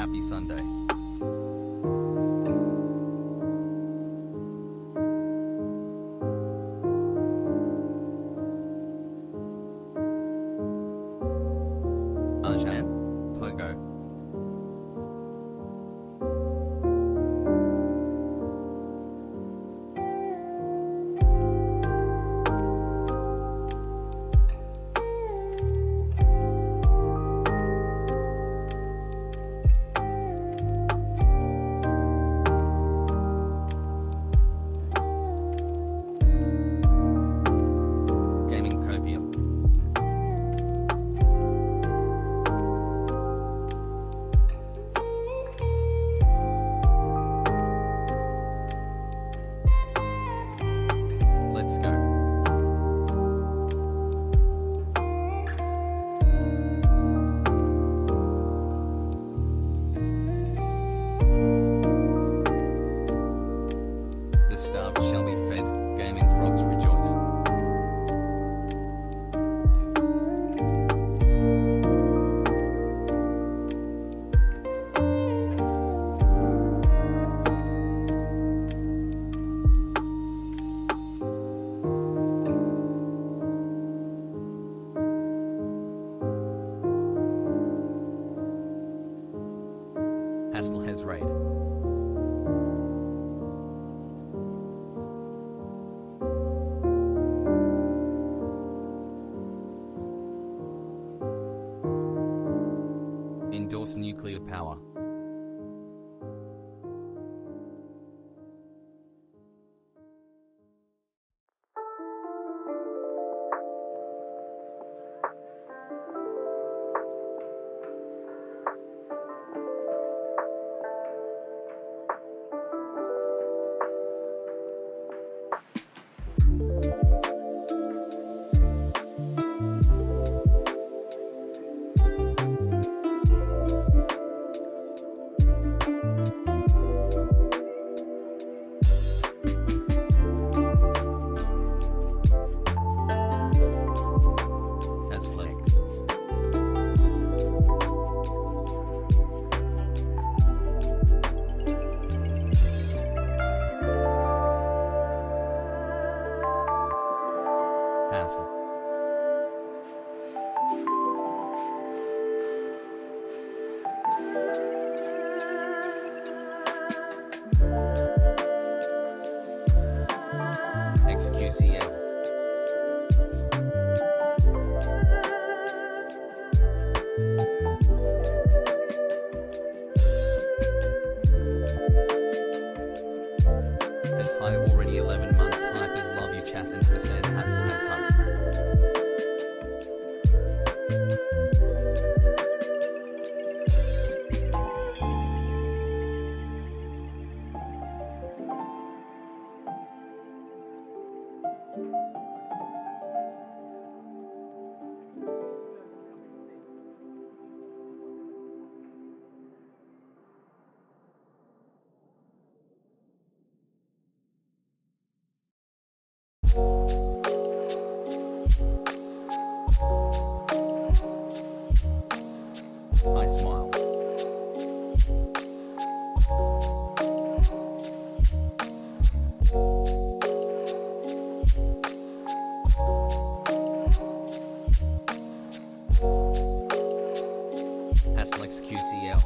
Happy Sunday. Arjan, Pogo. Gaming Copium. Let's go. The starved shall be fed, gaming frogs rejoice. Hassel has raid. Endorse nuclear power. Has flags. Hassel. XQCL. Has high already 11 months. Hypers love you chat and percent Hassel has hope. I smile. Hassel XQCL.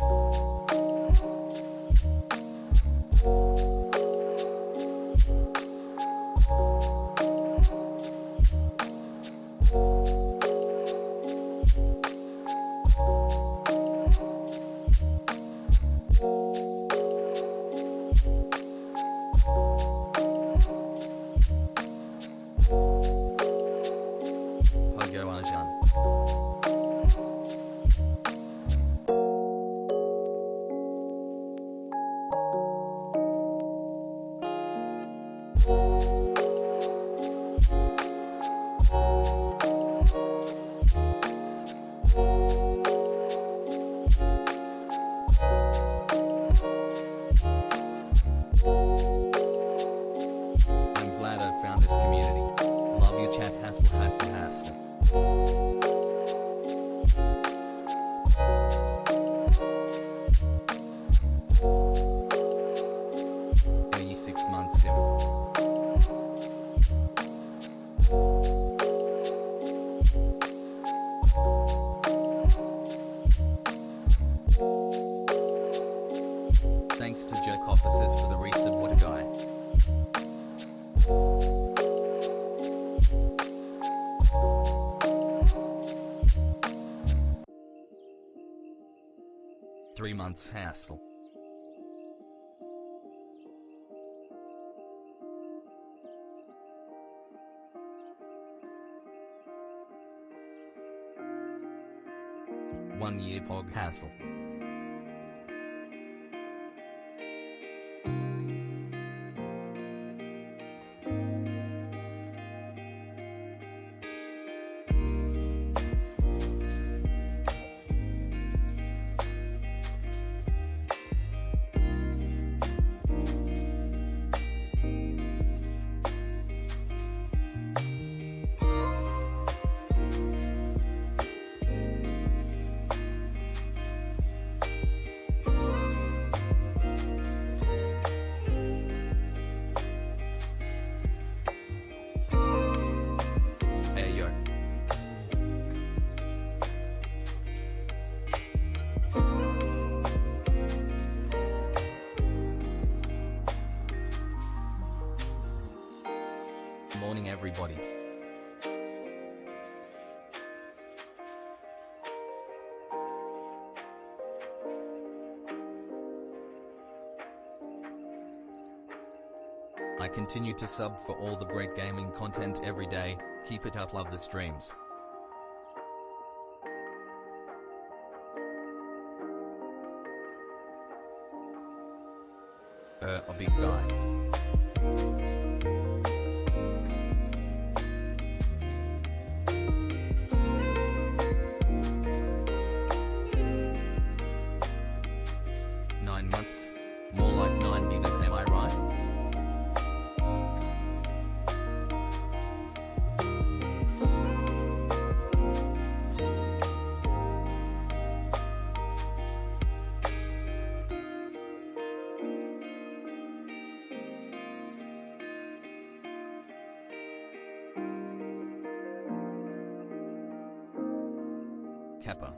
wants to jerk officers for the resub. What a guy. Three months hassle. One year pog hassle. Morning everybody. I continue to sub for all the great gaming content every day. Keep it up, love the streams. A big guy. Months. More like 9 meters, am I right? Kappa.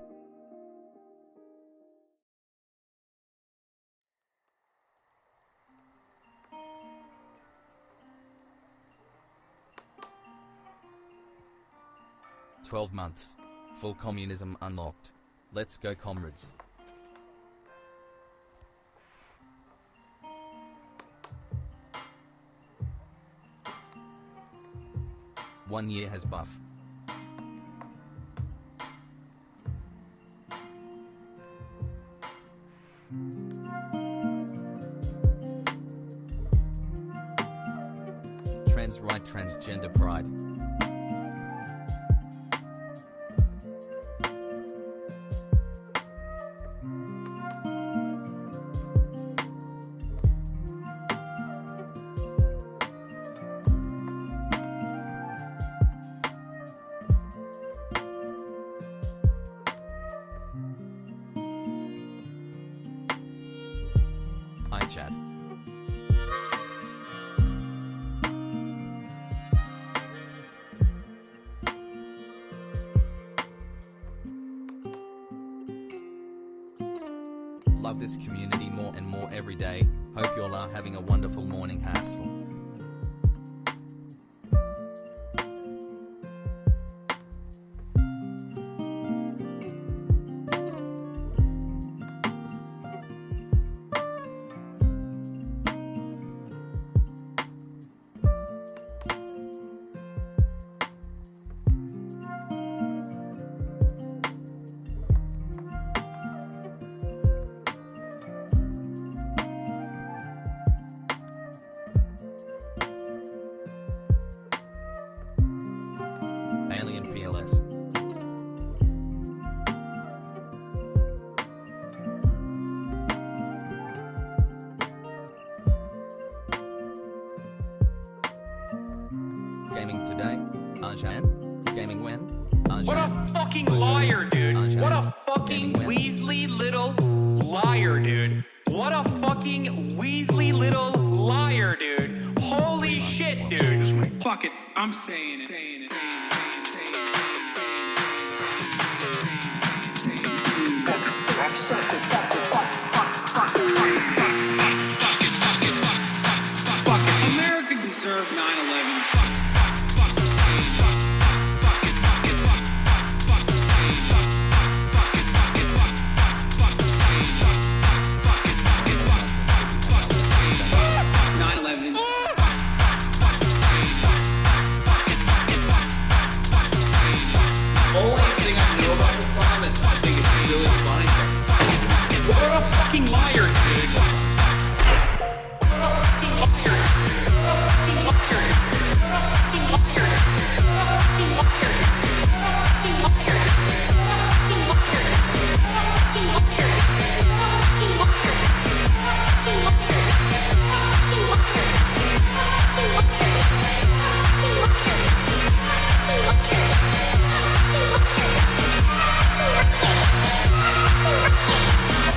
"12 months. Full communism unlocked. Let's go, comrades." One year has buff. Trans right, transgender pride. Hi chat. Love this community more and more every day. Hope y'all are having a wonderful morning hassle. Alien PLS. Gaming today? Arjan? Gaming when? Arjan? What a fucking liar, dude. Arjan? What a fucking Weasley little liar, dude. What a fucking Weasley little liar, dude. Holy shit, dude. Fuck it, I'm saying it. liars, dude.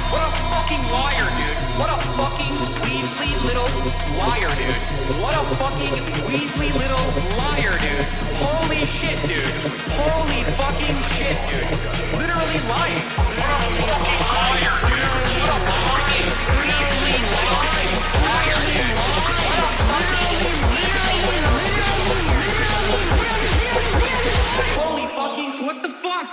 What a fucking liar, dude. What a fucking Weasley little liar, dude. What a fucking Weasley little liar, dude. Holy shit, dude. Holy fucking shit, dude. Literally lying. What a fucking liar, dude. What a fucking Weasley liar, dude. What a fucking... Holy fucking... What the fuck?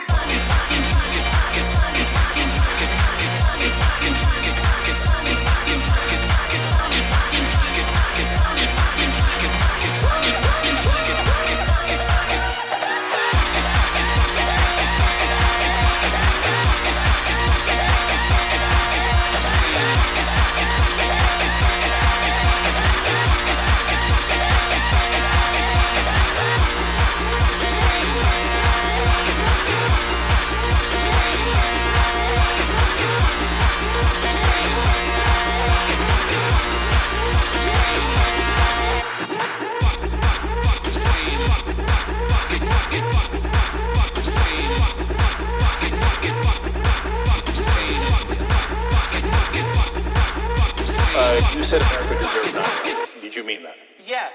You said America deserved 9/11. Did you mean that? Yeah.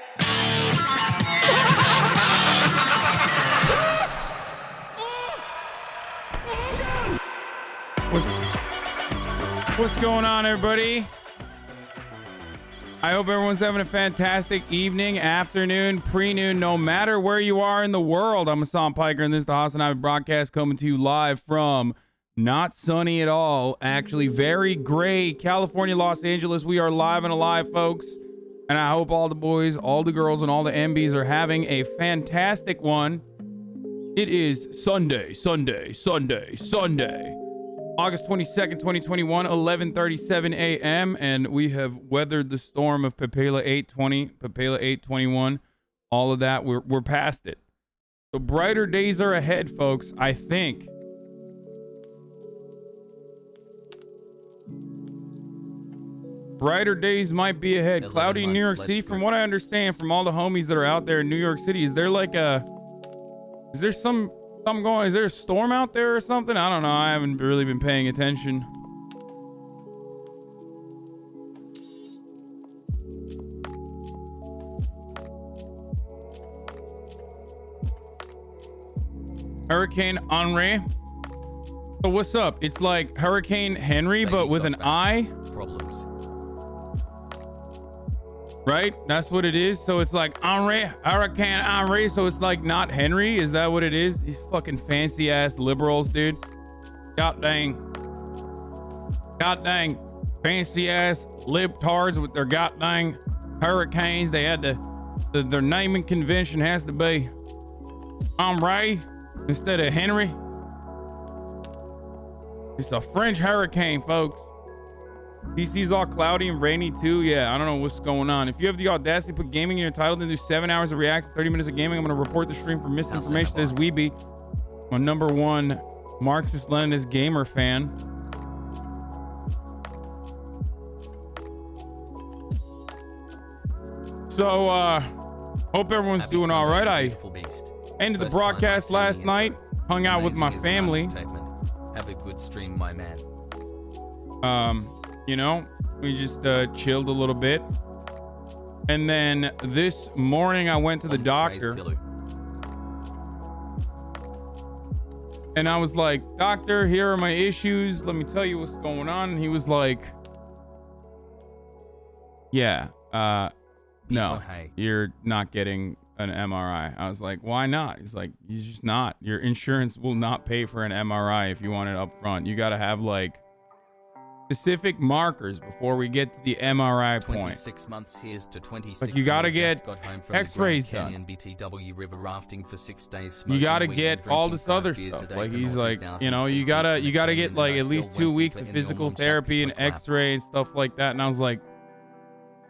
What's going on, everybody? I hope everyone's having a fantastic evening, afternoon, pre-noon, no matter where you are in the world. I'm Hassan Piker, and this is the HasanAbi broadcast coming to you live from not sunny at all, actually very gray, California, Los Angeles. We are live and alive, folks, and I hope all the boys, all the girls, and all the MBs are having a fantastic one. It is Sunday, August 22nd, 2021, 11:37 a.m., and we have weathered the storm of Papela 820, Papela 821, all of that. We're past it. So brighter days are ahead, folks, I think. Brighter days might be ahead. Cloudy in New York City. From what I understand from all the homies that are out there in New York City, is there something going? Is there a storm out there or something? I don't know. I haven't really been paying attention. Hurricane Henry. So what's up? It's like Hurricane Henry, but with an I. Problems. Right? That's what it is. So it's like Hurricane Henry. So it's like not Henry. Is that what it is? These fucking fancy ass liberals, dude. God dang fancy ass libtards with their god dang hurricanes. They had their naming convention has to be Henry instead of Henry. It's a French hurricane, folks. DC's all cloudy and rainy too. Yeah, I don't know what's going on. If you have the audacity to put gaming in your title, then do 7 hours of reacts, 30 minutes of gaming. I'm going to report the stream for misinformation. Says Weeby, my #1 Marxist-Leninist gamer fan. So, hope everyone's doing all right. I ended the broadcast last night, hung out with my family. Have a good stream, my man. You know, we just chilled a little bit. And then this morning I went to the doctor. And I was like, doctor, here are my issues. Let me tell you what's going on. And he was like, yeah, no, you're not getting an MRI. I was like, why not? He's like, you're just not. Your insurance will not pay for an MRI if you want it up front. You got to have like specific markers before we get to the MRI point. 26 months. Here's to 26. Like, you gotta Just get got home from the X-rays Grand done. Canyon BTW river rafting for 6 days. You gotta smoking weed get and all drinking this 5 other beers a stuff. day Like, for he's naughty like, thousand you know, you feet gotta in the get canyon, like and I at least still 2 went weeks deeper of in physical normal chat therapy and people crap. X-ray and stuff like that. And I was like,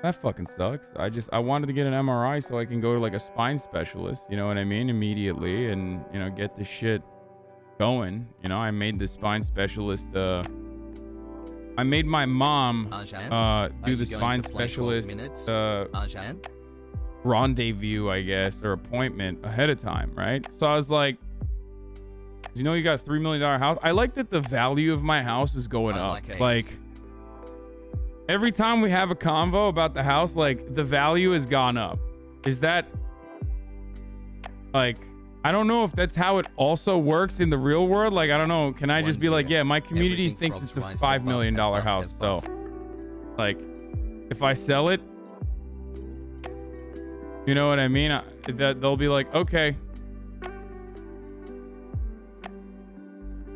that fucking sucks. I wanted to get an MRI so I can go to like a spine specialist, you know what I mean, immediately, and you know, get this shit going. You know, I made the spine specialist I made my mom do the spine specialist rendezvous, I guess, or appointment ahead of time, right? So I was like, you know, you got a $3 million house. I like that the value of my house is going up. Like every time we have a convo about the house, like the value has gone up. Is that like, I don't know if that's how it also works in the real world. Like, I don't know. Can I just be like, yeah, my community thinks it's a $5 million house. So like, if I sell it, you know what I mean? That they'll be like, okay.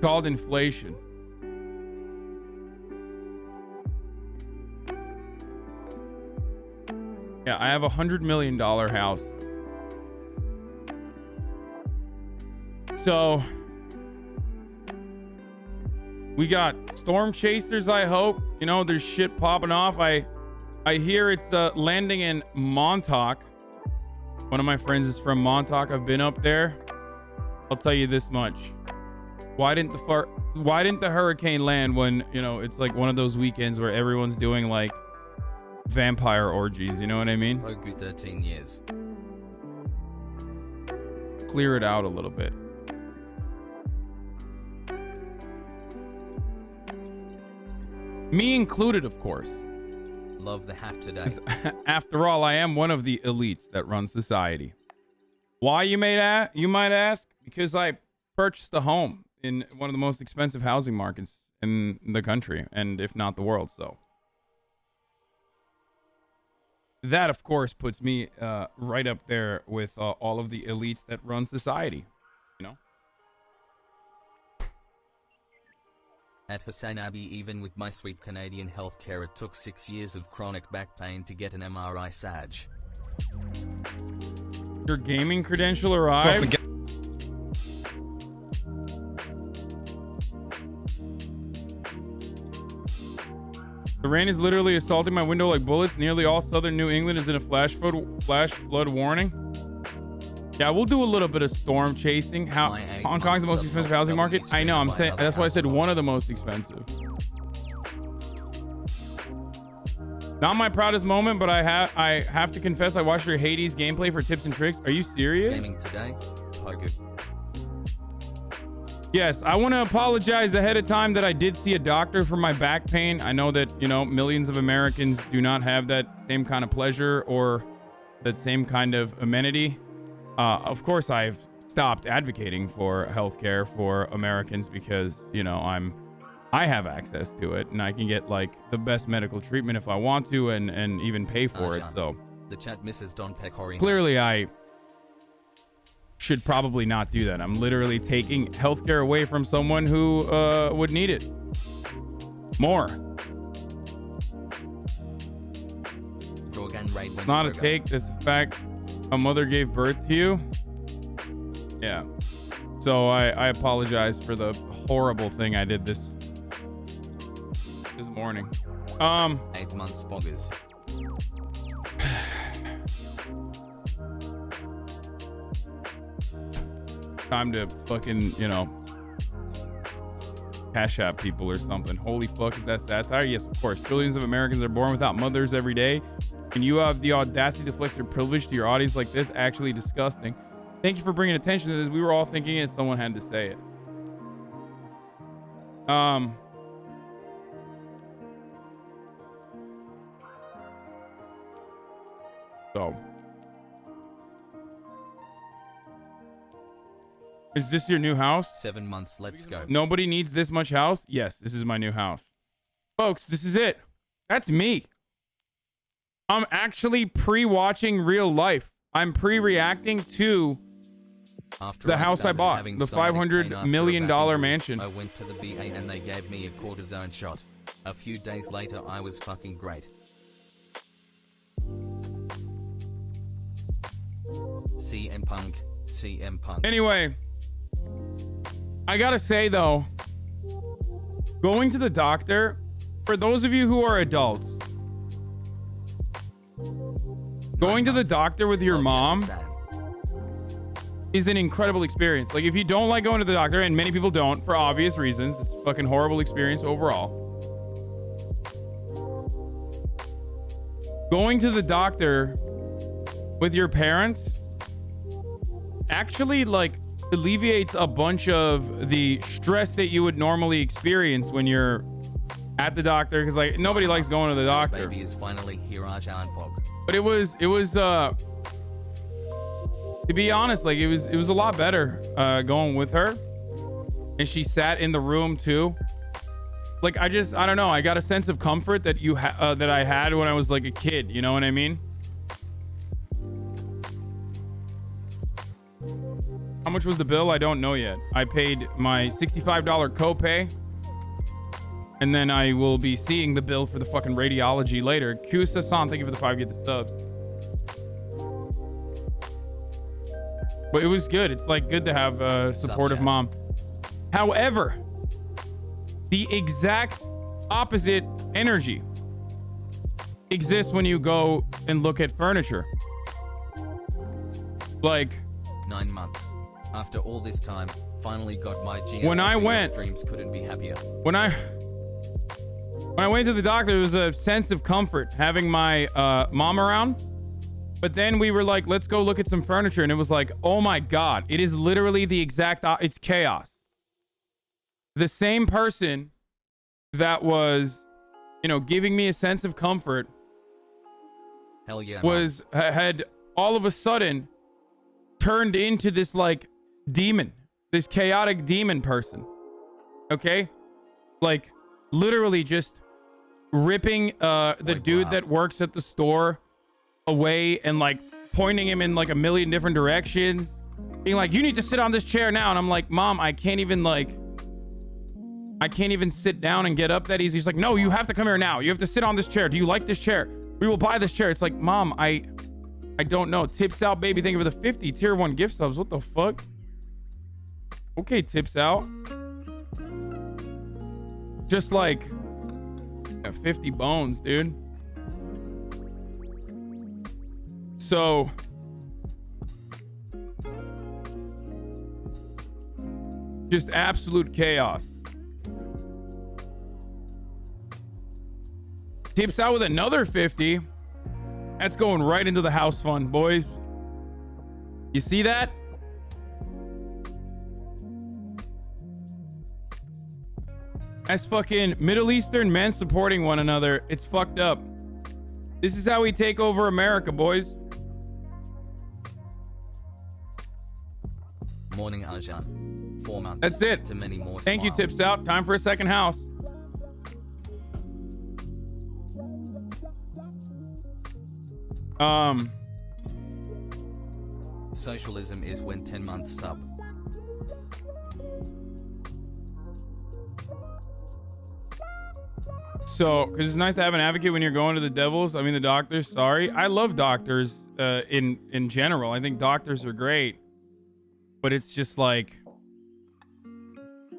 Called inflation. Yeah, I have $100 million house. So we got storm chasers, I hope. You know, there's shit popping off. I hear it's landing in Montauk. One of my friends is from Montauk. I've been up there. I'll tell you this much. Why didn't the hurricane land when, you know, it's like one of those weekends where everyone's doing like vampire orgies, you know what I mean? Hogu 13 years. Clear it out a little bit. Me included, of course. Love the hat today. After all, I am one of the elites that run society. Why, you might ask? Because I purchased a home in one of the most expensive housing markets in the country, and if not the world. So that, of course, puts me right up there with all of the elites that run society. You know. At HasanAbi, even with my sweet Canadian healthcare, it took 6 years of chronic back pain to get an MRI Sag. Your gaming credential arrived? The rain is literally assaulting my window like bullets. Nearly all southern New England is in a flash flood warning. Yeah, we'll do a little bit of storm chasing. Hong Kong's the most expensive housing market. I know. I'm saying that's why I said one of the most expensive. Not my proudest moment, but I have to confess I watched your Hades gameplay for tips and tricks. Are you serious? Gaming today. Hogu. Yes, I want to apologize ahead of time that I did see a doctor for my back pain. I know that, you know, millions of Americans do not have that same kind of pleasure or that same kind of amenity. Of course, I've stopped advocating for healthcare for Americans because, you know, I have access to it and I can get like the best medical treatment if I want to and even pay for it. So the chat misses Don Pecori. Clearly, I should probably not do that. I'm literally taking healthcare away from someone who would need it more. Not a take. This is a fact. A mother gave birth to you. Yeah. So I apologize for the horrible thing I did this morning. 8 months boggers. Time to fucking, you know, cash app people or something. Holy fuck, is that satire? Yes, of course. Trillions of Americans are born without mothers every day. And you have the audacity to flex your privilege to your audience like this. Actually disgusting. Thank you for bringing attention to this. We were all thinking it. Someone had to say it. So. Is this your new house? 7 months, let's go. Nobody needs this much house? Yes, this is my new house. Folks, this is it. That's me. I'm actually pre-watching real life. I'm pre-reacting to the house I bought. The $500 million mansion. I went to the VA and they gave me a cortisone shot. A few days later I was fucking great. CM Punk, CM Punk. Anyway, I gotta say though, going to the doctor, for those of you who are adults, going to the doctor with your mom is an incredible experience. Like, if you don't like going to the doctor, and many people don't for obvious reasons, it's a fucking horrible experience overall. Going to the doctor with your parents actually like alleviates a bunch of the stress that you would normally experience when you're at the doctor, because like nobody likes going to the doctor. Baby is finally here, Pog. But it was to be honest, like it was a lot better going with her, and she sat in the room too. Like I don't know, I got a sense of comfort that that I had when I was like a kid, you know what I mean? How much was the bill? I don't know yet. I paid my $65 copay, and then I will be seeing the bill for the fucking radiology later. Kusa-san, thank you for the 5 get the subs. But it was good. It's like good to have a supportive mom. However, the exact opposite energy exists when you go and look at furniture. Like 9 months. After all this time, finally got my GM. When I went, streams couldn't be happier. When I went to the doctor, there was a sense of comfort having my mom around. But then we were like, let's go look at some furniture. And it was like, oh my God, it is literally the exact, it's chaos. The same person that was, you know, giving me a sense of comfort Hell yeah, had all of a sudden turned into this like demon, this chaotic demon person. Okay? Like literally just ripping the dude that works at the store away and like pointing him in like a million different directions, being like, you need to sit on this chair now. And I'm like, Mom, I can't even sit down and get up that easy. She's like, no, you have to come here now. You have to sit on this chair. Do you like this chair? We will buy this chair. It's like, Mom, I don't know. Tips out, baby. Thank you for the 50 tier 1 gift subs. What the fuck? Okay, tips out. Just like 50 bones, dude. So just absolute chaos. Tips out with another 50. That's going right into the house fund, boys. You see that? That's fucking Middle Eastern men supporting one another. It's fucked up. This is how we take over America, boys. Morning, Arjan. 4 months. That's it. To many more. Thank you, smiles. tips out. Time for a second house. Socialism is when 10 months sub. So, because it's nice to have an advocate when you're going to the devils. I mean, the doctors. Sorry, I love doctors. In general, I think doctors are great, but it's just like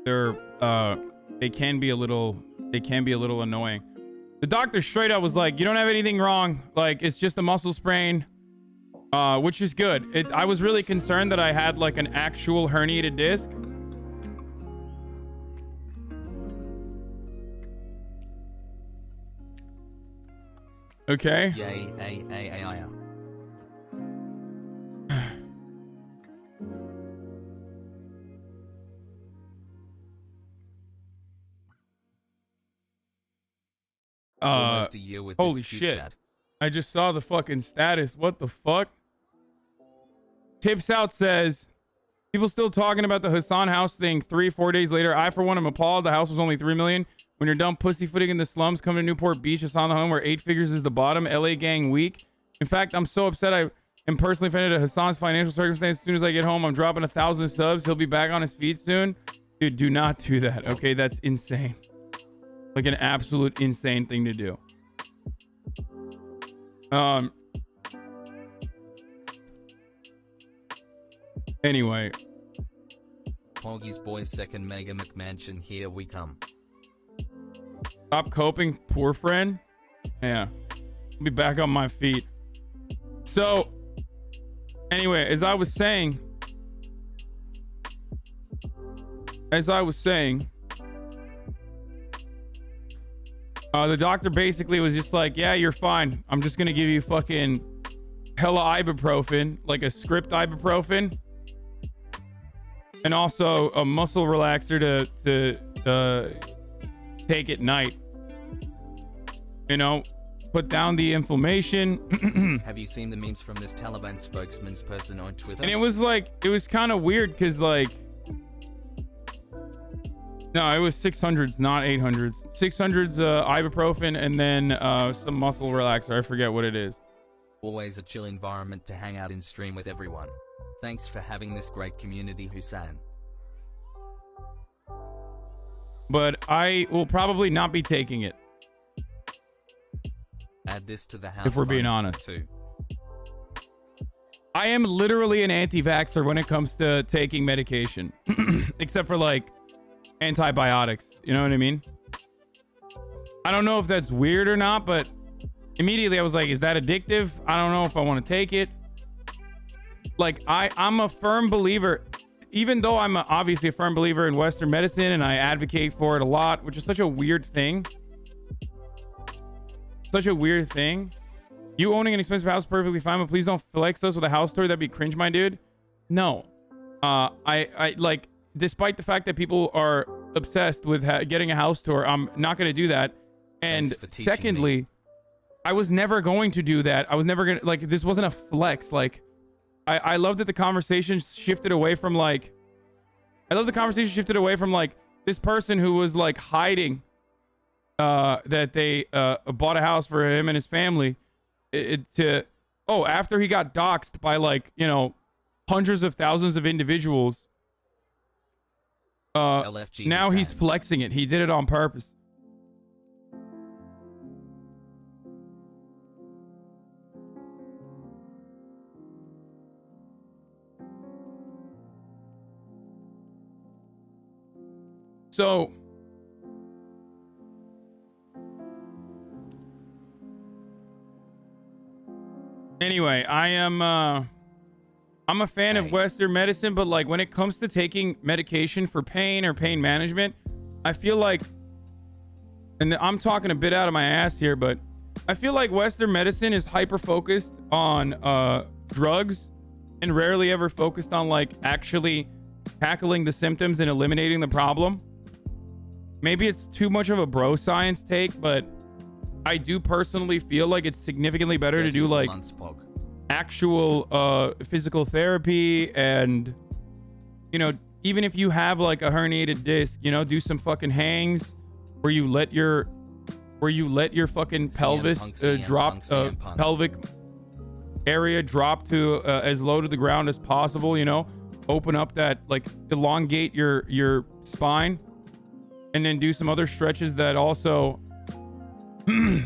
they can be a little annoying. The doctor straight up was like, "You don't have anything wrong. Like, it's just a muscle sprain." Which is good. I was really concerned that I had like an actual herniated disc. Okay. Yay, Almost a year with holy this cute shit. chat. I just saw the fucking status. What the fuck? Tips out says, people still talking about the Hassan house thing 3-4 days later. I, for one, am appalled. The house was only $3 million. When you're done pussyfooting in the slums, come to Newport Beach, Hassan the home where 8 figures is the bottom. LA gang weak. In fact, I'm so upset I am personally offended at Hassan's financial circumstance. As soon as I get home, I'm dropping 1,000 subs. He'll be back on his feet soon. Dude, do not do that. Okay, that's insane. Like an absolute insane thing to do. Anyway. Poggy's boy's second mega McMansion, here we come. Stop coping, poor friend. Yeah. I'll be back on my feet. So, anyway, as I was saying, the doctor basically was just like, yeah, you're fine. I'm just going to give you fucking hella ibuprofen, like a script ibuprofen. And also a muscle relaxer to take at night. You know, put down the inflammation. Have you seen the memes from this Taliban spokesman's person on Twitter? And it was kind of weird because like, no, it was 600s, not 800s. 600s ibuprofen and then some muscle relaxer. I forget what it is. Always a chill environment to hang out and stream with everyone. Thanks for having this great community, Hasan. But I will probably not be taking it. Add this to the house. If we're being honest. Too. I am literally an anti-vaxxer when it comes to taking medication. Except for like antibiotics. You know what I mean? I don't know if that's weird or not, but immediately I was like, is that addictive? I don't know if I want to take it. Like, I'm a firm believer, even though I'm obviously a firm believer in Western medicine and I advocate for it a lot, which is such a weird thing. Such a weird thing. You owning an expensive house is perfectly fine, but please don't flex us with a house tour. That'd be cringe, my dude. No. I like, despite the fact that people are obsessed with getting a house tour, I'm not going to do that. And secondly, I was never going to do that. I was never going to, like, this wasn't a flex. Like, I love that the conversation shifted away from like, this person who was like hiding that they bought a house for him and his family after he got doxxed by like, you know, hundreds of thousands of individuals. LFG now Hasan. he's flexing it. He did it on purpose. So, anyway, I'm a fan of Western medicine, but like when it comes to taking medication for pain or pain management, I feel like, and I'm talking a bit out of my ass here, but I feel like Western medicine is hyper focused on drugs and rarely ever focused on like actually tackling the symptoms and eliminating the problem. Maybe it's too much of a bro science take, but I do personally feel like it's significantly better to do like actual physical therapy, and you know, even if you have like a herniated disc, you know, do some fucking hangs where you let your fucking pelvis pelvic area drop to as low to the ground as possible, you know, open up that, like, elongate your spine. And then do some other stretches that also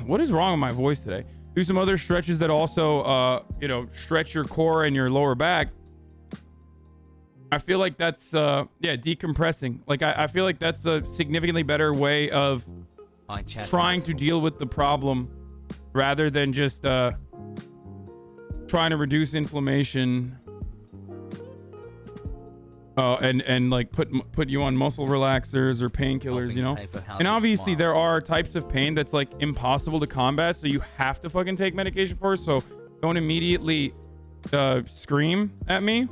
what is wrong with my voice today? Do some other stretches that also you know, stretch your core and your lower back. I feel like that's decompressing. Like I feel like that's a significantly better way of trying to deal with the problem rather than just trying to reduce inflammation. And like put you on muscle relaxers or painkillers, you know. And obviously there are types of pain that's like impossible to combat, so you have to fucking take medication for it. So don't immediately scream at me,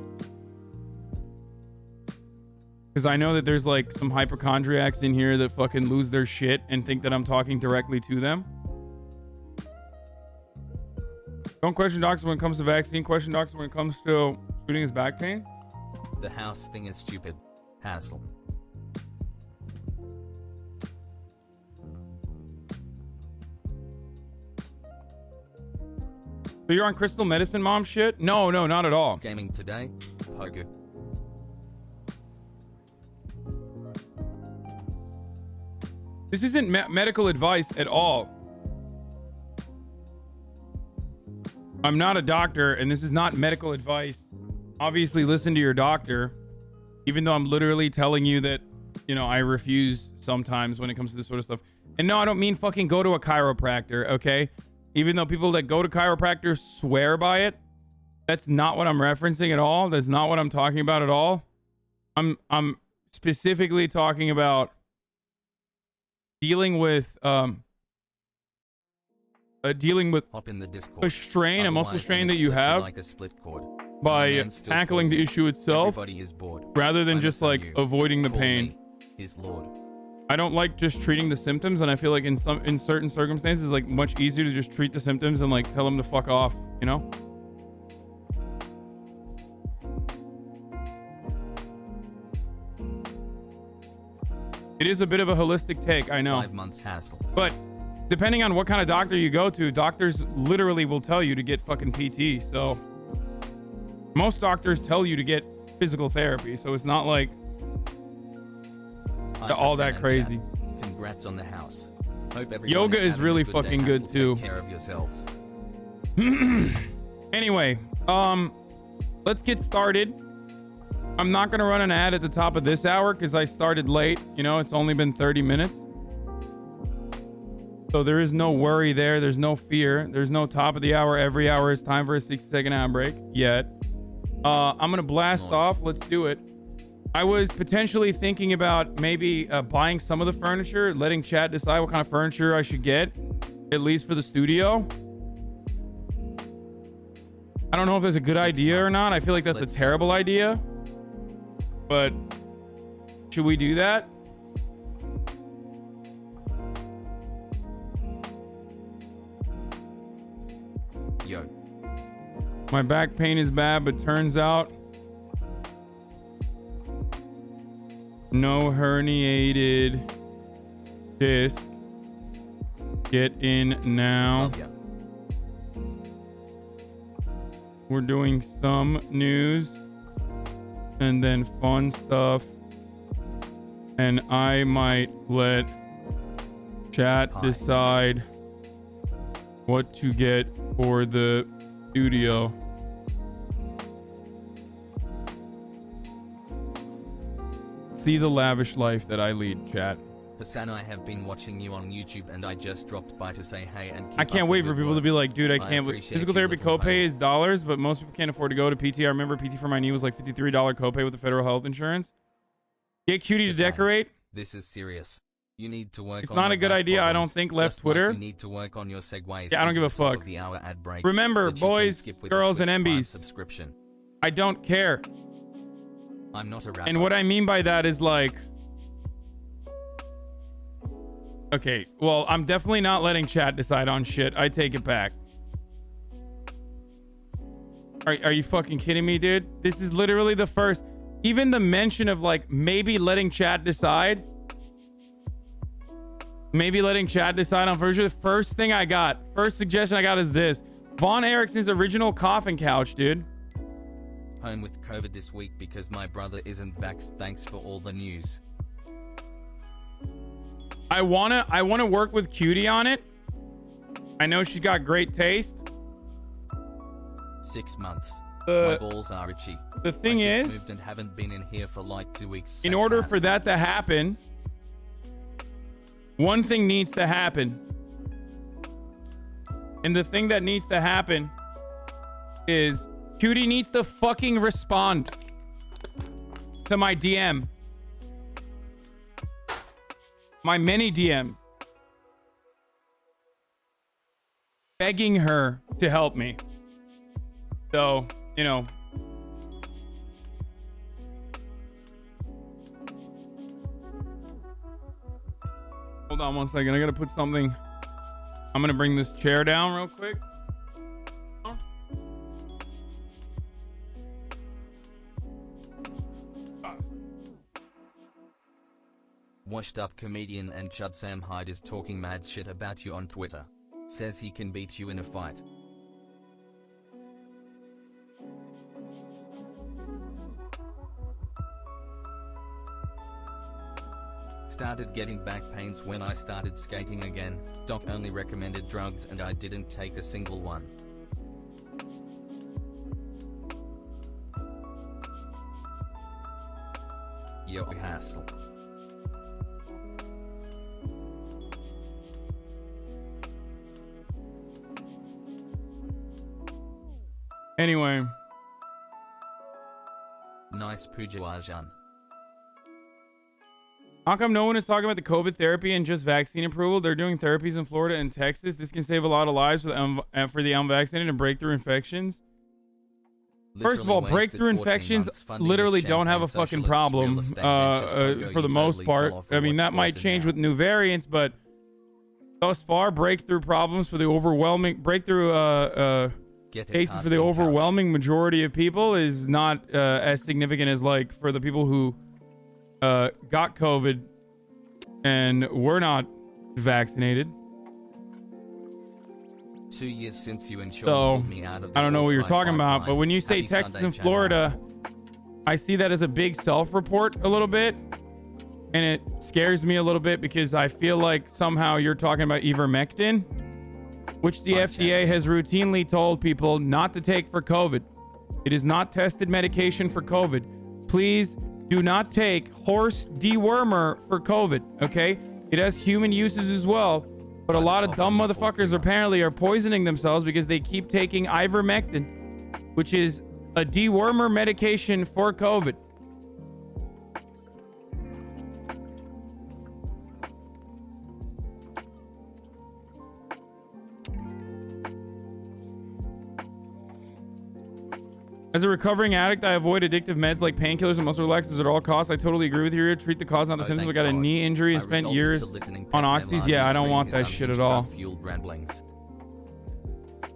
because I know that there's like some hypochondriacs in here that fucking lose their shit and think that I'm talking directly to them. Don't question doctors when it comes to vaccine. Question doctors when it comes to treating his back pain. The house thing is stupid. Hassle. So you're on crystal medicine mom shit? No, not at all. Gaming today. Pogo. This isn't medical advice at all. I'm not a doctor, and this is not medical advice. Obviously, listen to your doctor, even though I'm literally telling you that, you know, I refuse sometimes when it comes to this sort of stuff. And no, I don't mean fucking go to a chiropractor, okay? Even though people that go to chiropractors swear by it, that's not what I'm referencing at all. That's not what I'm talking about at all. I'm specifically talking about dealing with Hop in the Discord. a strain, a muscle Otherwise, strain I'll that you split have like a split cord. by Man still tackling the calls issue itself Everybody is bored. rather than I just miss like you. avoiding the Call pain. me his lord. I don't like just treating the symptoms, and I feel like in certain circumstances, like much easier to just treat the symptoms and like tell them to fuck off, you know? It is a bit of a holistic take, I know. 5 months hassle. But depending on what kind of doctor you go to, doctors literally will tell you to get fucking PT. So most doctors tell you to get physical therapy. So it's not like all that crazy. Congrats on the house. Hope everyone Yoga is having a really good fucking day. good Hassle, too. Take care of yourselves. Anyway, let's get started. I'm not going to run an ad at the top of this hour because I started late. You know, it's only been 30 minutes. So there is no worry there. There's no fear. There's no top of the hour. Every hour is time for a 60-second ad break yet. I'm going to blast off. Let's do it. I was potentially thinking about maybe buying some of the furniture, letting chat decide what kind of furniture I should get, at least for the studio. I don't know if that's a good idea or not. I feel like that's a terrible idea. But should we do that? Yo. My back pain is bad, but turns out no herniated disc. Get in now. Love ya. We're doing some news and then fun stuff. And I might let chat decide what to get for the studio. See the lavish life that I lead, chat. Hassan, I have been watching you on YouTube and I just dropped by to say hey and keep I can't up wait the for good people to work. be like, dude, I can't. appreciate Physical you, therapy little copay homie. is dollars, but most people can't afford to go to PT. I remember PT for my knee was like $53 copay with the federal health insurance. Get Cutie to Hassan, decorate. This is serious. You need to work It's on not your a good back idea, I don't problems, think. Left just like Twitter. you need to work on your segues. Yeah, I don't into give a the top fuck. of the hour ad break Remember, that you can boys, skip with a girls, and Twitch Prime MBs. subscription. I don't care. I'm not a rapper. And what I mean by that is like, okay, well, I'm definitely not letting chat decide on shit. I take it back. Are you fucking kidding me, dude? This is literally the first, even the mention of like maybe letting chat decide. Maybe letting chat decide on furniture. The first thing I got, first suggestion I got is this. Von Erichsen's original coffin couch, dude. Home with COVID this week because my brother isn't vaxxed. Thanks for all the news. I wanna work with Cutie on it. I know she's got great taste. 6 months. The- My balls are itchy. The thing I just is, moved and haven't been in here for like 2 weeks. in Such order ass. for that to happen, one thing needs to happen. And the thing that needs to happen is Cutie needs to fucking respond to my DM. My many DMs. Begging her to help me. So, you know. Hold on one second. I gotta put something. I'm gonna bring this chair down real quick. Washed up comedian and Chud Sam Hyde is talking mad shit about you on Twitter. Says he can beat you in a fight. Started getting back pains when I started skating again. Doc only recommended drugs and I didn't take a single one. Yo hassle. Anyway. Nice Pujawajan. How come no one is talking about the COVID therapy and just vaccine approval? They're doing therapies in Florida and Texas. This can save a lot of lives for the unvaccinated and breakthrough infections. First of all, breakthrough infections literally don't have a fucking problem for the most part. I mean, that might change with new variants, but thus far, breakthrough problems for the overwhelming cases for the overwhelming majority of people is not as significant as like for the people who got COVID and were not vaccinated. 2 years since you insured me out of the I don't know what you're talking about, pipeline. but when you say Happy Texas Sunday, and Florida, I see that as a big self-report a little bit, and it scares me a little bit because I feel like somehow you're talking about ivermectin, which the FDA has routinely told people not to take for COVID. It is not tested medication for COVID. Please do not take horse dewormer for COVID, okay? It has human uses as well. But a lot of dumb motherfuckers apparently are poisoning themselves because they keep taking ivermectin, which is a dewormer medication for COVID. As a recovering addict, I avoid addictive meds like painkillers and muscle relaxers at all costs. I totally agree with you. Treat the cause, not the symptoms. I got a knee injury and spent years on oxys. Yeah, I don't want that shit at all.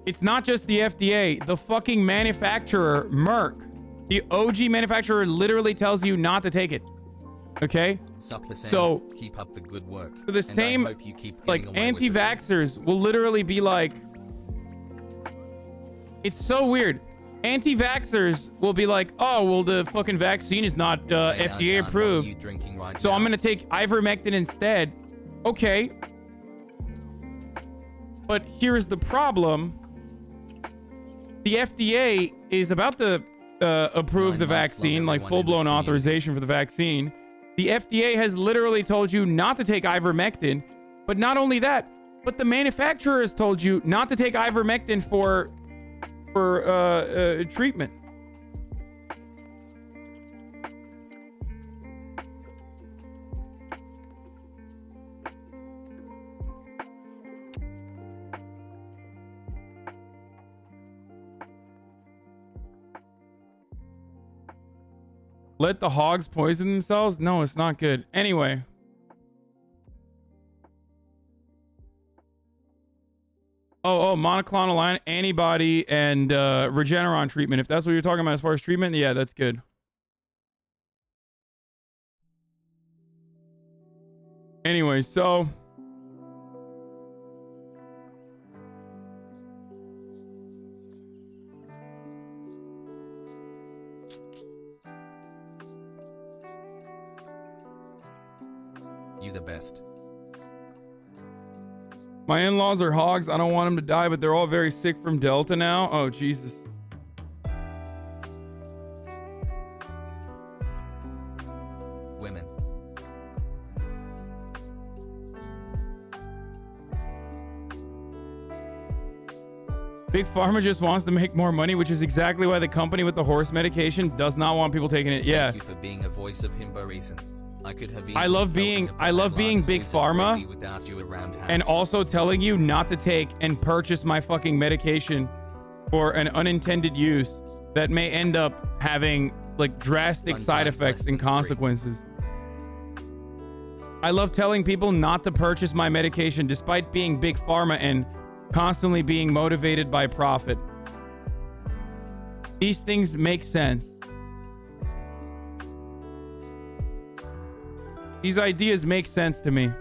It's not just the FDA. The fucking manufacturer, Merck, the OG manufacturer, literally tells you not to take it. Okay? So keep up the good work. For the same, like, anti-vaxxers will literally be like, it's so weird. Anti-vaxxers will be like, oh, well, the fucking vaccine is not FDA approved, so I'm going to take ivermectin instead. Okay. But here's the problem. The FDA is about to approve the vaccine, like full-blown authorization for the vaccine. The FDA has literally told you not to take ivermectin. But not only that, but the manufacturer has told you not to take ivermectin for treatment. Let the hogs poison themselves? No, it's not good. Anyway. Oh, monoclonal antibody and Regeneron treatment. If that's what you're talking about as far as treatment, yeah, that's good. Anyway, so you the best. My in-laws are hogs. I don't want them to die, but they're all very sick from Delta now. Oh, Jesus. Women. Big Pharma just wants to make more money, which is exactly why the company with the horse medication does not want people taking it. Yeah. Thank you for being a voice of himbo reason. I love being Big Pharma and also telling you not to take and purchase my fucking medication for an unintended use that may end up having like drastic side effects and consequences. I love telling people not to purchase my medication despite being Big Pharma and constantly being motivated by profit. These things make sense. These ideas make sense to me.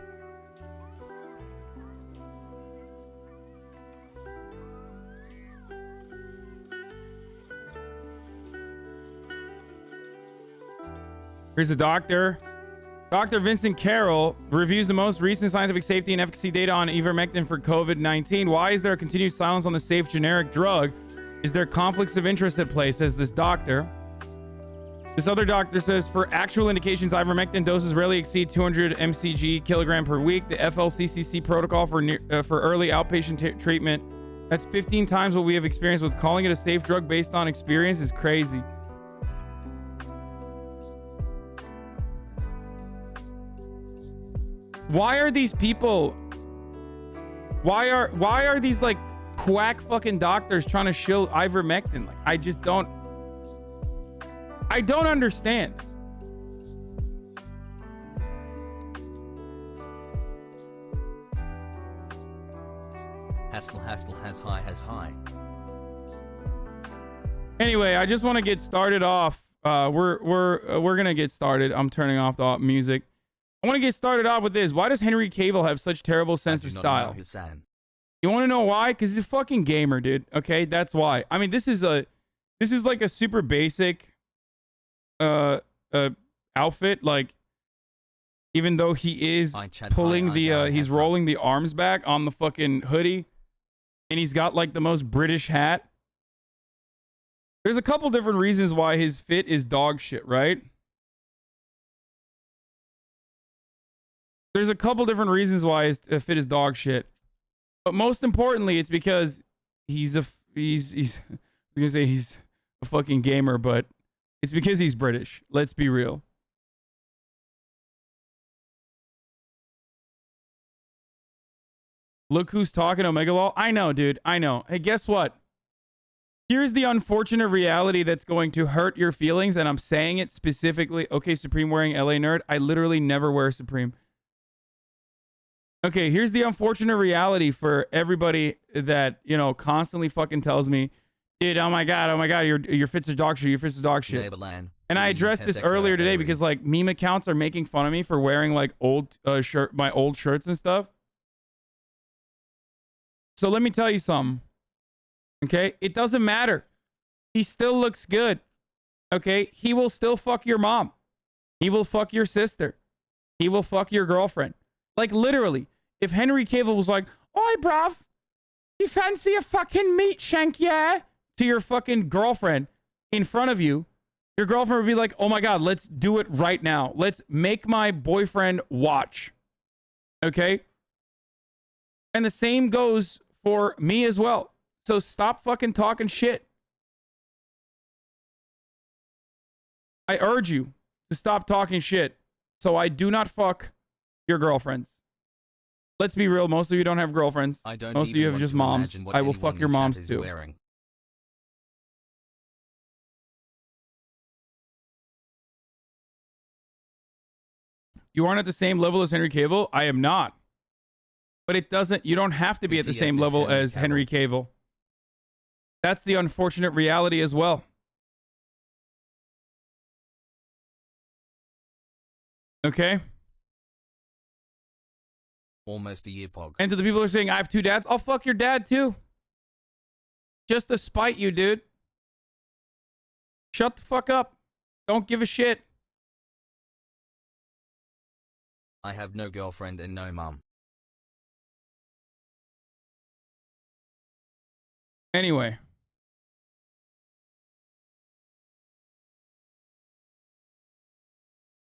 Here's a doctor Dr. Vincent Carroll reviews the most recent scientific safety and efficacy data on ivermectin for COVID-19. Why is there a continued silence on the safe generic drug? Is there conflicts of interest at play, says this doctor. This other doctor says, for actual indications, ivermectin doses rarely exceed 200 mcg kilogram per week. The FLCCC protocol for early outpatient treatment, that's 15 times what we have experienced with. Calling it a safe drug based on experience is crazy. Why are these people, why are these like quack fucking doctors trying to shill ivermectin? Like, I don't understand. Hassle has high. Anyway, I just want to get started off. We're gonna get started. I'm turning off the music. I want to get started off with this. Why does Henry Cavill have such terrible sense of style? You want to know why? Because he's a fucking gamer, dude. Okay, that's why. I mean, this is like a super basic outfit. Like, even though he is pulling he's rolling the arms back on the fucking hoodie, and he's got like the most British hat. There's a couple different reasons why his fit is dog shit, right? There's a couple different reasons why his fit is dog shit. But most importantly, it's because he's I was gonna say he's a fucking gamer, but it's because he's British. Let's be real. Look who's talking, Omega Law. I know, dude. I know. Hey, guess what? Here's the unfortunate reality that's going to hurt your feelings, and I'm saying it specifically. Okay, Supreme wearing LA nerd. I literally never wear Supreme. Okay, here's the unfortunate reality for everybody that, you know, constantly fucking tells me, dude, oh my god, your fits are dog shit, your fits are dog shit. And I addressed this earlier today because like meme accounts are making fun of me for wearing like my old shirts and stuff. So let me tell you something. Okay, it doesn't matter. He still looks good. Okay, he will still fuck your mom. He will fuck your sister. He will fuck your girlfriend. Like literally, if Henry Cavill was like, "Oi, bruv, you fancy a fucking meat shank, yeah?" to your fucking girlfriend in front of you, your girlfriend would be like, "Oh my god, let's do it right now. Let's make my boyfriend watch." Okay? And the same goes for me as well. So stop fucking talking shit. I urge you to stop talking shit so I do not fuck your girlfriends. Let's be real. Most of you don't have girlfriends. Most of you have just moms. I will fuck your moms too. You aren't at the same level as Henry Cavill? I am not. But it doesn't, you don't have to be at the same level as Henry Cavill. That's the unfortunate reality as well. Okay? Almost a year, Pog. And to the people who are saying, I have two dads, I'll fuck your dad too. Just to spite you, dude. Shut the fuck up. Don't give a shit. I have no girlfriend and no mom. Anyway.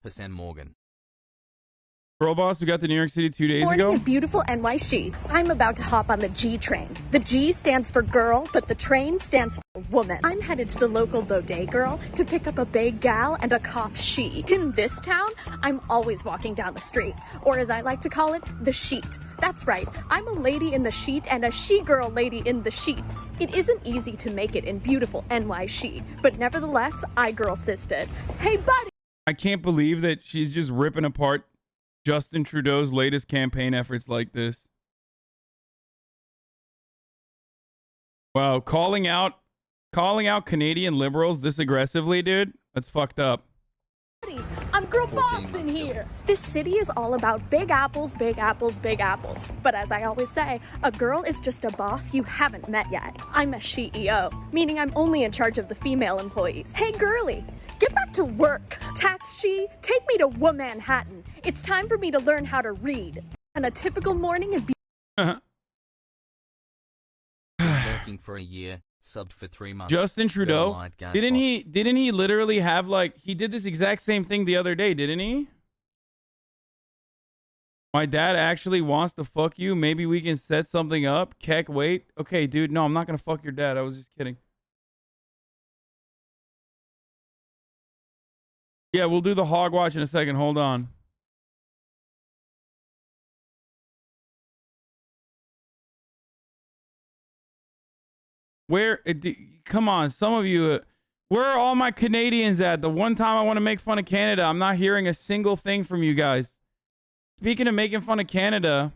Hasan Morgan. Girl boss, we got to New York City 2 days ago. Morning in beautiful NYC. I'm about to hop on the G train. The G stands for girl, but the train stands for woman. I'm headed to the local bodega girl to pick up a big gal and a cop she. In this town, I'm always walking down the street, or as I like to call it, the sheet. That's right, I'm a lady in the sheet and a she-girl lady in the sheets. It isn't easy to make it in beautiful NYC, but nevertheless, I girl-sisted. Hey, buddy! I can't believe that she's just ripping apart Justin Trudeau's latest campaign efforts like this. Wow, calling out Canadian liberals this aggressively, dude? That's fucked up. I'm girl boss in here. This city is all about big apples, big apples, big apples. But as I always say, a girl is just a boss you haven't met yet. I'm a CEO, meaning I'm only in charge of the female employees. Hey girly, Get back to work. Tax G, take me to Manhattan. It's time for me to learn how to read. On a typical morning and be Working for a year, subbed for 3 months. Justin Trudeau, Light gas didn't boss. he literally have like, he did this exact same thing the other day, didn't he? My dad actually wants to fuck you. Maybe we can set something up. Keck, wait. Okay, dude, no, I'm not gonna fuck your dad. I was just kidding. Yeah, we'll do the hog watch in a second. Hold on. Come on, some of you, where are all my Canadians at? The one time I want to make fun of Canada, I'm not hearing a single thing from you guys. Speaking of making fun of Canada,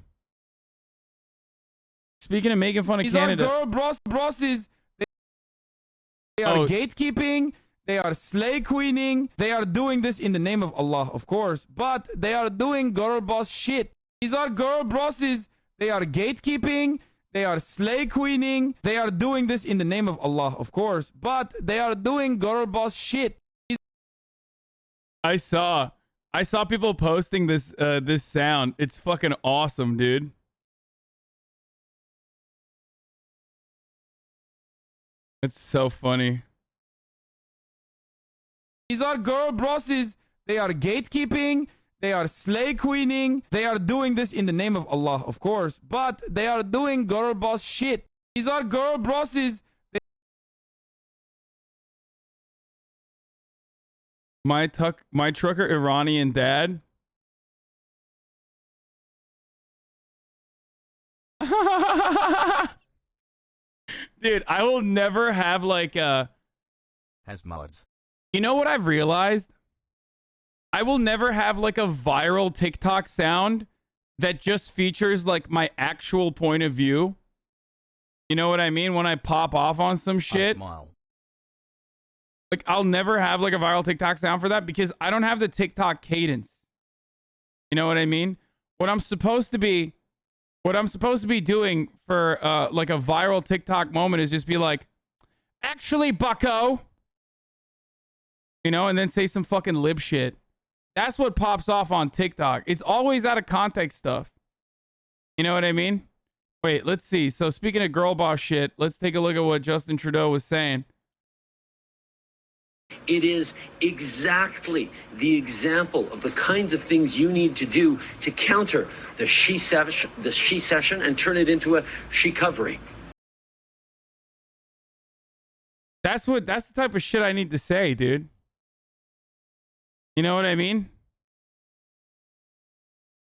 these are girl brosses. They are gatekeeping. They are slay queening. They are doing this in the name of Allah, of course, but they are doing girl boss shit. These are girl brosses. They are gatekeeping. They are slay queening. They are doing this in the name of Allah, of course, but they are doing girl boss shit. I saw people posting this this sound. It's fucking awesome, dude. It's so funny. These are girl brosses. They are gatekeeping. They are slay queening. They are doing this in the name of Allah, of course, but they are doing girl boss shit. These are girl brosses. My trucker Iranian dad. Dude, I will never have like a... Has mods. You know what I've realized? I will never have like a viral TikTok sound that just features like my actual point of view. You know what I mean? When I pop off on some shit. I smile. Like, I'll never have like a viral TikTok sound for that because I don't have the TikTok cadence. You know what I mean? What I'm supposed to be doing for like a viral TikTok moment is just be like, actually, bucko. You know, and then say some fucking lib shit. That's what pops off on TikTok. It's always out of context stuff. You know what I mean? Wait, let's see. So speaking of girl boss shit, let's take a look at what Justin Trudeau was saying. It is exactly the example of the kinds of things you need to do to counter the she session and turn it into a she-covery. That's the type of shit I need to say, dude. You know what I mean?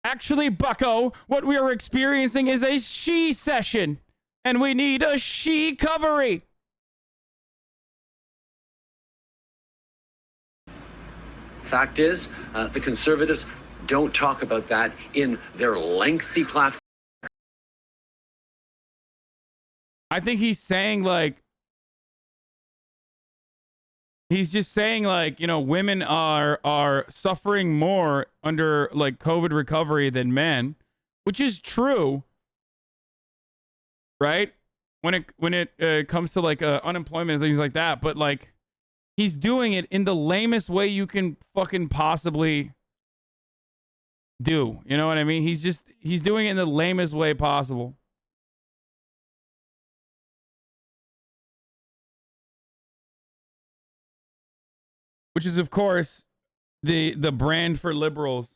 Actually, bucko, what we are experiencing is a she session, and we need a she covery. Fact is, the Conservatives don't talk about that in their lengthy platform. I think he's saying like, he's just saying like, you know, women are suffering more under like COVID recovery than men, which is true, right? When it comes to like unemployment and things like that, but like he's doing it in the lamest way you can fucking possibly do. You know what I mean? He's doing it in the lamest way possible. Which is, of course, the brand for liberals.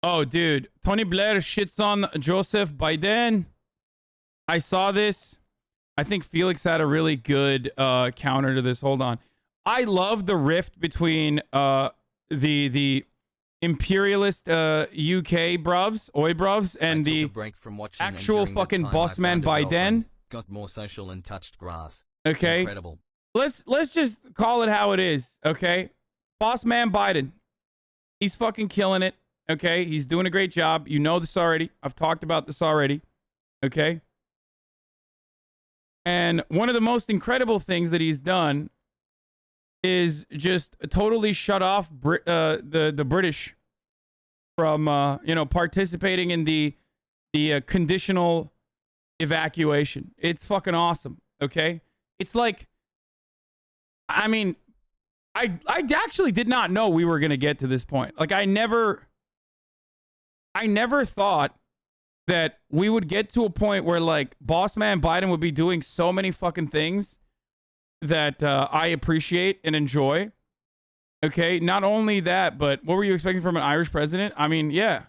Oh, dude. Tony Blair shits on Joseph Biden. I saw this. I think Felix had a really good counter to this. Hold on. I love the rift between the imperialist UK bruvs, oi bruvs, and the break from watching actual fucking boss man Biden. Got more social and touched grass. Okay. Incredible. Let's just call it how it is, okay? Boss man Biden. He's fucking killing it, okay? He's doing a great job. You know this already. I've talked about this already, okay? And one of the most incredible things that he's done is just totally shut off the British from participating in the conditional evacuation. It's fucking awesome, okay? It's like, I mean, I actually did not know we were gonna get to this point. Like I never thought that we would get to a point where like boss man Biden would be doing so many fucking things that I appreciate and enjoy. Okay, not only that, but what were you expecting from an Irish president? I mean, yeah.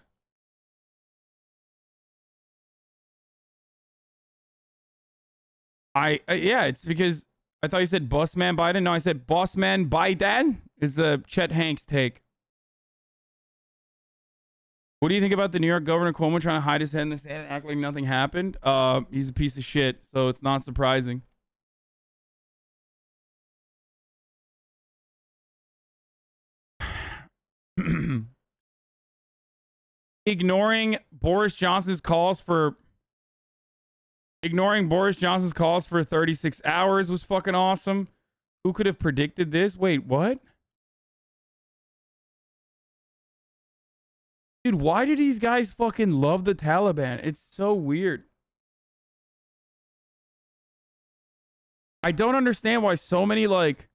Yeah, it's because I thought you said boss man Biden. No, I said boss man Biden is a Chet Hanks take. What do you think about the New York governor Cuomo trying to hide his head in the sand and act like nothing happened? He's a piece of shit, so it's not surprising. Ignoring Boris Johnson's calls for 36 hours was fucking awesome. Who could have predicted this? Wait, what? Dude, why do these guys fucking love the Taliban? It's so weird. I don't understand why so many like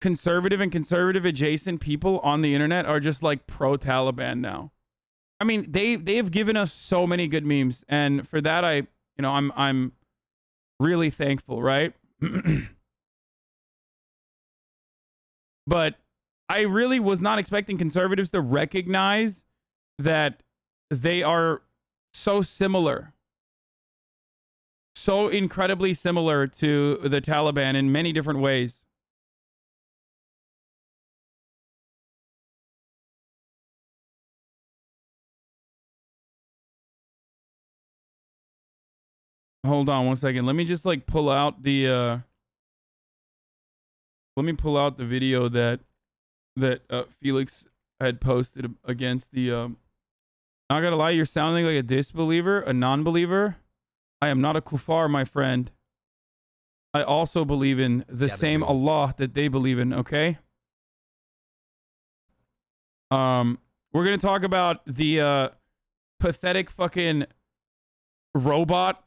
conservative and conservative adjacent people on the internet are just like pro-Taliban now. I mean, they've given us so many good memes, and for that I'm really thankful, right? But I really was not expecting conservatives to recognize that they are so similar, so incredibly similar to the Taliban in many different ways. Hold on one second. Let me just like pull out the video that Felix had posted against the not gonna lie, you're sounding like a disbeliever, a non-believer. I am not a kuffar, my friend. I also believe in the same Allah that they believe in, okay? We're gonna talk about the pathetic fucking robot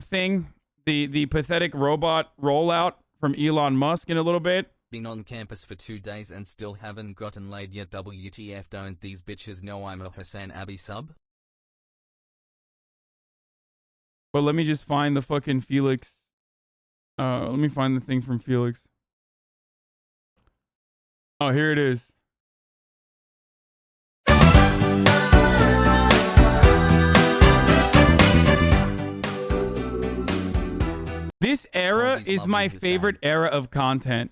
thing, the pathetic robot rollout from Elon Musk in a little bit. Been on campus for 2 days and still haven't gotten laid yet. WTF, don't these bitches know I'm a HasanAbi sub? But let me just find the fucking Felix. Let me find the thing from Felix. Oh, here it is. This era is my favorite era of content.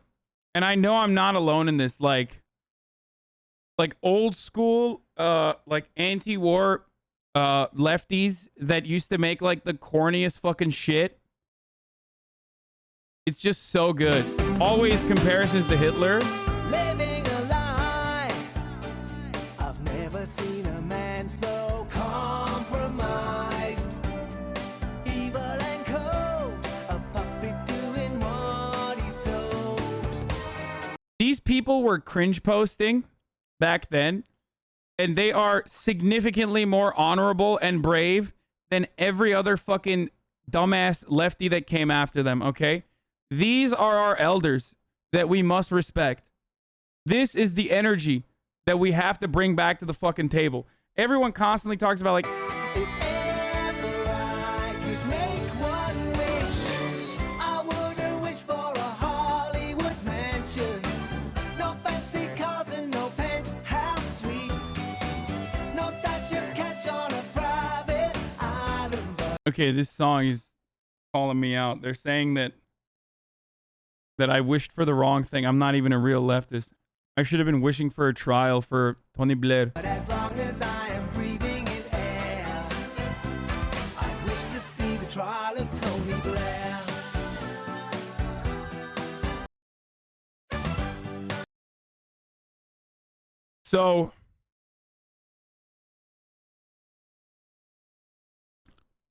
And I know I'm not alone in this, like old school, like anti-war lefties that used to make like the corniest fucking shit. It's just so good. Always comparisons to Hitler. Living a lie. I've never seen a man so compromised. Evil and cold, a puppet doing what he's told. These people were cringe posting back then, and they are significantly more honorable and brave than every other fucking dumbass lefty that came after them, okay? These are our elders that we must respect. This is the energy that we have to bring back to the fucking table. Everyone constantly talks about like, If ever I could make one wish, I wouldn't wish for a Hollywood mansion. No fancy cars and no penthouse suites. No stash of cash on a private island. okay, this song is calling me out. They're saying that I wished for the wrong thing. I'm not even a real leftist. I should have been wishing for a trial for Tony Blair. But as long as I am breathing in air, I wish to see the trial of Tony Blair. So,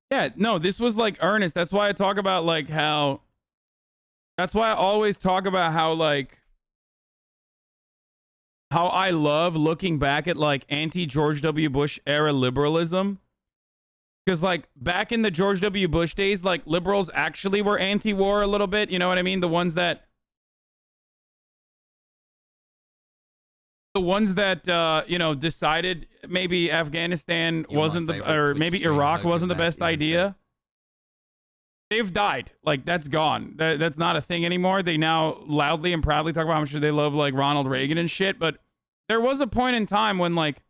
yeah, no, this was like earnest. That's why I talk about like how, that's why I always talk about how like, how I love looking back at like anti-George W. Bush era liberalism. Because like back in the George W. Bush days, like liberals actually were anti-war a little bit. You know what I mean? The ones that the ones that you know, decided maybe Afghanistan wasn't the, or maybe Iraq wasn't the best idea. They've died. Like, that's gone. That's not a thing anymore. They now loudly and proudly talk about how much they love, like, Ronald Reagan and shit. But there was a point in time when, like,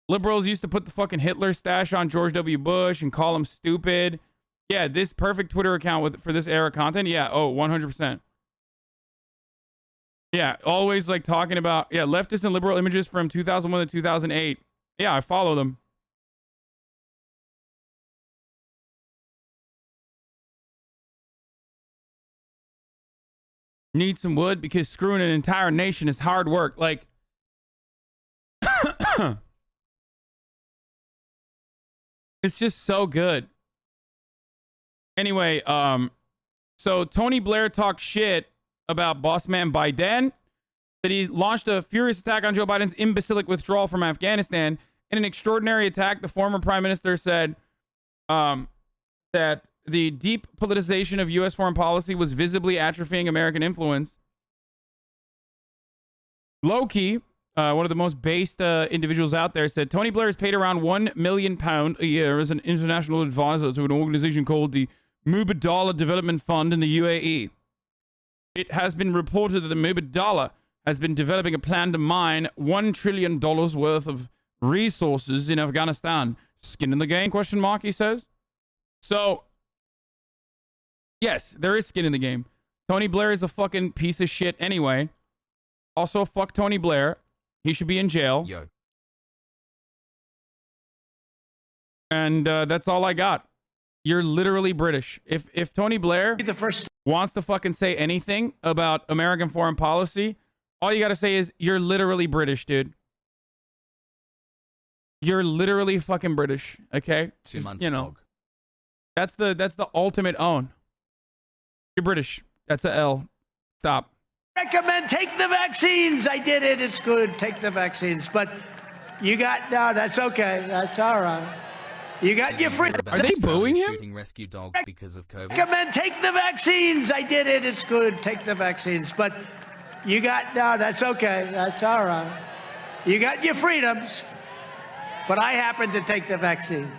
liberals used to put the fucking Hitler stash on George W. Bush and call him stupid. Yeah, this perfect Twitter account for this era content. Yeah, oh, 100%. Yeah, always, like, talking about, yeah, leftist and liberal images from 2001 to 2008. Yeah, I follow them. Need some wood because screwing an entire nation is hard work. Like, it's just so good. Anyway, so Tony Blair talked shit about boss man Biden, that he launched a furious attack on Joe Biden's imbecilic withdrawal from Afghanistan. In an extraordinary attack, the former prime minister said that the deep politicization of U.S. foreign policy was visibly atrophying American influence. Loki, one of the most based individuals out there, said Tony Blair is paid around £1 million a year as an international advisor to an organization called the Mubadala Development Fund in the UAE. It has been reported that the Mubadala has been developing a plan to mine $1 trillion worth of resources in Afghanistan. Skin in the game, question mark, he says. So, yes, there is skin in the game. Tony Blair is a fucking piece of shit anyway. Also, fuck Tony Blair. He should be in jail. Yo. And that's all I got. You're literally British. If Tony Blair wants to fucking say anything about American foreign policy, all you gotta say is, you're literally British, dude. You're literally fucking British, okay? 2 months, you know, dog. that's the ultimate own. You're British. That's a L. Stop. Recommend take the vaccines. I did it. It's good. Take the vaccines. But you got, no, that's okay. That's all right. You got your free. Are they booing him? Shooting rescue dogs because of COVID. Recommend take the vaccines. I did it. It's good. Take the vaccines. But you got, no, that's okay. That's all right. You got your freedoms. But I happen to take the vaccine.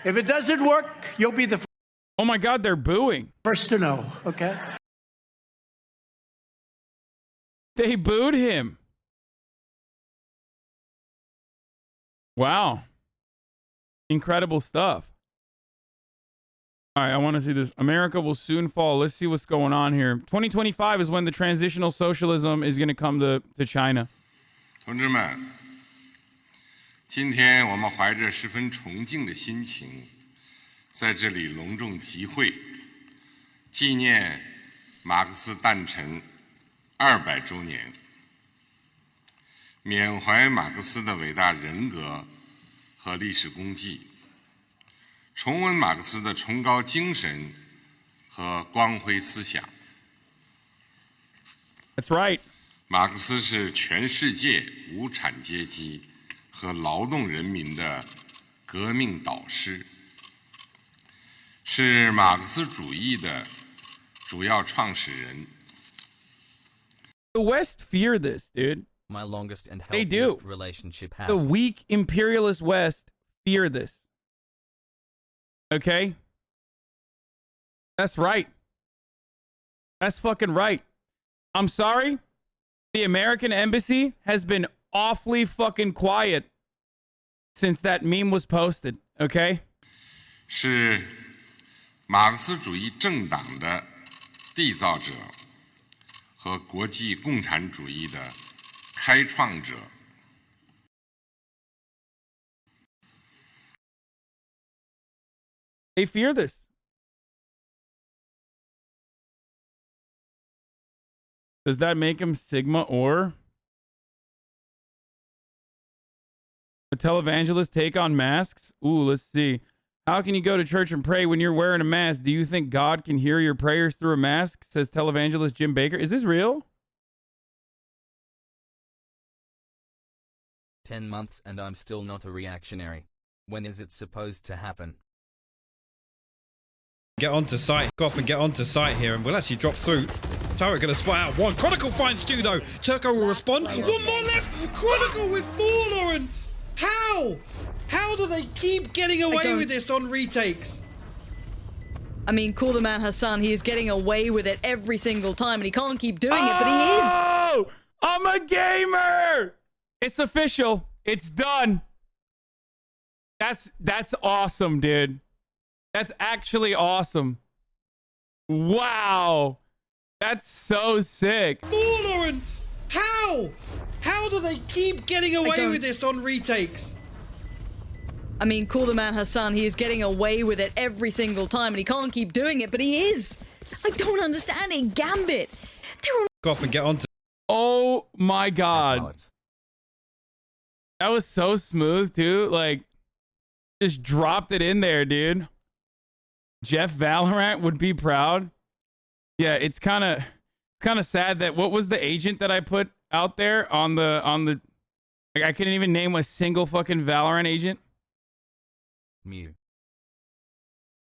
If it doesn't work, you'll be the Oh my God, they're booing. first to know, okay? They booed him. Wow. Incredible stuff. All right, I want to see this. America will soon fall. Let's see what's going on here. 2025 is when the transitional socialism is going to come to China. 同志们，今天我们怀着十分崇敬的心情，在这里隆重集会，纪念马克思诞辰200周年，缅怀马克思的伟大人格和历史功绩，重温马克思的崇高精神和光辉思想。That's right. 马克思是全世界无产阶级和劳动人民的革命导师，是马克思主义的主要创始人。The West fear this, dude. My longest and They do. healthiest relationship has. The weak imperialist West fear this. Okay? That's right. That's fucking right. I'm sorry. The American embassy has been awfully fucking quiet since that meme was posted. Okay? 是马克思主义政党的缔造者和国际共产主义的开创者。They fear this. Does that make him Sigma or a televangelist take on masks? Ooh, let's see. How can you go to church and pray when you're wearing a mask? Do you think God can hear your prayers through a mask? Says televangelist Jim Baker. Is this real? 10 months and I'm still not a reactionary. When is it supposed to happen? Get onto site. Go off and get onto site here and we'll actually drop through. Turret gonna spot out one. Chronicle finds two though. Turco will respond. One more left. Chronicle with four, Lauren. How? How do they keep getting away with this on retakes? I mean, call the man Hassan. He is getting away with it every single time, and he can't keep doing it, but he is. Oh, I'm a gamer. It's official. It's done. That's awesome, dude. That's actually awesome. Wow. That's so sick. Four, Lauren. How? How do they keep getting away with this on retakes? I mean, call the man Hassan. He is getting away with it every single time, and he can't keep doing it, but he is. I don't understand it. Gambit. Go off and get onto. Oh my god. That was so smooth, too. Like, just dropped it in there, dude. Jeff Valorant would be proud. Yeah, it's kind of sad that what was the agent that I put out there on the like, I couldn't even name a single fucking Valorant agent. Mew.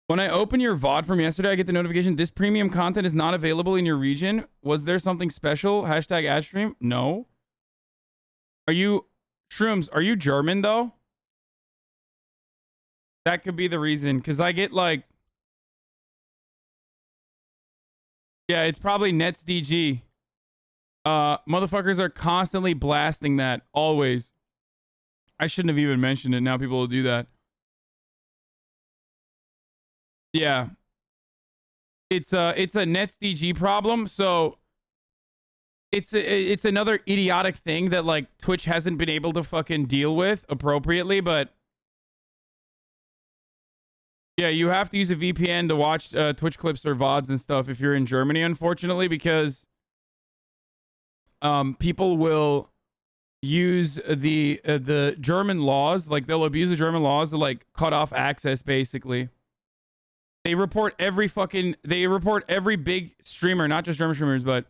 When I open your VOD from yesterday, I get the notification this premium content is not available in your region. Was there something special? Hashtag ad stream? No. Are you Shrooms? Are you German though? That could be the reason, because I get like, yeah, it's probably NetsDG. Motherfuckers are constantly blasting that always. I shouldn't have even mentioned it. Now people will do that. Yeah. It's a NetsDG problem. So it's another idiotic thing that like Twitch hasn't been able to fucking deal with appropriately, but yeah, you have to use a VPN to watch Twitch clips or VODs and stuff if you're in Germany, unfortunately, because people will use the German laws, like they'll abuse the German laws to like cut off access, basically. They report every big streamer, not just German streamers, but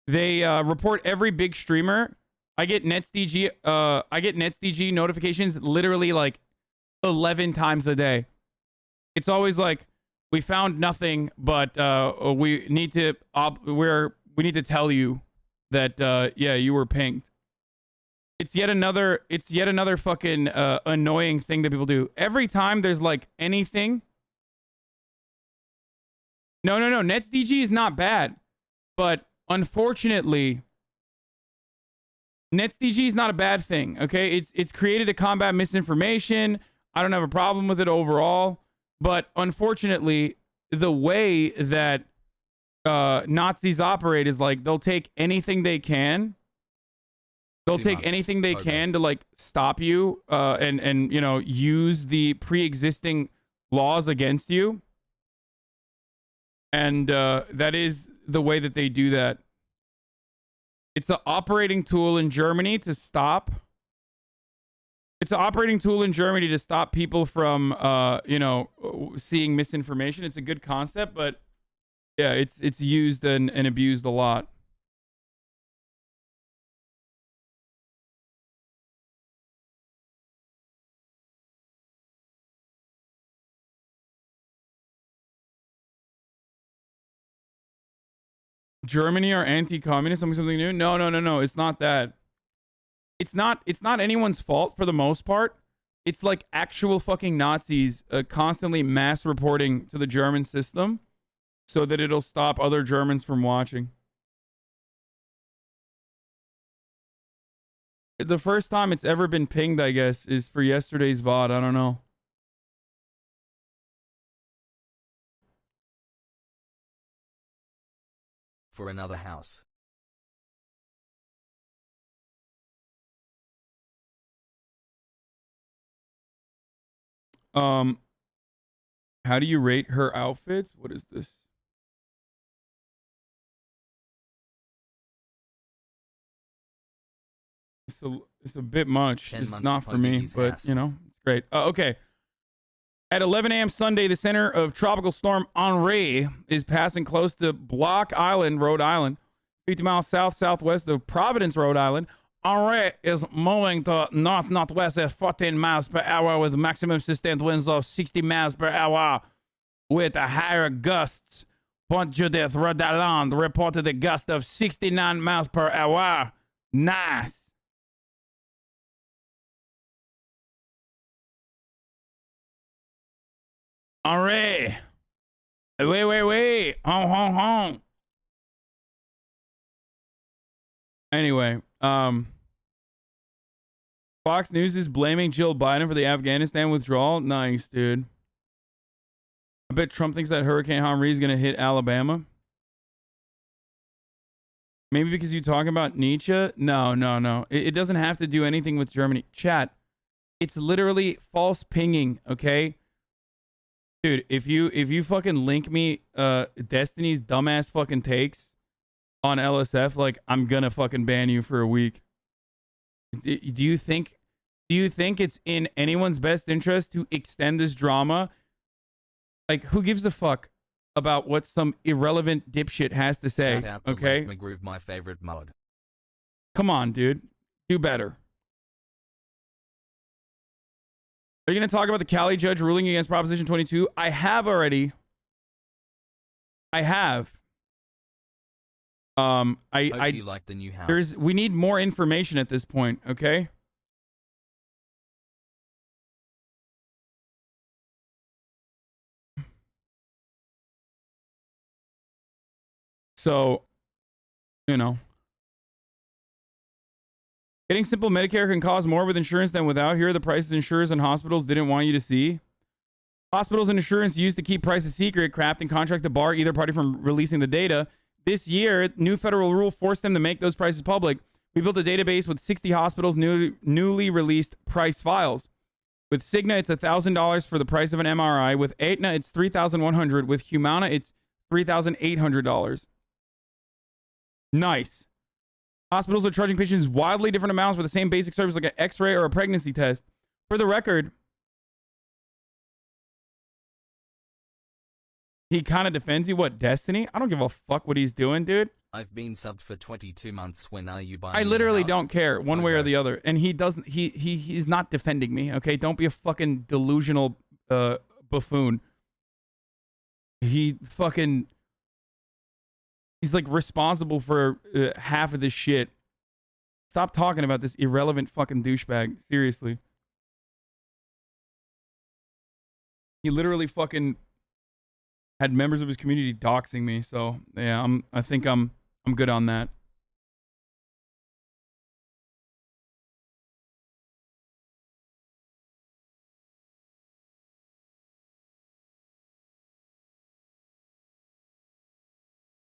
they report every big streamer. I get NetsDG notifications literally like 11 times a day. It's always like, we found nothing, but we need to tell you that yeah, you were pinged. It's yet another fucking annoying thing that people do. Every time there's like anything. No. NetsDG is not bad, but unfortunately, NetsDG is not a bad thing. Okay, it's created to combat misinformation. I don't have a problem with it overall. But unfortunately, the way that Nazis operate is like they'll take anything they can. They'll take anything they can to like stop you and you know, use the pre-existing laws against you. And that is the way that they do that. It's an operating tool in Germany to stop. It's an operating tool in Germany to stop people from, you know, seeing misinformation. It's a good concept, but yeah, it's used and abused a lot. Germany are anti-communist, something new? No. It's not that. It's not anyone's fault for the most part. It's like actual fucking Nazis constantly mass reporting to the German system so that it'll stop other Germans from watching. The first time it's ever been pinged, I guess, is for yesterday's VOD. I don't know. For another house. How do you rate her outfits? What is this? It's a bit much. It's not for me, but you know, it's great. Okay. At 11 a.m. Sunday, the center of Tropical Storm Henri is passing close to Block Island, Rhode Island, 50 miles southwest of Providence, Rhode Island. Henri is moving to northwest at 14 miles per hour with maximum sustained winds of 60 miles per hour with higher gusts Pont Judith, Rhode Island reported a gust of 69 miles per hour. Nice. All right. Wait. Home. Anyway, Fox News is blaming Jill Biden for the Afghanistan withdrawal. Nice, dude. I bet Trump thinks that Hurricane Henri is going to hit Alabama. Maybe because you talk about Nietzsche? No. It doesn't have to do anything with Germany. Chat, it's literally false pinging, okay? Dude, if you fucking link me Destiny's dumbass fucking takes on LSF, like, I'm gonna fucking ban you for a week. Do you think it's in anyone's best interest to extend this drama? Like, who gives a fuck about what some irrelevant dipshit has to say? Shout out to Okay, Let Me Groove, my favorite mod. come on, dude, do better. Are you gonna talk about the Cali judge ruling against Proposition 22? I have already. I have. Hope you like the new house. We need more information at this point, okay? So, you know, getting simple Medicare can cost more with insurance than without. Here are the prices insurers and hospitals didn't want you to see. Hospitals and insurance used to keep prices secret, crafting contracts to bar either party from releasing the data. This year, new federal rule forced them to make those prices public. We built a database with 60 hospitals' newly released price files. With Cigna, it's $1,000 for the price of an MRI. With Aetna, it's $3,100. With Humana, it's $3,800. Nice. Hospitals are charging patients wildly different amounts for the same basic service like an X-ray or a pregnancy test. For the record, he kind of defends you. What, Destiny? I don't give a fuck what he's doing, dude. I've been subbed for 22 months. When are you buying? I your literally house? don't care one way or the other. And he doesn't. He's not defending me. Okay, don't be a fucking delusional buffoon. He's like responsible for half of this shit. Stop talking about this irrelevant fucking douchebag. Seriously. He literally fucking had members of his community doxing me. So yeah, I think I'm good on that.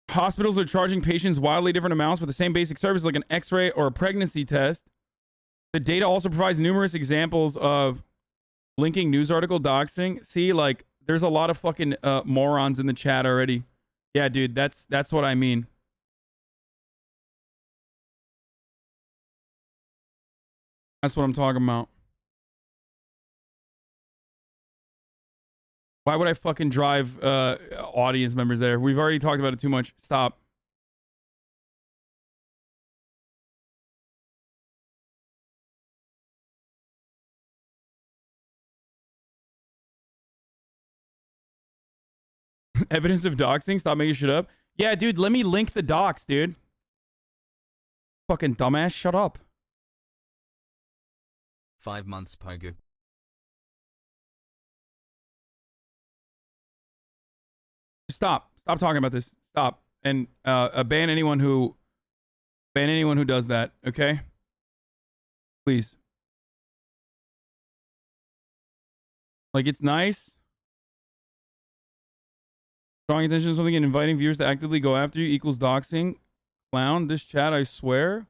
Hospitals are charging patients wildly different amounts for the same basic service like an X-ray or a pregnancy test. The data also provides numerous examples of linking news article doxing. See, like, there's a lot of fucking morons in the chat already. Yeah, dude, that's what I mean. That's what I'm talking about. Why would I fucking drive audience members there? We've already talked about it too much. Stop. Evidence of doxing? Stop making shit up. Yeah, dude, let me link the docs, dude. Fucking dumbass, shut up. 5 months, Pogu. Stop talking about this. Stop. And ban anyone who does that, okay? Please. Like, it's nice. Drawing attention to something and inviting viewers to actively go after you equals doxing. Clown, this chat, I swear.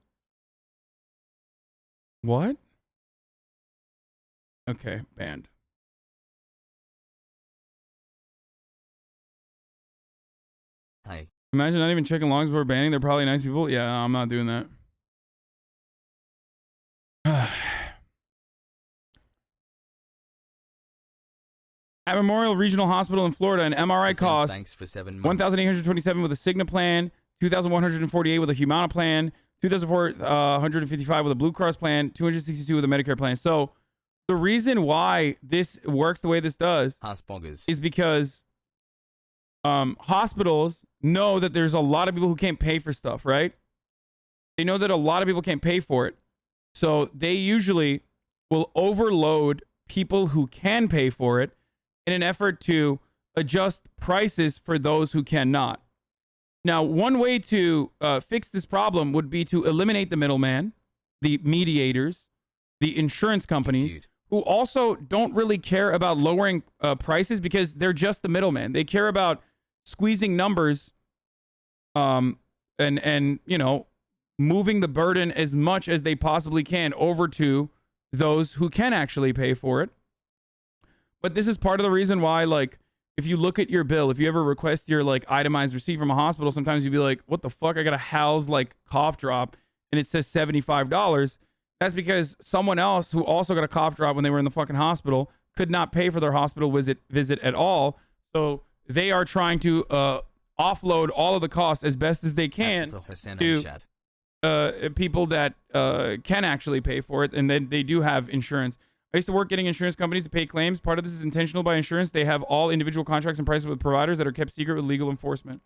What? Okay, banned. Hey. Imagine not even checking logs before banning. They're probably nice people. Yeah, I'm not doing that. At Memorial Regional Hospital in Florida, an MRI cost $1,827 with a Cigna plan, $2,148 with a Humana plan, $2,455 with a Blue Cross plan, $262 with a Medicare plan. So the reason why this works the way this does is because Hospitals know that there's a lot of people who can't pay for stuff, right? They know that a lot of people can't pay for it. So they usually will overload people who can pay for it in an effort to adjust prices for those who cannot. Now, one way to fix this problem would be to eliminate the middleman, the mediators, the insurance companies, who also don't really care about lowering prices because they're just the middleman. They care about squeezing numbers and you know, moving the burden as much as they possibly can over to those who can actually pay for it. But this is part of the reason why, like, if you look at your bill, if you ever request your like itemized receipt from a hospital, sometimes you'd be like, what the fuck? I got a Hal's like cough drop and it says $75. That's because someone else who also got a cough drop when they were in the fucking hospital could not pay for their hospital visit at all. So they are trying to offload all of the costs as best as they can to people that can actually pay for it, and then they do have insurance. I used to work getting insurance companies to pay claims. Part of this is intentional by insurance. They have all individual contracts and prices with providers that are kept secret with legal enforcement.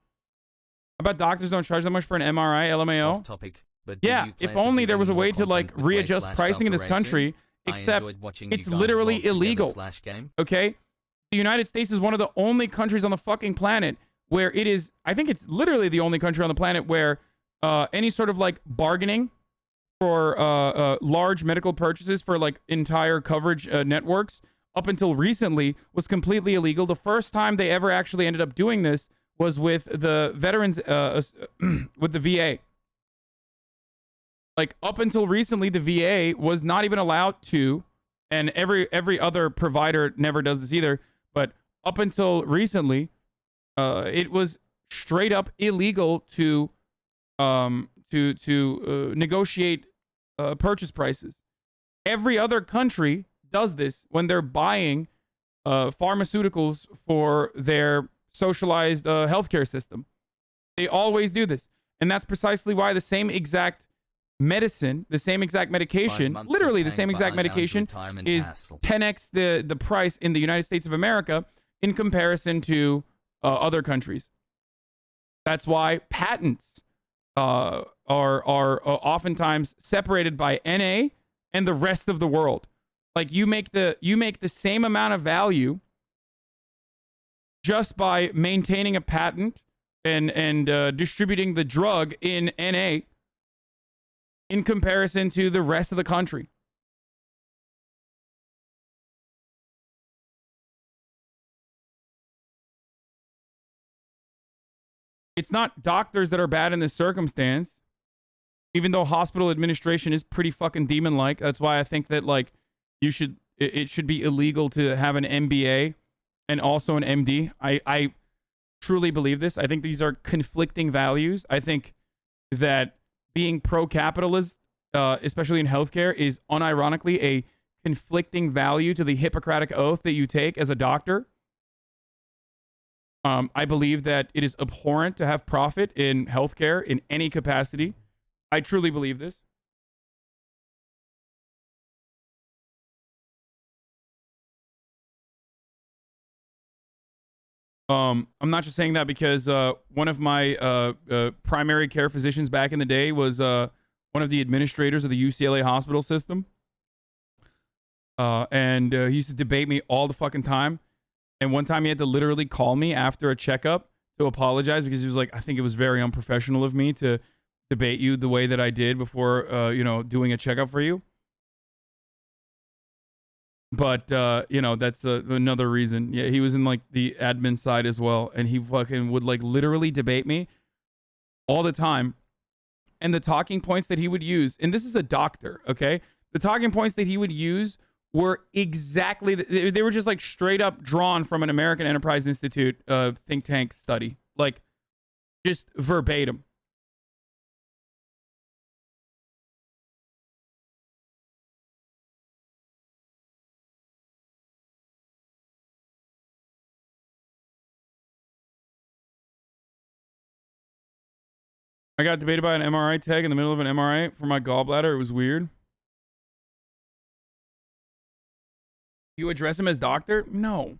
How about doctors don't charge that much for an MRI, LMAO? Off topic, but yeah, if only there was a way to like readjust pricing in this country, except it's literally illegal. Okay? The United States is one of the only countries on the fucking planet where it is, I think it's literally the only country on the planet where any sort of like bargaining for large medical purchases for like entire coverage networks up until recently was completely illegal. The first time they ever actually ended up doing this was with the veterans, with the VA. Like up until recently, the VA was not even allowed to, and every other provider never does this either. But up until recently, it was straight up illegal to negotiate purchase prices. Every other country does this when they're buying pharmaceuticals for their socialized healthcare system. They always do this. And that's precisely why the same exact medicine, the same exact medication, literally the same exact medication is 10x the price in the United States of America in comparison to other countries. That's why patents are oftentimes separated by NA and the rest of the world. Like you make the same amount of value just by maintaining a patent and distributing the drug in NA in comparison to the rest of the country. It's not doctors that are bad in this circumstance, even though hospital administration is pretty fucking demon-like. That's why I think that like it should be illegal to have an MBA and also an MD. I truly believe this. I think these are conflicting values. I think that being pro-capitalist, especially in healthcare, is unironically a conflicting value to the Hippocratic Oath that you take as a doctor. I believe that it is abhorrent to have profit in healthcare in any capacity. I truly believe this. I'm not just saying that because one of my primary care physicians back in the day was one of the administrators of the UCLA hospital system. And he used to debate me all the fucking time. And one time he had to literally call me after a checkup to apologize because he was like, I think it was very unprofessional of me to debate you the way that I did before, doing a checkup for you. But, that's another reason. Yeah, he was in like the admin side as well. And he fucking would like literally debate me all the time. And the talking points that he would use, and this is a doctor, okay? The talking points that he would use were exactly, they were just like straight up drawn from an American Enterprise Institute think tank study. Like just verbatim. I got debated by an MRI tag in the middle of an MRI for my gallbladder. It was weird. You address him as doctor? No.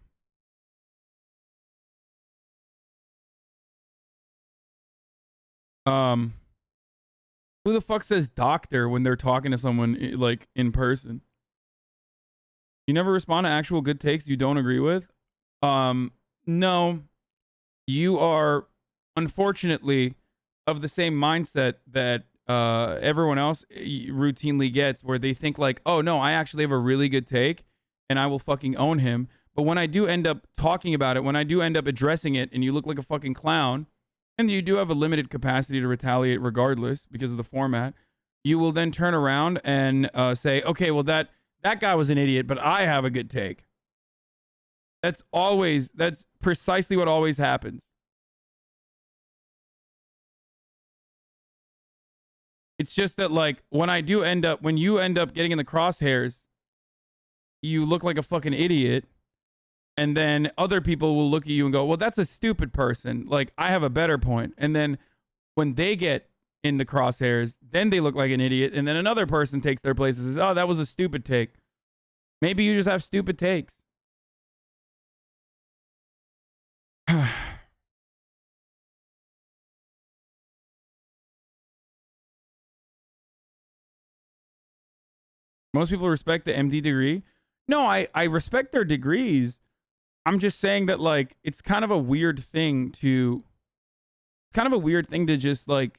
Who the fuck says doctor when they're talking to someone like in person? You never respond to actual good takes you don't agree with? No. You are unfortunately of the same mindset that everyone else routinely gets, where they think like, oh no, I actually have a really good take and I will fucking own him. But when I do end up talking about it, when I do end up addressing it and you look like a fucking clown, and you do have a limited capacity to retaliate regardless because of the format, you will then turn around and say, okay, well that guy was an idiot, but I have a good take. That's precisely what always happens. It's just that like when you end up getting in the crosshairs, you look like a fucking idiot. And then other people will look at you and go, well, that's a stupid person. Like, I have a better point. And then when they get in the crosshairs, then they look like an idiot. And then another person takes their place and says, oh, that was a stupid take. Maybe you just have stupid takes. Most people respect the MD degree. No, I respect their degrees. I'm just saying that like it's kind of a weird thing to just like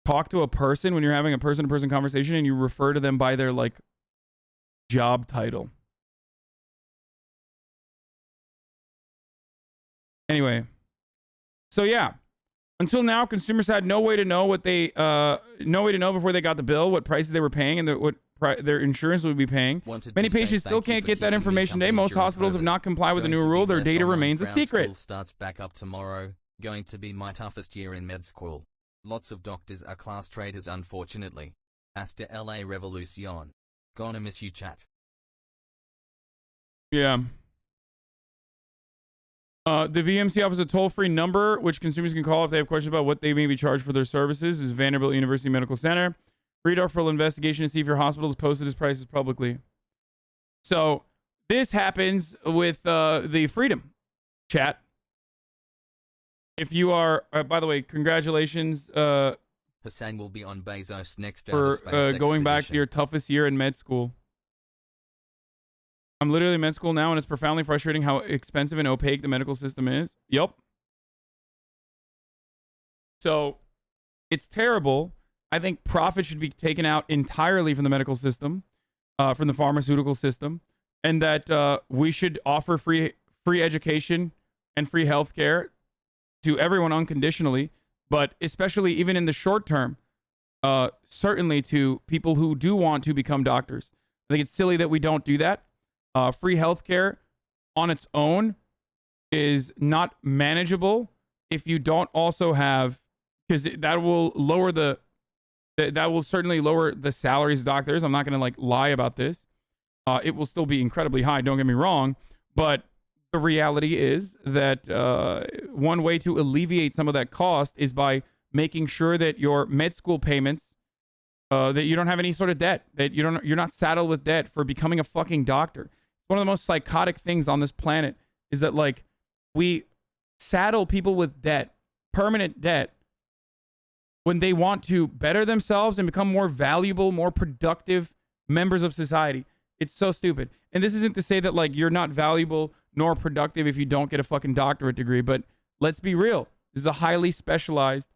talk to a person when you're having a person-to-person conversation and you refer to them by their like job title. Anyway, so yeah, until now, consumers had no way to know before they got the bill what prices they were paying and what their insurance would be paying. Many patients still can't get that information today. Most hospitals have not complied with the new rule. Their data remains a secret. School starts back up tomorrow. Going to be my toughest year in med school. Lots of doctors are class traitors, unfortunately. Hasta LA Revolucion. Gonna miss you, chat. Yeah. The VMC offers a toll-free number which consumers can call if they have questions about what they may be charged for their services. This is Vanderbilt University Medical Center. Read our full investigation to see if your hospital has posted its prices publicly. So this happens with the Freedom chat. If you are, by the way, congratulations. Hasan will be on Bezos' next for going back to your toughest year in med school. I'm literally in med school now, and it's profoundly frustrating how expensive and opaque the medical system is. Yup. So it's terrible. I think profit should be taken out entirely from the medical system, from the pharmaceutical system, and that we should offer free education and free healthcare to everyone unconditionally, but especially even in the short term, certainly to people who do want to become doctors. I think it's silly that we don't do that. Free healthcare on its own is not manageable if you don't also have, because that will certainly lower the salaries of doctors. I'm not going to like lie about this. It will still be incredibly high. Don't get me wrong, but the reality is that one way to alleviate some of that cost is by making sure that your med school payments, that you don't have any sort of debt, that you're not saddled with debt for becoming a fucking doctor. One of the most psychotic things on this planet is that like we saddle people with debt, permanent debt, when they want to better themselves and become more valuable, more productive members of society. It's so stupid. And this isn't to say that like you're not valuable nor productive if you don't get a fucking doctorate degree, but let's be real. This is a highly specialized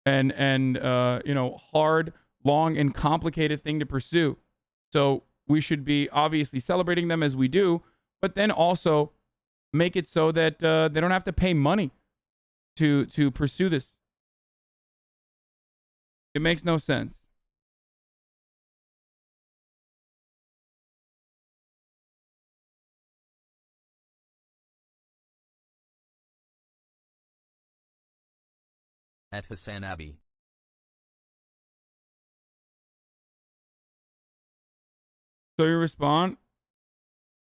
and hard, long, and complicated thing to pursue. So we should be obviously celebrating them as we do, but then also make it so that they don't have to pay money to pursue this. It makes no sense. At HasanAbi. So you respond?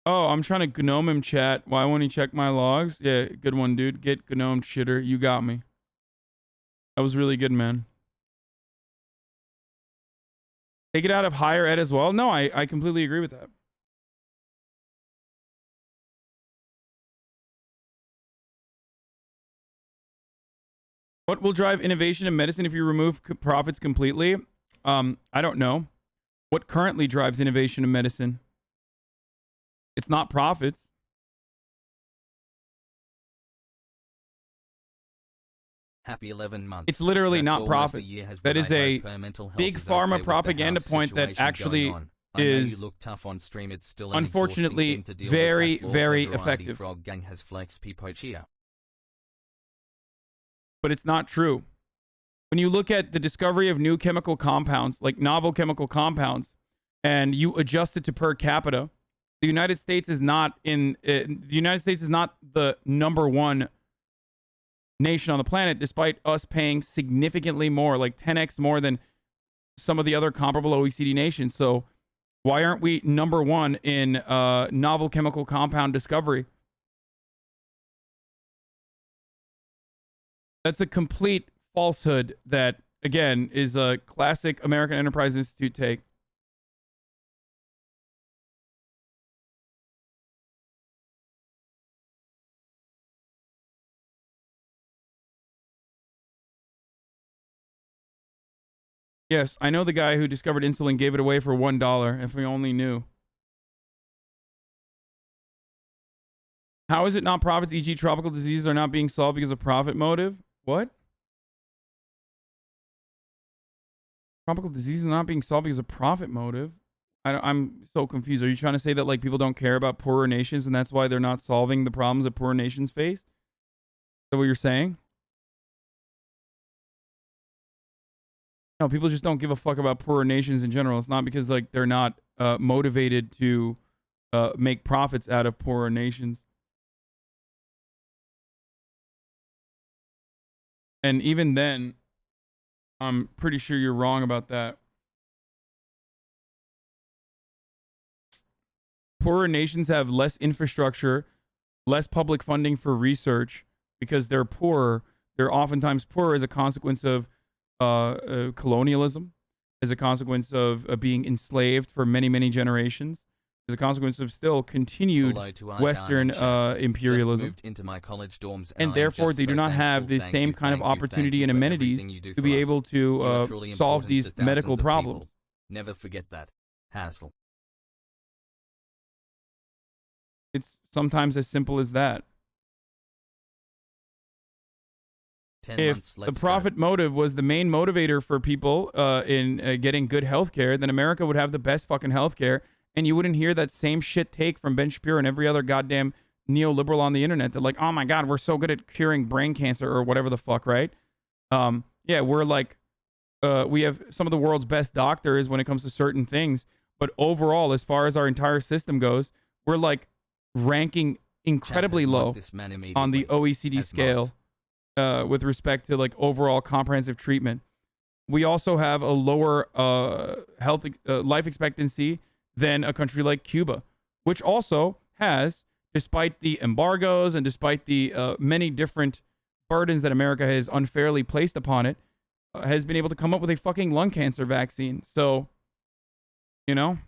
Oh, I'm trying to gnome him chat. Why won't he check my logs? Yeah, good one, dude. Get gnomed, shitter. You got me. That was really good, man. Take it out of higher ed as well? No, I completely agree with that. What will drive innovation in medicine if you remove profits completely? I don't know. What currently drives innovation in medicine? It's not profits. Happy 11 months. It's literally That's not almost profits. a year has That been. is I a hope her mental health big is pharma okay with the propaganda house point that situation actually going on. I know you is look tough on stream. It's still an unfortunately exhausting thing to deal very, with, as very also variety effective. Frog Gang has flex people cheer. But it's not true. When you look at the discovery of new chemical compounds, like novel chemical compounds, and you adjust it to per capita, the United States is not the #1 nation on the planet, despite us paying significantly more, like 10x more than some of the other comparable OECD nations. So why aren't we #1 in novel chemical compound discovery? That's a complete falsehood that, again, is a classic American Enterprise Institute take. Yes, I know the guy who discovered insulin gave it away for $1, if we only knew. How is it not profits, e.g. tropical diseases are not being solved because of profit motive? What? Tropical diseases are not being solved because of profit motive? I'm so confused. Are you trying to say that like people don't care about poorer nations and that's why they're not solving the problems that poorer nations face? Is that what you're saying? No, people just don't give a fuck about poorer nations in general. It's not because like they're not motivated to make profits out of poorer nations. And even then, I'm pretty sure you're wrong about that. Poorer nations have less infrastructure, less public funding for research because they're poorer. They're oftentimes poorer as a consequence of colonialism, as a consequence of being enslaved for many, many generations, as a consequence of still continued Western imperialism. Into my college dorms and therefore, they do not have the same kind of opportunity and amenities to be able to solve these medical problems. Never forget that. Hassle. It's sometimes as simple as that. If the profit motive was the main motivator for people in getting good healthcare, then America would have the best fucking healthcare, and you wouldn't hear that same shit take from Ben Shapiro and every other goddamn neoliberal on the internet. They're like, oh my God, we're so good at curing brain cancer or whatever the fuck, right? Yeah, we're like, we have some of the world's best doctors when it comes to certain things, but overall, as far as our entire system goes, we're like ranking incredibly low on the OECD scale. With respect to like overall comprehensive treatment, we also have a lower life expectancy than a country like Cuba, which also has, despite the embargoes and despite the many different burdens that America has unfairly placed upon it, has been able to come up with a fucking lung cancer vaccine. So, you know.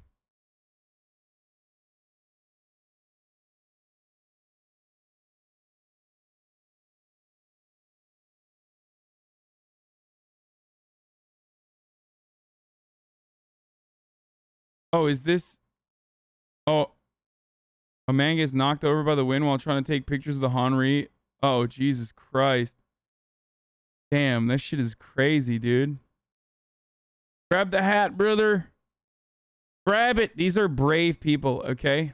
Oh, is this... Oh, a man gets knocked over by the wind while trying to take pictures of the Henri. Oh, Jesus Christ. Damn, that shit is crazy, dude. Grab the hat, brother. Grab it. These are brave people, okay?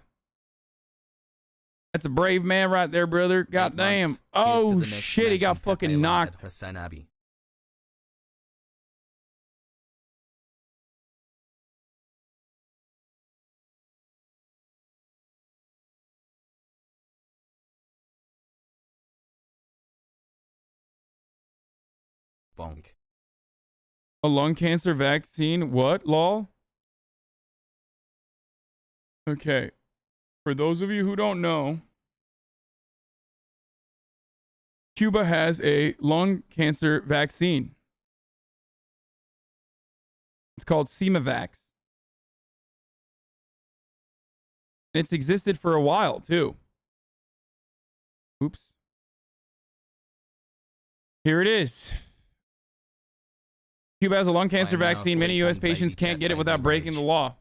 That's a brave man right there, brother. God damn. Oh, shit, he got fucking knocked. HasanAbi. Bonk. A lung cancer vaccine? What? Lol? Okay. For those of you who don't know, Cuba has a lung cancer vaccine. It's called Simovax. It's existed for a while, too. Oops. Here it is. Cuba has a lung cancer By now, vaccine. Many U.S. baby patients can't chat get it made without me breaking the rage. law.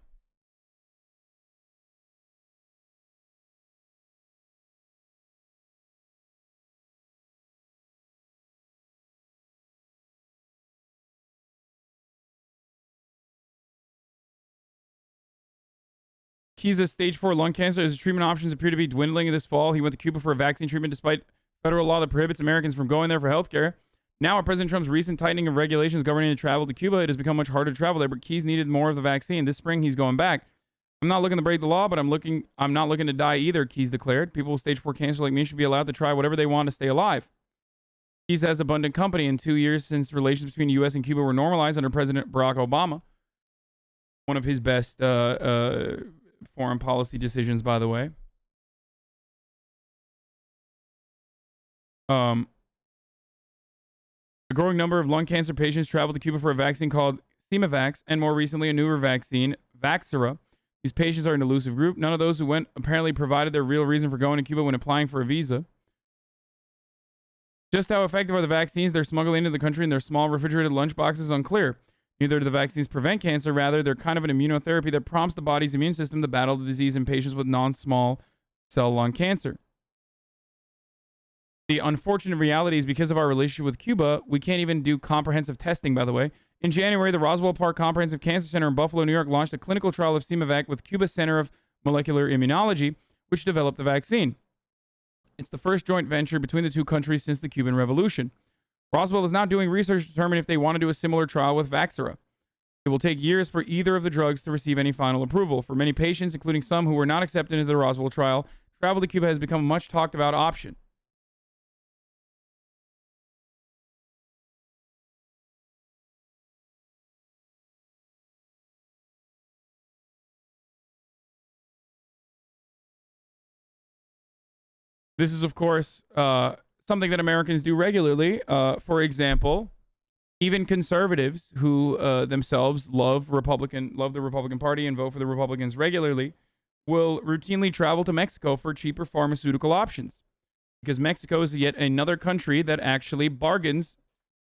He's a stage 4 lung cancer. His treatment options appear to be dwindling this fall. He went to Cuba for a vaccine treatment despite federal law that prohibits Americans from going there for healthcare. Now, with President Trump's recent tightening of regulations governing the travel to Cuba, it has become much harder to travel there, but Keys needed more of the vaccine. This spring, he's going back. I'm not looking to break the law, but I'm not looking to die either, Keys declared. People with stage 4 cancer like me should be allowed to try whatever they want to stay alive. Keys has abundant company in 2 years since relations between the U.S. and Cuba were normalized under President Barack Obama. One of his best foreign policy decisions, by the way. A growing number of lung cancer patients traveled to Cuba for a vaccine called Simovax, and more recently, a newer vaccine, Vaxera. These patients are an elusive group. None of those who went apparently provided their real reason for going to Cuba when applying for a visa. Just how effective are the vaccines they're smuggling into the country in their small refrigerated lunchboxes is unclear. Neither do the vaccines prevent cancer. Rather, they're kind of an immunotherapy that prompts the body's immune system to battle the disease in patients with non-small cell lung cancer. The unfortunate reality is because of our relationship with Cuba, we can't even do comprehensive testing, by the way. In January, the Roswell Park Comprehensive Cancer Center in Buffalo, New York, launched a clinical trial of Simovac with Cuba's Center of Molecular Immunology, which developed the vaccine. It's the first joint venture between the two countries since the Cuban Revolution. Roswell is now doing research to determine if they want to do a similar trial with Vaxera. It will take years for either of the drugs to receive any final approval. For many patients, including some who were not accepted into the Roswell trial, travel to Cuba has become a much talked about option. This is, of course, something that Americans do regularly. For example, even conservatives who themselves love the Republican Party and vote for the Republicans regularly will routinely travel to Mexico for cheaper pharmaceutical options, because Mexico is yet another country that actually bargains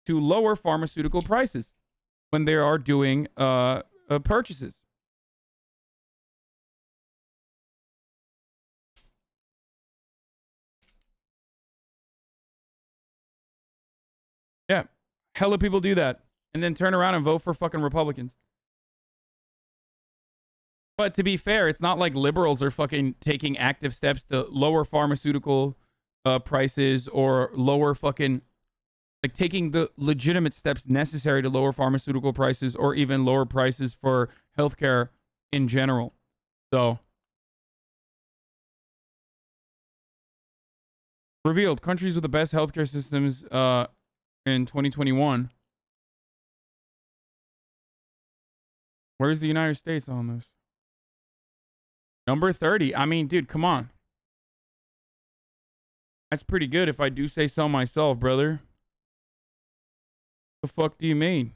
to lower pharmaceutical prices when they are doing purchases. Yeah, hella people do that and then turn around and vote for fucking Republicans. But to be fair, it's not like liberals are fucking taking active steps to lower pharmaceutical prices or lower fucking, like, taking the legitimate steps necessary to lower pharmaceutical prices or even lower prices for healthcare in general. So, revealed countries with the best healthcare systems in 2021. Where's the United States on this? Number 30. I mean, dude, come on. That's pretty good if I do say so myself, brother. The fuck do you mean?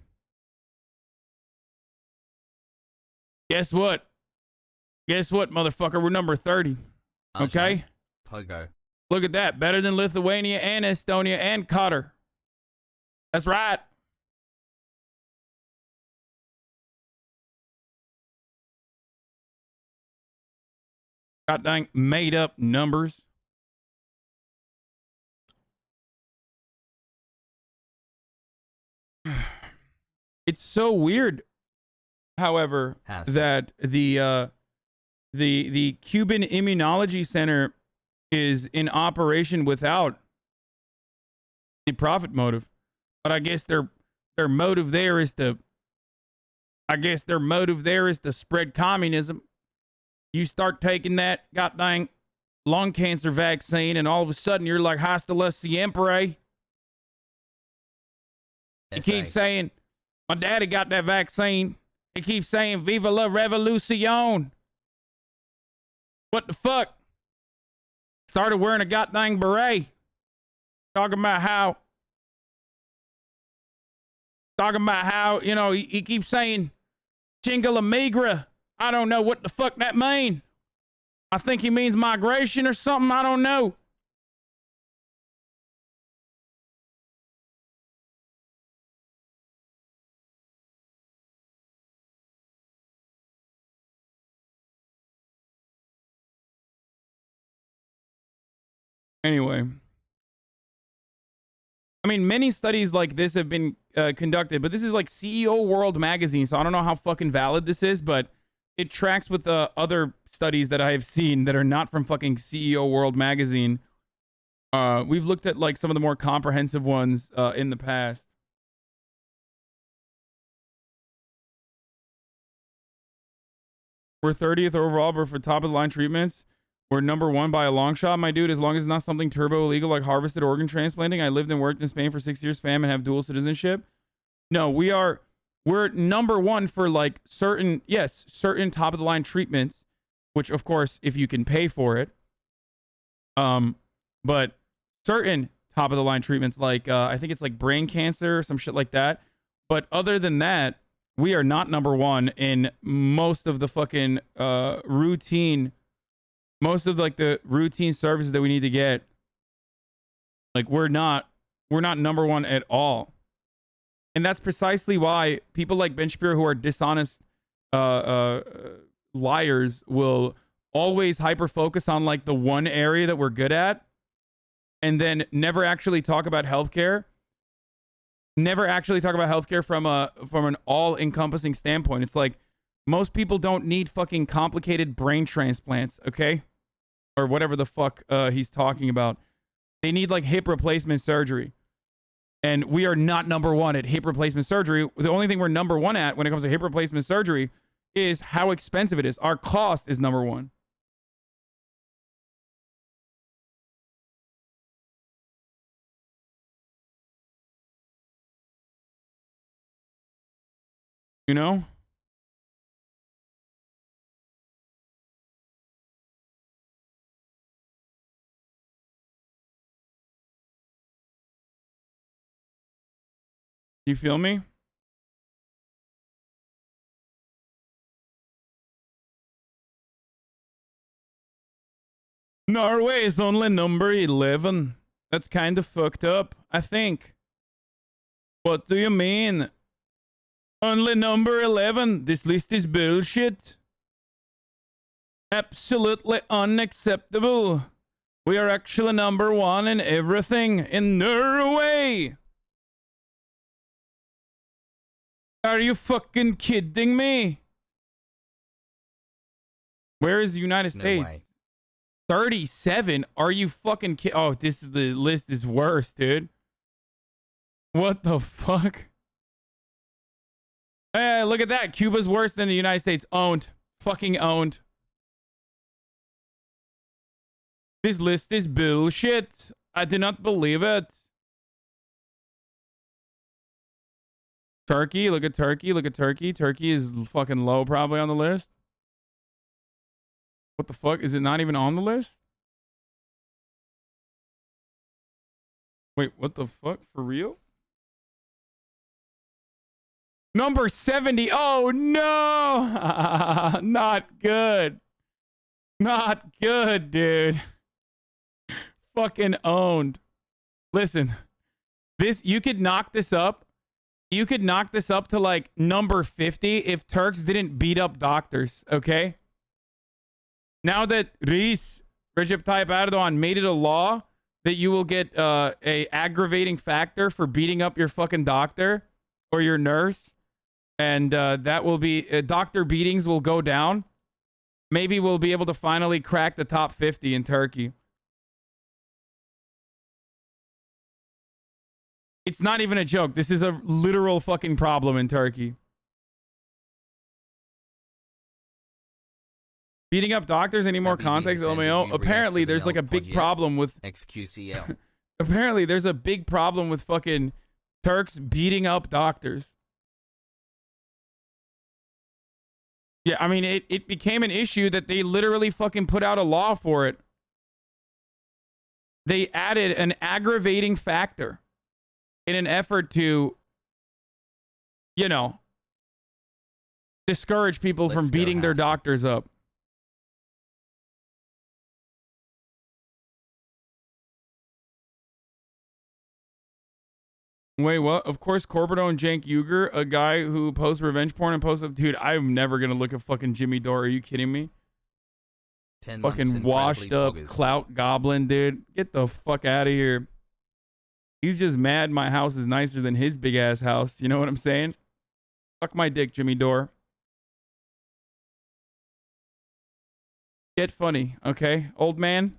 Guess what? Guess what, motherfucker? We're number 30. Okay? Pogo. Look at that. Better than Lithuania and Estonia and Qatar. That's right. God dang made up numbers. It's so weird, however, that the Cuban Immunology Center is in operation without the profit motive. But I guess their motive there is to spread communism. You start taking that goddamn lung cancer vaccine, and all of a sudden you're like hasta la siempre. You keep saying, my daddy got that vaccine. He keeps saying, Viva la Revolucion. What the fuck? Started wearing a goddamn beret. Talking about how, you know, he keeps saying, Chinga la migra. I don't know what the fuck that mean. I think he means migration or something. I don't know. Anyway. I mean, many studies like this have been conducted, but this is like CEO World Magazine, so I don't know how fucking valid this is, but it tracks with the other studies that I have seen that are not from fucking CEO World Magazine. We've looked at like some of the more comprehensive ones in the past. We're 30th overall, but for top of the line treatments, we're number 1 by a long shot, my dude. As long as it's not something turbo illegal like harvested organ transplanting. I lived and worked in Spain for 6 years, fam, and have dual citizenship. No, we're number 1 for like certain top of the line treatments, which of course, if you can pay for it. But certain top of the line treatments, like I think it's like brain cancer or some shit like that. But other than that, we are not number 1 in most of the fucking routine services that we need to get. Like we're not number 1 at all. And that's precisely why people like Ben Shapiro, who are dishonest liars, will always hyper focus on like the one area that we're good at and then never actually talk about healthcare. Never actually talk about healthcare from an all-encompassing standpoint. It's like most people don't need fucking complicated brain transplants, okay? Or whatever the fuck he's talking about. They need like hip replacement surgery. And we are not number 1 at hip replacement surgery. The only thing we're number 1 at when it comes to hip replacement surgery is how expensive it is. Our cost is number 1. You know? You feel me? Norway is only number 11. That's kind of fucked up, I think. What do you mean? Only number 11. This list is bullshit. Absolutely unacceptable. We are actually number 1 in everything in Norway. Are you fucking kidding me? Where is the United States? way. 37? Are you fucking kidding? Oh, the list is worse, dude. What the fuck? Hey, look at that. Cuba's worse than the United States. Owned. Fucking owned. This list is bullshit. I do not believe it. Turkey, look at Turkey, look at Turkey. Turkey is fucking low probably on the list. What the fuck? Is it not even on the list? Wait, what the fuck? For real? Number 70. Oh, no. Not good. Not good, dude. Fucking owned. Listen, you could knock this up. You could knock this up to like number 50 if Turks didn't beat up doctors, okay? Now that Recep Tayyip Erdogan made it a law that you will get a aggravating factor for beating up your fucking doctor or your nurse, and that will be doctor beatings will go down. Maybe we'll be able to finally crack the top 50 in Turkey. It's not even a joke. This is a literal fucking problem in Turkey. Beating up doctors, any more context, LMAO? Apparently, there's like a big problem with XQCL. Apparently, there's a big problem with fucking Turks beating up doctors. Yeah, I mean, it became an issue that they literally fucking put out a law for it. They added an aggravating factor in an effort to, you know, discourage people from beating their doctors up. Wait, what? Of course, Corbido and Jank Uger, a guy who posts revenge porn and posts up. Dude, I'm never going to look at fucking Jimmy Dore. Are you kidding me? 10 months Fucking washed up incredibly poggers. clout goblin, dude. Get the fuck out of here. He's just mad my house is nicer than his big ass house. You know what I'm saying? Fuck my dick, Jimmy Dore. Get funny, okay, old man?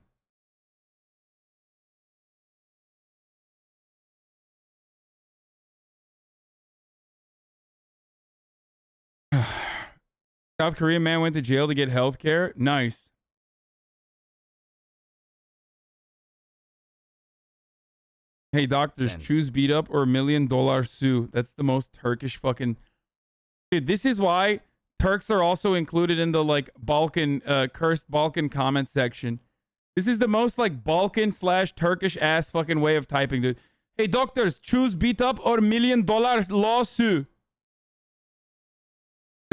South Korean man went to jail to get health care. Nice. Hey, doctors, 10. choose beat up or $1 million sue. That's the most Turkish fucking... Dude, this is why Turks are also included in the, like, Balkan, cursed Balkan comment section. This is the most, like, Balkan/Turkish ass fucking way of typing, dude. Hey, doctors, choose beat up or $1 million lawsuit.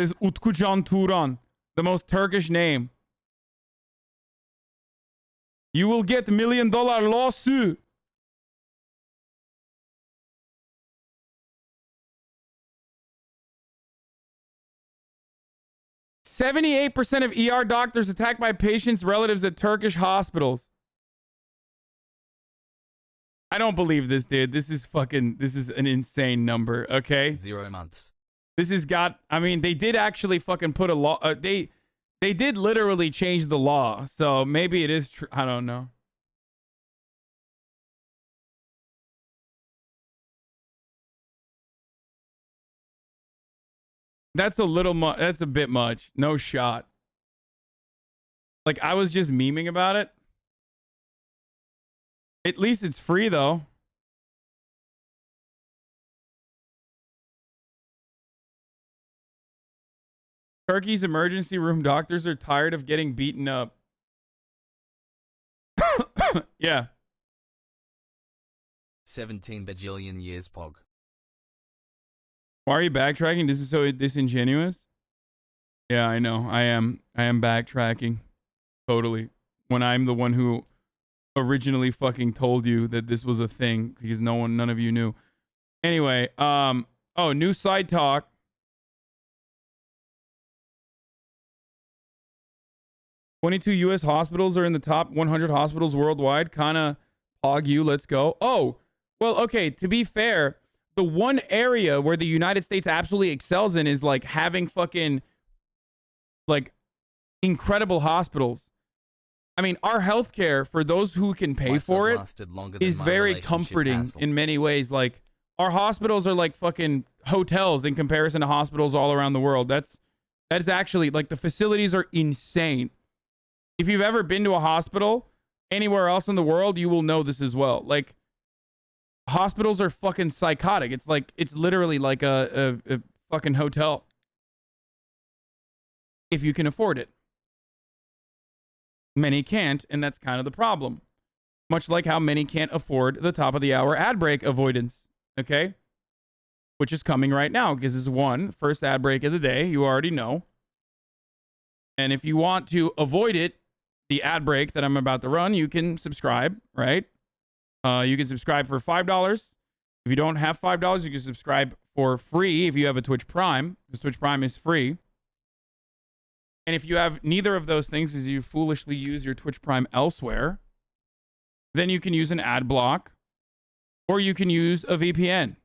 Says Utkucan Turan, the most Turkish name. You will get $1 million lawsuit. %78% of ER doctors attacked by patients' relatives at Turkish hospitals. I don't believe this, dude. This is an insane number, okay? 0 months. This has got, I mean, they did actually fucking put a law, they did literally change the law, so maybe it is true. I don't know. That's a little much. That's a bit much. No shot. Like, I was just memeing about it. At least it's free, though. Turkey's emergency room doctors are tired of getting beaten up. Yeah. 17 bajillion years pog. Why are you backtracking? This is so disingenuous. Yeah, I know. I am backtracking. Totally. When I'm the one who originally fucking told you that this was a thing because none of you knew. Anyway, new side talk. 22 U.S. hospitals are in the top 100 hospitals worldwide. Kinda pog you. Let's go. Oh, well, okay. To be fair, the one area where the United States absolutely excels in is like having fucking like incredible hospitals. I mean, our healthcare for those who can pay for it is very comforting in many ways. Like, our hospitals are like fucking hotels in comparison to hospitals all around the world. That is actually, like, the facilities are insane. If you've ever been to a hospital anywhere else in the world, you will know this as well. Like, hospitals are fucking psychotic. It's like, it's literally like a fucking hotel. If you can afford it. Many can't, and that's kind of the problem. Much like how many can't afford the top of the hour ad break avoidance. Okay? Which is coming right now, because this is first ad break of the day. You already know. And if you want to avoid it, the ad break that I'm about to run, you can subscribe, right? You can subscribe for $5. If you don't have $5, you can subscribe for free if you have a Twitch Prime, because Twitch Prime is free. And if you have neither of those things, as you foolishly use your Twitch Prime elsewhere, then you can use an ad block, or you can use a VPN.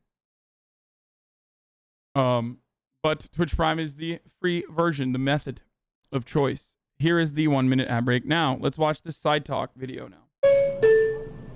But Twitch Prime is the free version, the method of choice. Here is the 1 minute ad break. Now, let's watch this side talk video now.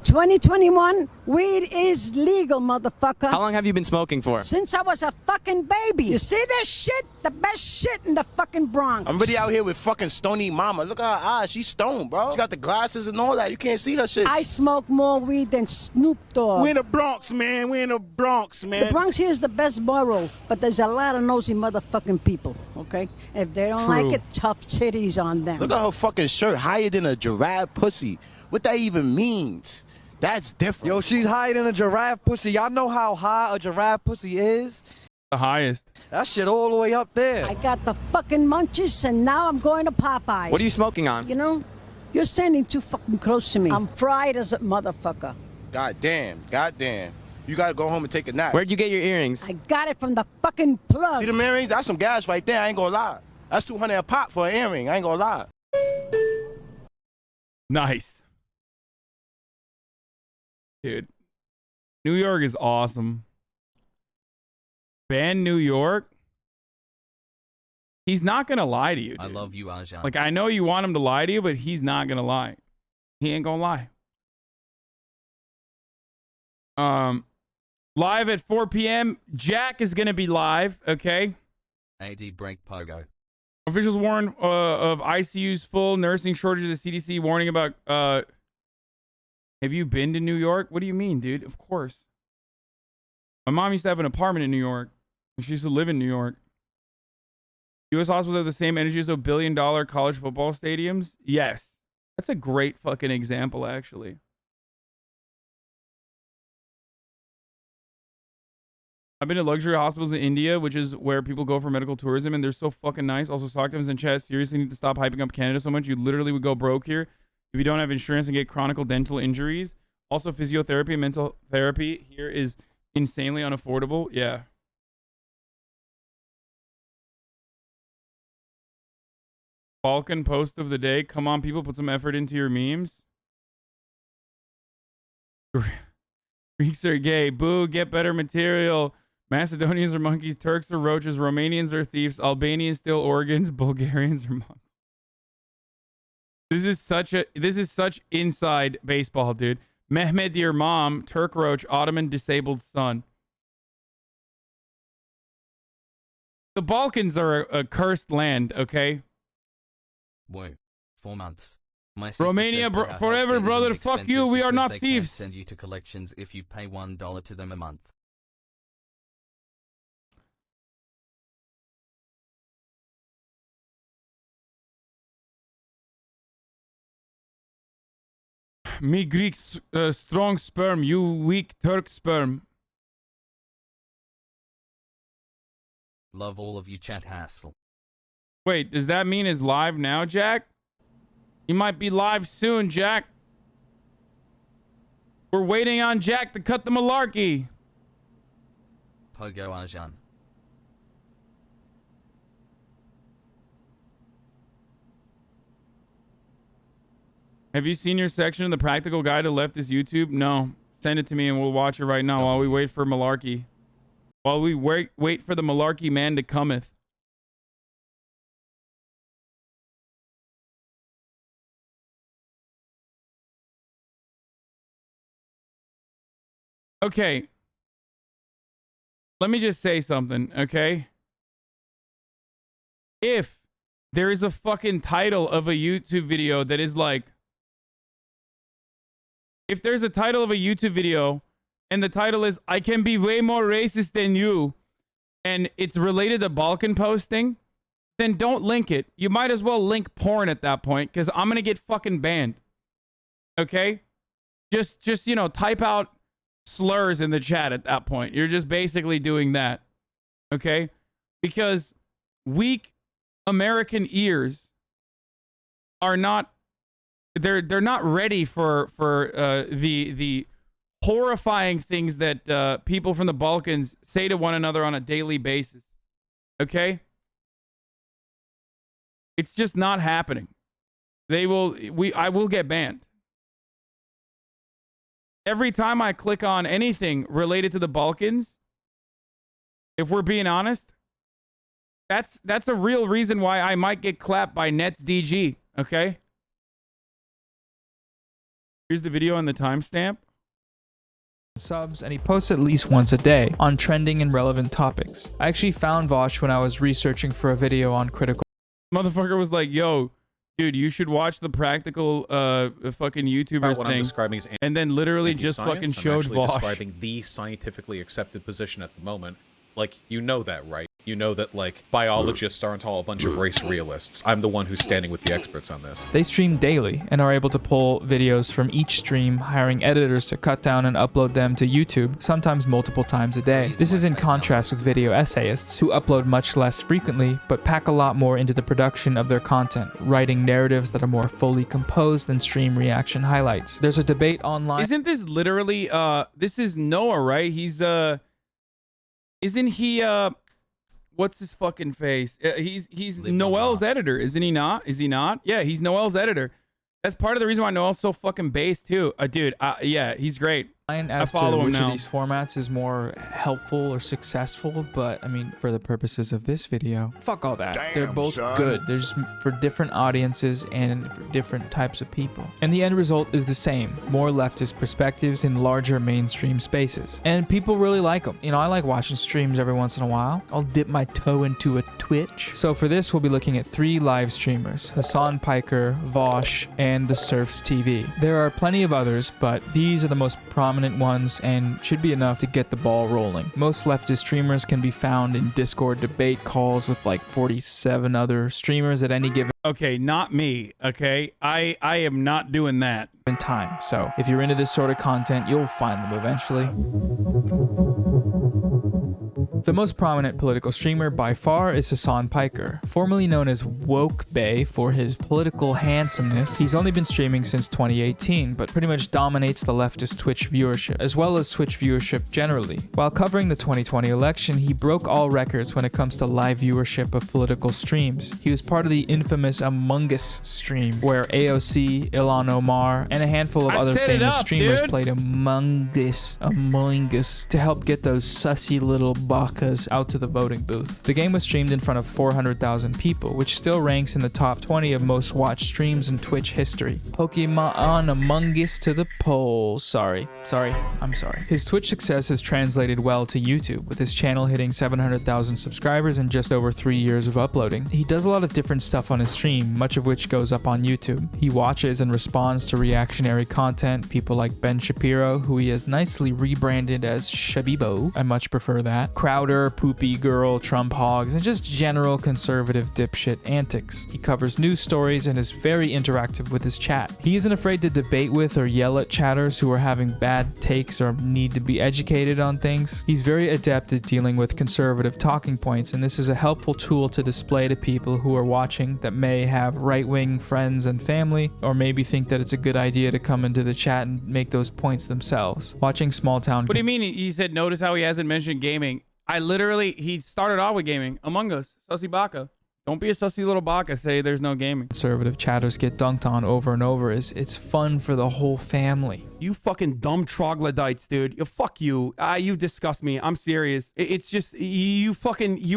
2021, weed is legal, motherfucker. How long have you been smoking for? Since I was a fucking baby. You see that shit? The best shit in the fucking Bronx. I'm really out here with fucking Stony Mama. Look at her eyes. She's stoned, bro. She got the glasses and all that. You can't see her shit. I smoke more weed than Snoop Dogg. We're in the Bronx, man. We're in the Bronx, man. The Bronx here is the best borough, but there's a lot of nosy motherfucking people, okay? If they don't like it, tough titties on them. Look at her fucking shirt. Higher than a giraffe pussy. What that even means? That's different. Yo, she's higher than a giraffe pussy. Y'all know how high a giraffe pussy is? The highest. That shit all the way up there. I got the fucking munchies, and now I'm going to Popeyes. What are you smoking on? You know, you're standing too fucking close to me. I'm fried as a motherfucker. Goddamn. You gotta go home and take a nap. Where'd you get your earrings? I got it from the fucking plug. See them earrings? That's some gas right there. I ain't gonna lie. That's $200 a pop for an earring. I ain't gonna lie. Nice. Dude. New York is awesome. Ban New York? He's not going to lie to you, dude. I love you, Ajan. Like, I know you want him to lie to you, but he's not going to lie. He ain't going to lie. Live at 4 p.m. Jack is going to be live, okay? AD break pogo. Officials warn of ICUs full, nursing shortages, the CDC warning about... Have you been to New York? What do you mean, dude? Of course. My mom used to have an apartment in New York. And she used to live in New York. U.S. hospitals have the same energy as those billion-dollar college football stadiums? Yes. That's a great fucking example, actually. I've been to luxury hospitals in India, which is where people go for medical tourism, and they're so fucking nice. Also, Socktims in chat seriously need to stop hyping up Canada so much. You literally would go broke here if you don't have insurance and get chronic dental injuries. Also, physiotherapy and mental therapy here is insanely unaffordable. Yeah. Balkan post of the day. Come on, people, put some effort into your memes. Greeks are gay. Boo, get better material. Macedonians are monkeys. Turks are roaches. Romanians are thieves. Albanians steal organs. Bulgarians are monkeys. This is such inside baseball, dude. Mehmed, your mom. Turk roach. Ottoman disabled son. The Balkans are a cursed land, okay? Whoa. 4 months. My sister Romania says that our forever, healthcare brother. isn't Fuck you. expensive We are because not they can't thieves. Send you to collections if you pay $1 to them a month. Me Greek strong sperm. You weak Turk sperm. Love all of you, chat hassle. Wait, does that mean it's live now, Jack? He might be live soon, Jack. We're waiting on Jack to cut the malarkey. Pogo Ajan. Have you seen your section of the practical guide to leftist YouTube? No. Send it to me and we'll watch it right now while we wait for malarkey. While we wait for the malarkey man to cometh. Okay. Let me just say something, okay? If there is a fucking title of a YouTube video that is like... If there's a title of a YouTube video and the title is, I can be way more racist than you, and it's related to Balkan posting, then don't link it. You might as well link porn at that point, because I'm going to get fucking banned. Okay? Just, you know, type out slurs in the chat at that point. You're just basically doing that. Okay? Because weak American ears are not... They're not ready for the horrifying things that people from the Balkans say to one another on a daily basis. Okay? It's just not happening. I will get banned. Every time I click on anything related to the Balkans, if we're being honest, that's a real reason why I might get clapped by NetsDG, okay? Here's the video on the timestamp. Subs, and he posts at least once a day on trending and relevant topics. I actually found Vosh when I was researching for a video on critical. Motherfucker was like, yo, dude, you should watch the practical fucking YouTubers what thing. I'm describing is and then literally just fucking showed I'm Vosh. describing the scientifically accepted position at the moment. Like, you know that, right? You know that, like, biologists aren't all a bunch of race realists. I'm the one who's standing with the experts on this. They stream daily and are able to pull videos from each stream, hiring editors to cut down and upload them to YouTube, sometimes multiple times a day. This is in contrast with video essayists, who upload much less frequently, but pack a lot more into the production of their content, writing narratives that are more fully composed than stream reaction highlights. There's a debate online. Isn't this literally, this is Noah, right? He's, isn't he, what's his fucking face? He's Noel's editor, isn't he not? Is he not? Yeah, he's Noel's editor. That's part of the reason why Noel's so fucking based too. Dude, yeah, he's great. As I follow to him which now. of these formats is more helpful or successful, but I mean, for the purposes of this video, fuck all that. They're both good. They're just for different audiences and for different types of people. And the end result is the same. More leftist perspectives in larger mainstream spaces. And people really like them. You know, I like watching streams every once in a while. I'll dip my toe into a Twitch. So for this, we'll be looking at 3 live streamers: Hasan Piker, Vosh, and the Surfs TV. There are plenty of others, but these are the most prominent ones and should be enough to get the ball rolling. Most leftist streamers can be found in Discord debate calls with like 47 other streamers at any given Okay, not me. Okay, I am not doing that. time. So if you're into this sort of content, you'll find them eventually. The most prominent political streamer by far is Hasan Piker, formerly known as Woke Bay for his political handsomeness. He's only been streaming since 2018, but pretty much dominates the leftist Twitch viewership, as well as Twitch viewership generally. While covering the 2020 election, he broke all records when it comes to live viewership of political streams. He was part of the infamous Among Us stream, where AOC, Ilhan Omar, and a handful of other famous streamers played Among Us to help get those sussy little buckas out to the voting booth. The game was streamed in front of 400,000 people, which still ranks in the top 20 of most watched streams in Twitch history. Pokemon Among Us to the polls. Sorry. I'm sorry. His Twitch success has translated well to YouTube, with his channel hitting 700,000 subscribers in just over 3 years of uploading. He does a lot of different stuff on his stream, much of which goes up on YouTube. He watches and responds to reactionary content, people like Ben Shapiro, who he has nicely rebranded as Shabibo. I much prefer that. Crowder, Poopy Girl, Trump Hogs, and just general conservative dipshit antics. He covers news stories and is very interactive with his chat. He isn't afraid to debate with or yell at chatters who are having bad takes or need to be educated on things. He's very adept at dealing with conservative talking points, and this is a helpful tool to display to people who are watching that may have right-wing friends and family, or maybe think that it's a good idea to come into the chat and make those points themselves. Watching small town... What do you mean? He said, notice how he hasn't mentioned gaming. He started off with gaming. Among Us, Sussy Baka. Don't be a sussy little baka, say there's no gaming. Conservative chatters get dunked on over and over. It's fun for the whole family. You fucking dumb troglodytes, dude. Fuck you. You disgust me. I'm serious. It's just, you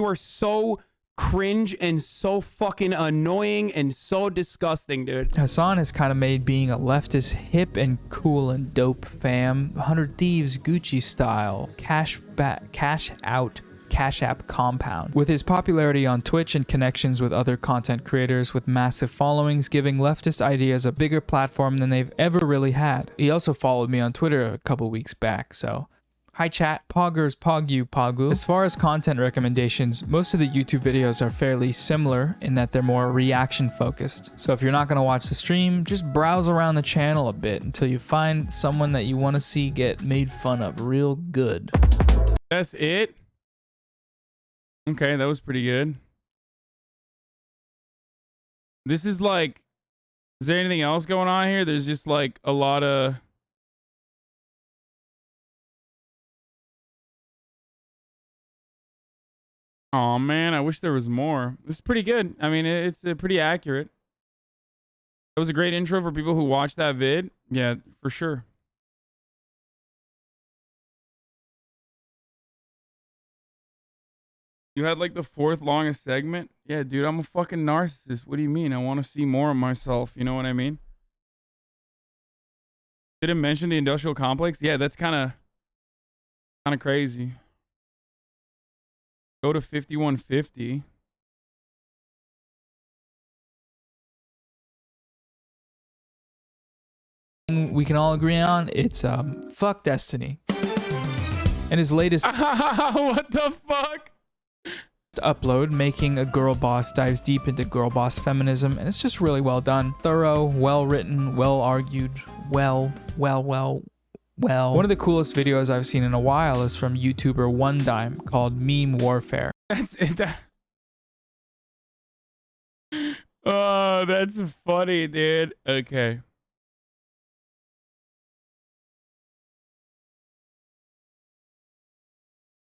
are so cringe and so fucking annoying and so disgusting, dude. Hasan has kind of made being a leftist hip and cool and dope fam. 100 Thieves Gucci style. Cash App compound. With his popularity on Twitch and connections with other content creators with massive followings, giving leftist ideas a bigger platform than they've ever really had. He also followed me on Twitter a couple weeks back, so... Hi chat, poggers, pog you, pogu. As far as content recommendations, most of the YouTube videos are fairly similar in that they're more reaction focused. So if you're not going to watch the stream, just browse around the channel a bit until you find someone that you want to see get made fun of real good. That's it? Okay, that was pretty good. This is like, is there anything else going on here? There's just like a lot of... Oh man, I wish there was more. This is pretty good. I mean, it's pretty accurate. That was a great intro for people who watched that vid. Yeah, for sure. You had like the 4th longest segment? Yeah, dude, I'm a fucking narcissist. What do you mean? I want to see more of myself. You know what I mean? Didn't mention the industrial complex? Yeah, that's kind of crazy. Go to 5150. We can all agree on it's fuck Destiny. And his latest what the fuck? Upload, Making a Girl Boss, dives deep into girl boss feminism, and it's just really well done. Thorough, well written, well argued, well. One of the coolest videos I've seen in a while is from YouTuber One Dime called Meme Warfare. That's it. Oh, that's funny, dude. Okay.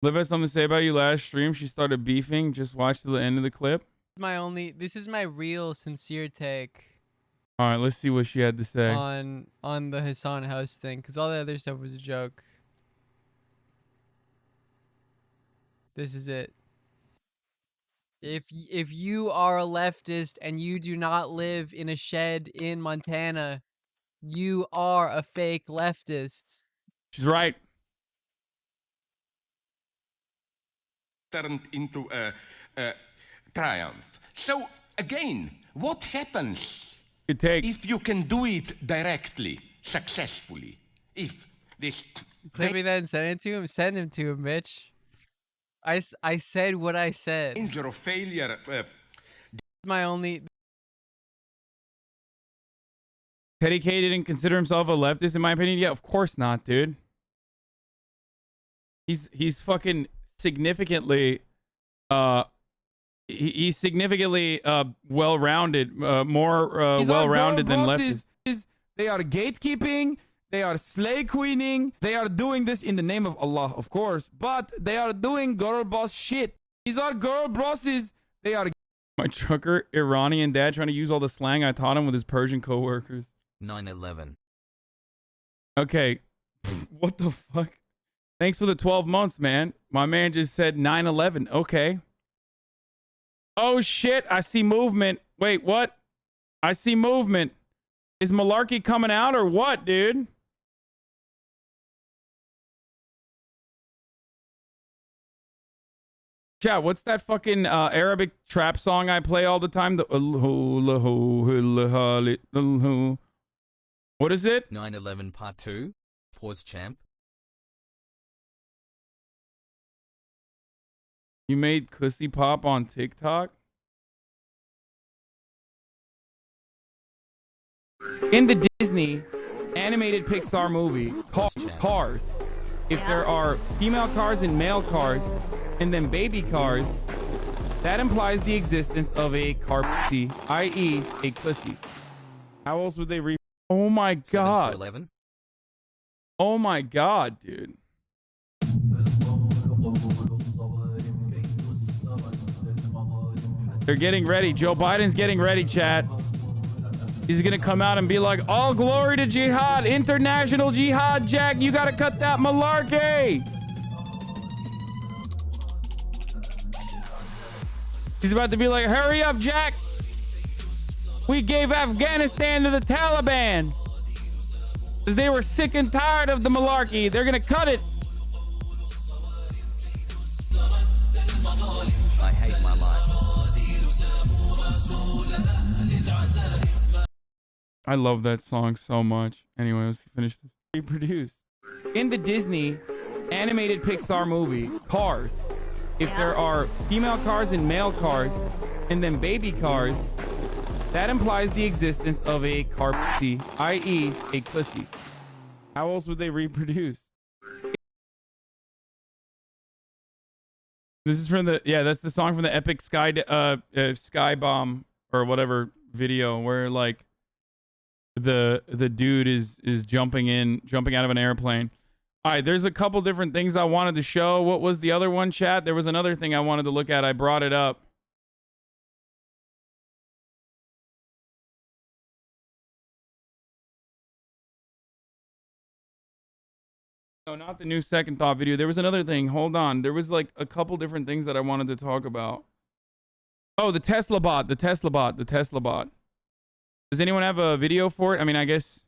Liv has something to say about you last stream. She started beefing. Just watch to the end of the clip. This is my real sincere take All right, let's see what she had to say. on the Hassan House thing, because all the other stuff was a joke. This is it. If you are a leftist and you do not live in a shed in Montana, you are a fake leftist. She's right. Turned into a triumph. So again, what happens if you can do it directly, successfully? If this Clip me that and send it to him. Send him to him, Mitch. I said what I said. danger of failure. My only. Teddy K didn't consider himself a leftist, in my opinion. Yeah, of course not, dude. He's fucking significantly, he's significantly well-rounded, more well-rounded than leftists. They are gatekeeping. They are slay queening. They are doing this in the name of Allah, of course, but they are doing girl boss shit. These are girl bosses. They are. My trucker Iranian dad trying to use all the slang I taught him with his Persian coworkers. 9/11. Okay, what the fuck? Thanks for the 12 months, man. My man just said 9/11. Okay. Oh shit! I see movement. Wait, what? I see movement. Is malarkey coming out or what, dude? Chat, what's that fucking Arabic trap song I play all the time? What is it? 9/11 Part 2. Pause champ. You made Cussy Pop on TikTok? In the Disney animated Pixar movie, Cars, if there are female cars and male cars, and then baby cars, that implies the existence of a car pussy, i.e. a pussy. How else would they read? Oh my god. 7-11. Oh my god, dude. They're getting ready. Joe Biden's getting ready, chat. He's gonna come out and be like, all glory to jihad, international jihad, Jack. You gotta cut that malarkey. He's about to be like, hurry up, Jack. We gave Afghanistan to the Taliban because they were sick and tired of the malarkey. They're gonna cut it. I hate my life. I love that song so much. Anyway, let's finish this. Reproduce. In the Disney animated Pixar movie, Cars, if there are female cars and male cars, and then baby cars, that implies the existence of a car pussy, i.e. a pussy. How else would they reproduce? This is from the, yeah, that's the song from the epic Sky Bomb or whatever video where like the dude is jumping out of an airplane. All right, there's a couple different things I wanted to show. What was the other one, chat? There was another thing I wanted to look at. I brought it up. No, not the new Second Thought video. There was another thing. Hold on. There was like a couple different things that I wanted to talk about. Oh, the Tesla bot. The Tesla bot. The Tesla bot. Does anyone have a video for it? I mean, I guess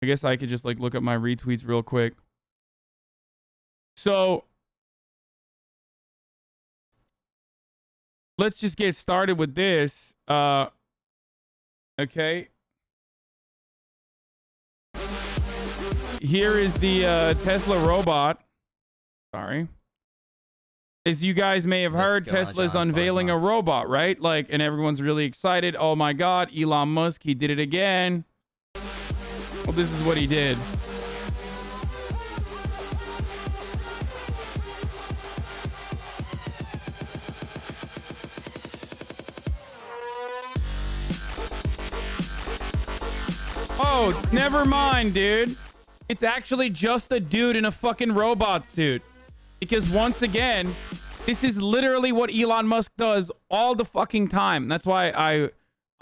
I could just like look at my retweets real quick. So let's just get started with this. Okay. Here is the Tesla robot. Sorry. As you guys may have heard, Tesla is unveiling a robot, right? Like, and everyone's really excited. Oh my God, Elon Musk, he did it again. Well, this is what he did. Oh, never mind, dude. It's actually just a dude in a fucking robot suit. Because once again, this is literally what Elon Musk does all the fucking time. That's why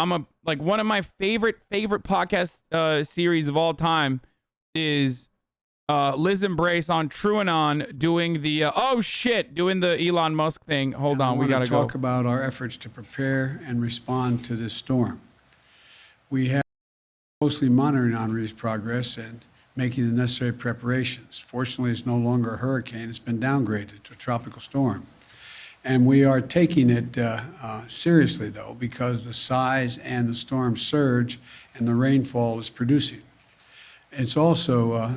one of my favorite podcast series of all time is Liz and Brace on TrueAnon doing the doing the Elon Musk thing. Hold on, we gotta talk about our efforts to prepare and respond to this storm. We have closely monitoring Henri's progress and making the necessary preparations. Fortunately, it's no longer a hurricane. It's been downgraded to a tropical storm. And we are taking it seriously, though, because the size and the storm surge and the rainfall is producing. It's also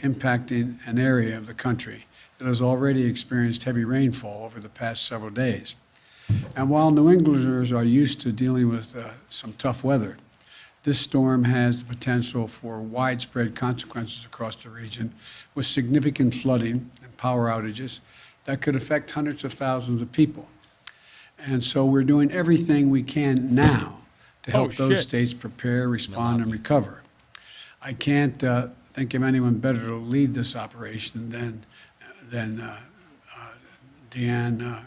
impacting an area of the country that has already experienced heavy rainfall over the past several days. And while New Englanders are used to dealing with some tough weather, this storm has the potential for widespread consequences across the region with significant flooding and power outages that could affect hundreds of thousands of people. And so we're doing everything we can now to help those states prepare, respond, and recover. I can't think of anyone better to lead this operation than Deanne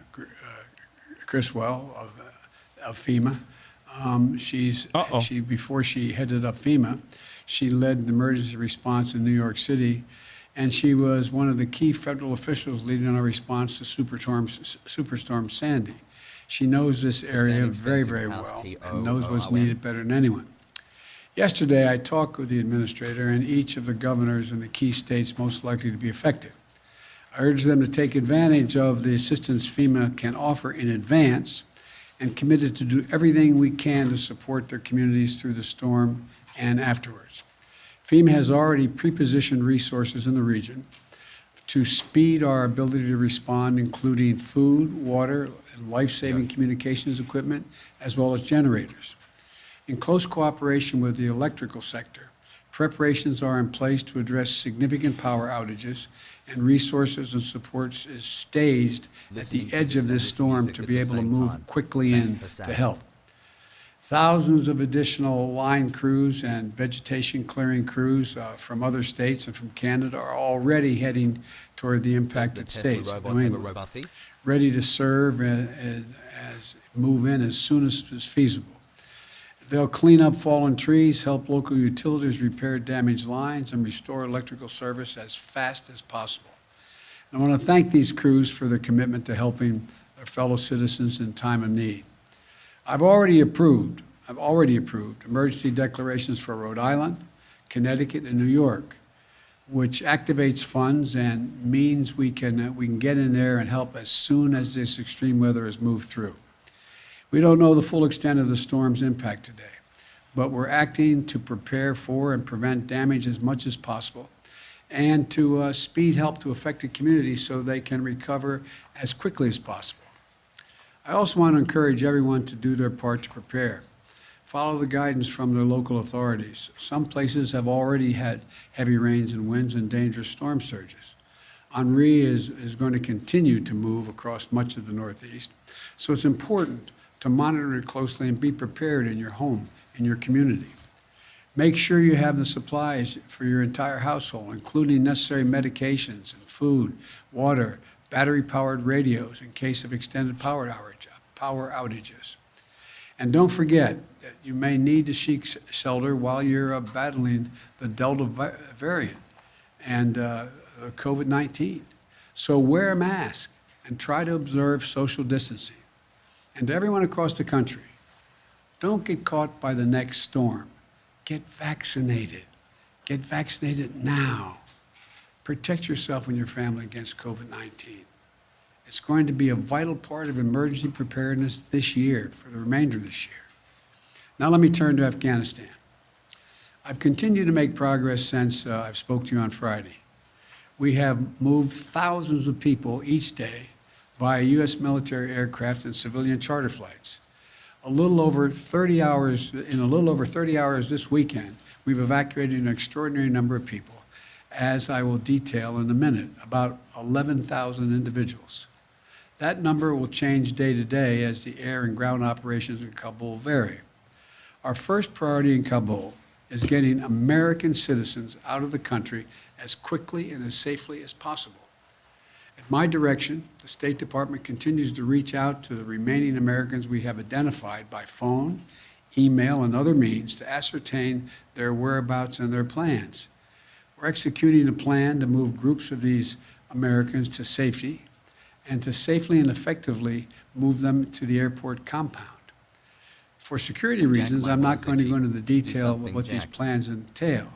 Criswell of FEMA. Before she headed up FEMA, she led the emergency response in New York City, and she was one of the key federal officials leading our response to Superstorm Sandy. She knows this area very, very well and knows what's needed better than anyone. Yesterday, I talked with the administrator and each of the governors in the key states most likely to be affected. I urged them to take advantage of the assistance FEMA can offer in advance and committed to do everything we can to support their communities through the storm and afterwards. FEMA has already pre-positioned resources in the region to speed our ability to respond, including food, water, and life-saving communications equipment, as well as generators. In close cooperation with the electrical sector, preparations are in place to address significant power outages, and resources and supports is staged at the edge of this storm to be able to move quickly in to help. Thousands of additional line crews and vegetation clearing crews from other states and from Canada are already heading toward the impacted states, ready to serve and move in as soon as is feasible. They'll clean up fallen trees, help local utilities repair damaged lines, and restore electrical service as fast as possible. And I want to thank these crews for their commitment to helping their fellow citizens in time of need. I've already approved emergency declarations for Rhode Island, Connecticut, and New York, which activates funds and means we can get in there and help as soon as this extreme weather has moved through. We don't know the full extent of the storm's impact today, but we're acting to prepare for and prevent damage as much as possible and to speed help to affected communities so they can recover as quickly as possible. I also want to encourage everyone to do their part to prepare. Follow the guidance from their local authorities. Some places have already had heavy rains and winds and dangerous storm surges. Henri is going to continue to move across much of the Northeast, so it's important to monitor it closely and be prepared in your home, in your community. Make sure you have the supplies for your entire household, including necessary medications and food, water, battery-powered radios in case of extended power outages. And don't forget that you may need to seek shelter while you're battling the Delta variant and COVID-19. So wear a mask and try to observe social distancing. And to everyone across the country, don't get caught by the next storm. Get vaccinated. Get vaccinated now. Protect yourself and your family against COVID-19. It's going to be a vital part of emergency preparedness this year, for the remainder of this year. Now let me turn to Afghanistan. I've continued to make progress since I've spoke to you on Friday. We have moved thousands of people each day via U.S. military aircraft and civilian charter flights. In a little over 30 hours this weekend, we've evacuated an extraordinary number of people, as I will detail in a minute, about 11,000 individuals. That number will change day to day as the air and ground operations in Kabul vary. Our first priority in Kabul is getting American citizens out of the country as quickly and as safely as possible. At my direction, the State Department continues to reach out to the remaining Americans we have identified by phone, email, and other means to ascertain their whereabouts and their plans. We're executing a plan to move groups of these Americans to safety and to safely and effectively move them to the airport compound. For security reasons, I'm not going to go into the detail of what these plans entail.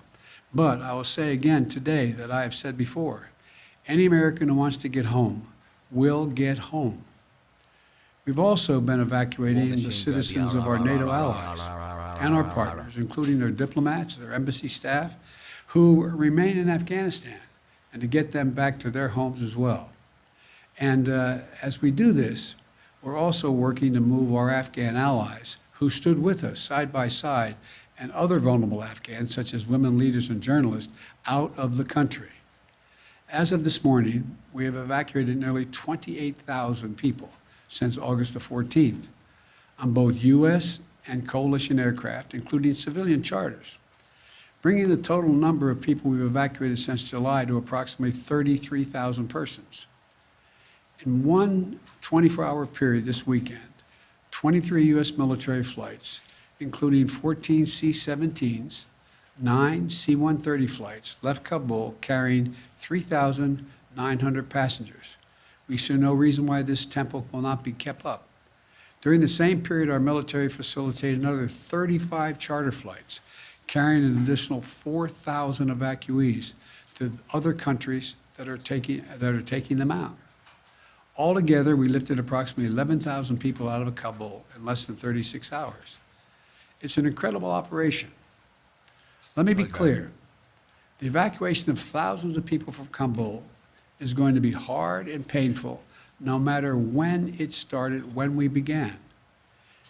But I will say again today that I have said before, any American who wants to get home will get home. We've also been evacuating the citizens of our NATO allies and our partners, including their diplomats, their embassy staff, who remain in Afghanistan, and to get them back to their homes as well. And as we do this, we're also working to move our Afghan allies who stood with us side by side and other vulnerable Afghans, such as women leaders and journalists, out of the country. As of this morning, we have evacuated nearly 28,000 people since August the 14th on both U.S. and coalition aircraft, including civilian charters, bringing the total number of people we've evacuated since July to approximately 33,000 persons. In one 24-hour period this weekend, 23 U.S. military flights, including 14 C-17s, 9 C-130 flights, left Kabul carrying 3,900 passengers. We see no reason why this tempo will not be kept up. During the same period, our military facilitated another 35 charter flights, carrying an additional 4,000 evacuees to other countries that are taking them out. Altogether, we lifted approximately 11,000 people out of Kabul in less than 36 hours. It's an incredible operation. Let me be clear. The evacuation of thousands of people from Kabul is going to be hard and painful, no matter when it started, when we began.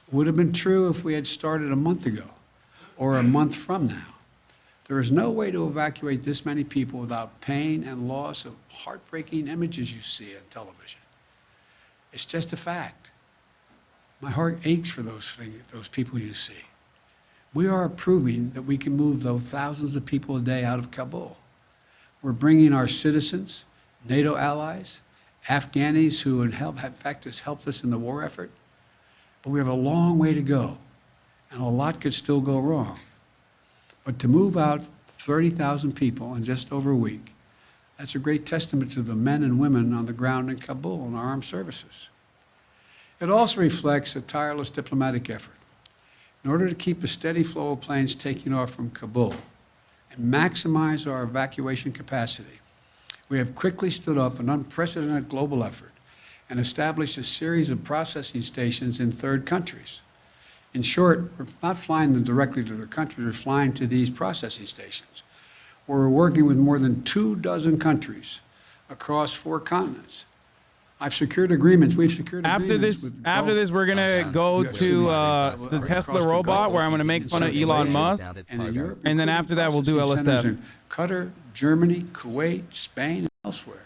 It would have been true if we had started a month ago or a month from now. There is no way to evacuate this many people without pain and loss of heartbreaking images you see on television. It's just a fact. My heart aches for those people you see. We are proving that we can move those thousands of people a day out of Kabul. We're bringing our citizens, NATO allies, Afghanis who in fact has helped us in the war effort, but we have a long way to go, and a lot could still go wrong. But to move out 30,000 people in just over a week, that's a great testament to the men and women on the ground in Kabul and our armed services. It also reflects a tireless diplomatic effort. In order to keep a steady flow of planes taking off from Kabul and maximize our evacuation capacity, we have quickly stood up an unprecedented global effort and established a series of processing stations in third countries. In short, we're not flying them directly to their country, we're flying to these processing stations, where we're working with more than 24 countries across 4 continents. We've secured agreements After this, we're gonna go to the Tesla robot, where I'm gonna make fun of Elon Musk, and then after that, we'll do LSF. In Qatar, Germany, Kuwait, Spain, and elsewhere.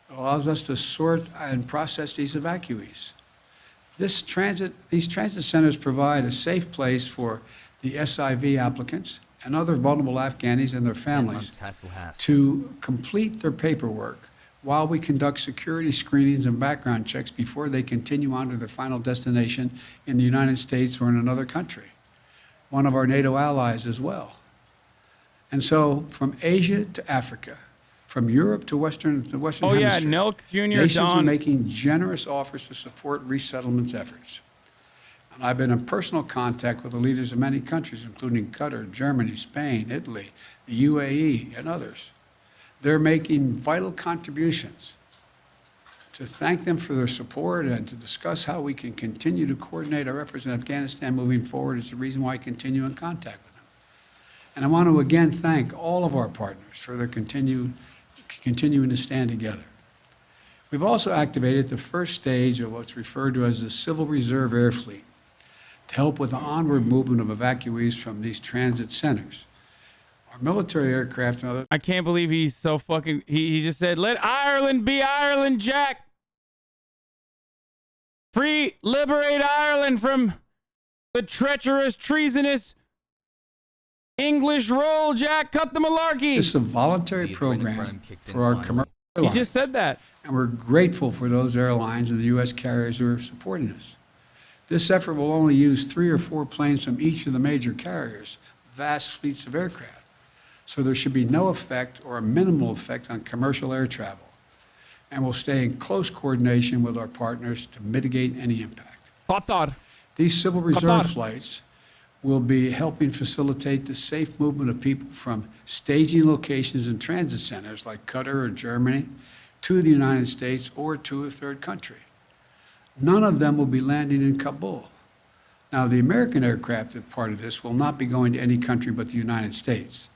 It allows us to sort and process these evacuees. These transit centers provide a safe place for the SIV applicants and other vulnerable Afghanis and their families to complete their paperwork while we conduct security screenings and background checks before they continue on to their final destination in the United States or in another country, one of our NATO allies as well. And so from Asia to Africa, from Europe to Western Oh yeah, Hemisphere, Nelk Jr. nations are Don. making generous offers to support resettlement efforts. And I've been in personal contact with the leaders of many countries, including Qatar, Germany, Spain, Italy, the UAE, and others. They're making vital contributions. To thank them for their support and to discuss how we can continue to coordinate our efforts in Afghanistan moving forward is the reason why I continue in contact with them. And I want to again thank all of our partners for their continuing to stand together. We've also activated the first stage of what's referred to as the Civil Reserve Air Fleet to help with the onward movement of evacuees from these transit centers. Our military aircraft and other... I can't believe he's so fucking... He just said, let Ireland be Ireland, Jack. Free, liberate Ireland from the treacherous, treasonous English roll, Jack. Cut the malarkey. This is a voluntary program for our commercial You just said that. And we're grateful for those airlines and the U.S. carriers who are supporting us. This effort will only use 3 or 4 planes from each of the major carriers, vast fleets of aircraft. So there should be no effect or a minimal effect on commercial air travel. And we'll stay in close coordination with our partners to mitigate any impact. Qatar. These Civil Reserve Qatar. flights will be helping facilitate the safe movement of people from staging locations and transit centers like Qatar or Germany to the United States or to a third country. None of them will be landing in Kabul. Now, the American aircraft that part of this will not be going to any country but the United States.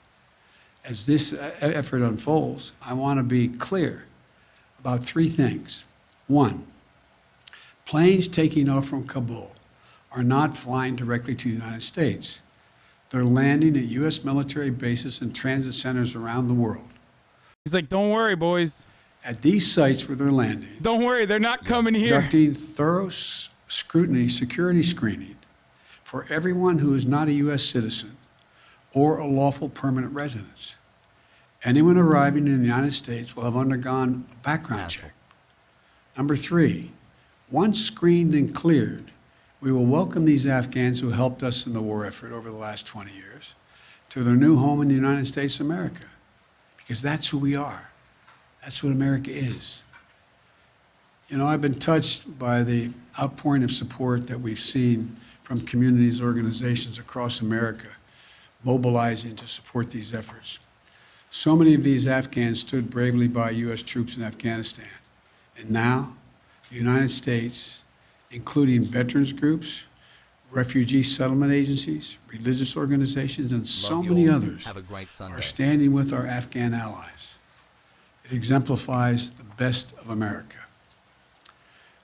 As this effort unfolds, I want to be clear about 3 things. 1, planes taking off from Kabul are not flying directly to the United States. They're landing at U.S. military bases and transit centers around the world. He's like, don't worry, boys. At these sites where they're landing, don't worry, they're not coming here. Conducting thorough scrutiny, security screening for everyone who is not a U.S. citizen or a lawful permanent resident. Anyone arriving in the United States will have undergone a background check. Number 3, once screened and cleared, we will welcome these Afghans who helped us in the war effort over the last 20 years to their new home in the United States of America, because that's who we are. That's what America is. You know, I've been touched by the outpouring of support that we've seen from communities, organizations across America mobilizing to support these efforts. So many of these Afghans stood bravely by U.S. troops in Afghanistan. And now, the United States, including veterans groups, refugee settlement agencies, religious organizations, and so many others, Have a great Sunday. are standing with our Afghan allies. It exemplifies the best of America.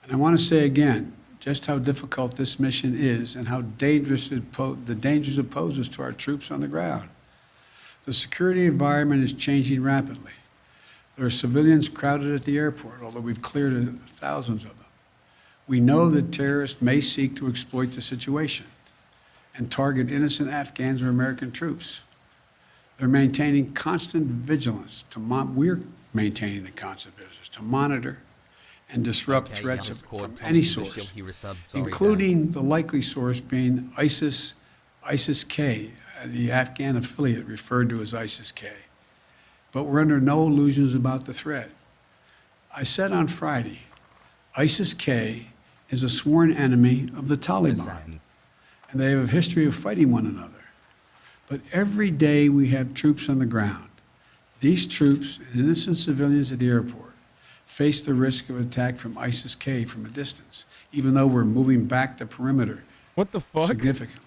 And I want to say again just how difficult this mission is and how dangerous the dangers it poses to our troops on the ground. The security environment is changing rapidly. There are civilians crowded at the airport, although we've cleared thousands of them. We know that terrorists may seek to exploit the situation and target innocent Afghans or American troops. They're maintaining constant vigilance we're maintaining the constant vigilance to monitor and disrupt threats from any source, including the likely source being ISIS-K, the Afghan affiliate referred to as ISIS-K. But we're under no illusions about the threat. I said on Friday, ISIS-K is a sworn enemy of the Taliban, and they have a history of fighting one another. But every day we have troops on the ground. These troops and innocent civilians at the airport face the risk of attack from ISIS-K from a distance, even though we're moving back the perimeter significantly.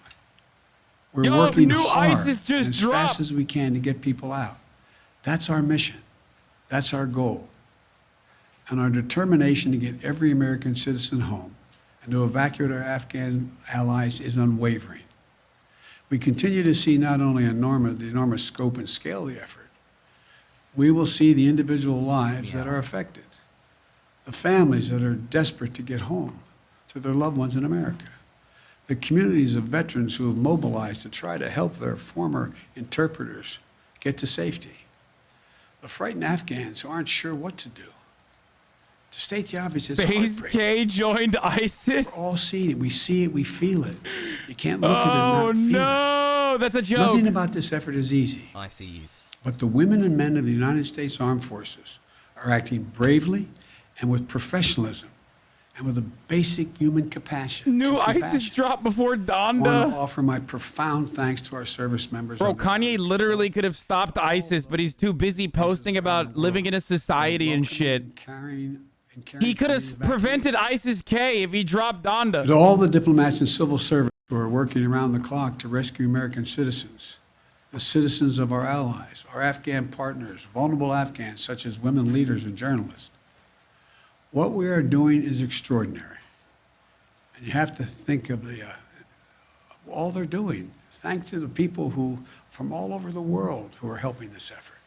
We're working hard ISIS just as dropped. fast as we can to get people out. That's our mission. That's our goal. And our determination to get every American citizen home and to evacuate our Afghan allies is unwavering. We continue to see not only the enormous scope and scale of the effort, we will see the individual lives that are affected, the families that are desperate to get home to their loved ones in America, the communities of veterans who have mobilized to try to help their former interpreters get to safety, the frightened Afghans who aren't sure what to do. To state the obvious, it's Base heartbreaking. K joined ISIS. We're all seeing it. We see it. We feel it. You can't look at it and not feel it. Oh no, that's a joke. Nothing about this effort is easy. ICEs. But the women and men of the United States Armed Forces are acting bravely and with professionalism and with a basic human compassion. New ISIS dropped before I want to Donda. offer my profound thanks to our service members. Bro, Kanye literally could have stopped ISIS, but he's too busy posting about living in a society and shit. He could have prevented ISIS-K if he dropped Donda. To all the diplomats and civil servants who are working around the clock to rescue American citizens, the citizens of our allies, our Afghan partners, vulnerable Afghans such as women leaders and journalists, what we are doing is extraordinary. And you have to think of all they're doing. Thanks to the people from all over the world who are helping this effort.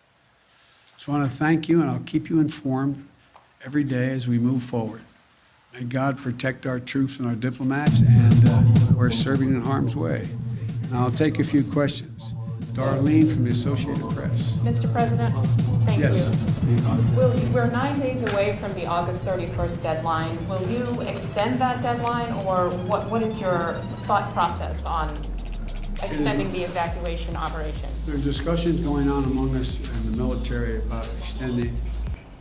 So I want to thank you, and I'll keep you informed every day as we move forward. May God protect our troops and our diplomats and who are serving in harm's way. Now I'll take a few questions. Darlene from the Associated Press. Mr. President, thank Yes. you. We're 9 days away from the August 31st deadline. Will you extend that deadline, or what is your thought process on extending the evacuation operation? There are discussions going on among us in the military about extending.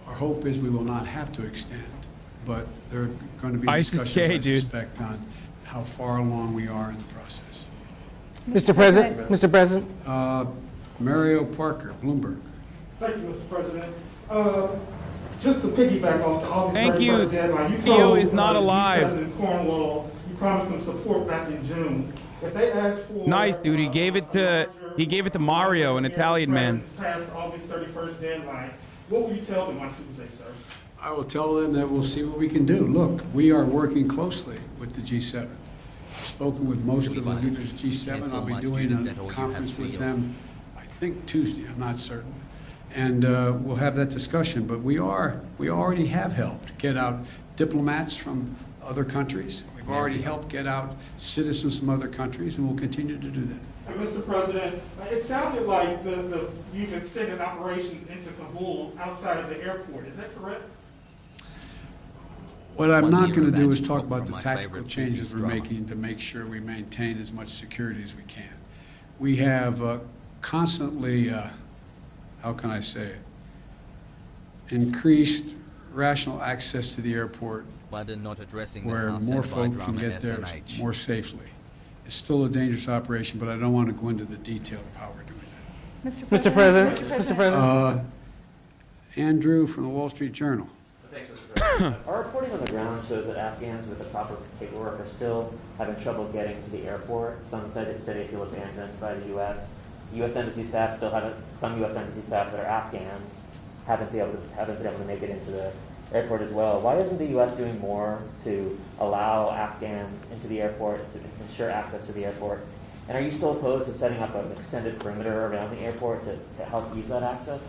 Our hope is we will not have to extend, but there are going to be discussions, I suspect, on how far along we are in the process. Mr. President. Mr. President. Mario Parker, Bloomberg. Thank you, Mr. President. Just to piggyback off the August 31st deadline, you Theo told is not alive. G7 in Cornwall, you promised them support back in June. If they asked for Nice, dude. He gave it to Mario, an Italian man. past the August 31st deadline, what will you tell them on Tuesday, sir? I will tell them that we'll see what we can do. Look, we are working closely with the G7. I've spoken with most of the leaders of G7. I'll be doing a conference with them, I think Tuesday, I'm not certain. And we'll have that discussion. But we already have helped get out diplomats from other countries. We've already helped get out citizens from other countries, and we'll continue to do that. And Mr. President, it sounded like you've extended operations into Kabul outside of the airport. Is that correct? What I'm not going to do is talk about the tactical changes we're making to make sure we maintain as much security as we can. We have constantly, how can I say it, increased rational access to the airport Not addressing where more folks can get there more safely. It's still a dangerous operation, but I don't want to go into the detail of how we're doing that. Mr. President. Mr. President. Andrew from the Wall Street Journal. Thanks, Mr. President. Our reporting on the ground shows that Afghans with the proper paperwork are still having trouble getting to the airport. Some said it feel abandoned by the U.S. U.S. Embassy staff still haven't. Some U.S. Embassy staff that are Afghan haven't been able to make it into the airport as well. Why isn't the U.S. doing more to allow Afghans into the airport, to ensure access to the airport? And are you still opposed to setting up an extended perimeter around the airport to help ease that access?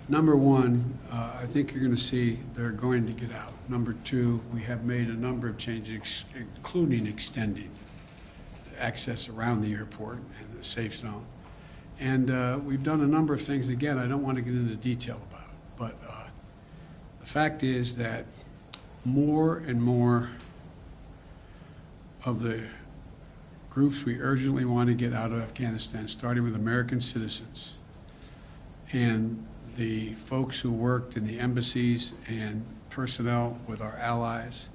Number one, I think you're going to see they're going to get out. Number two, we have made a number of changes, including extending access around the airport and the safe zone. And we've done a number of things, again, I don't want to get into detail about, but the fact is that more and more of the groups we urgently want to get out of Afghanistan, starting with American citizens and the folks who worked in the embassies and personnel with our allies,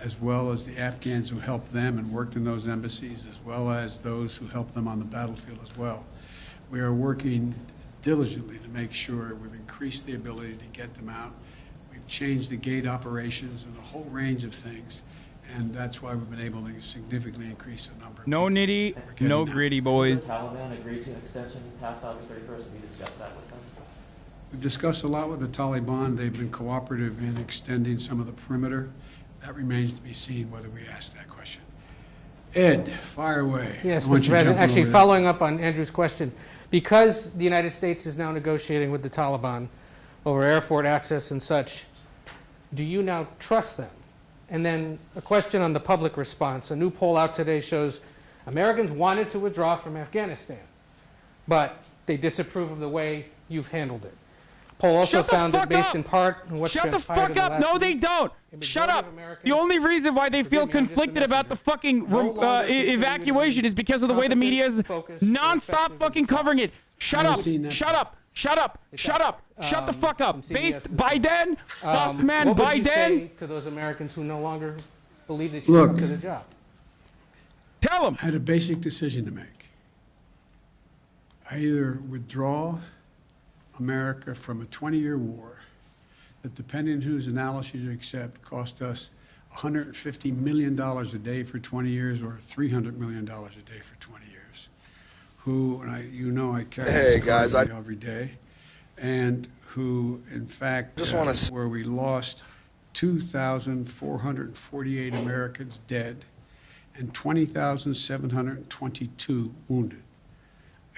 as well as the Afghans who helped them and worked in those embassies, as well as those who helped them on the battlefield as well. We are working diligently to make sure we've increased the ability to get them out. We've changed the gate operations and a whole range of things, and that's why we've been able to significantly increase the number. No nitty, no gritty, boys. The Taliban agreed to an extension past August 31st. Have you discussed that with them? We've discussed a lot with the Taliban. They've been cooperative in extending some of the perimeter. That remains to be seen whether we ask that question. Ed, fire away. Yes, I want Mr. you President. jumping Actually, over that. following up on Andrew's question, because the United States is now negotiating with the Taliban over airport access and such, do you now trust them? And then a question on the public response. A new poll out today shows Americans wanted to withdraw from Afghanistan, but they disapprove of the way you've handled it. Poll also Shut the found that fuck based up! in part on what's Shut the transpired fuck in the up! last No, week, they don't! Shut up! The only reason why they feel conflicted about the fucking evacuation is because of the way the media is non-stop fucking covering it. Shut up! Shut up! Shut up! Shut up! Shut the fuck up! Based Biden, boss man what would you say Biden. to those Americans who no longer believe that you Look, up to the job? Tell them. I had a basic decision to make. I either withdraw America from a 20-year war that, depending on whose analysis you accept, cost us $150 million a day for 20 years or $300 million a day for 20 years, who, and I carry this card every day, and who, in fact, where we lost 2,448 Americans dead and 20,722 wounded.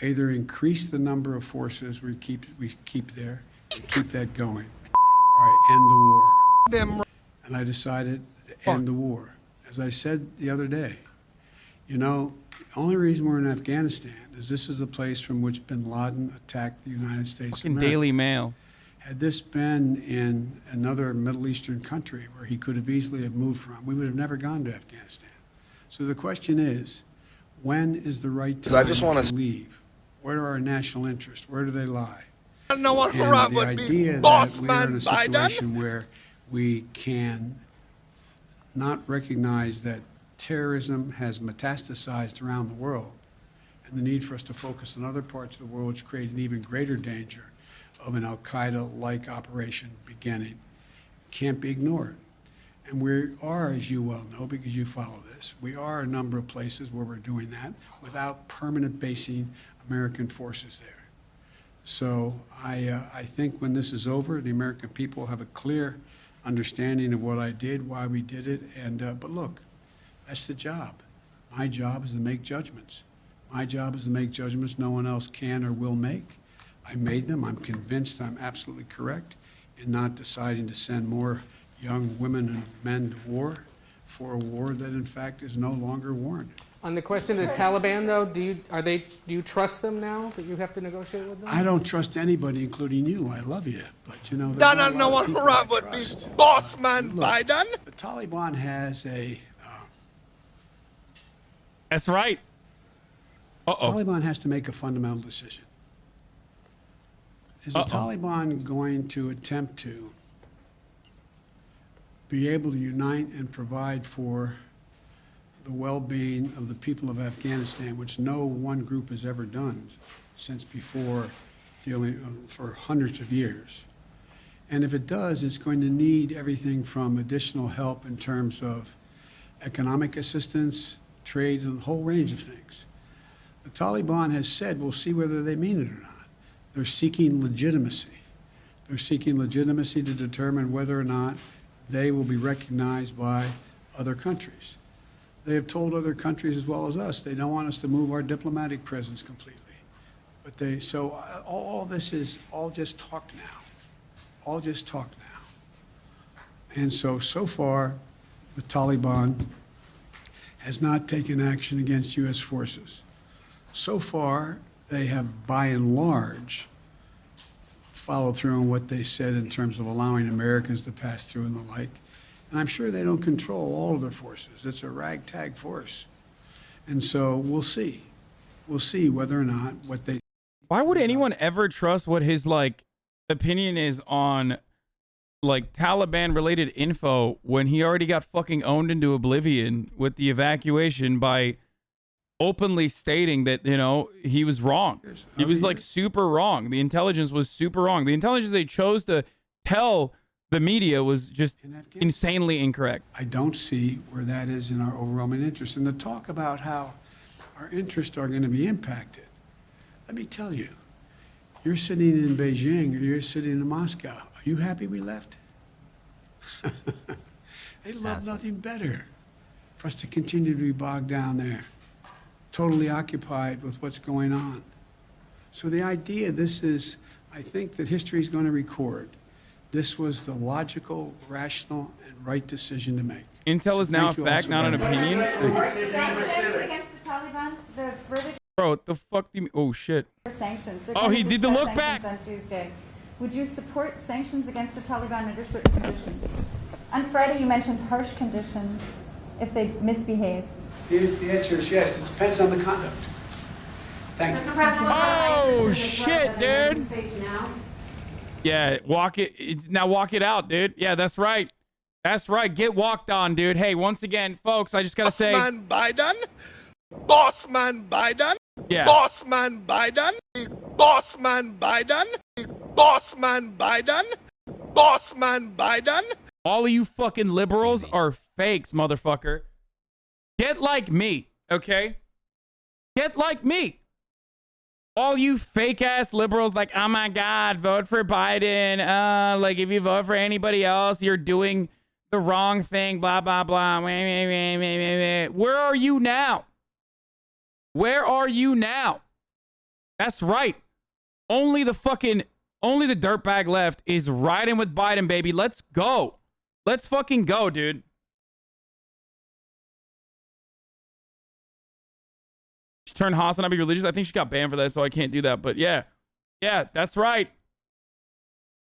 Either increase the number of forces we keep there and keep that going, or I end the war. And I decided to end the war. As I said the other day, You know, the only reason we're in Afghanistan is this is the place from which bin Laden attacked the United States of Fucking America. Daily Mail. Had this been in another Middle Eastern country where he could have easily have moved from, we would have never gone to Afghanistan. So the question is, when is the right time to leave? Where are our national interests? Where do they lie? And the idea that we are in a situation where we can not recognize that terrorism has metastasized around the world, and the need for us to focus on other parts of the world which create an even greater danger of an al-Qaeda-like operation beginning, can't be ignored. And we are, as you well know, because you follow this, we are a number of places where we're doing that without permanent basing American forces there. So I think when this is over, the American people have a clear understanding of what I did, why we did it, and but look, that's the job. My job is to make judgments. My job is to make judgments no one else can or will make. I made them. I'm convinced I'm absolutely correct in not deciding to send more young women and men to war for a war that, in fact, is no longer warranted. On the question of the Taliban, though, do you trust them now that you have to negotiate with them? I don't trust anybody, including you. I love you, but you know, there's not a lot of people I trust. Boss man Biden. The Taliban has a. That's right. Taliban has to make a fundamental decision. Is the Taliban going to attempt to be able to unite and provide for the well-being of the people of Afghanistan, which no one group has ever done since before, dealing for hundreds of years? And if it does, it's going to need everything from additional help in terms of economic assistance, trade, and a whole range of things. The Taliban has said, we'll see whether they mean it or not. They're seeking legitimacy. They're seeking legitimacy to determine whether or not they will be recognized by other countries. They have told other countries as well as us they don't want us to move our diplomatic presence completely. But so all this is all just talk now. All just talk now. And so far, the Taliban has not taken action against U.S. forces. So far, they have, by and large, followed through on what they said in terms of allowing Americans to pass through and the like. And I'm sure they don't control all of their forces. It's a ragtag force. And so we'll see. We'll see whether or not what they... Why would anyone ever trust what his, like, opinion is on, like, Taliban-related info when he already got fucking owned into oblivion with the evacuation by openly stating that, you know, he was wrong. He was, like, super wrong. The intelligence was super wrong. The intelligence they chose to tell the media was just insanely incorrect. I don't see where that is in our overwhelming interest. And the talk about how our interests are going to be impacted, let me tell you, you're sitting in Beijing or you're sitting in Moscow. Are you happy we left? They'd love nothing better for us to continue to be bogged down there, totally occupied with what's going on. So the idea, I think that history is going to record, this was the logical, rational, and right decision to make. Intel is now a fact, not an opinion. Sanctions against the Taliban, the verdict. Bro, what the fuck do you mean? Oh, shit. Sanctions. Oh, he did the look back. On Tuesday. Would you support sanctions against the Taliban under certain conditions? On Friday, you mentioned harsh conditions if they misbehave. The answer is yes. It depends on the conduct. Thanks. Mr. President, oh, shit, dude. Yeah, walk it. Now walk it out, dude. Yeah, that's right. That's right. Get walked on, dude. Hey, once again, folks, I just got to say. Bossman Biden. Bossman Biden. Yeah. Bossman Biden. Bossman Biden. Bossman Biden. Bossman Biden. All of you fucking liberals are fakes, motherfucker. Get like me, okay? Get like me. All you fake ass liberals, like, oh my God, vote for Biden. Like, if you vote for anybody else, you're doing the wrong thing, blah, blah, blah. Where are you now? Where are you now? That's right. Only the dirtbag left is riding with Biden, baby. Let's go. Let's fucking go, dude. She turned HasanAbi religious. I think she got banned for that, so I can't do that. But yeah. Yeah, that's right.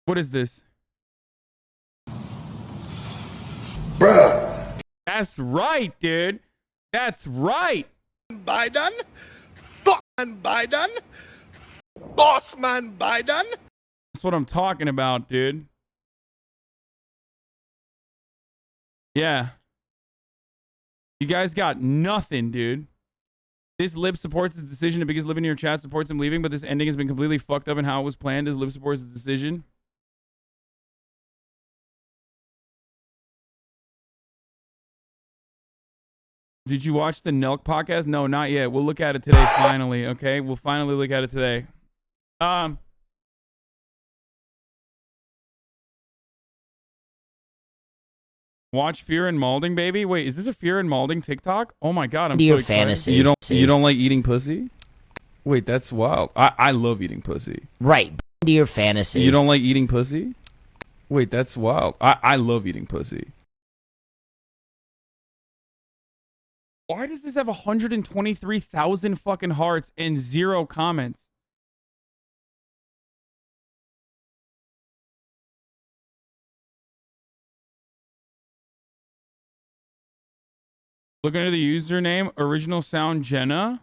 What is this? Bruh. That's right, dude. That's right. Biden. Fuck man Biden. Boss man Biden. That's what I'm talking about, dude. Yeah. You guys got nothing, dude. This lib supports his decision. The biggest lib in your chat supports him leaving, but this ending has been completely fucked up in how it was planned. This lib supports his decision. Did you watch the Nelk podcast? No, not yet. We'll look at it today, finally, okay? We'll finally look at it today. Watch Fear and Malding, baby. Wait, is this a Fear and Malding TikTok? Oh my god, I'm so excited. Fantasy. You don't like eating pussy? Wait, that's wild. I love eating pussy. Right. To your fantasy. You don't like eating pussy? Wait, that's wild. I love eating pussy. Why does this have 123,000 fucking hearts and 0 comments? Look under the username, Original Sound Jenna.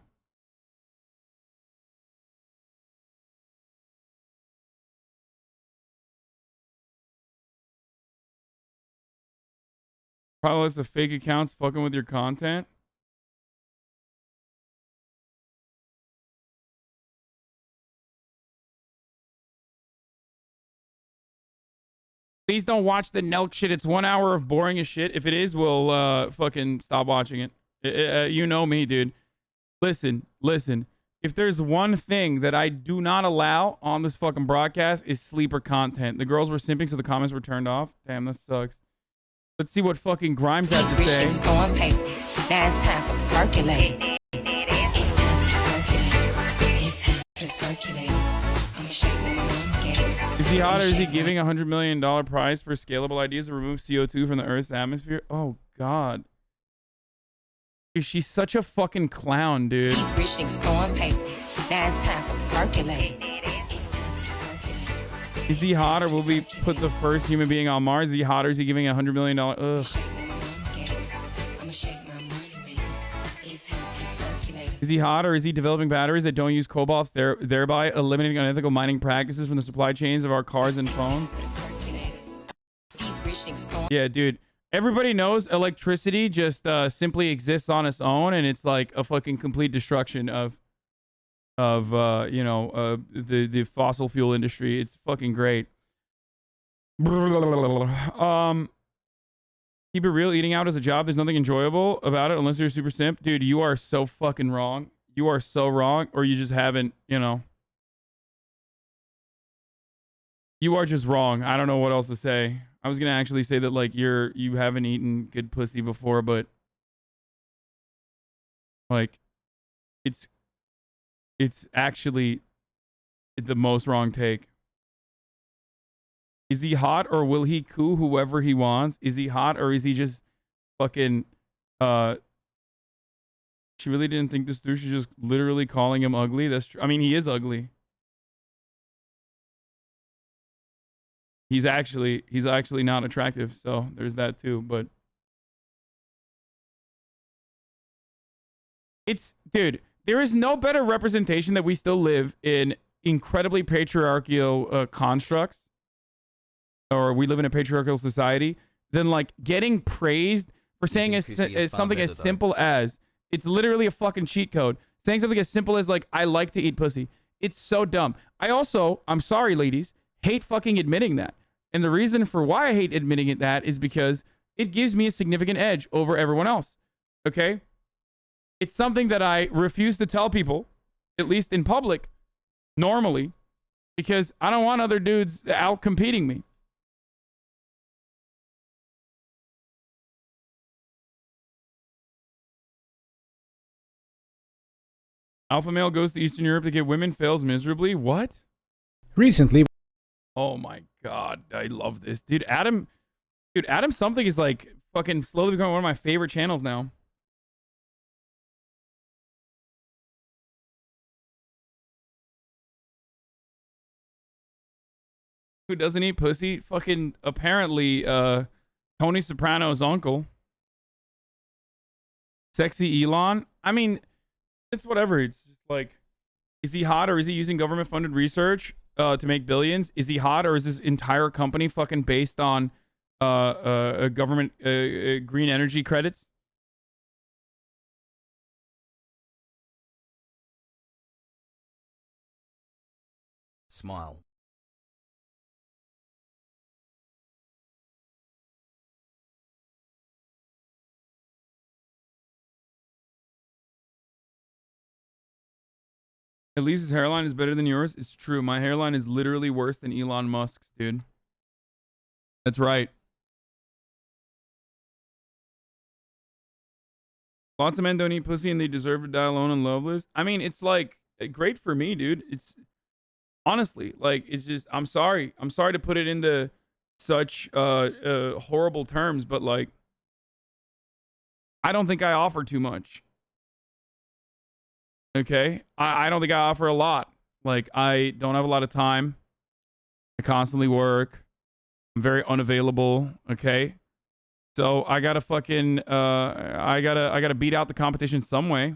Probably lots of fake accounts fucking with your content. Please don't watch the Nelk shit. It's 1 hour of boring as shit. If it is, we'll fucking stop watching it. You know me, dude. Listen. If there's one thing that I do not allow on this fucking broadcast is sleeper content. The girls were simping, so the comments were turned off. Damn, that sucks. Let's see what fucking Grimes has to say. Now it's time for circulate. Is he hot or is he giving $100 million prize for scalable ideas to remove CO2 from the Earth's atmosphere? Oh, God. Dude, she's such a fucking clown, dude. He's reaching storm paper. Now it's time for circulate. Is he hot or will we put the first human being on Mars? Is he hot or is he giving $100 million? Ugh. Is he hot or is he developing batteries that don't use cobalt, thereby eliminating unethical mining practices from the supply chains of our cars and phones? Yeah, dude. Everybody knows electricity just simply exists on its own, and it's like a fucking complete destruction of the fossil fuel industry. It's fucking great. Keep it real. Eating out is a job. There's nothing enjoyable about it unless you're a super simp. Dude, you are so fucking wrong. You are so wrong, or you just haven't, you are just wrong. I don't know what else to say. I was gonna actually say that like you haven't eaten good pussy before, but like it's actually the most wrong take. Is he hot or will he coo whoever he wants? Is he hot or is he just fucking she really didn't think this through. She's just literally calling him ugly. That's true. I mean, he is ugly. He's actually not attractive, so there's that too, but dude, there is no better representation that we still live in incredibly patriarchal constructs, or we live in a patriarchal society, than like getting praised for saying something as simple as, it's literally a fucking cheat code, saying something as simple as like, I like to eat pussy. It's so dumb. I'm sorry, ladies, hate fucking admitting that. And the reason for why I hate admitting that is because it gives me a significant edge over everyone else. Okay? It's something that I refuse to tell people, at least in public, normally, because I don't want other dudes out competing me. Alpha male goes to Eastern Europe to get women, fails miserably. What? Recently. Oh my God. I love this. Dude, Adam something is like fucking slowly becoming one of my favorite channels now. Who doesn't eat pussy? Fucking apparently Tony Soprano's uncle. Sexy Elon. I mean, it's whatever. It's just like, is he hot or is he using government funded research to make billions? Is he hot or is his entire company fucking based on government green energy credits? Smile. At least his hairline is better than yours. It's true. My hairline is literally worse than Elon Musk's, dude. That's right. Lots of men don't eat pussy and they deserve to die alone and loveless. I mean, it's like great for me, dude. It's honestly like, it's just, I'm sorry. I'm sorry to put it into such horrible terms, but like, I don't think I offer too much. Okay, I don't think I offer a lot. Like, I don't have a lot of time. I constantly work. I'm very unavailable. Okay, so I gotta fucking I gotta beat out the competition some way.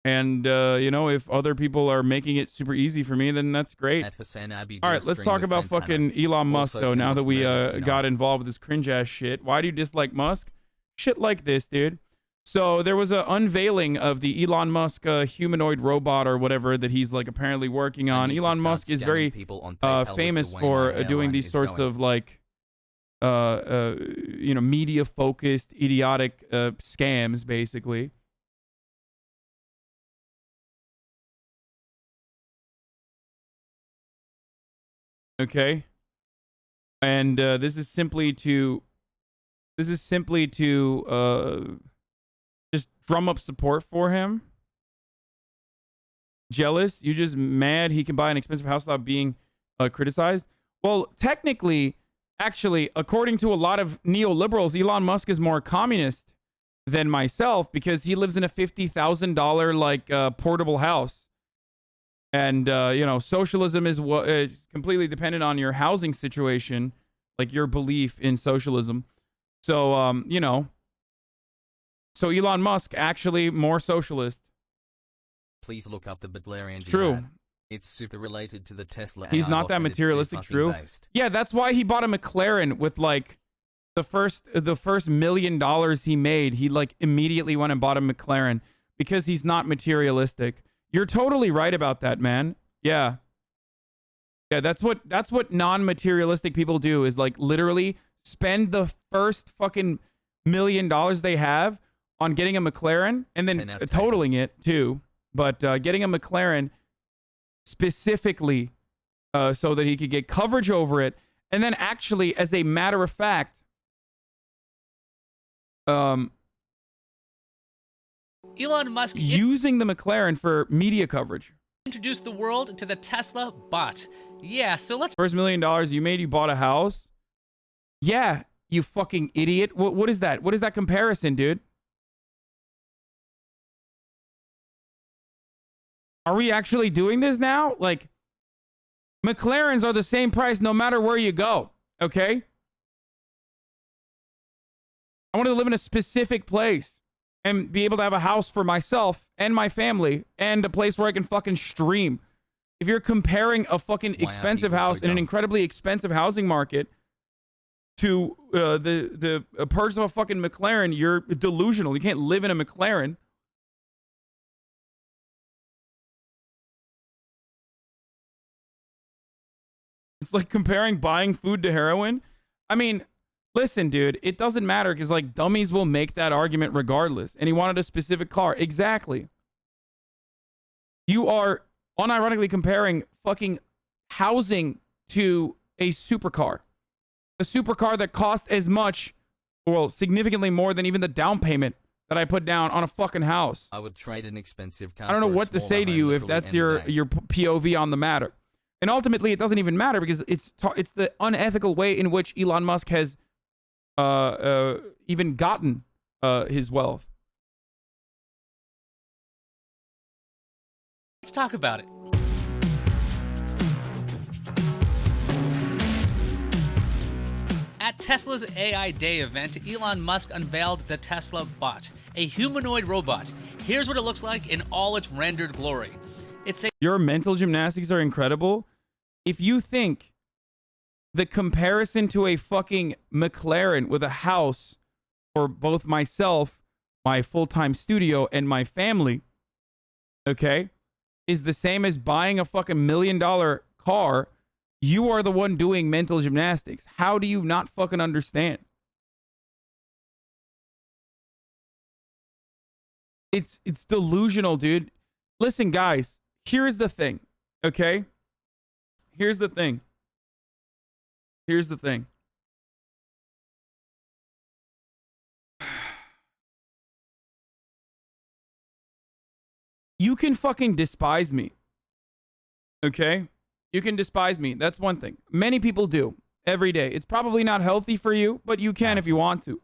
And you know, if other people are making it super easy for me, then that's great. At HasanAbi, all right, let's talk about fucking Elon Musk though. Now that we got involved with this cringe ass shit, why do you dislike Musk? Shit like this, dude. So there was an unveiling of the Elon Musk humanoid robot or whatever that he's like apparently working on. Elon Musk is very famous for doing these sorts of like, you know, media focused, idiotic scams, basically. Okay. And this is simply to just drum up support for him. Jealous? You just mad he can buy an expensive house without being criticized? Well, technically, actually, according to a lot of neoliberals, Elon Musk is more communist than myself because he lives in a $50,000 like portable house. And you know, socialism is completely dependent on your housing situation, like your belief in socialism. So you know, so Elon Musk actually more socialist. Please look up the Butlerian. True. It's super related to the Tesla. He's not that materialistic. True. Based. Yeah, that's why he bought a McLaren with like the first $1 million he made. He like immediately went and bought a McLaren because he's not materialistic. You're totally right about that, man. Yeah. Yeah, that's what non-materialistic people do is like literally spend the first fucking $1 million they have on getting a McLaren and then totaling it too. But getting a McLaren specifically so that he could get coverage over it. And then actually, as a matter of fact, Elon Musk using the McLaren for media coverage. Introduced the world to the Tesla bot. Yeah, so let's... First $1 million you made, you bought a house? Yeah, you fucking idiot. What is that? What is that comparison, dude? Are we actually doing this now? Like, McLarens are the same price no matter where you go, okay? I want to live in a specific place and be able to have a house for myself and my family and a place where I can fucking stream. If you're comparing a fucking expensive house in an incredibly expensive housing market to the purchase of a fucking McLaren, you're delusional. You can't live in a McLaren. It's like comparing buying food to heroin. I mean, listen, dude, it doesn't matter because like dummies will make that argument regardless. And he wanted a specific car. Exactly. You are unironically comparing fucking housing to a supercar. A supercar that costs as much, well, significantly more than even the down payment that I put down on a fucking house. I would trade an expensive car. I don't know what to say to you if that's your POV on the matter. And ultimately, it doesn't even matter because it's the unethical way in which Elon Musk has even gotten his wealth. talk about it. At Tesla's AI Day event, Elon Musk unveiled the Tesla Bot, a humanoid robot. Here's what it looks like in all its rendered glory. Your mental gymnastics are incredible. If you think the comparison to a fucking McLaren with a house for both myself, my full-time studio, and my family, okay, is the same as buying a fucking $1 million car, you are the one doing mental gymnastics. How do you not fucking understand? It's delusional, dude. Listen, guys, here's the thing, okay? Here's the thing. Here's the thing. You can fucking despise me. Okay? You can despise me. That's one thing. Many people do every day. It's probably not healthy for you, but you can if you want to.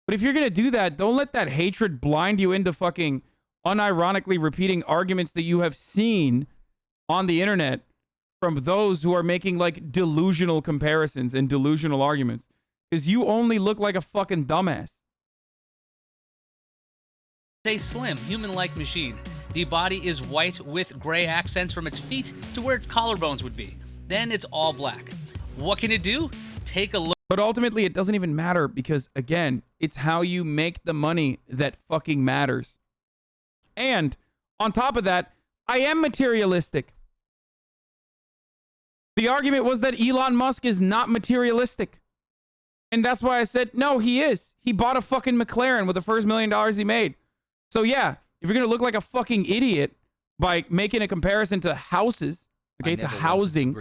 But if you're going to do that, don't let that hatred blind you into fucking unironically repeating arguments that you have seen on the internet from those who are making like delusional comparisons and delusional arguments. Because you only look like a fucking dumbass. A slim, human-like machine. The body is white with gray accents from its feet to where its collarbones would be. Then it's all black. What can it do? Take a look. But ultimately, it doesn't even matter because, again, it's how you make the money that fucking matters. And on top of that, I am materialistic. The argument was that Elon Musk is not materialistic. And that's why I said, no, he is. He bought a fucking McLaren with the first $1 million he made. So yeah, if you're going to look like a fucking idiot by making a comparison to houses, okay, to housing,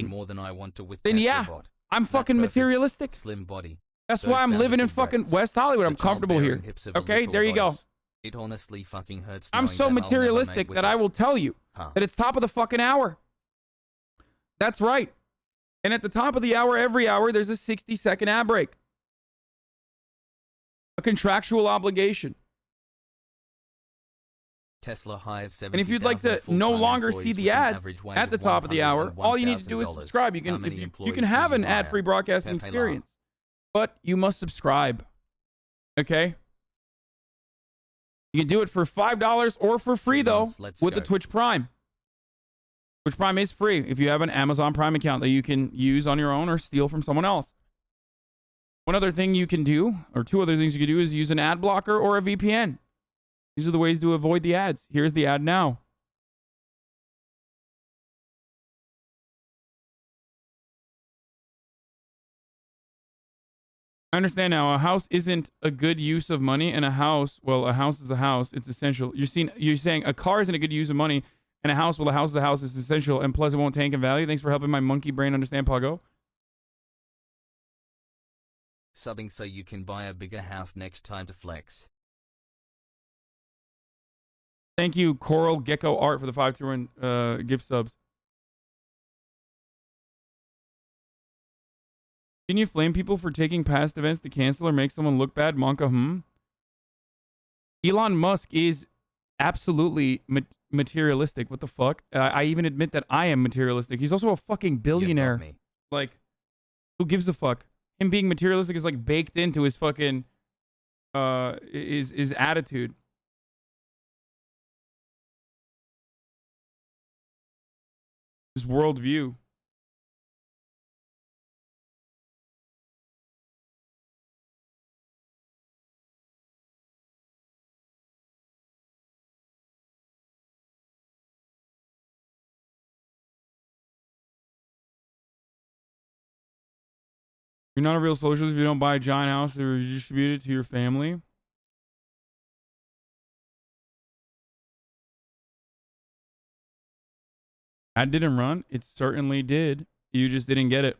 more than I want to with then Tesla yeah, bot. I'm fucking materialistic. Slim body. That's why I'm living in fucking West Hollywood. I'm comfortable here. Okay, there you go. It honestly fucking hurts. I'm so materialistic that I will tell you that it's top of the fucking hour. That's right. And at the top of the hour, every hour, there's a 60-second ad break. A contractual obligation. Tesla hires 70,000 and if you'd like to no longer see the ads at the top of the hour, all you need to do is subscribe. You can have an ad-free broadcasting experience, but you must subscribe. Okay? You can do it for $5 or for free, though, with the Twitch Prime. Twitch Prime is free if you have an Amazon Prime account that you can use on your own or steal from someone else. One other thing you can do, or two other things you can do, is use an ad blocker or a VPN. These are the ways to avoid the ads. Here's the ad now. I understand now. A house isn't a good use of money, and a house is a house. It's essential. You're saying a car isn't a good use of money, and a house is a house. It's essential, and plus it won't tank in value. Thanks for helping my monkey brain understand, Pago. Subbing so you can buy a bigger house next time to flex. Thank you, Coral Gecko Art, for the 5-2-1 gift subs. Can you flame people for taking past events to cancel or make someone look bad? Monka, Elon Musk is absolutely materialistic. What the fuck? I even admit that I am materialistic. He's also a fucking billionaire. Like, who gives a fuck? Him being materialistic is like baked into his fucking his attitude. His worldview. You're not a real socialist if you don't buy a giant house or you distribute it to your family. Ad didn't run. It certainly did. You just didn't get it.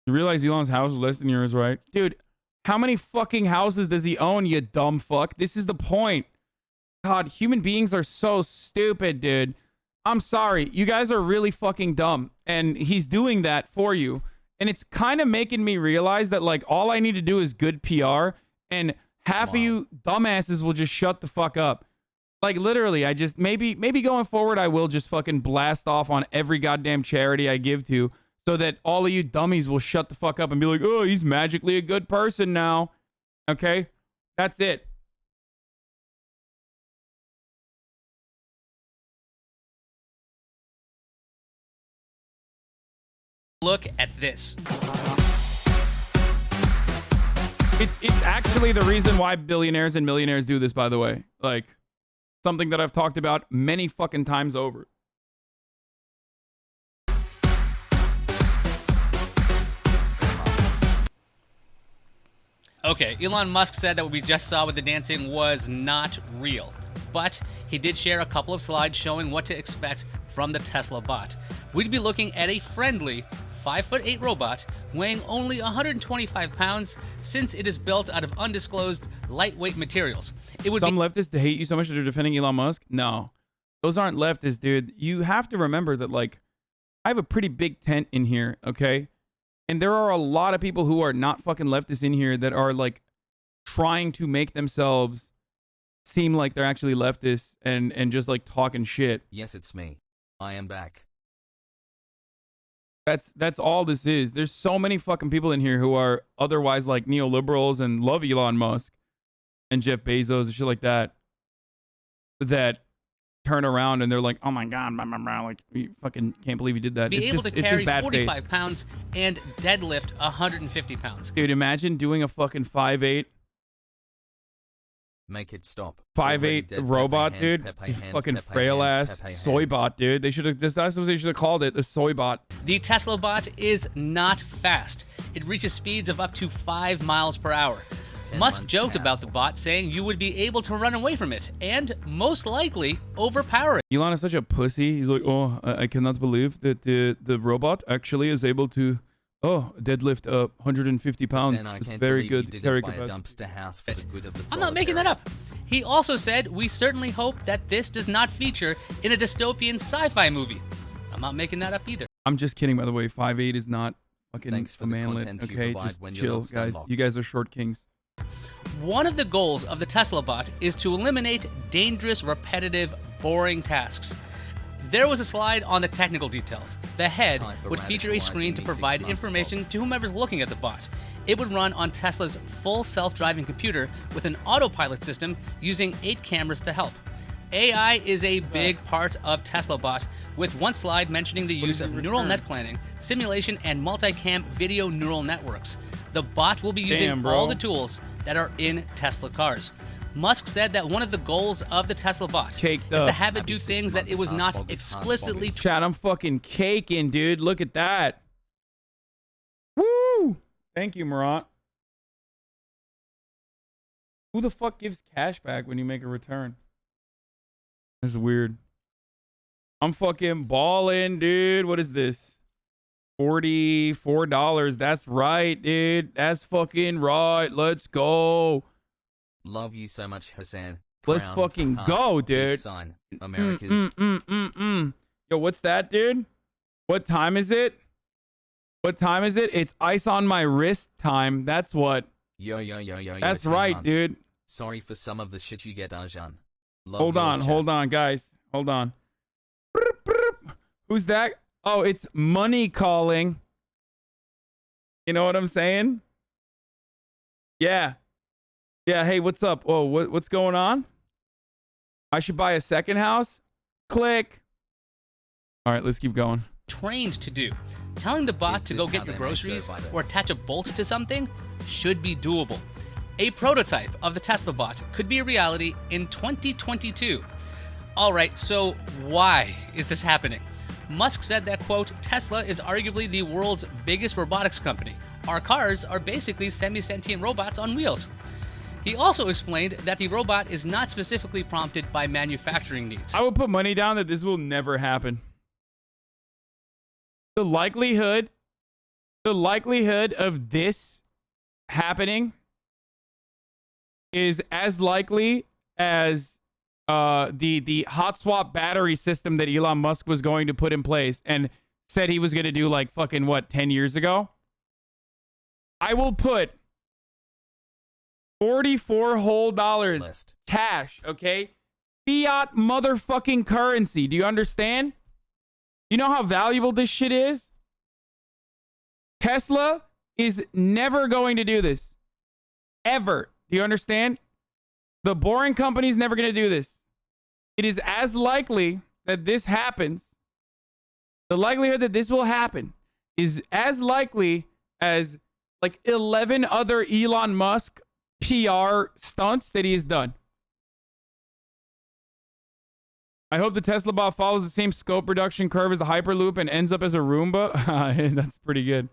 You realize Elon's house is less than yours, right? Dude, how many fucking houses does he own, you dumb fuck? This is the point. God, human beings are so stupid, dude. I'm sorry. You guys are really fucking dumb. And he's doing that for you. And it's kind of making me realize that, like, all I need to do is good PR. And half of you dumbasses will just shut the fuck up. Like, literally, I just, maybe going forward, I will just fucking blast off on every goddamn charity I give to, so that all of you dummies will shut the fuck up and be like, oh, he's magically a good person now. Okay? That's it. Look at this. It's actually the reason why billionaires and millionaires do this, by the way. Like, something that I've talked about many fucking times over. Okay, Elon Musk said that what we just saw with the dancing was not real, but he did share a couple of slides showing what to expect from the Tesla bot. We'd be looking at a friendly 5'8" robot weighing only 125 pounds since it is built out of undisclosed lightweight materials. It would Some leftists hate you so much that they're defending Elon Musk? No. Those aren't leftists, dude. You have to remember that, like, I have a pretty big tent in here, okay? And there are a lot of people who are not fucking leftists in here that are, like, trying to make themselves seem like they're actually leftists and just, like, talking shit. Yes, it's me. I am back. That's all this is. There's so many fucking people in here who are otherwise, like, neoliberals and love Elon Musk and Jeff Bezos and shit like that, that turn around and they're like, oh my god, blah, blah, blah. Like, you fucking can't believe you did that. be It's able just- to it's just carry bad 45 faith. pounds and deadlift 150 pounds. Dude, imagine doing a fucking 5'8", Make it stop. 5'8" Already dead robot, Pepe hands, dude. Pepe You hands, fucking Pepe frail hands, ass Pepe soy hands. bot, dude. They should have. That's what they should have called it. The soy bot. The Tesla bot is not fast. It reaches speeds of up to 5 miles per hour. Musk joked about the bot, saying you would be able to run away from it and most likely overpower it. Elon is such a pussy. He's like, oh, I cannot believe that the robot actually is able to, deadlift 150 pounds. Sen, I It's can't very believe good you did carry it by a capacity. dumpster house for the good of the I'm not making that up. He also said, we certainly hope that this does not feature in a dystopian sci-fi movie. I'm not making that up either. I'm just kidding, by the way. 5'8" is not fucking Thanks for a the manlet. content you Okay, provide just when you're chill, not guys. unlocked. You guys are short kings. One of the goals of the Tesla bot is to eliminate dangerous, repetitive, boring tasks. There was a slide on the technical details. The head would feature a screen to provide information to whomever's looking at the bot. It would run on Tesla's full self-driving computer with an autopilot system using 8 cameras to help. AI is a big part of Tesla bot, with one slide mentioning the use of neural net planning, simulation, and multicam video neural networks. The bot will be using Damn, bro. all the tools that are in Tesla cars. Musk said that one of the goals of the Tesla bot Caked is to up. have it do things that it was not explicitly Chat, I'm fucking caking, dude. Look at that. Woo! Thank you, Murat. Who the fuck gives cash back when you make a return? This is weird. I'm fucking balling, dude. What is this? $44. That's right, dude. That's fucking right. Let's go. Love you so much, Hassan. Let's Crown, fucking heart, go, peace dude. Sign. America's Yo, what's that, dude? What time is it? What time is it? It's ice on my wrist time. That's what. Yo, yo, yo, yo, yo. That's 3 right, months. dude. Sorry for some of the shit you get, Arjan. Love Hold your on, chat. hold on, guys. Hold on. Who's that? Oh, it's money calling. You know what I'm saying? Yeah. Yeah, hey, what's up? Oh, what's going on? I should buy a second house? Click. All right, let's keep going. trained to do. Telling the bot to go get your groceries or attach a bolt to something should be doable. A prototype of the Tesla bot could be a reality in 2022. Alright, so why is this happening? Musk said that, quote, Tesla is arguably the world's biggest robotics company. Our cars are basically semi-sentient robots on wheels. He also explained that the robot is not specifically prompted by manufacturing needs. I would put money down that this will never happen. The likelihood of this happening is as likely as the hot swap battery system that Elon Musk was going to put in place and said he was going to do like fucking what, 10 years ago? I will put $44 whole cash, okay? Fiat motherfucking currency. Do you understand? You know how valuable this shit is? Tesla is never going to do this. Ever. Do you understand? The Boring Company is never going to do this. It is as likely that this happens. The likelihood that this will happen is as likely as like 11 other Elon Musk PR stunts that he has done. I hope the Tesla bot follows the same scope reduction curve as the Hyperloop and ends up as a Roomba. That's pretty good.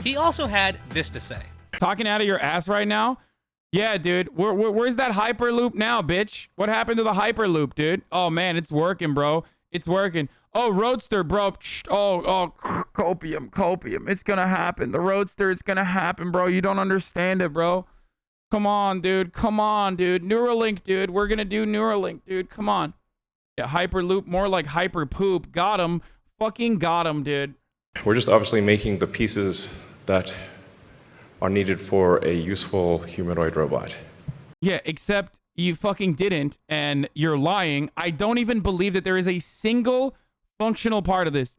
He also had this to say. Talking out of your ass right now? Yeah, dude. Where's that Hyperloop now, bitch? What happened to the Hyperloop, dude? Oh, man, it's working, bro. It's working. Oh, Roadster, bro. Oh, copium. It's gonna happen. The Roadster, it's gonna happen, bro. You don't understand it, bro. Come on, dude. Neuralink, dude. We're gonna do Neuralink, dude. Come on. Yeah, Hyperloop, more like Hyperpoop. Got him. Fucking got him, dude. We're just obviously making the pieces that are needed for a useful humanoid robot. Yeah, except you fucking didn't, and you're lying. I don't even believe that there is a single functional part of this.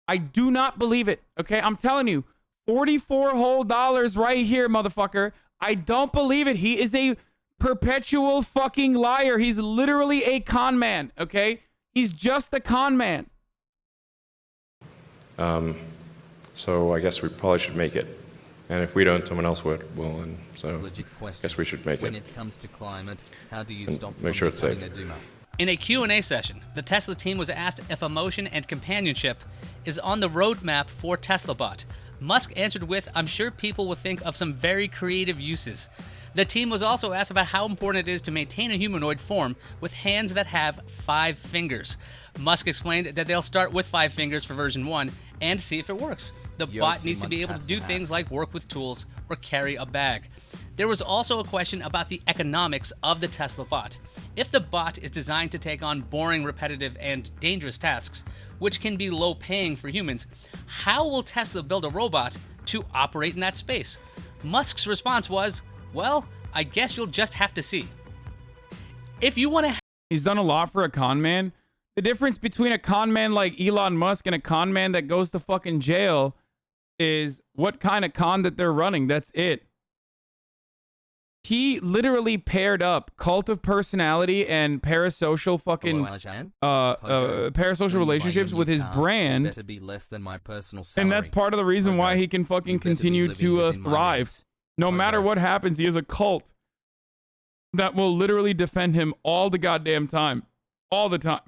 I do not believe it, okay? I'm telling you, $44 whole right here, motherfucker. I don't believe it. He is a perpetual fucking liar. He's literally a con man, okay? He's just a con man. So I guess we probably should make it. And if we don't, someone else will. And so I guess we should make when it. It comes to climate, how do you And stop make sure it's safe. In a Q&A session, the Tesla team was asked if emotion and companionship is on the roadmap for TeslaBot. Musk answered with, "I'm sure people will think of some very creative uses." The team was also asked about how important it is to maintain a humanoid form with hands that have 5 fingers. Musk explained that they'll start with 5 fingers for version 1 and see if it works. The bot needs to be able to do things like work with tools or carry a bag. There was also a question about the economics of the Tesla bot. If the bot is designed to take on boring, repetitive, and dangerous tasks, which can be low-paying for humans, how will Tesla build a robot to operate in that space? Musk's response was, "Well, I guess you'll just have to see." If you want to... He's done a lot for a con man. The difference between a con man like Elon Musk and a con man that goes to fucking jail is what kind of con that they're running. That's it. He literally paired up cult of personality and parasocial fucking parasocial relationships with his brand. Better be less than my personal salary. And that's part of the reason why he can fucking continue to thrive. No matter what happens, he has a cult that will literally defend him all the goddamn time. All the time.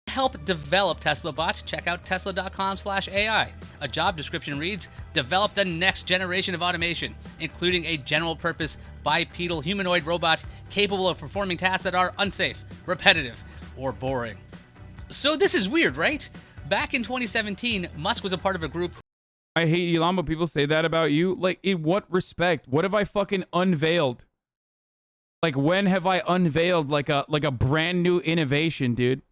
Help develop TeslaBot, check out tesla.com/AI. A job description reads, develop the next generation of automation, including a general-purpose bipedal humanoid robot capable of performing tasks that are unsafe, repetitive, or boring. So this is weird, right? Back in 2017, Musk was a part of a group. I hate Elon, but people say that about you. Like, in what respect? What have I fucking unveiled? Like, when have I unveiled like a brand new innovation, dude?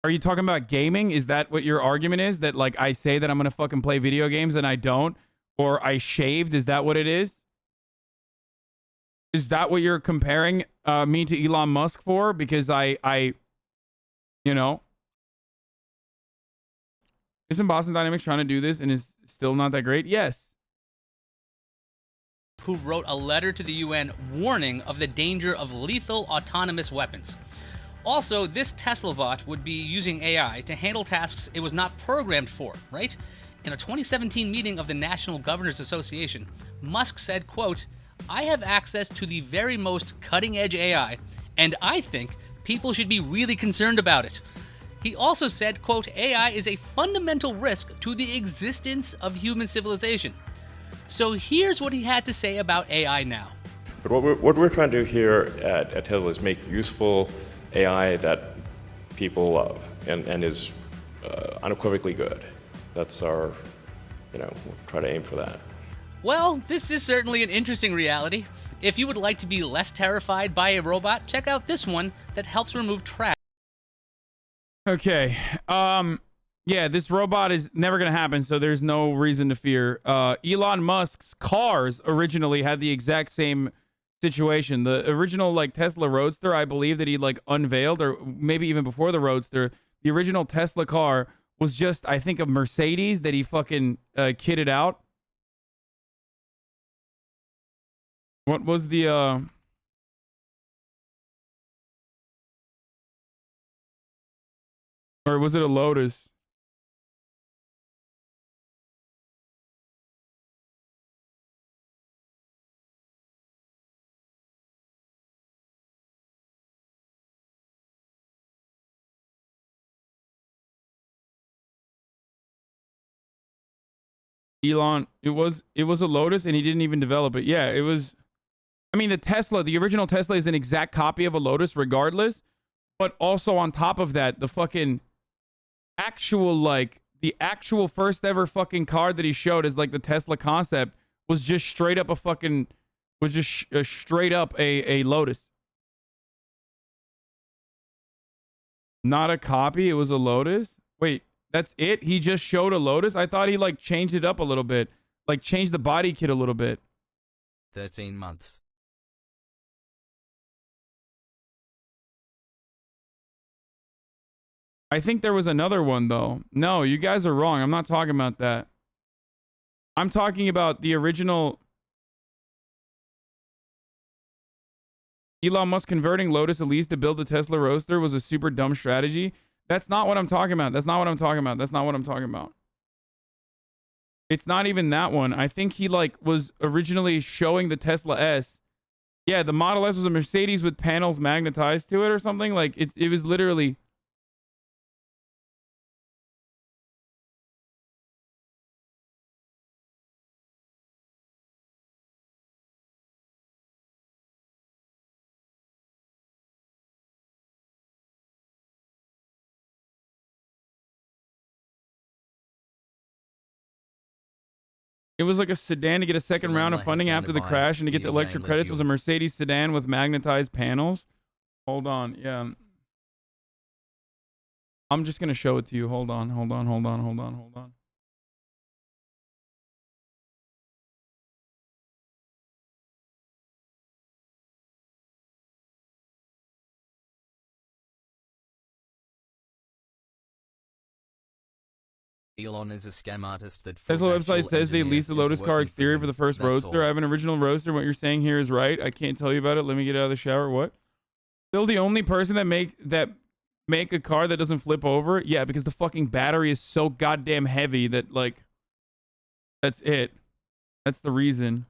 Are you talking about gaming? Is that what your argument is? That like I say that I'm gonna fucking play video games and I don't? Or I shaved? Is that what it is? Is that what you're comparing me to Elon Musk for? Because I you know, isn't Boston Dynamics trying to do this and is still not that great? Yes. Who wrote a letter to the UN warning of the danger of lethal autonomous weapons. Also, this Tesla bot would be using AI to handle tasks it was not programmed for, right? In a 2017 meeting of the National Governors Association, Musk said, quote, "I have access to the very most cutting-edge AI, and I think people should be really concerned about it." He also said, quote, "AI is a fundamental risk to the existence of human civilization." So here's what he had to say about AI now. But what we're trying to do here at Tesla is make useful AI that people love and is unequivocally good. That's our, we'll try to aim for that. Well, this is certainly an interesting reality. If you would like to be less terrified by a robot, check out this one that helps remove trash. Okay. Yeah, this robot is never going to happen, so there's no reason to fear. Elon Musk's cars originally had the exact same situation. The original Tesla Roadster, I believe that he unveiled, or maybe even before the Roadster, the original Tesla car was just, I think, a Mercedes that he fucking kitted out. What was the or was it a Lotus? Elon, it was a Lotus and he didn't even develop it. Yeah, it was. I mean, the original Tesla is an exact copy of a Lotus regardless, but also on top of that, the fucking the actual first ever fucking car that he showed as like the Tesla concept was just straight up a Lotus. Not a copy, it was a Lotus? Wait, that's it? He just showed a Lotus? I thought he like changed it up a little bit. Like changed the body kit a little bit. 13 months. I think there was another one though. No, you guys are wrong. I'm not talking about that. I'm talking about the original Elon Musk converting Lotus Elise to build the Tesla Roadster was a super dumb strategy. That's not what I'm talking about. That's not what I'm talking about. That's not what I'm talking about. It's not even that one. I think he like was originally showing the Tesla S. Yeah, the Model S was a Mercedes with panels magnetized to it or something. Like it was literally. It was like a sedan to get a second round of funding after the crash and to get the electric credits was a Mercedes sedan with magnetized panels. Hold on. Yeah. I'm just going to show it to you. Hold on. Elon is a scam artist that Tesla website says they leased the Lotus car exterior for the first Roadster. I have an original Roadster. What you're saying here is right. I can't tell you about it. Let me get out of the shower. What? Still the only person that make a car that doesn't flip over? Yeah, because the fucking battery is so goddamn heavy that like that's it. That's the reason.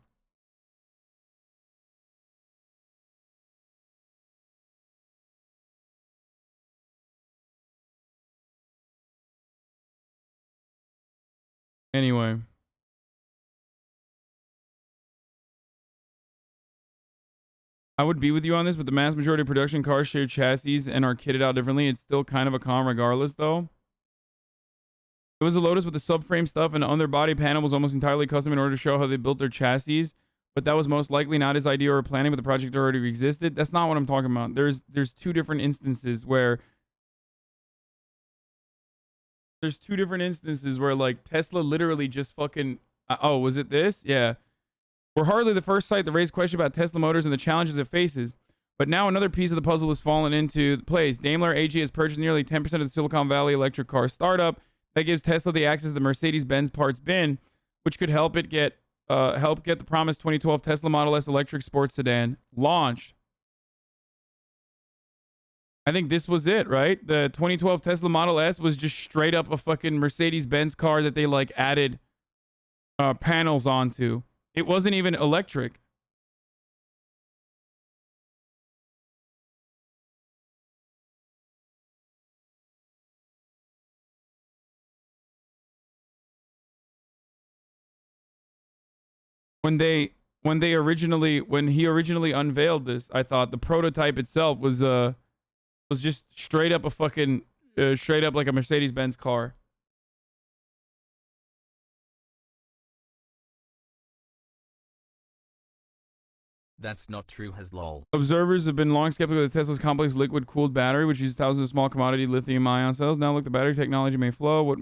Anyway. I would be with you on this, but the mass majority of production cars share chassis and are kitted out differently. It's still kind of a con regardless, though. It was a Lotus with the subframe stuff, and the underbody panel was almost entirely custom in order to show how they built their chassis. But that was most likely not his idea or planning, but the project already existed. That's not what I'm talking about. There's two different instances where like Tesla literally just fucking oh, was it this? Yeah. We're hardly the first site to raise questions about Tesla Motors and the challenges it faces. But now another piece of the puzzle has fallen into place. Daimler AG has purchased nearly 10% of the Silicon Valley electric car startup. That gives Tesla the access to the Mercedes-Benz parts bin, which could help get the promised 2012 Tesla Model S electric sports sedan launched. I think this was it, right? The 2012 Tesla Model S was just straight up a fucking Mercedes-Benz car that they like added panels onto. It wasn't even electric. When he originally unveiled this, I thought the prototype itself was just straight up a fucking straight up like a Mercedes-Benz car. That's not true, has lol. Observers have been long skeptical of Tesla's complex liquid-cooled battery, which uses thousands of small commodity lithium-ion cells. Now look, the battery technology may flow. What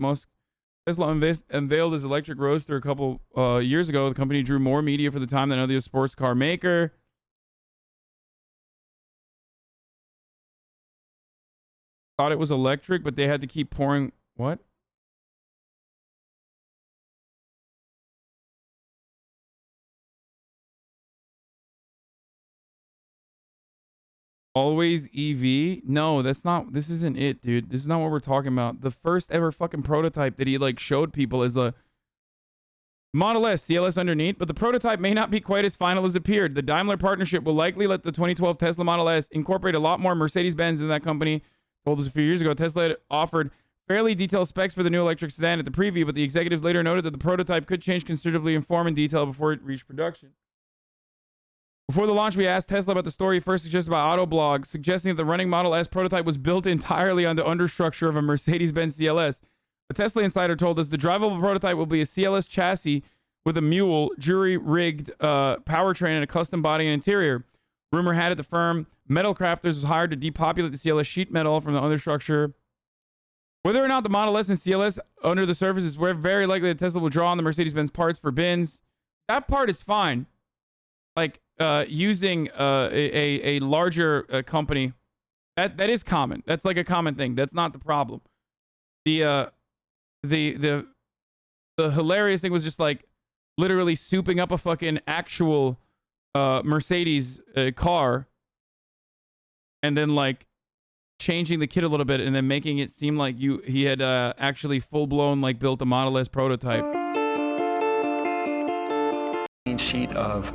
Tesla unveiled his electric Roadster a couple years ago. The company drew more media for the time than other sports car maker. Thought it was electric, but they had to keep pouring... What? Always EV? No, that's not. This isn't it, dude. This is not what we're talking about. The first ever fucking prototype that he like showed people is a Model S, CLS underneath, but the prototype may not be quite as final as appeared. The Daimler partnership will likely let the 2012 Tesla Model S incorporate a lot more Mercedes-Benz than that company told us a few years ago. Tesla had offered fairly detailed specs for the new electric sedan at the preview, but the executives later noted that the prototype could change considerably in form and detail before it reached production. Before the launch, we asked Tesla about the story first suggested by Autoblog, suggesting that the running Model S prototype was built entirely on the understructure of a Mercedes-Benz CLS. A Tesla insider told us the drivable prototype will be a CLS chassis with a mule, jury-rigged powertrain, and a custom body and interior. Rumor had it the firm Metal Crafters was hired to depopulate the CLS sheet metal from the understructure. Whether or not the Model S and CLS under the surface is very likely that Tesla will draw on the Mercedes-Benz parts for bins. That part is fine. Like using a larger company, that is common. That's like a common thing. That's not the problem. The hilarious thing was just like literally souping up a fucking actual Mercedes car and then like changing the kit a little bit and then making it seem like he had actually full-blown like built a Model S prototype. Sheet of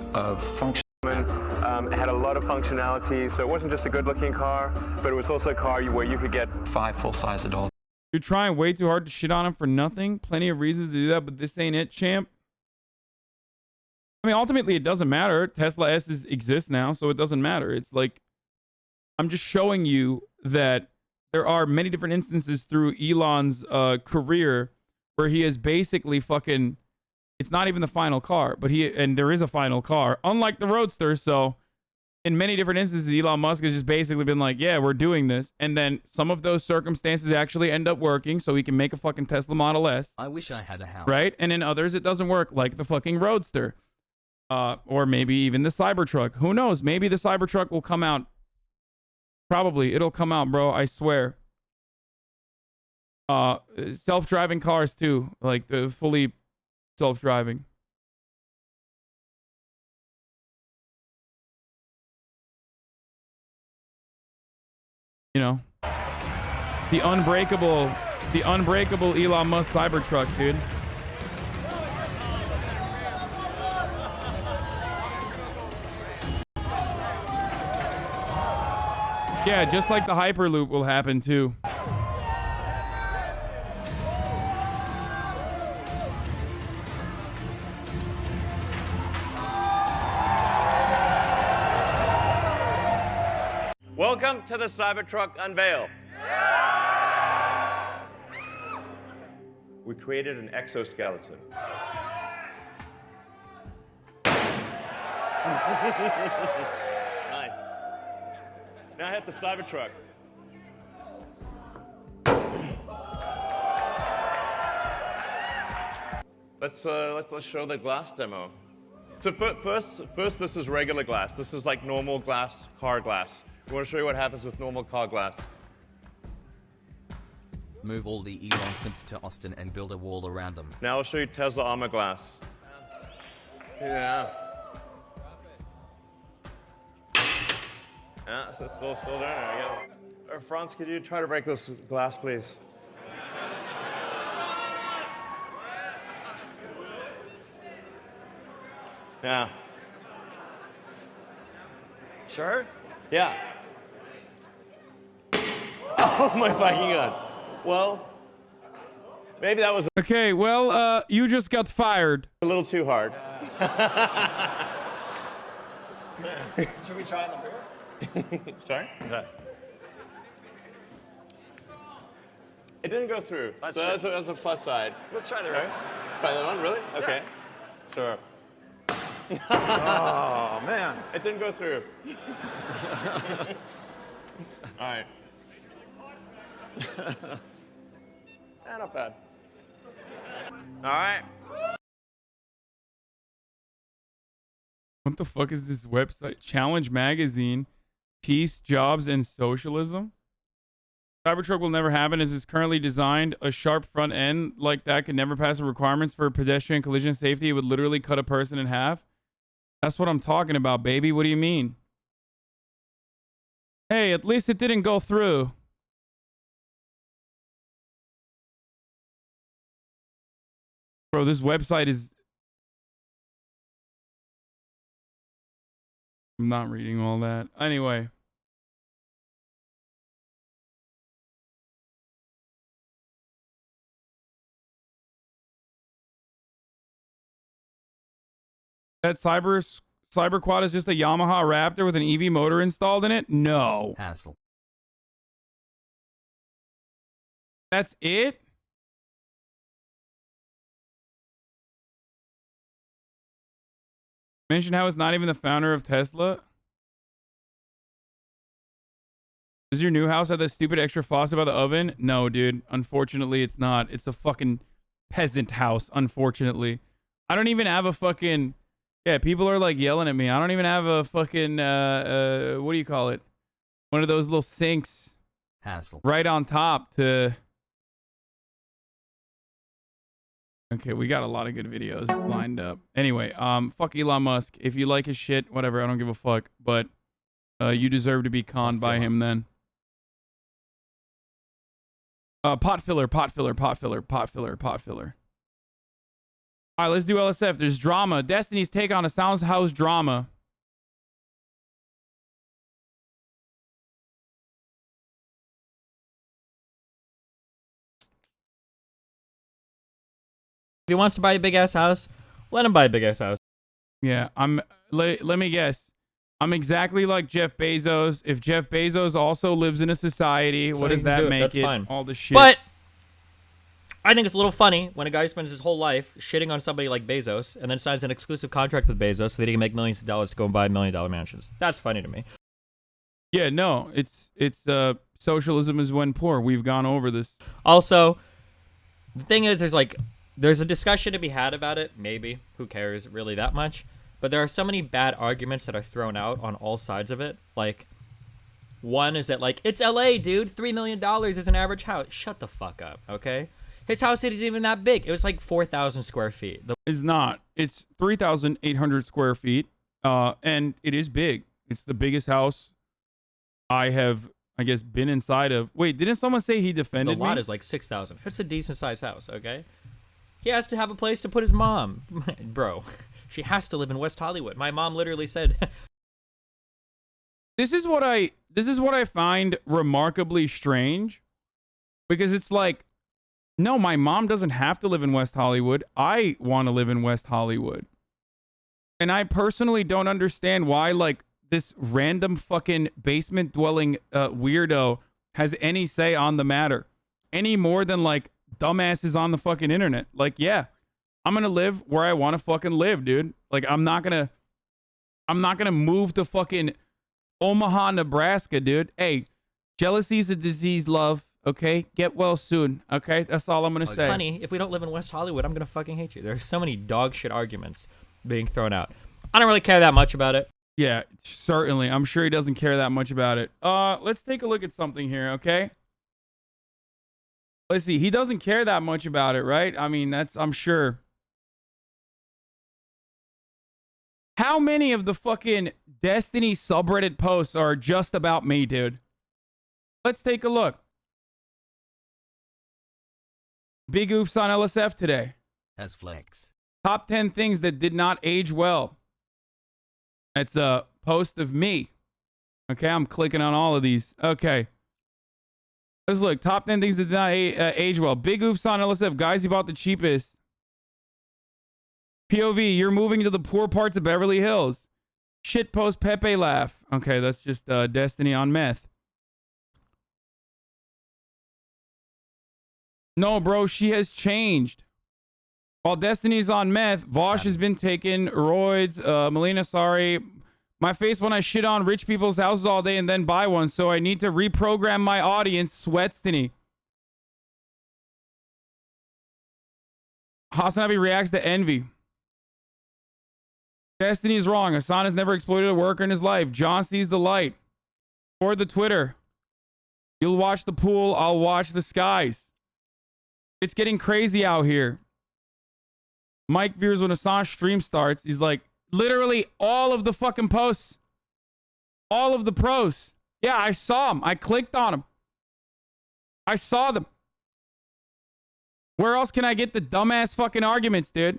function. It had a lot of functionality, so it wasn't just a good-looking car, but it was also a car where you could get 5 full-size adults. You're trying way too hard to shit on him for nothing. Plenty of reasons to do that, but this ain't it, champ. I mean, ultimately, it doesn't matter. Tesla S's exist now, so it doesn't matter. It's like, I'm just showing you that there are many different instances through Elon's career where he has basically fucking, it's not even the final car, but and there is a final car, unlike the Roadster. So in many different instances, Elon Musk has just basically been like, yeah, we're doing this. And then some of those circumstances actually end up working so he can make a fucking Tesla Model S. I wish I had a house. Right? And in others, it doesn't work, like the fucking Roadster. Or maybe even the Cybertruck. Who knows? Maybe the Cybertruck will come out. Probably. It'll come out, bro. I swear. Self-driving cars, too. Like, the fully self-driving. You know, the unbreakable Elon Musk Cybertruck, dude. Yeah, just like the Hyperloop will happen too. Welcome to the Cybertruck unveil. We created an exoskeleton. Nice. Now hit the Cybertruck. Let's show the glass demo. So first this is regular glass. This is like normal glass, car glass. We want to show you what happens with normal car glass. Move all the Elon Simps to Austin and build a wall around them. Now I'll show you Tesla Armor glass. Yeah. Yeah, so still doing it, I guess. Franz, could you try to break this glass, please? Yeah. Sure? Yeah. Oh my fucking god. Well, maybe that was okay. Well, you just got fired. A little too hard. Should we try the beer? Sorry? Okay. It didn't go through. So that's a plus side. Let's try the right? Try that one, really? Okay. Yeah. Sure. Oh, man. It didn't go through. All right. Not bad. All right. What the fuck is this website? Challenge Magazine, Peace, Jobs, and Socialism? Cybertruck will never happen as it's currently designed. A sharp front end like that could never pass the requirements for pedestrian collision safety. It would literally cut a person in half. That's what I'm talking about, baby. What do you mean? Hey, at least it didn't go through. Bro, this website is... I'm not reading all that. Anyway. That Cyber Quad is just a Yamaha Raptor with an EV motor installed in it? No. Hassle. That's it? Mention how it's not even the founder of Tesla. Does your new house have that stupid extra faucet by the oven? No, dude. Unfortunately, it's not. It's a fucking peasant house, unfortunately. I don't even have a fucking... Yeah, people are like yelling at me. I don't even have a fucking... what do you call it? One of those little sinks. Hassle. Right on top to... Okay, we got a lot of good videos lined up. Anyway, fuck Elon Musk. If you like his shit, whatever, I don't give a fuck. But you deserve to be conned by him then. Pot filler. All right, let's do LSF. There's drama. Destiny's take on a Sounds House drama. If he wants to buy a big ass house, let him buy a big ass house. Yeah, let me guess. I'm exactly like Jeff Bezos. If Jeff Bezos also lives in a society, what does that make That's it? fine. All the shit. But I think it's a little funny when a guy spends his whole life shitting on somebody like Bezos and then signs an exclusive contract with Bezos so that he can make millions of dollars to go and buy $1 million mansions. That's funny to me. Yeah, no, it's socialism is when poor. We've gone over this. Also, the thing is, there's a discussion to be had about it. Maybe. Who cares really that much? But there are so many bad arguments that are thrown out on all sides of it. Like, one is that, like, it's LA, dude. $3 million is an average house. Shut the fuck up, okay? His house isn't even that big. It was like 4,000 square feet. It's not. It's 3,800 square feet. And it is big. It's the biggest house I have, I guess, been inside of. Wait, didn't someone say he defended The lot me? is like 6,000. It's a decent sized house, okay? He has to have a place to put his mom. Bro, she has to live in West Hollywood. My mom literally said... This is what I find remarkably strange. Because it's like, no, my mom doesn't have to live in West Hollywood. I want to live in West Hollywood. And I personally don't understand why, like, this random fucking basement dwelling weirdo has any say on the matter. Any more than, like, dumbasses on the fucking internet. Like, yeah, I'm gonna live where I want to fucking live, dude. Like, I'm not gonna move to fucking Omaha, Nebraska, dude. Hey, jealousy's a disease, love. Okay, get well soon. Okay, that's all I'm gonna say. Honey, if we don't live in West Hollywood, I'm gonna fucking hate you. There's so many dog shit arguments being thrown out. I don't really care that much about it. Yeah, certainly. I'm sure he doesn't care that much about it. Let's take a look at something here, okay? Let's see. He doesn't care that much about it, right? I mean, I'm sure. How many of the fucking Destiny subreddit posts are just about me, dude? Let's take a look. Big oofs on LSF today. As flex. Top 10 things that did not age well. That's a post of me. Okay, I'm clicking on all of these. Okay. Let's look. Top 10 things that did not age well. Big oofs on LSF. Guys, you bought the cheapest. POV, you're moving to the poor parts of Beverly Hills. Shit post Pepe laugh. Okay, that's just Destiny on meth. No, bro, she has changed. While Destiny's on meth, Vosh has been taking roids. Melina, sorry. My face when I shit on rich people's houses all day and then buy one, so I need to reprogram my audience. Sweatstiny. HasanAbi reacts to envy. Destiny is wrong. Hasan has never exploited a worker in his life. John sees the light. Or the Twitter. You'll watch the pool. I'll watch the skies. It's getting crazy out here. Mike Veers, when Hasan's stream starts, he's like, literally all of the fucking posts. All of the pros. Yeah, I saw them. I clicked on them. I saw them. Where else can I get the dumbass fucking arguments, dude?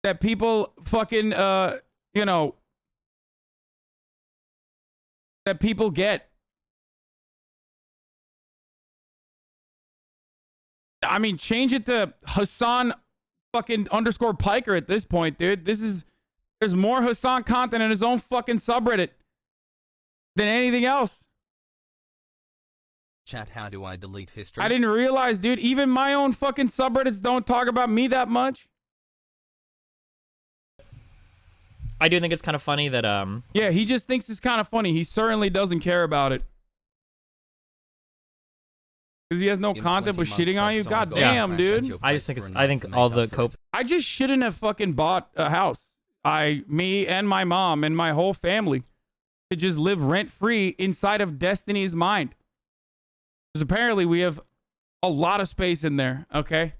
That people fucking, you know, that people get. I mean, change it to Hasan fucking underscore Piker at this point, dude. There's more Hasan content in his own fucking subreddit than anything else. Chat, how do I delete history? I didn't realize, dude, even my own fucking subreddits don't talk about me that much. I do think it's kind of funny that yeah, he just thinks it's kind of funny. He certainly doesn't care about it. Because he has no content but shitting on you? God damn, dude. I just think I think all the cope. I just shouldn't have fucking bought a house. Me and my mom and my whole family could just live rent-free inside of Destiny's mind. Because apparently we have a lot of space in there, okay?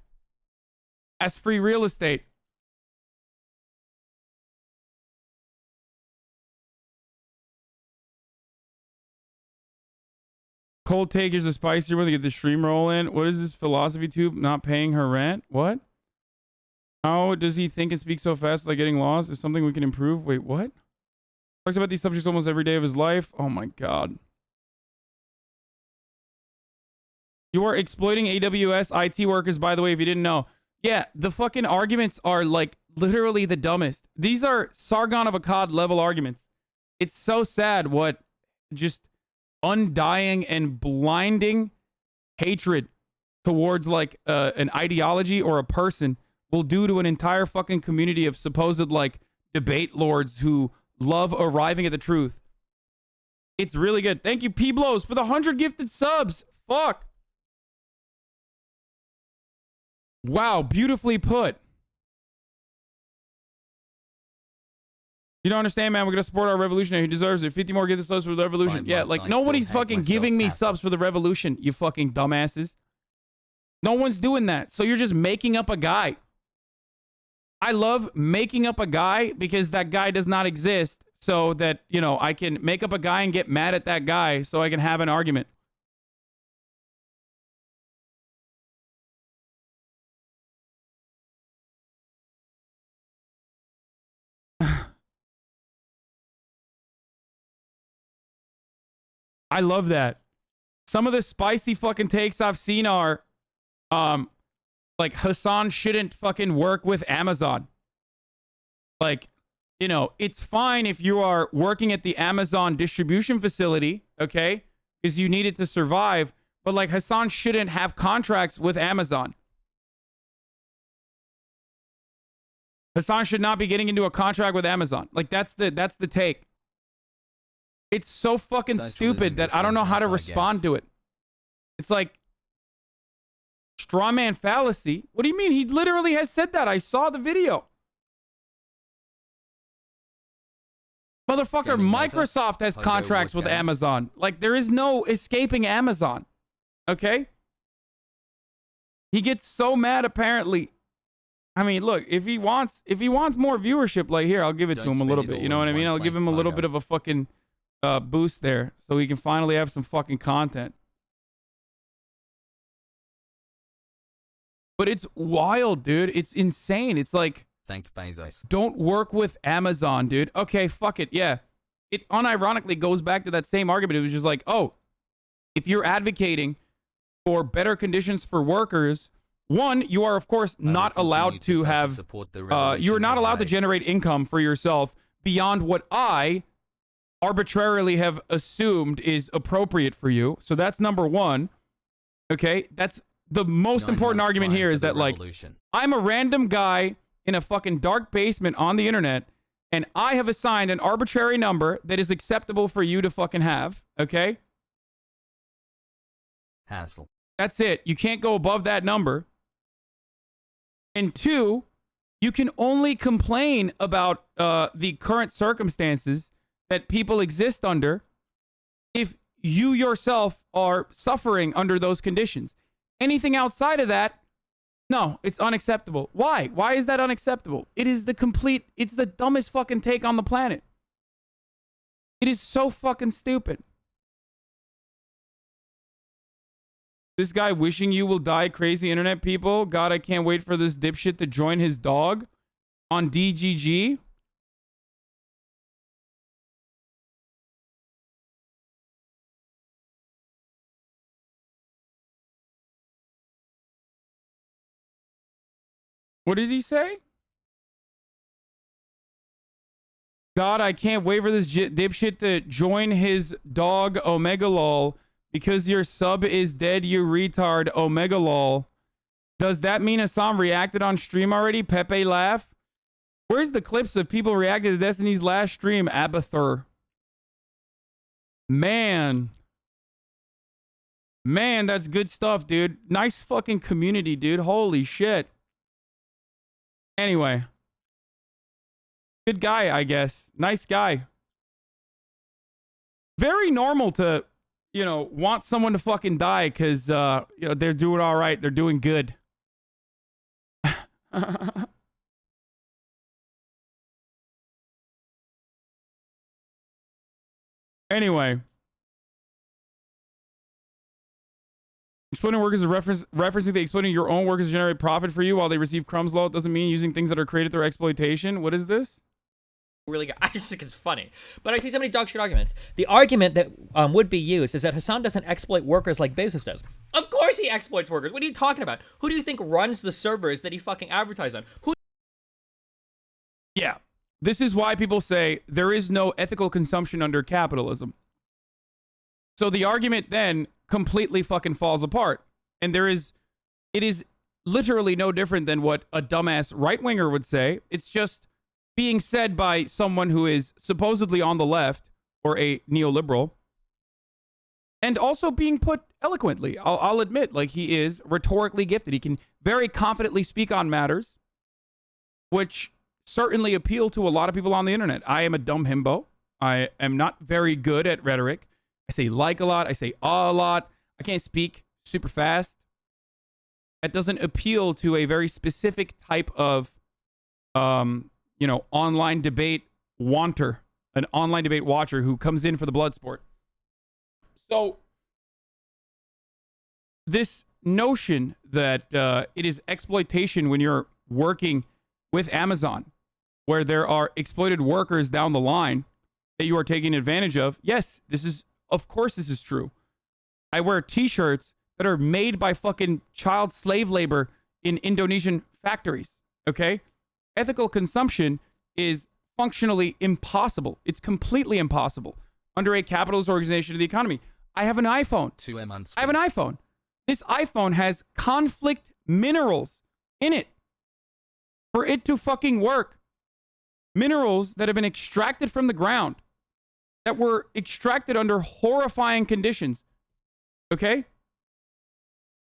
That's free real estate. Cold take, here's a spicier one to get the stream roll in. What is this philosophy tube not paying her rent? What? How does he think and speak so fast without getting lost? Is something we can improve? Wait, what? Talks about these subjects almost every day of his life. Oh my god. You are exploiting AWS IT workers, by the way, if you didn't know. Yeah, the fucking arguments are like literally the dumbest. These are Sargon of Akkad level arguments. It's so sad what just undying and blinding hatred towards like an ideology or a person will do to an entire fucking community of supposed like debate lords who love arriving at the truth. It's really good. Thank you, P-Blows, for the 100 gifted subs. Fuck. Wow, beautifully put. You don't understand, man. We're gonna support our revolutionary. He deserves it. 50 more gifted subs for the revolution. Yeah, like nobody's fucking giving me subs for the revolution, you fucking dumbasses. No one's doing that. So you're just making up a guy. I love making up a guy because that guy does not exist, so that, you know, I can make up a guy and get mad at that guy so I can have an argument. I love that. Some of the spicy fucking takes I've seen are like Hasan shouldn't fucking work with Amazon. Like, you know, it's fine if you are working at the Amazon distribution facility, okay? Because you need it to survive. But like Hasan shouldn't have contracts with Amazon. Hasan should not be getting into a contract with Amazon. Like that's the take. It's so fucking stupid that I don't know how to respond to it. It's like straw man fallacy. What do you mean? He literally has said that. I saw the video. Motherfucker, Microsoft has contracts with Amazon. Like, there is no escaping Amazon. Okay? He gets so mad, apparently. I mean, look, if he wants more viewership, like, here, I'll give it to him a little bit. You know what I mean? I'll give him a little bit of a fucking boost there so he can finally have some fucking content. But it's wild, dude. It's insane. It's like, thank Bezos. Don't work with Amazon, dude. Okay, fuck it. Yeah. It unironically goes back to that same argument. It was just like, oh, if you're advocating for better conditions for workers, one, you are, of course, not allowed to have, you're not allowed to generate income for yourself beyond what I arbitrarily have assumed is appropriate for you. So that's number one. Okay? That's the most important argument here, is that, like, I'm a random guy in a fucking dark basement on the internet, and I have assigned an arbitrary number that is acceptable for you to fucking have. Okay? Hassle. That's it. You can't go above that number. And two, you can only complain about the current circumstances that people exist under if you yourself are suffering under those conditions. Anything outside of that, no, it's unacceptable. Why? Why is that unacceptable? It is it's the dumbest fucking take on the planet. It is so fucking stupid. This guy wishing you will die, crazy internet people. God, I can't wait for this dipshit to join his dog on DGG. What did he say? God, I can't wait for this dipshit to join his dog, Omega Lol, because your sub is dead, you retard, Omega Lol. Does that mean Hasan reacted on stream already? Pepe laugh? Where's the clips of people reacting to Destiny's last stream, Abathur? Man, that's good stuff, dude. Nice fucking community, dude. Holy shit. Anyway. Good guy, I guess. Nice guy. Very normal to, you know, want someone to fucking die because, you know, they're doing all right. They're doing good. Anyway. Exploiting workers is referencing the exploiting your own workers to generate profit for you while they receive crumbs law. It doesn't mean using things that are created through exploitation. What is this? Really good. I just think it's funny. But I see so many dog shit arguments. The argument that would be used is that Hasan doesn't exploit workers like Bezos does. Of course he exploits workers. What are you talking about? Who do you think runs the servers that he fucking advertises on? Who? Yeah. This is why people say there is no ethical consumption under capitalism. So the argument then completely fucking falls apart. And it is literally no different than what a dumbass right-winger would say. It's just being said by someone who is supposedly on the left or a neoliberal and also being put eloquently. I'll admit, like, he is rhetorically gifted. He can very confidently speak on matters which certainly appeal to a lot of people on the internet. I am a dumb himbo. I am not very good at rhetoric. I say like a lot. I say a lot. I can't speak super fast. That doesn't appeal to a very specific type of, you know, online debate wanter, an online debate watcher who comes in for the blood sport. So this notion that it is exploitation when you're working with Amazon, where there are exploited workers down the line that you are taking advantage of. Yes, of course this is true. I wear t-shirts that are made by fucking child slave labor in Indonesian factories. Okay? Ethical consumption is functionally impossible. It's completely impossible under a capitalist organization of the economy. I have an iPhone. I have an iPhone. This iPhone has conflict minerals in it for it to fucking work. Minerals that have been extracted from the ground, that were extracted under horrifying conditions. Okay?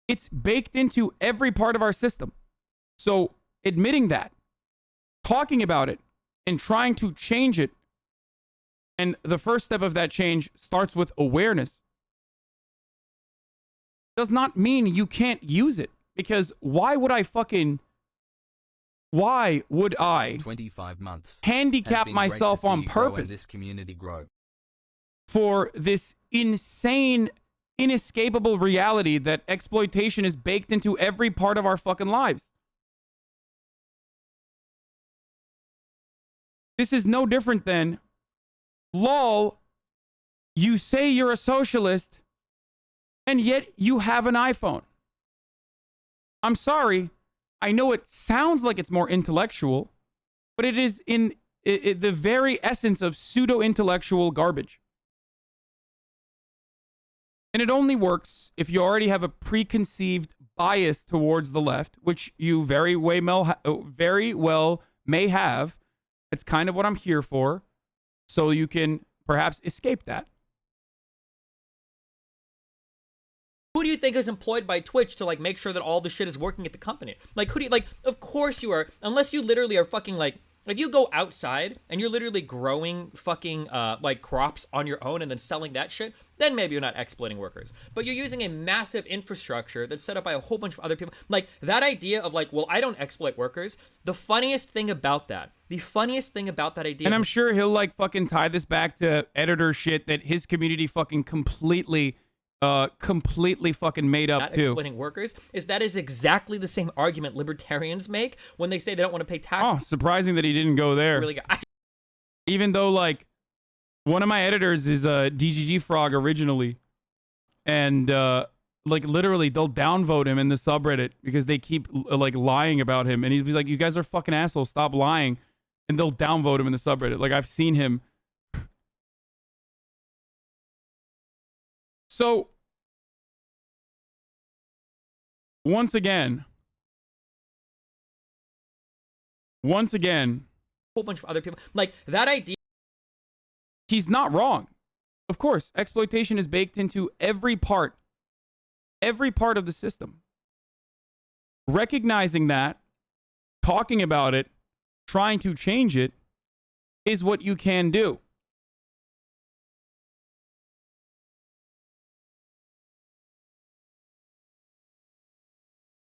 It's baked into every part of our system. So admitting that, talking about it, and trying to change it, and the first step of that change starts with awareness, does not mean you can't use it. Because why would I 25 months handicap myself on purpose this community grow for this insane, inescapable reality that exploitation is baked into every part of our fucking lives? This is no different than, lol, you say you're a socialist, and yet you have an iPhone. I'm sorry. I know it sounds like it's more intellectual, but it is in the very essence of pseudo-intellectual garbage. And it only works if you already have a preconceived bias towards the left, which you very well may have. It's kind of what I'm here for, so you can perhaps escape that. Who do you think is employed by Twitch to, like, make sure that all the shit is working at the company? Like, who do you, like, of course you are, unless you literally are fucking, like, if you go outside and you're literally growing fucking, like, crops on your own and then selling that shit, then maybe you're not exploiting workers. But you're using a massive infrastructure that's set up by a whole bunch of other people. Like, that idea of, like, well, I don't exploit workers, the funniest thing about that the funniest thing about that idea, and I'm sure he'll like fucking tie this back to editor shit that his community fucking completely fucking made up too. exploiting workers, is that is exactly the same argument libertarians make when they say they don't want to pay taxes. Oh, surprising that he didn't go there. Really, even though like one of my editors is a DGG Frog originally, and like literally they'll downvote him in the subreddit because they keep like lying about him, and he'd be like, "You guys are fucking assholes, stop lying," and they'll downvote him in the subreddit. Like I've seen him. So once again, a whole bunch of other people like that idea. He's not wrong. Of course, exploitation is baked into every part of the system. Recognizing that, talking about it, trying to change it is what you can do.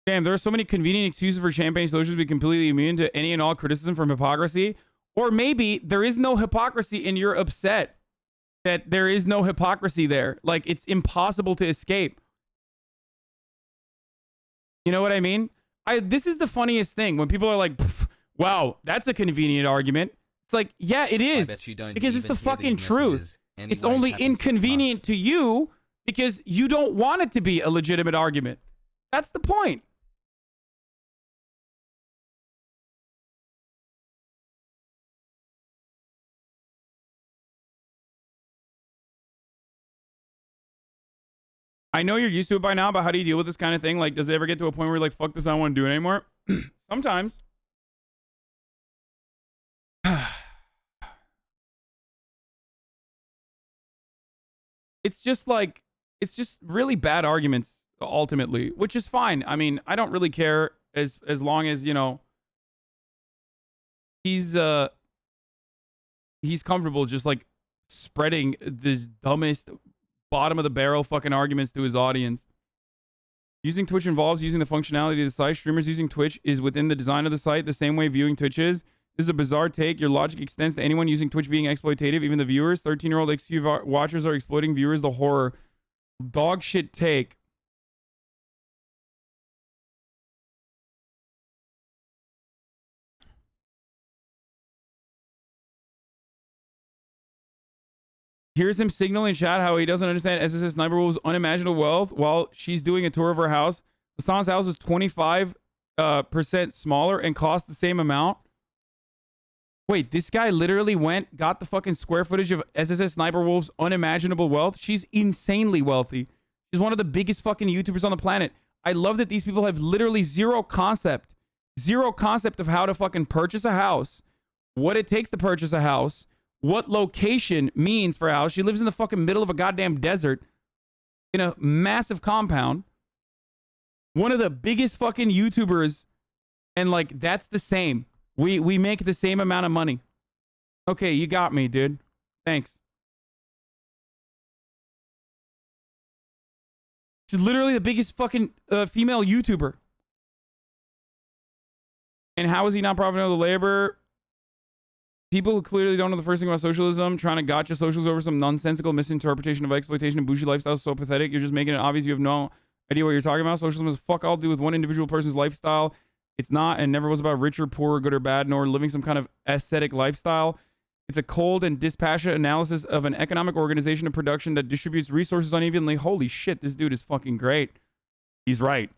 Damn, there are so many convenient excuses for champagne socials to be completely immune to any and all criticism from hypocrisy. Or maybe there is no hypocrisy and you're upset that there is no hypocrisy there. Like, it's impossible to escape. You know what I mean? This is the funniest thing when people are like, wow, that's a convenient argument. It's like, yeah, it is. Because it's the fucking truth. It's only inconvenient to you because you don't want it to be a legitimate argument. That's the point. I know you're used to it by now, but how do you deal with this kind of thing? Like, does it ever get to a point where you're like, fuck this, I don't want to do it anymore? Sometimes. It's just like, it's just really bad arguments ultimately, which is fine. I mean, I don't really care as long as, you know, he's comfortable just like spreading the dumbest bottom of the barrel fucking arguments to his audience. Using Twitch involves using the functionality of the site. Streamers using Twitch is within the design of the site, the same way viewing Twitch is. This is a bizarre take. Your logic extends to anyone using Twitch being exploitative, even the viewers. 13-year-old XQ watchers are exploiting viewers. The horror. Dog shit take. Here's him signaling in chat how he doesn't understand SSS Sniper Wolf's unimaginable wealth while she's doing a tour of her house. Hassan's house is 25% smaller and costs the same amount. Wait, this guy literally got the fucking square footage of SSS Sniper Wolf's unimaginable wealth. She's insanely wealthy. She's one of the biggest fucking YouTubers on the planet. I love that these people have literally zero concept of how to fucking purchase a house, what it takes to purchase a house, what location means for a house. She lives in the fucking middle of a goddamn desert in a massive compound. One of the biggest fucking YouTubers, and like that's the same. We make the same amount of money. Okay, you got me, dude. Thanks. She's literally the biggest fucking female YouTuber. And how is he not profiting of the labor? People who clearly don't know the first thing about socialism, trying to gotcha socials over some nonsensical misinterpretation of exploitation and bougie lifestyle is so pathetic. You're just making it obvious you have no idea what you're talking about. Socialism has fuck all to do with one individual person's lifestyle. It's not and never was about rich or poor, good or bad, nor living some kind of aesthetic lifestyle. It's a cold and dispassionate analysis of an economic organization of production that distributes resources unevenly. Holy shit, this dude is fucking great. He's right.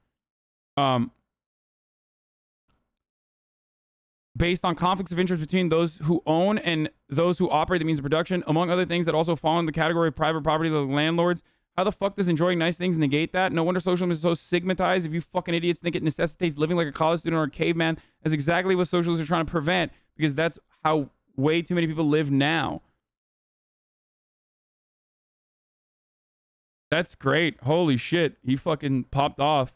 Based on conflicts of interest between those who own and those who operate the means of production, among other things that also fall in the category of private property of the landlords. How the fuck does enjoying nice things negate that? No wonder socialism is so stigmatized. If you fucking idiots think it necessitates living like a college student or a caveman, that's exactly what socialists are trying to prevent, because that's how way too many people live now. That's great. Holy shit. He fucking popped off.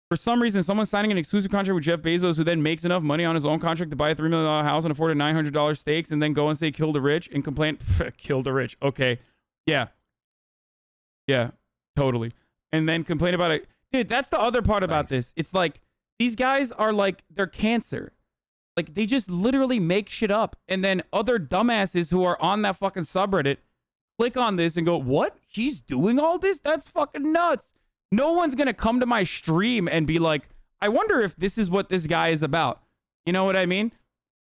For some reason, someone's signing an exclusive contract with Jeff Bezos, who then makes enough money on his own contract to buy a $3 million house and afford a $900 stakes, and then go and say kill the rich and complain. Kill the rich. Okay. Yeah. Yeah, totally. And then complain about it. Dude, that's the other part about this. It's like, these guys are like, they're cancer. Like, they just literally make shit up. And then other dumbasses who are on that fucking subreddit click on this and go, what? He's doing all this? That's fucking nuts. No one's going to come to my stream and be like, I wonder if this is what this guy is about. You know what I mean?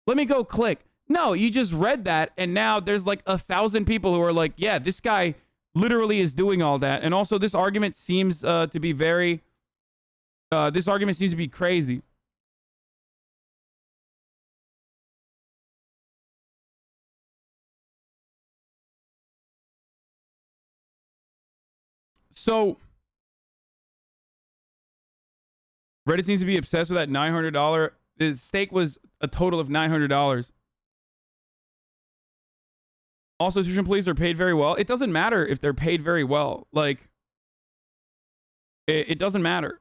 Let me go click. No, you just read that, and now there's like 1,000 people who are like, yeah, this guy literally is doing all that. And also, this argument seems to be very... this argument seems to be crazy. So, Reddit seems to be obsessed with that $900. The stake was a total of $900. Also, tuition police are paid very well. It doesn't matter if they're paid very well. Like, it doesn't matter.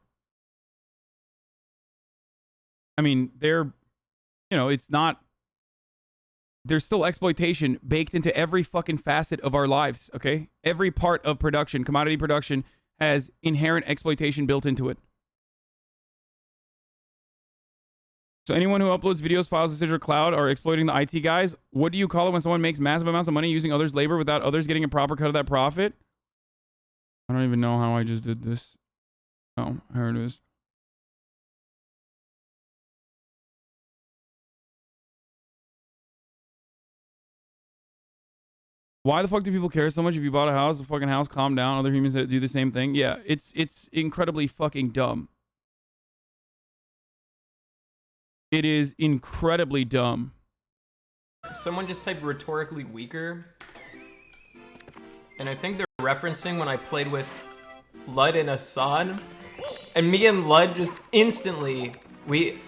I mean, they're, you know, it's not, there's still exploitation baked into every fucking facet of our lives, okay? Every part of production, commodity production, has inherent exploitation built into it. So anyone who uploads videos, files to Stitcher Cloud are exploiting the IT guys. What do you call it when someone makes massive amounts of money using others' labor without others getting a proper cut of that profit? I don't even know how I just did this. Oh, here it is. Why the fuck do people care so much? If you bought a house, a fucking house, calm down. Other humans that do the same thing. Yeah, it's incredibly fucking dumb. It is incredibly dumb. Someone just typed rhetorically weaker. And I think they're referencing when I played with Lud and Hassan. And me and Lud just instantly,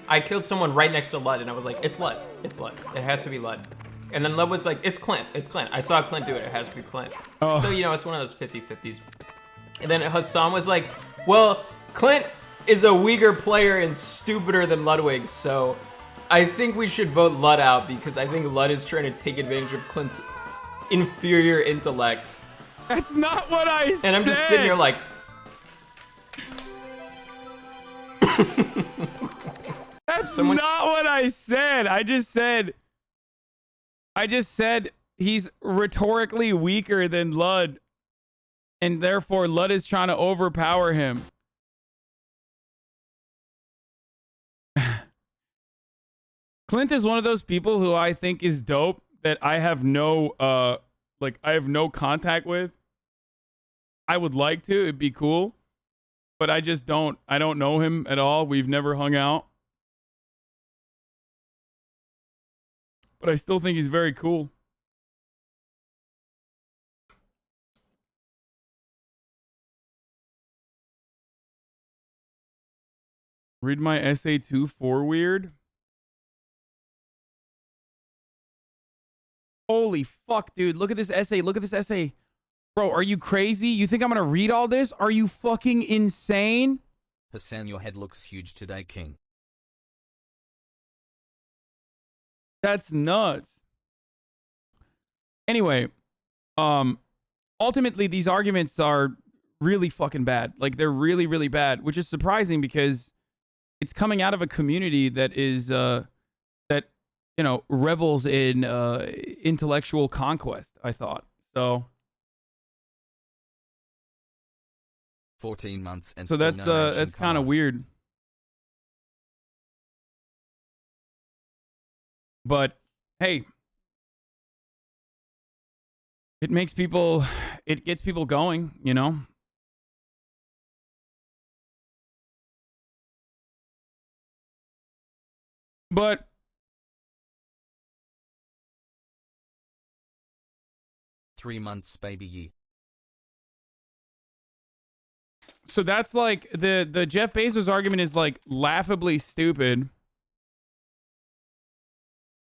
I killed someone right next to Lud and I was like, it's Lud. It's Lud. It has to be Lud. And then Lud was like, it's Clint. It's Clint. I saw Clint do it. It has to be Clint. Oh. So, you know, it's one of those 50-50s. And then Hassan was like, well, Clint is a weaker player and stupider than Ludwig, so I think we should vote Lud out because I think Lud is trying to take advantage of Clint's inferior intellect. That's not what I said. And I'm just sitting here like... That's not what I said. I just said he's rhetorically weaker than Lud, and therefore Lud is trying to overpower him. Clint is one of those people who I think is dope that I have no I have no contact with. I would like to, it'd be cool, but I don't know him at all. We've never hung out. But I still think he's very cool. Read my essay too for weird. Holy fuck, dude. Look at this essay. Look at this essay. Bro, are you crazy? You think I'm gonna read all this? Are you fucking insane? Hassan, your head looks huge today, King. That's nuts. Anyway, ultimately these arguments are really fucking bad. Like, they're really, really bad, which is surprising because it's coming out of a community that is that, you know, revels in intellectual conquest, I thought. So 14 months and so that's kind of weird. But hey, it makes people, it gets people going, you know? But "3 months, baby." So that's like the Jeff Bezos argument is like laughably stupid.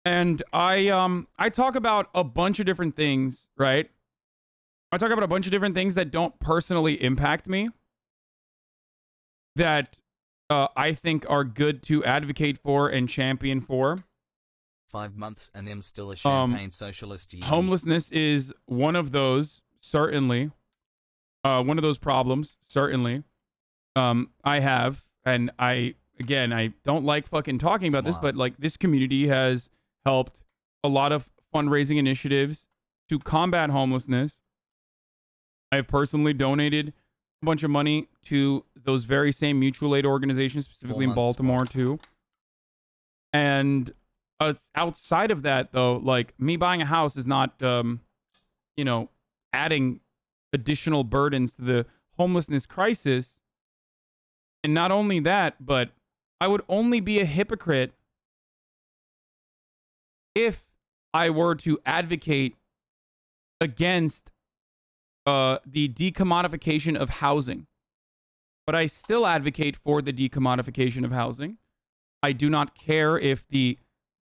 And I talk about a bunch of different things, right? I talk about a bunch of different things that don't personally impact me, that I think are good to advocate for and champion for. 5 months and I'm still a champagne socialist. Homelessness is one of those, certainly. One of those problems, certainly. I have, and I again, I don't like fucking talking about this, but like this community has helped a lot of fundraising initiatives to combat homelessness. I have personally donated a bunch of money to those very same mutual aid organizations, specifically in Baltimore too. And outside of that, though, like me buying a house is not, you know, adding additional burdens to the homelessness crisis. And not only that, but I would only be a hypocrite if I were to advocate against the decommodification of housing. But I still advocate for the decommodification of housing. I do not care if the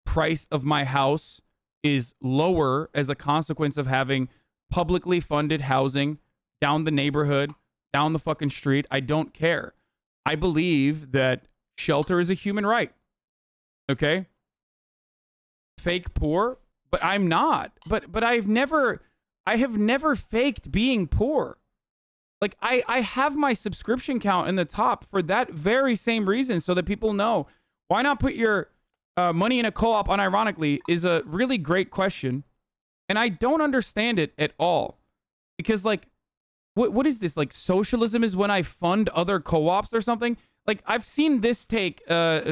price of my house is lower as a consequence of having publicly funded housing down the neighborhood, down the fucking street. I don't care. I believe that shelter is a human right. Okay? Fake poor, but I'm not. But I have never faked being poor. Like I have my subscription count in the top for that very same reason, so that people know. Why not put your money in a co-op unironically is a really great question. And I don't understand it at all. Because like, what is this? Like socialism is when I fund other co-ops or something? Like I've seen this take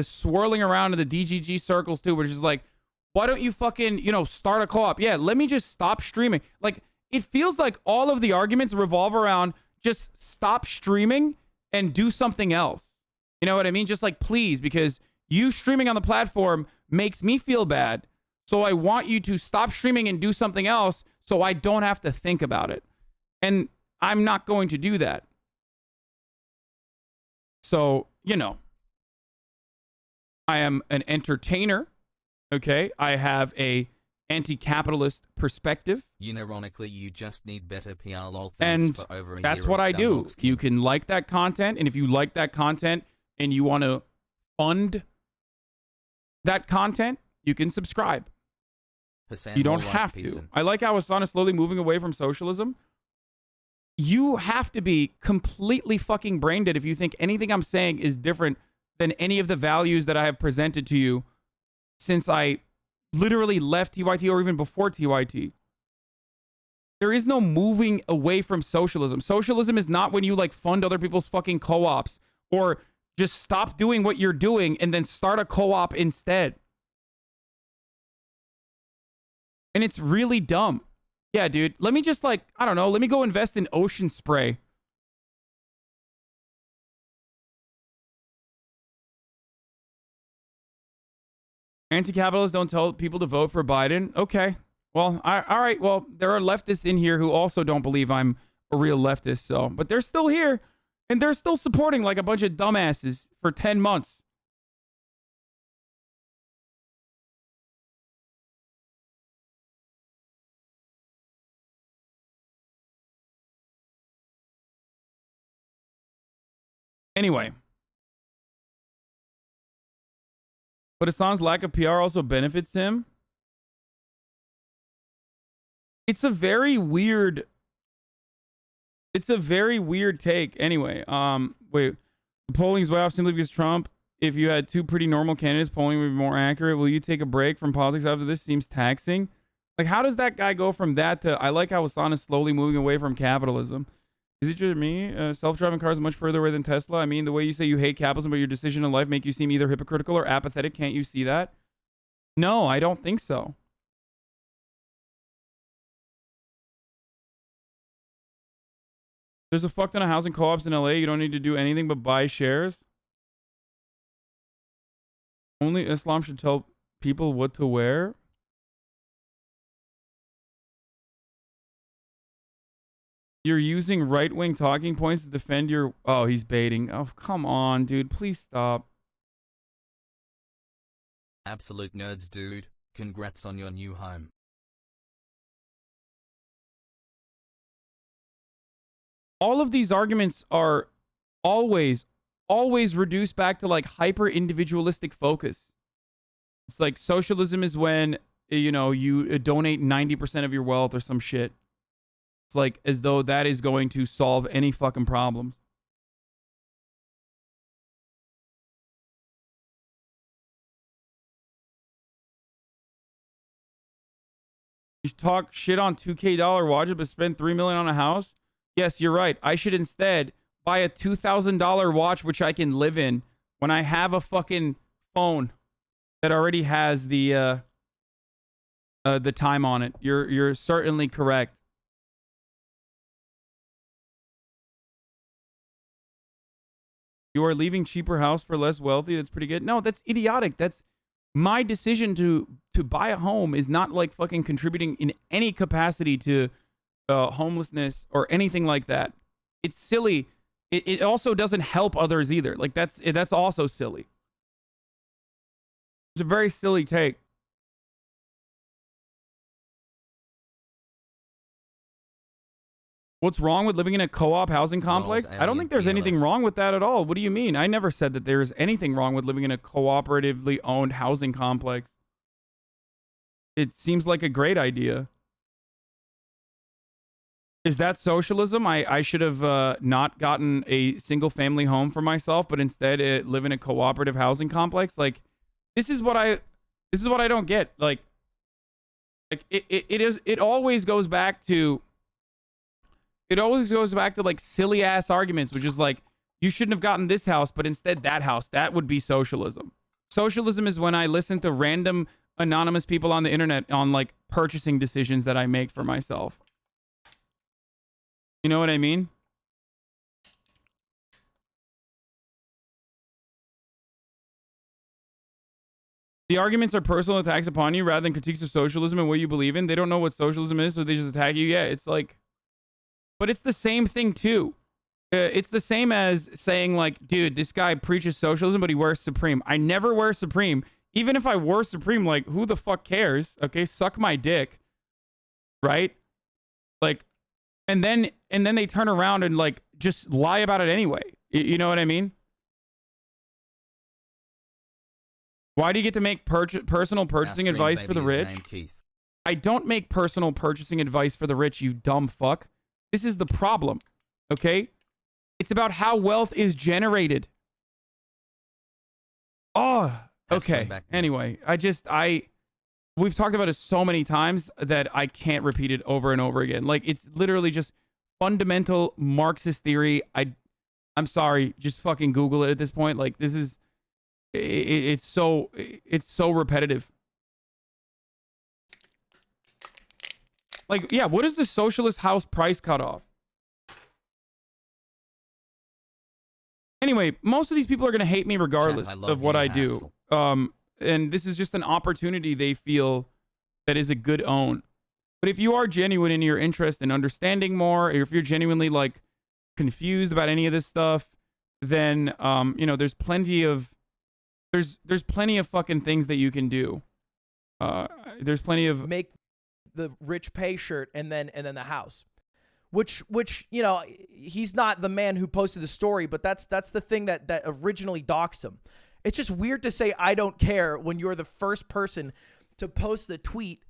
swirling around in the DGG circles too, which is like, why don't you fucking, you know, start a co-op? Yeah, let me just stop streaming. Like it feels like all of the arguments revolve around just stop streaming and do something else. You know what I mean? Just like, please, because you streaming on the platform makes me feel bad. So I want you to stop streaming and do something else so I don't have to think about it. And I'm not going to do that. So, you know, I am an entertainer. Okay. I have a anti-capitalist perspective. Unironically, you just need better PR. Lol. And for over a that's year what of I do. Starbucks. You can like that content. And if you like that content and you want to fund that content, you can subscribe. Hassan, You don't more have peace to. and- I like how Hasan is slowly moving away from socialism. You have to be completely fucking brain dead if you think anything I'm saying is different than any of the values that I have presented to you since I literally left TYT or even before TYT. There is no moving away from socialism. Socialism is not when you like fund other people's fucking co-ops or just stop doing what you're doing and then start a co-op instead. And it's really dumb. Yeah, dude. Let me just like, I don't know. Let me go invest in Ocean Spray. Anti-capitalists don't tell people to vote for Biden. Okay. Well, all right. Well, there are leftists in here who also don't believe I'm a real leftist. So, but they're still here and they're still supporting like a bunch of dumbasses for 10 months. Anyway. But Hasan's lack of PR also benefits him. It's a very weird take. Anyway, wait. The polling is way off simply because Trump, if you had two pretty normal candidates, polling would be more accurate. Will you take a break from politics after this? Seems taxing. Like, how does that guy go from that to, I like how Hasan is slowly moving away from capitalism. Is it just me? Self-driving cars are much further away than Tesla. I mean, the way you say you hate capitalism, but your decision in life make you seem either hypocritical or apathetic. Can't you see that? No, I don't think so. There's a fuck ton of housing co-ops in LA. You don't need to do anything but buy shares. Only Islam should tell people what to wear. You're using right-wing talking points to defend your... Oh, he's baiting. Oh, come on, dude. Please stop. Absolute nerds, dude. Congrats on your new home. All of these arguments are always reduced back to like hyper-individualistic focus. It's like socialism is when, you know, you donate 90% of your wealth or some shit. It's like as though that is going to solve any fucking problems. You talk shit on $2K watches but spend $3 million on a house? Yes, you're right. I should instead buy a $2,000 watch which I can live in when I have a fucking phone that already has the time on it. You're certainly correct. You are leaving cheaper house for less wealthy. That's pretty good. No, that's idiotic. That's my decision to buy a home is not like fucking contributing in any capacity to homelessness or anything like that. It's silly. It also doesn't help others either. Like that's also silly. It's a very silly take. What's wrong with living in a co-op housing complex? I don't think there's anything wrong with that at all. What do you mean? I never said that there's anything wrong with living in a cooperatively owned housing complex. It seems like a great idea. Is that socialism? I should have not gotten a single family home for myself, but instead live in a cooperative housing complex. Like, this is what I don't get. Like it always goes back to like silly ass arguments, which is like, you shouldn't have gotten this house, but instead that house. That would be socialism. Socialism is when I listen to random anonymous people on the internet on like purchasing decisions that I make for myself. You know what I mean? The arguments are personal attacks upon you rather than critiques of socialism and what you believe in. They don't know what socialism is, so they just attack you. Yeah, it's like... But it's the same thing, too. It's the same as saying, like, dude, this guy preaches socialism, but he wears Supreme. I never wear Supreme. Even if I wore Supreme, like, who the fuck cares? Okay, suck my dick. Right? Like, and then they turn around and, like, just lie about it anyway. You know what I mean? Why do you get to make personal purchasing advice for the rich? I don't make personal purchasing advice for the rich, you dumb fuck. This is the problem, okay? It's about how wealth is generated. Oh, okay. Anyway, we've talked about it so many times that I can't repeat it over and over again. Like, it's literally just fundamental Marxist theory. I'm sorry, just fucking Google it at this point. Like, this is, it's so repetitive. Like, yeah, what is the socialist house price cutoff? Anyway, most of these people are going to hate me regardless of what I do. And this is just an opportunity they feel that is a good own. But if you are genuine in your interest in understanding more, or if you're genuinely, like, confused about any of this stuff, then, you know, there's plenty of fucking things that you can do. There's plenty of... Make the rich pay shirt and then the house, which you know, he's not the man who posted the story, but that's the thing that originally doxed him. It's just weird to say I don't care when you're the first person to post the tweet,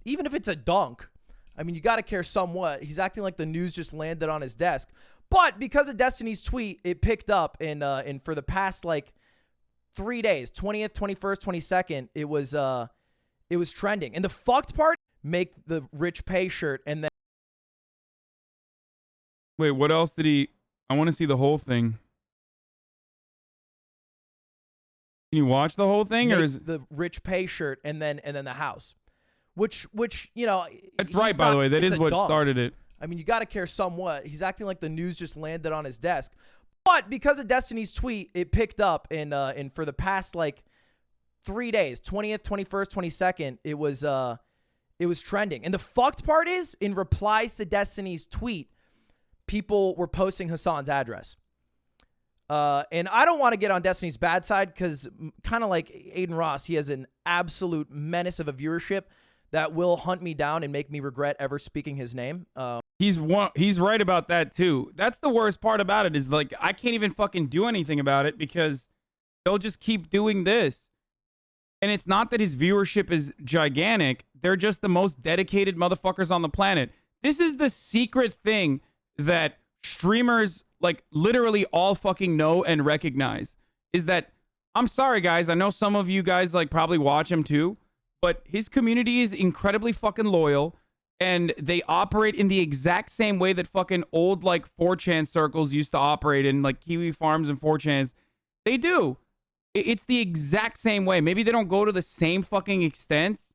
even if it's a dunk. I mean, you got to care somewhat. He's acting like the news just landed on his desk, but because of Destiny's tweet, it picked up, and for the past like 3 days, 20th, 21st, 22nd, it was trending. And the fucked part, make the rich pay shirt and then... Wait, what else did he... I want to see the whole thing. Can you watch the whole thing, or is the rich pay shirt and then the house, which you know... That's right, by the way. That is what started it. I mean, you got to care somewhat. He's acting like the news just landed on his desk. But because of Destiny's tweet, it picked up, and for the past like 3 days, 20th, 21st, 22nd, it was trending. And the fucked part is, in replies to Destiny's tweet, people were posting Hasan's address. And I don't want to get on Destiny's bad side because, kind of like Aiden Ross, he has an absolute menace of a viewership that will hunt me down and make me regret ever speaking his name. He's right about that too. That's the worst part about it, is like, I can't even fucking do anything about it because they'll just keep doing this. And it's not that his viewership is gigantic. They're just the most dedicated motherfuckers on the planet. This is the secret thing that streamers, like, literally all fucking know and recognize, is that, I'm sorry, guys, I know some of you guys, like, probably watch him too, but his community is incredibly fucking loyal, and they operate in the exact same way that fucking old, like, 4chan circles used to operate in, like, Kiwi Farms and 4chans. They do. It's the exact same way. Maybe they don't go to the same fucking extents.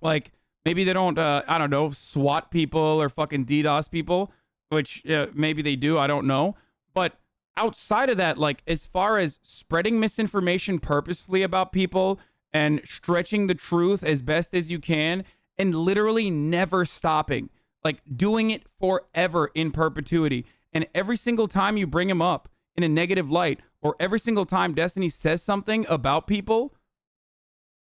Like, maybe they don't, I don't know, SWAT people or fucking DDoS people, which maybe they do. I don't know. But outside of that, like, as far as spreading misinformation purposefully about people and stretching the truth as best as you can and literally never stopping, like doing it forever in perpetuity. And every single time you bring him up in a negative light, or every single time Destiny says something about people,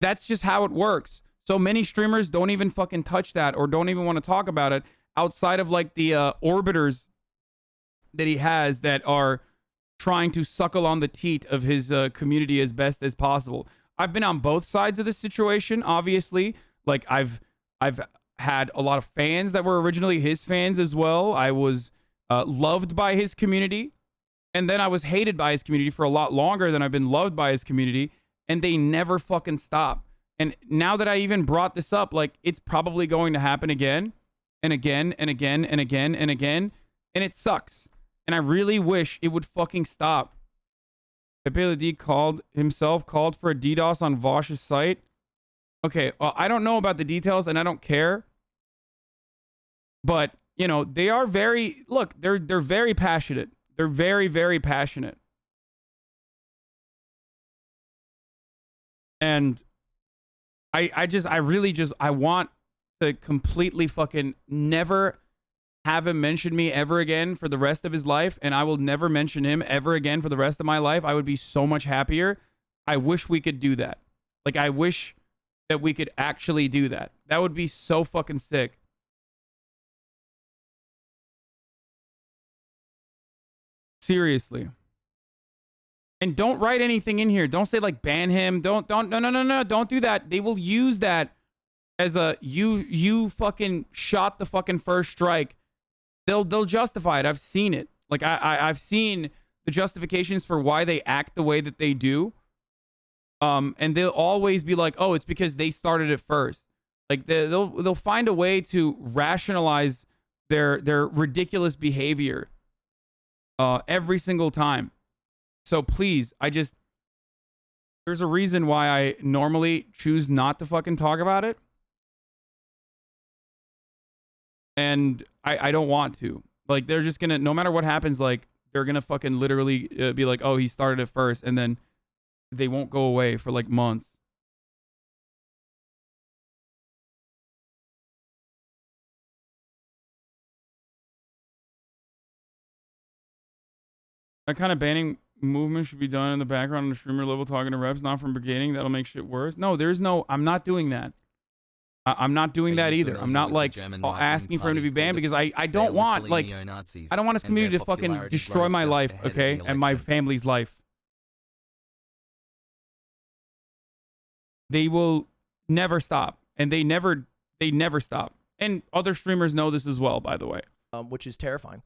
that's just how it works. So many streamers don't even fucking touch that or don't even want to talk about it outside of like the orbiters that he has that are trying to suckle on the teat of his community as best as possible. I've been on both sides of this situation, obviously. Like, I've had a lot of fans that were originally his fans as well. I was loved by his community, and then I was hated by his community for a lot longer than I've been loved by his community, and they never fucking stop. And now that I even brought this up, like, it's probably going to happen again and again and again and again and again, and it sucks. And I really wish it would fucking stop. Pepe D called for a DDoS on Vosh's site. Okay, I don't know about the details, and I don't care. But, you know, they are very, look, they're very passionate. They're very, very passionate. And I really want to completely fucking never have him mention me ever again for the rest of his life, and I will never mention him ever again for the rest of my life. I would be so much happier. I wish we could do that. Like, I wish that we could actually do that. That would be so fucking sick. Seriously. And don't write anything in here. Don't say like ban him. No. Don't do that. They will use that as a you fucking shot the fucking first strike. They'll justify it. I've seen it. Like I've seen the justifications for why they act the way that they do. And they'll always be like, oh, it's because they started it first. Like they'll find a way to rationalize their ridiculous behavior every single time. So please, there's a reason why I normally choose not to fucking talk about it. And I don't want to. Like, they're just gonna, no matter what happens, like, they're gonna fucking literally be like, oh, he started it first. And then they won't go away for like months. That kind of banning movement should be done in the background on the streamer level, talking to reps, not from brigading. That'll make shit worse. No, I'm not doing that. I'm not doing that either. I'm not like asking for him to be banned because I don't want, like, I don't want his community to fucking destroy my life, okay, and my family's life. They will never stop, and they never stop. And other streamers know this as well, by the way. Which is terrifying.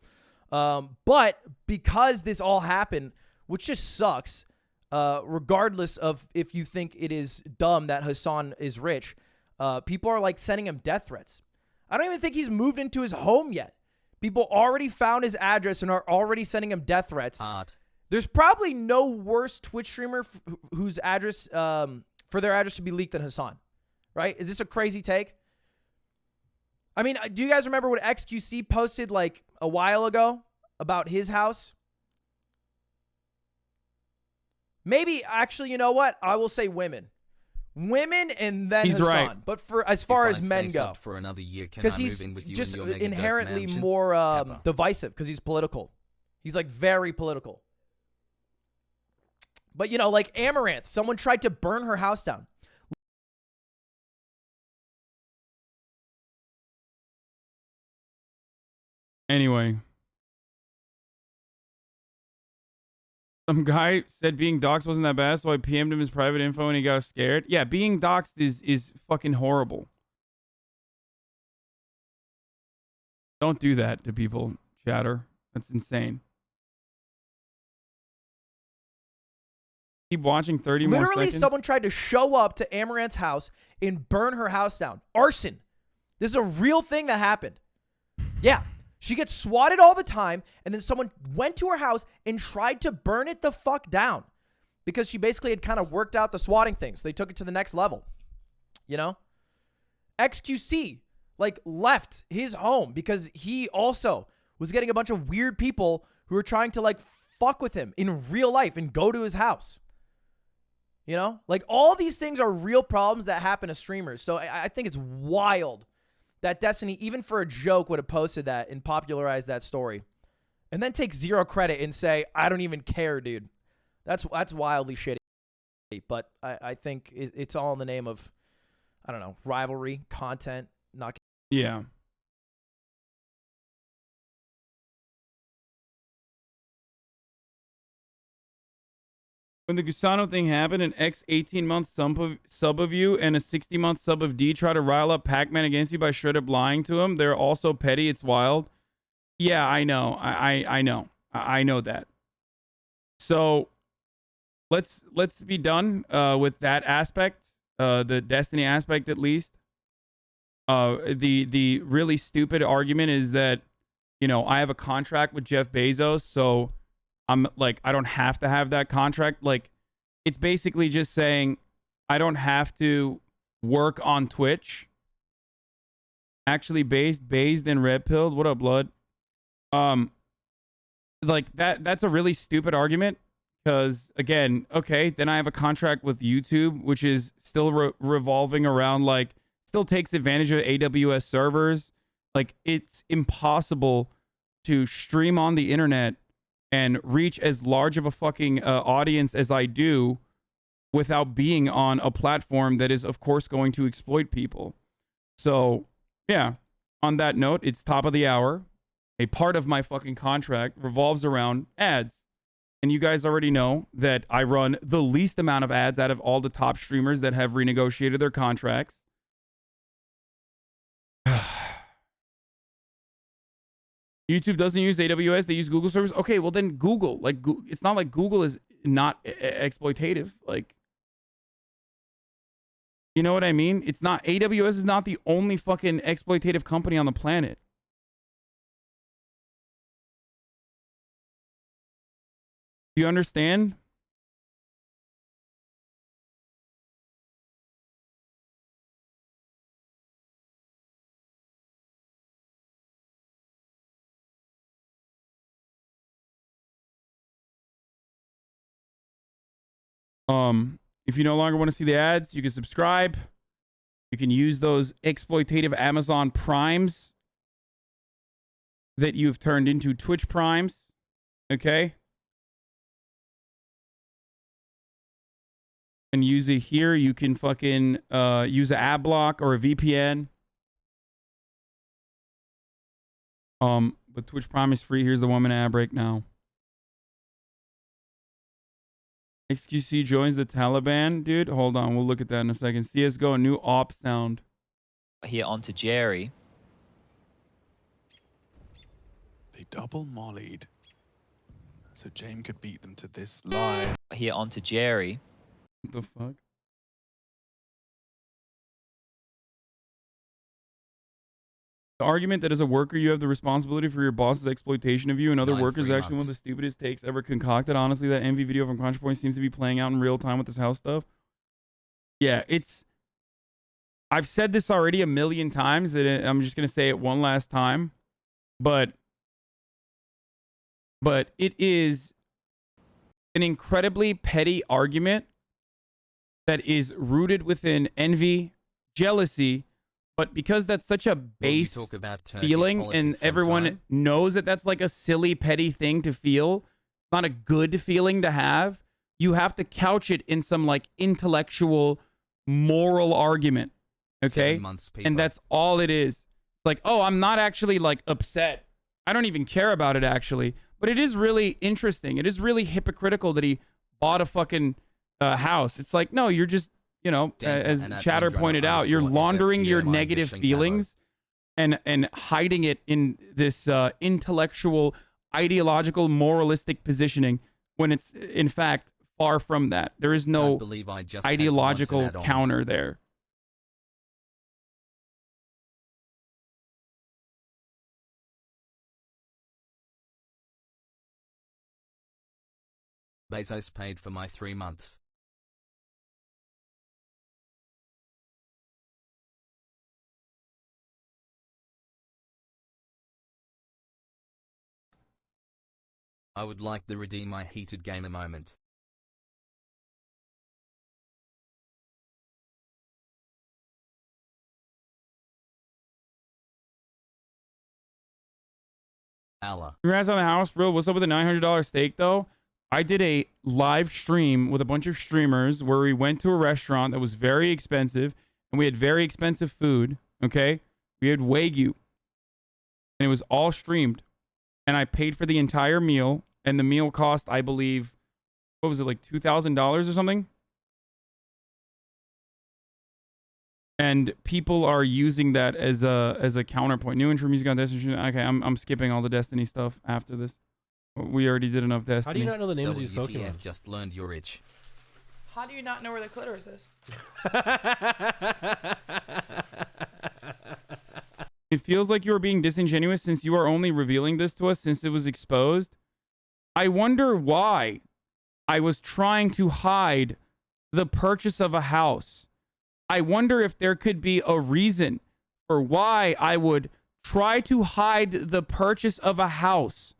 But because this all happened, which just sucks, regardless of if you think it is dumb that Hasan is rich, people are like sending him death threats. I don't even think he's moved into his home yet. People already found his address and are already sending him death threats. There's probably no worse Twitch streamer whose address, for their address to be leaked than Hasan, right? Is this a crazy take? I mean, do you guys remember what XQC posted like a while ago about his house? Maybe, actually, you know what? I will say women. Women and then Hasan. Right. But for as far as men go, for another year, because he's just inherently more divisive because he's political. He's like very political. But, you know, like Amaranth, someone tried to burn her house down. Anyway. Some guy said being doxxed wasn't that bad, so I PM'd him his private info and he got scared. Yeah, being doxxed is fucking horrible. Don't do that to people, chatter. That's insane. Keep watching 30 more Literally, seconds. someone tried to show up to Amaranth's house and burn her house down. Arson. This is a real thing that happened. Yeah. She gets swatted all the time, and then someone went to her house and tried to burn it the fuck down because she basically had kind of worked out the swatting thing. So they took it to the next level. You know? XQC, like, left his home because he also was getting a bunch of weird people who were trying to, like, fuck with him in real life and go to his house. You know? Like, all these things are real problems that happen to streamers. So I think it's wild that Destiny, even for a joke, would have posted that and popularized that story. And then take zero credit and say, I don't even care, dude. That's wildly shitty. But I think it's all in the name of, I don't know, rivalry, content, not... Yeah. When the Gusano thing happened, an ex 18-month sub of you and a 60-month sub of D try to rile up Pac-Man against you by straight up lying to him. They're also petty. It's wild. Yeah, I know. I know. I know that. So let's be done with that aspect, the Destiny aspect at least. The really stupid argument is that, you know, I have a contract with Jeff Bezos, so I'm like, I don't have to have that contract. Like, it's basically just saying I don't have to work on Twitch. Actually, bathed and red pilled. What up, blood? Like that's a really stupid argument because, again, okay, then I have a contract with YouTube, which is still revolving around, like, still takes advantage of AWS servers. Like, it's impossible to stream on the internet and reach as large of a fucking audience as I do without being on a platform that is, of course, going to exploit people. So, yeah, on that note, it's top of the hour. A part of my fucking contract revolves around ads. And you guys already know that I run the least amount of ads out of all the top streamers that have renegotiated their contracts. YouTube doesn't use AWS. They use Google servers. Okay, well then Google. Like, it's not like Google is not exploitative. Like, you know what I mean? It's not, AWS is not the only fucking exploitative company on the planet. Do you understand? If you no longer want to see the ads, you can subscribe. You can use those exploitative Amazon Primes that you've turned into Twitch Primes. Okay? And use it here. You can fucking use an ad block or a VPN. But Twitch Prime is free. Here's the 1 minute ad break now. XQC joins the Taliban, dude. Hold on, we'll look at that in a second. CS:GO, a new op sound. Here onto Jerry. They double mollied, so James could beat them to this line. Here onto Jerry. What the fuck? The argument that as a worker you have the responsibility for your boss's exploitation of you and other workers is actually one of the stupidest takes ever concocted. Honestly, that envy video from CrunchPoint seems to be playing out in real time with this house stuff. Yeah, it's... I've said this already a million times, and I'm just going to say it one last time. But it is an incredibly petty argument that is rooted within envy, jealousy, but because that's such a base feeling and everyone knows that that's like a silly, petty thing to feel, not a good feeling to have, you have to couch it in some like intellectual, moral argument. Okay? And that's all it is. Like, oh, I'm not actually like upset. I don't even care about it actually. But it is really interesting. It is really hypocritical that he bought a fucking house. It's like, no, you're just, you know, as Chatter pointed out, you're laundering your negative feelings and hiding it in this intellectual, ideological, moralistic positioning when it's, in fact, far from that. There is no believe I just had to ideological want to add on. counter there. Bezos paid for my 3 months. I would like to redeem my heated gamer moment. Allah. Congrats on the house, bro. What's up with the $900 steak, though? I did a live stream with a bunch of streamers where we went to a restaurant that was very expensive, and we had very expensive food, okay? We had Wagyu, and it was all streamed, and I paid for the entire meal, and the meal cost, I believe, what was it, like $2,000 or something? And people are using that as a counterpoint. New intro music on Destiny. Okay, I'm skipping all the Destiny stuff after this. We already did enough Destiny. How do you not know the names of these WTF Pokemon? just learned your itch. How do you not know where the clitoris is? It feels like you are being disingenuous since you are only revealing this to us since it was exposed. I wonder why I was trying to hide the purchase of a house. I wonder if there could be a reason for why I would try to hide the purchase of a house.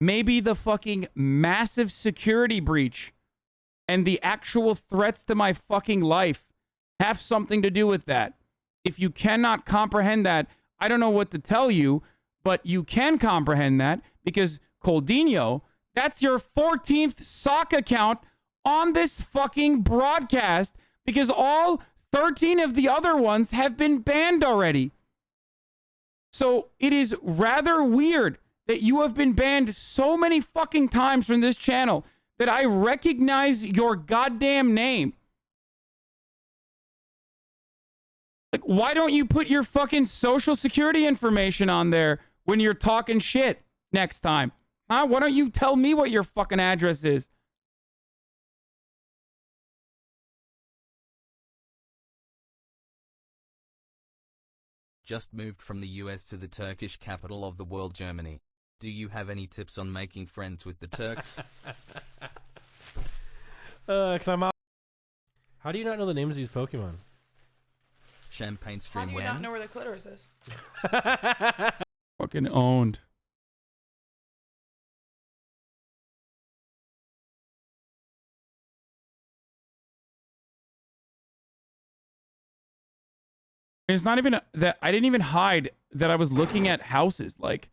Maybe the fucking massive security breach and the actual threats to my fucking life have something to do with that. If you cannot comprehend that, I don't know what to tell you, but you can comprehend that because Coldinho, that's your 14th sock account on this fucking broadcast because all 13 of the other ones have been banned already. So it is rather weird that you have been banned so many fucking times from this channel that I recognize your goddamn name. Like, why don't you put your fucking social security information on there when you're talking shit next time? Huh? Why don't you tell me what your fucking address is? Just moved from the US to the Turkish capital of the world, Germany. Do you have any tips on making friends with the Turks? Cause I'm out. How do you not know the names of these Pokemon? Champagne How stream do you when? not know where the clitoris is? Fucking owned. It's not even that I didn't even hide that I was looking at houses. Like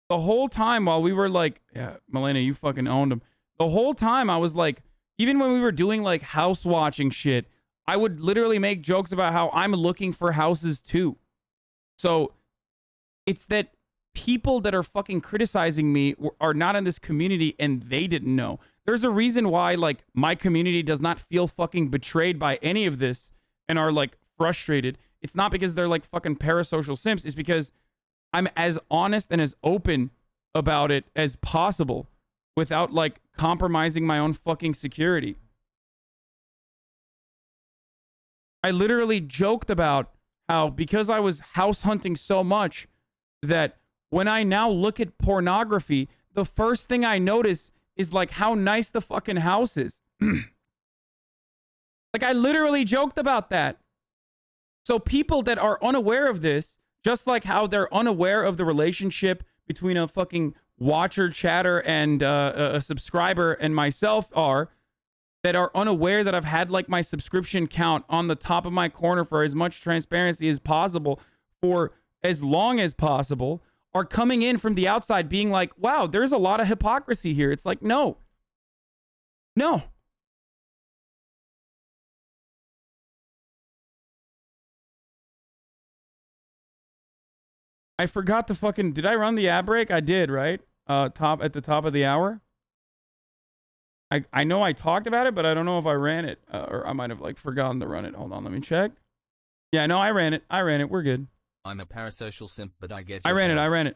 the whole time while we were like, yeah, Milena, you fucking owned them. The whole time I was like, even when we were doing like house watching shit, I would literally make jokes about how I'm looking for houses too. So it's that people that are fucking criticizing me are not in this community and they didn't know. There's a reason why like my community does not feel fucking betrayed by any of this and are like frustrated. It's not because they're like fucking parasocial simps. It's because I'm as honest and as open about it as possible without like compromising my own fucking security. I literally joked about how because I was house hunting so much that when I now look at pornography, the first thing I notice is like how nice the fucking house is. Like I literally joked about that. So people that are unaware of this, just like how they're unaware of the relationship between a fucking watcher, chatter, and a subscriber and myself are, that are unaware that I've had like my subscription count on the top of my corner for as much transparency as possible for as long as possible, are coming in from the outside being like, wow, there's a lot of hypocrisy here. It's like, no. No. I forgot to fucking... Did I run the ad break? I did, right? At the top of the hour. I know I talked about it, but I don't know if I ran it. Or I might have like forgotten to run it. Hold on, let me check. Yeah, no, I ran it. We're good. I'm a parasocial simp, but I get I ran it.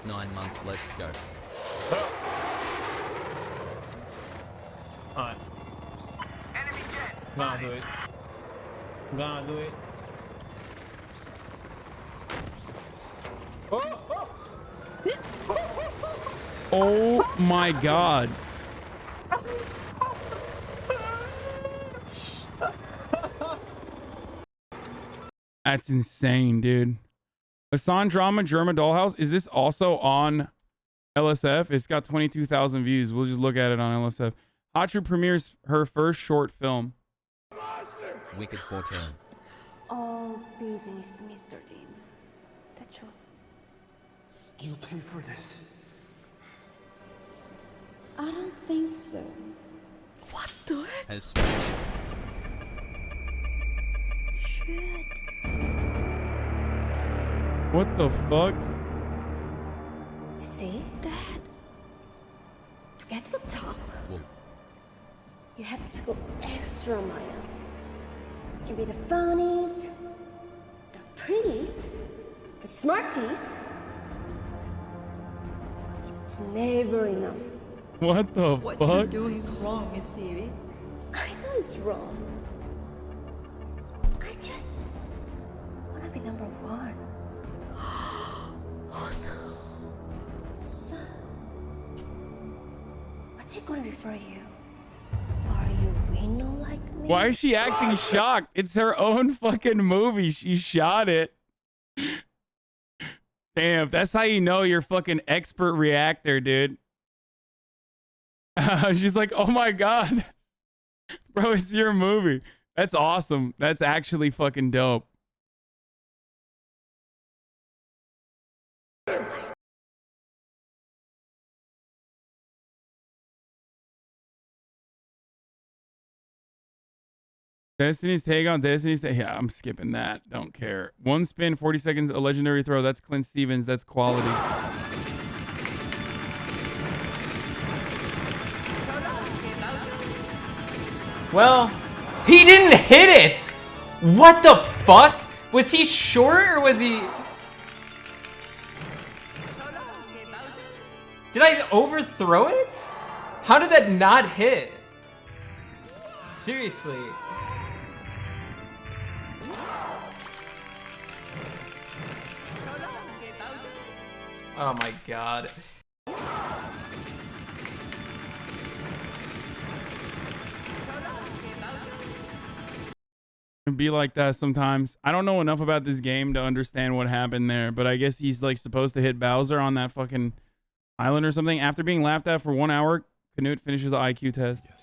9 months, let's go. Alright. Gonna do it. Gonna do it. Oh my god. That's insane, dude. Hasan Drama German Dollhouse. Is this also on LSF? It's got 22,000 views. We'll just look at it on LSF. Hot True premieres her first short film. Wicked 14. It's all business, Mr. Dean. That's all. You pay for this. I don't think so. What the heck? Has smashed. Shit. What the fuck? You see, Dad? To get to the top, Whoa. you have to go extra mile. You can be the funniest, the prettiest, the smartest. It's never enough. What the What fuck? you're doing is wrong, Miss Evie. I know it's wrong. I just want to be number one. Oh no. So, what's it gonna be for you? Are you Reno like me? Why is she acting shocked? It's her own fucking movie. She shot it. Damn, that's how you know you're fucking expert reactor, dude. She's like, oh my god. Bro, it's your movie. That's awesome. That's actually fucking dope. Destiny's take on Destiny's take. Yeah, I'm skipping that. Don't care. One spin, 40 seconds, a legendary throw. That's Clint Stevens. That's quality. Well, he didn't hit it! What the fuck? Was he short or was he... Did I overthrow it? How did that not hit? Seriously. Oh my god. It'd be like that sometimes. I don't know enough about this game to understand what happened there, but I guess he's like supposed to hit Bowser on that fucking island or something. After being laughed at for 1 hour, Canute finishes the IQ test. Yes.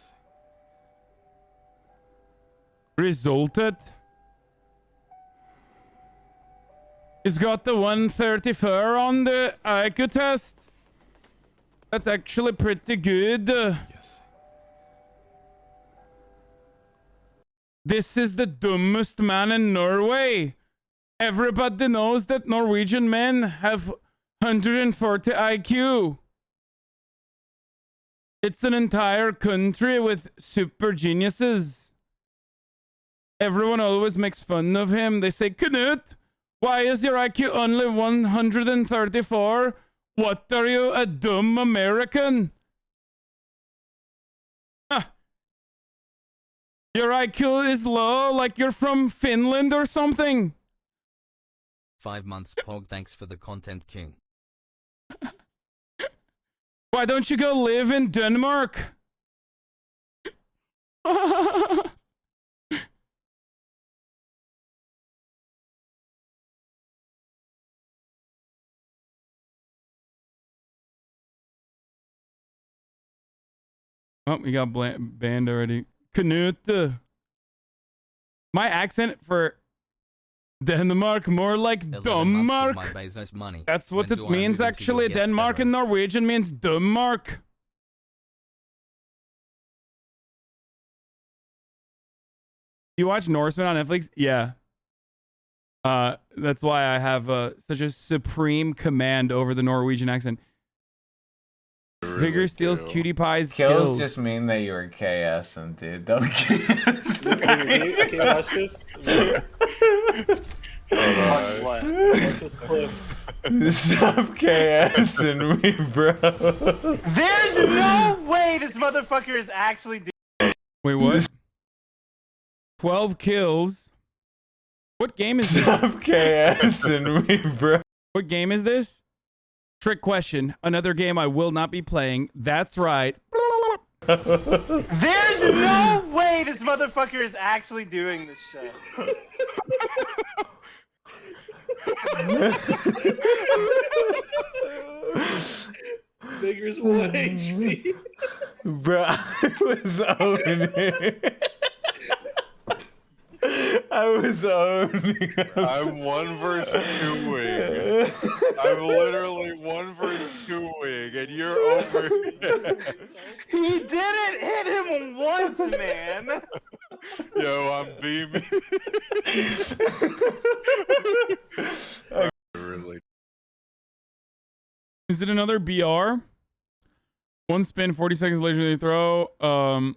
Resulted. He's got the 134 on the IQ test. That's actually pretty good. Yes. This is the dumbest man in Norway. Everybody knows that Norwegian men have 140 IQ. It's an entire country with super geniuses. Everyone always makes fun of him. They say, Knut, why is your IQ only 134? What are you, a dumb American? Your IQ is low, like you're from Finland or something. 5 months, Pog. Thanks for the content, King. Why don't you go live in Denmark? Oh, we got banned already. Knut. My accent for Denmark more like Denmark. That's what it means actually. Denmark in Norwegian means Denmark. You watch Norseman on Netflix? Yeah. That's why I have such a supreme command over the Norwegian accent. Vigor steals cutie pies. Kills just mean that you were KSing, dude. Don't KS. Can you watch this? Stop KSing me, bro. There's no way this motherfucker is actually doing. Wait, what? 12 kills. What game is this? Stop KSing me, bro. What game is this? Trick question. Another game I will not be playing. That's right. There's no way this motherfucker is actually doing this shit. Bigger's 1 HP. Bro, I was owning it. I was owning it. I'm 1 versus 2 wing. I'm literally 1 versus 2 wing, and you're over here. He didn't hit him once, man. Yo, I'm beaming. Really. Is it another BR? 1 spin, 40 seconds later they throw.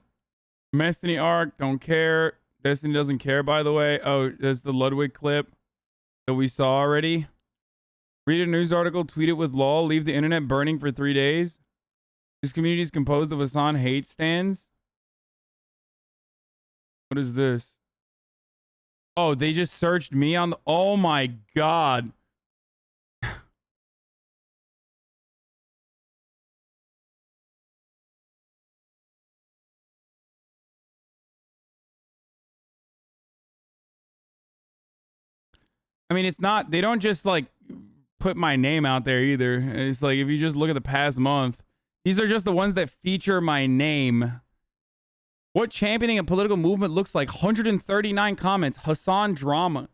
Destiny arc, don't care. Destiny doesn't care, by the way. Oh, there's the Ludwig clip that we saw already. Read a news article, tweet it with lol, leave the internet burning for 3 days. This community is composed of Hasan hate stands. What is this? Oh, they just searched me on the... Oh my god. I mean, it's not, they don't just like put my name out there either. It's like, if you just look at the past month, these are just the ones that feature my name. What championing a political movement looks like? 139 comments. Hasan drama.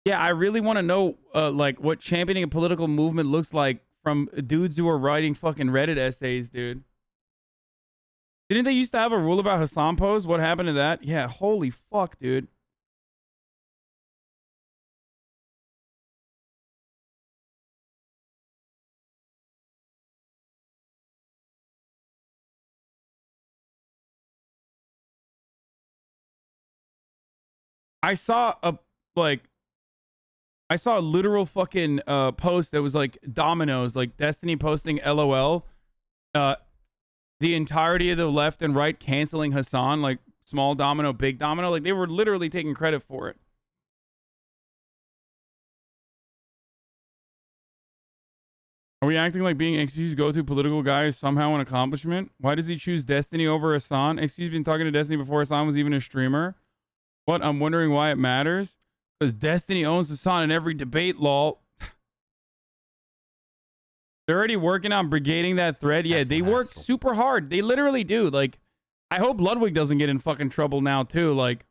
Yeah, I really want to know like what championing a political movement looks like from dudes who are writing fucking Reddit essays, dude. Didn't they used to have a rule about Hasan pose? What happened to that? Yeah, holy fuck, dude. I saw a literal fucking post that was like dominoes, like Destiny posting LOL, the entirety of the left and right canceling Hasan, like small domino, big domino, like they were literally taking credit for it. Are we acting like being XQ's go-to political guy is somehow an accomplishment? Why does he choose Destiny over Hasan? XQ's been talking to Destiny before Hasan was even a streamer. What? I'm wondering why it matters. Because Destiny owns Hasan in every debate, lol. They're already working on brigading that thread. Yeah, they work super hard. They literally do. Like, I hope Ludwig doesn't get in fucking trouble now, too. Like,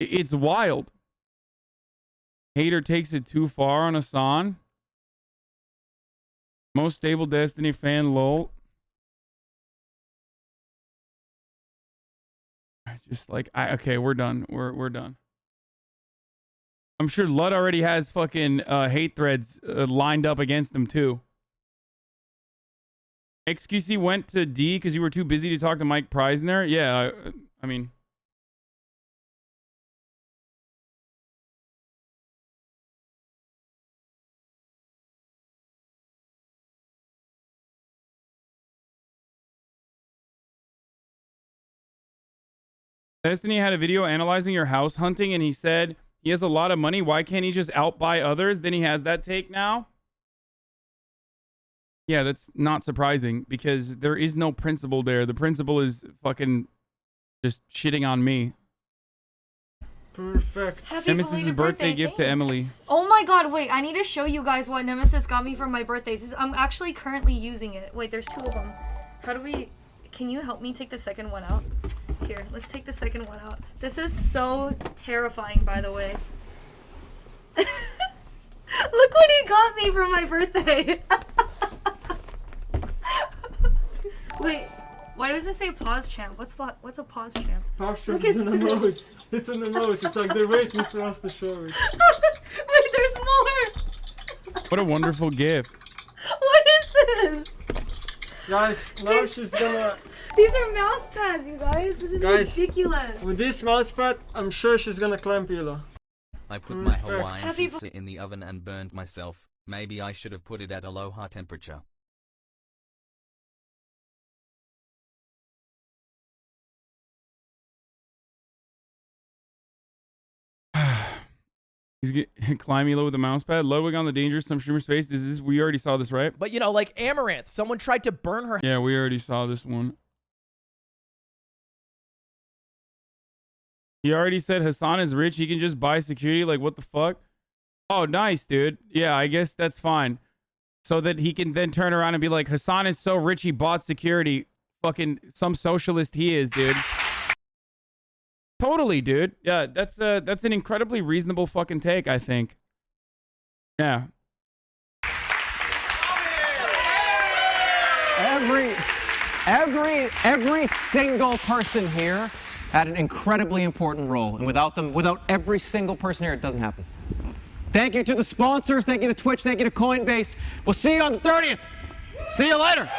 it's wild. Hater takes it too far on Hasan. Most stable Destiny fan, lol. Just like, okay, we're done. We're done. I'm sure Lud already has fucking hate threads lined up against them too. XQC went to D because you were too busy to talk to Mike Preisner. Yeah, I mean. Destiny had a video analyzing your house hunting, and he said he has a lot of money. Why can't he just outbuy others? Then he has that take now. Yeah, that's not surprising because there is no principle there. The principle is fucking just shitting on me. Perfect. Happy Nemesis's birthday gift to Emily. Oh my god, wait, I need to show you guys what Nemesis got me for my birthday. I'm actually currently using it. Wait, there's 2 of them. How do we... Can you help me take the second one out? Here, let's take the second one out. This is so terrifying, by the way. Look what he got me for my birthday. Wait, why does it say pause champ? What's a pause champ? Pause champ is an emote. It's an emote. It's like they're waiting for us to show it. Wait, there's more. What a wonderful gift. What is this? Guys, now she's gonna... These are mouse pads, you guys. This is ridiculous. With this mouse pad, I'm sure she's gonna climb pillow. I put my Perfect. Hawaiian Happy pizza in the oven and burned myself. Maybe I should have put it at aloha temperature. He's climbing low with the mouse pad. Ludwig on the dangerous some streamer space. This is we already saw this, right? But you know, like Amaranth, someone tried to burn her. Yeah, we already saw this one. He already said Hasan is rich. He can just buy security. Like, what the fuck? Oh, nice, dude. Yeah, I guess that's fine. So that he can then turn around and be like, Hasan is so rich he bought security. Fucking some socialist he is, dude. Totally, dude. Yeah, that's an incredibly reasonable fucking take, I think. Yeah. Every single person here had an incredibly important role, and without every single person here, it doesn't happen. Thank you to the sponsors, thank you to Twitch, thank you to Coinbase. We'll see you on the 30th. See you later.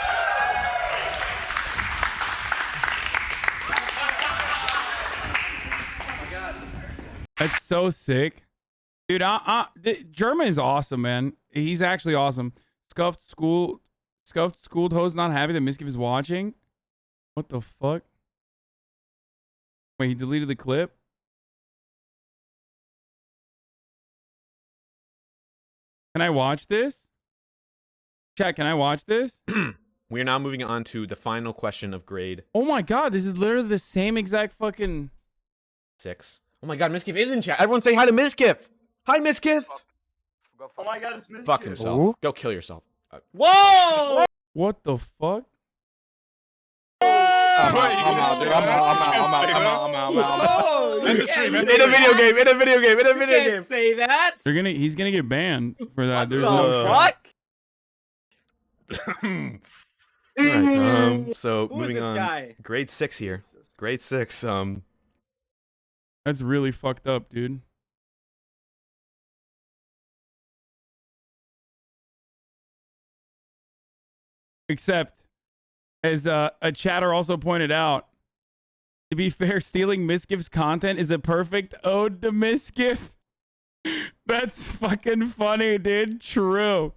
That's so sick. Dude, German is awesome, man. He's actually awesome. Scuffed schooled host not happy that Miskiff is watching. What the fuck? Wait, he deleted the clip? Can I watch this? Chat, can I watch this? We are now moving on to the final question of grade Oh my god, this is literally the same exact fucking 6. Oh my god, Miskiff is in chat. Everyone say hi to Miskiff. Hi, Miskiff. Oh my god, it's Miskiff. Fuck himself. Ooh. Go kill yourself. Whoa! What the fuck? I'm out. End the stream. In a video game. Can't say that. He's gonna get banned for that. There's The no fuck? All right. So Who is moving this on. guy? Grade 6 here. Grade 6. That's really fucked up, dude. Except, as a chatter also pointed out, to be fair, stealing Miskiff's content is a perfect ode to Miskiff. That's fucking funny, dude. True.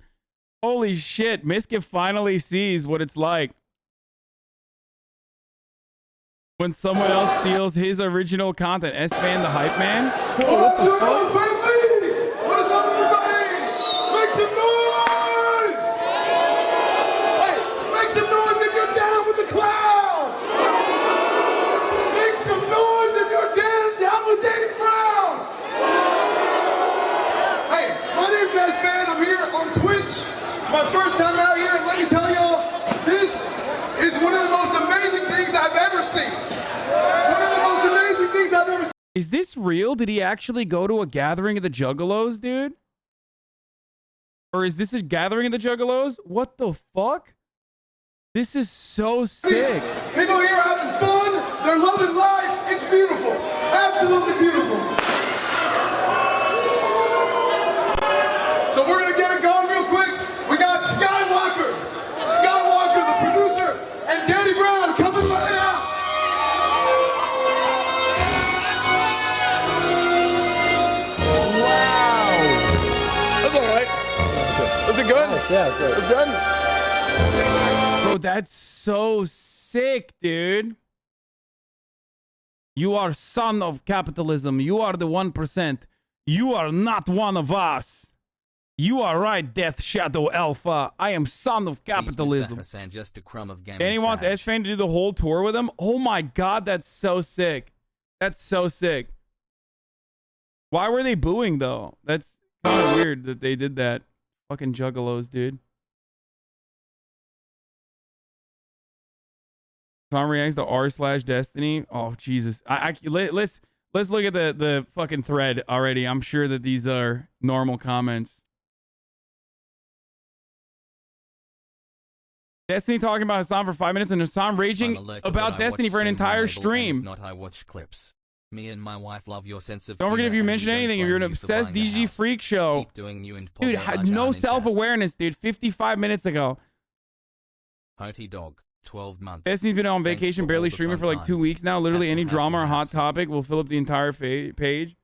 Holy shit. Miskiff finally sees what it's like when someone else steals his original content. S-Fan the Hype Man? Oh, what the fuck? What is up, everybody? Make some noise! Hey, make some noise if you're down with the clown! Make some noise if you're down with Danny Brown! Hey, my name's S-Fan. I'm here on Twitch. My first time out here, and let me tell y'all, this is one of the most amazing things I've ever seen. One of the most amazing things I've ever seen. Is this real? Did he actually go to a gathering of the Juggalos, dude? Or is this a gathering of the Juggalos? What the fuck? This is so sick. People here are having fun. They're loving life. It's beautiful. Absolutely beautiful. So we're going to get it going real quick. We got Skywalker, the producer, and Danny Brown coming right out. That's all right. Was it good? Yeah, it's good. It's good? Bro, that's so sick, dude. You are son of capitalism. You are the 1%. You are not one of us. You are right, Death Shadow Alpha. I am son of capitalism. Please, Mr. Hasan, just a crumb of game. And he wants S-Fan to do the whole tour with him. Oh my god, that's so sick. That's so sick. Why were they booing, though? That's kind of weird that they did that. Fucking Juggalos, dude. Tom reacts to r/Destiny. Oh, Jesus. Let's look at the fucking thread already. I'm sure that these are normal comments. Destiny talking about Hasan for 5 minutes and Hasan raging about Destiny for an entire stream. Not I watch clips. Me and my wife love your sense of Don't forget, if you mention anything, if you're an obsessed DG freak show. Dude, had no self-awareness, dude. 55 minutes ago. Hottie dog, 12 months. Destiny's been on vacation, barely streaming for like 2 weeks now. Literally any drama or hot topic will fill up the entire page.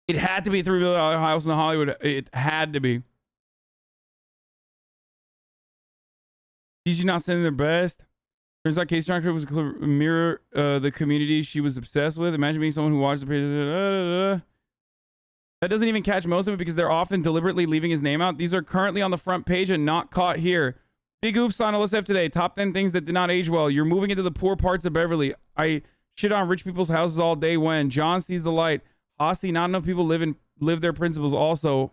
It had to be a $3 million house in Hollywood. It had to be. She's not sending their best. Turns out Casey Johnson was a mirror the community she was obsessed with. Imagine being someone who watched the page. That doesn't even catch most of it because they're often deliberately leaving his name out. These are currently on the front page and not caught here. Big oofs on LSF today. Top 10 things that did not age well. You're moving into the poor parts of Beverly. I shit on rich people's houses all day when. John sees the light. Hossie, not enough people live their principles also.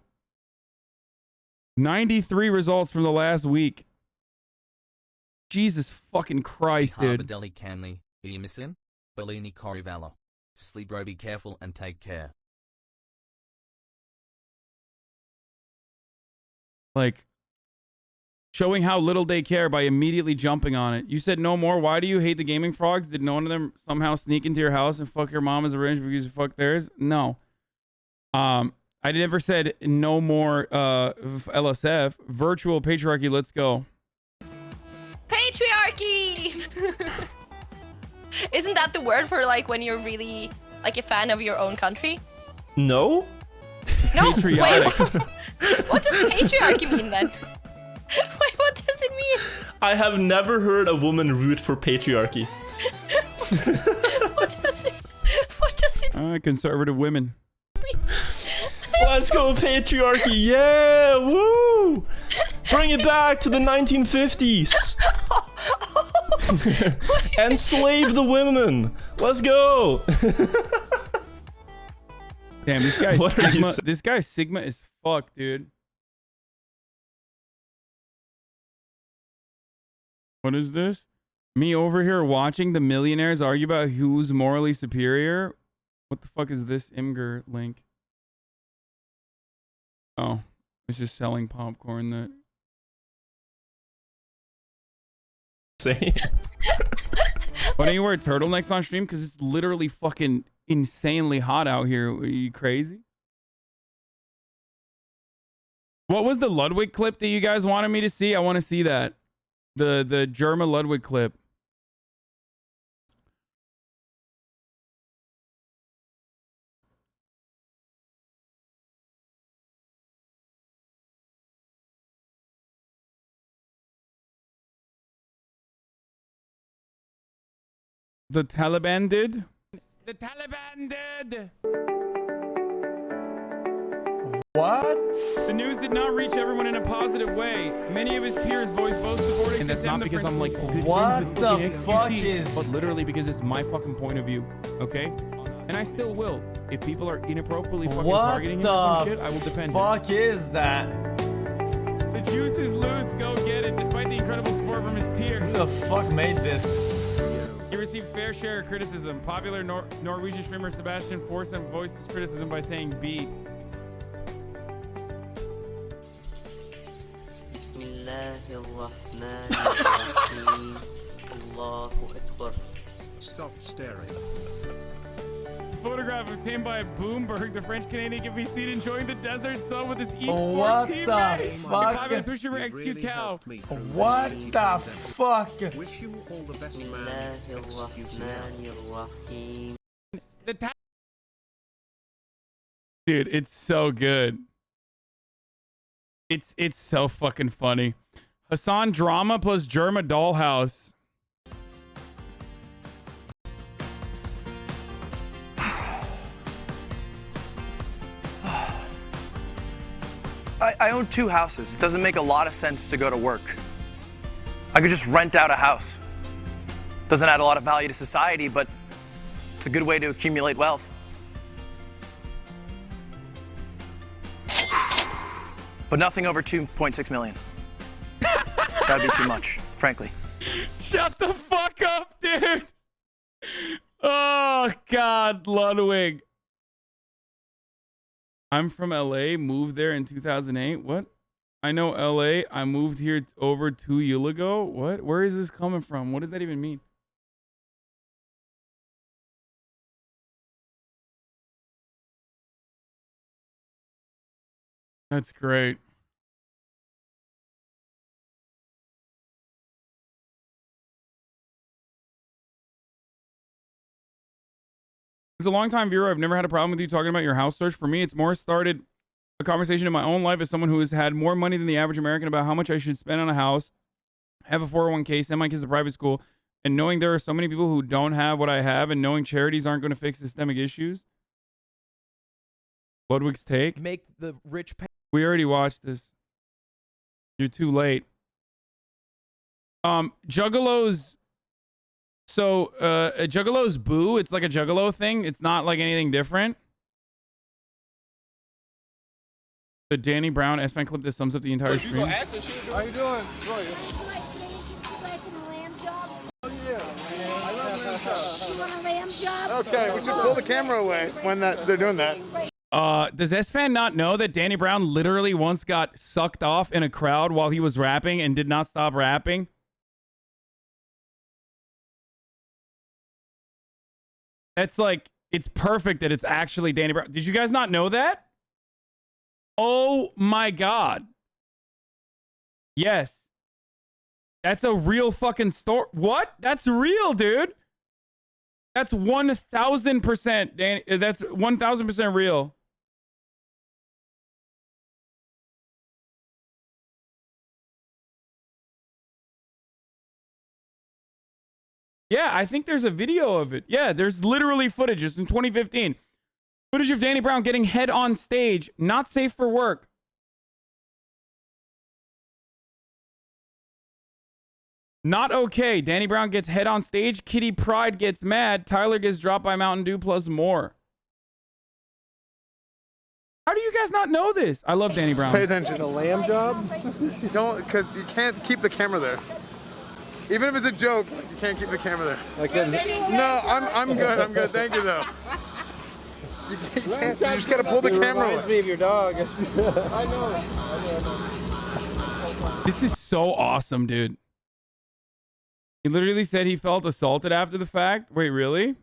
93 results from the last week. Jesus fucking Christ, dude. Harbadeli Canley, are you missing? Bellini Corivalo. Sleep, bro, be careful and take care. Like, showing how little they care by immediately jumping on it. You said no more. Why do you hate the gaming frogs? Did none of them somehow sneak into your house and fuck your mom as a revenge because you fucked theirs? No. I never said no more LSF. Virtual patriarchy, let's go. Patriarchy! Isn't that the word for like when you're really like a fan of your own country? No? No, Patriotic. wait, what does patriarchy mean then? Wait, what does it mean? I have never heard a woman root for patriarchy. What does it Conservative women. mean? Let's go patriarchy, yeah, woo! Bring it back to the 1950s. Enslave the women. Let's go. Damn, this guy's What are you Sigma. saying? This guy's Sigma is fucked, dude. What is this? Me over here watching the millionaires argue about who's morally superior. What the fuck is this Imgur link? Oh, it's just selling popcorn that. Say. Why don't you wear turtlenecks on stream? Because it's literally fucking insanely hot out here. Are you crazy? What was the Ludwig clip that you guys wanted me to see? I want to see that. The German Ludwig clip. The Taliban did? The Taliban did! What? The news did not reach everyone in a positive way. Many of his peers voiced both supporting and that's not because I'm like good What friends with the fucking fuck XQC, is- but literally because it's my fucking point of view, okay? And I still will. If people are inappropriately fucking What targeting him or some the shit, I will defend him. fuck is that? The juice is loose. Go get it. Despite the incredible support from his peers. Who the fuck made this? He received fair share of criticism. Popular Norwegian streamer Sebastian Forsem voiced his criticism by saying B. Stop staring. Photograph obtained by Bloomberg. The French Canadian can be seen enjoying the desert sun with his What esports the teammate. fuck? Popular Twitch streamer XQ Cow. What the fuck? Wish you all the best, man. Dude, it's so good. It's so fucking funny. Hassan drama plus Germa dollhouse. I own 2 houses. It doesn't make a lot of sense to go to work. I could just rent out a house. Doesn't add a lot of value to society, but it's a good way to accumulate wealth. But nothing over 2.6 million. That'd be too much, frankly. Shut the fuck up, dude. Oh, God, Ludwig. I'm from LA, moved there in 2008. What? I know LA. I moved here over 2 years ago. What? Where is this coming from? What does that even mean? That's great. As a longtime viewer, I've never had a problem with you talking about your house search. For me, it's more started a conversation in my own life as someone who has had more money than the average American about how much I should spend on a house, have a 401k, send my kids to private school, and knowing there are so many people who don't have what I have, and knowing charities aren't going to fix systemic issues. Ludwig's take. Make the rich pay. We already watched this. You're too late. Juggalos. So, a Juggalo's boo. It's like a Juggalo thing. It's not like anything different. The Danny Brown S-Fan clip that sums up the entire stream. How you doing? Okay, we should pull the camera away when they're doing that. Does S-Fan not know that Danny Brown literally once got sucked off in a crowd while he was rapping and did not stop rapping? That's like, it's perfect that it's actually Danny Brown. Did you guys not know that? Oh my God. Yes. That's a real fucking story. What? That's real, dude. That's 1,000%, Danny. That's 1,000% real. Yeah, I think there's a video of it. Yeah, there's literally footage. It's in 2015. Footage of Danny Brown getting head on stage. Not safe for work. Not okay. Danny Brown gets head on stage. Kitty Pryde gets mad. Tyler gets dropped by Mountain Dew plus more. How do you guys not know this? I love Danny Brown. Pay attention. A lamb job? You don't, because you can't keep the camera there. Even if it's a joke, you can't keep the camera there. No, I'm good. I'm good. Thank you, though. You just gotta pull the camera. Reminds me of your dog. I know. This is so awesome, dude. He literally said he felt assaulted after the fact. Wait, really?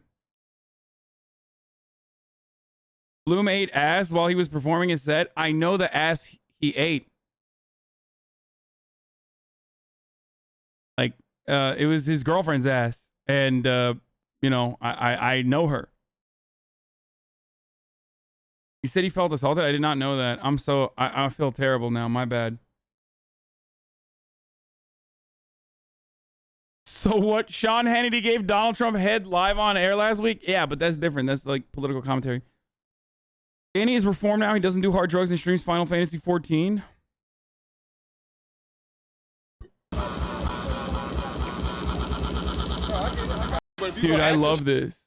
Bloom ate ass while he was performing his set. I know the ass he ate. Like, it was his girlfriend's ass. And, you know, I know her. He said he felt assaulted. I did not know that. I feel terrible now. My bad. So what? Sean Hannity gave Donald Trump head live on air last week? Yeah, but that's different. That's like political commentary. Danny is reformed now. He doesn't do hard drugs and streams Final Fantasy 14. Dude, I love this.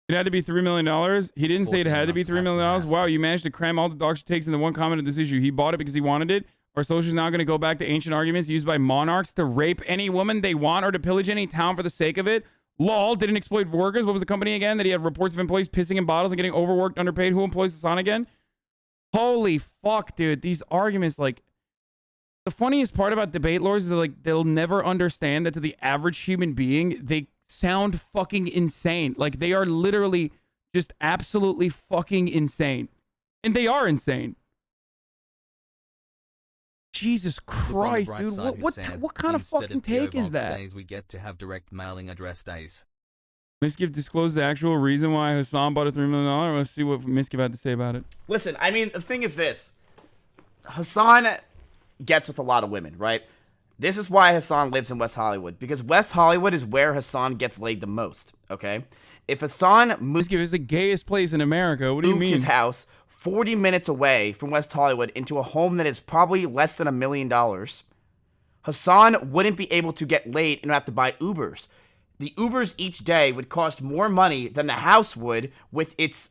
It had to be $3 million. He didn't say it had to be $3 million. Wow, you managed to cram all the dog shit takes into one comment of this issue. He bought it because he wanted it. Our social is now going to go back to ancient arguments used by monarchs to rape any woman they want or to pillage any town for the sake of it. Lol, didn't exploit workers. What was the company again? That he had reports of employees pissing in bottles and getting overworked, underpaid. Who employs Hasan again? Holy fuck, dude. These arguments, like, the funniest part about debate lords is that, like, they'll never understand that to the average human being, they sound fucking insane. Like, they are literally just absolutely fucking insane. And they are insane. Jesus Christ, dude. What kind of fucking take is that? Days, we get to have direct mailing address days. Miskiv disclosed the actual reason why Hasan bought a $3 million. Let's see what Miskiv had to say about it. Listen, I mean, the thing is this. Hasan gets with a lot of women, right? This is why Hasan lives in West Hollywood. Because West Hollywood is where Hasan gets laid the most, okay? If Hasan moved... Miskiv is the gayest place in America. What do you mean? His house 40 minutes away from West Hollywood into a home that is probably less than $1 million, Hasan wouldn't be able to get laid and have to buy Ubers. The Ubers each day would cost more money than the house would with its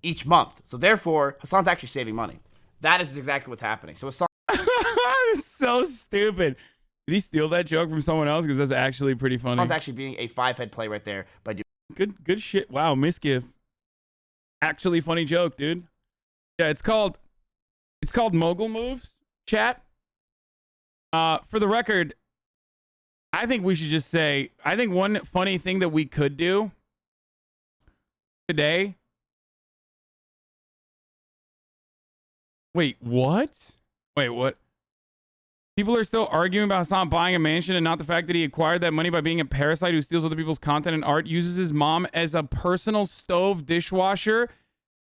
each month. So therefore, Hasan's actually saving money. That is exactly what's happening. So Hasan is so stupid. Did he steal that joke from someone else? Because that's actually pretty funny. Hasan's actually being a 5-head play right there by doing good shit. Wow, Miskiv. Actually funny joke, dude. Yeah, it's called Mogul Moves, chat. For the record, I think we should just say, I think one funny thing that we could do today. Wait, what? Wait, what? People are still arguing about Hassan buying a mansion and not the fact that he acquired that money by being a parasite who steals other people's content and art, uses his mom as a personal stove dishwasher,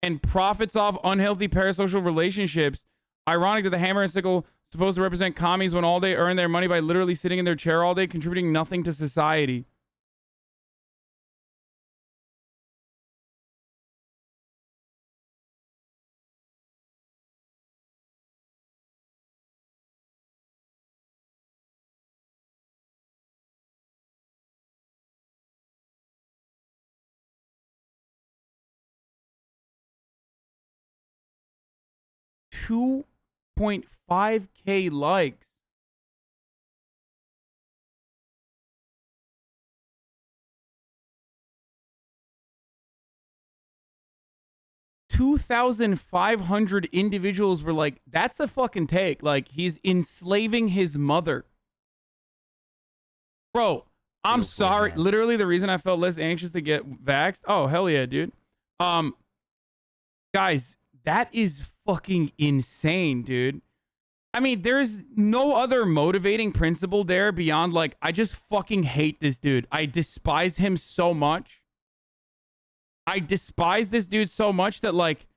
and profits off unhealthy parasocial relationships. Ironic that the hammer and sickle supposed to represent commies when all they earn their money by literally sitting in their chair all day, contributing nothing to society. $2.5K likes. $2,500 individuals were like, that's a fucking take. Like, he's enslaving his mother. Bro, I'm sorry. Literally, the reason I felt less anxious to get vaxxed. Oh, hell yeah, dude. Guys, that is fucking insane, dude. I mean, there's no other motivating principle there beyond, like, I just fucking hate this dude. I despise him so much. I despise this dude so much that, like,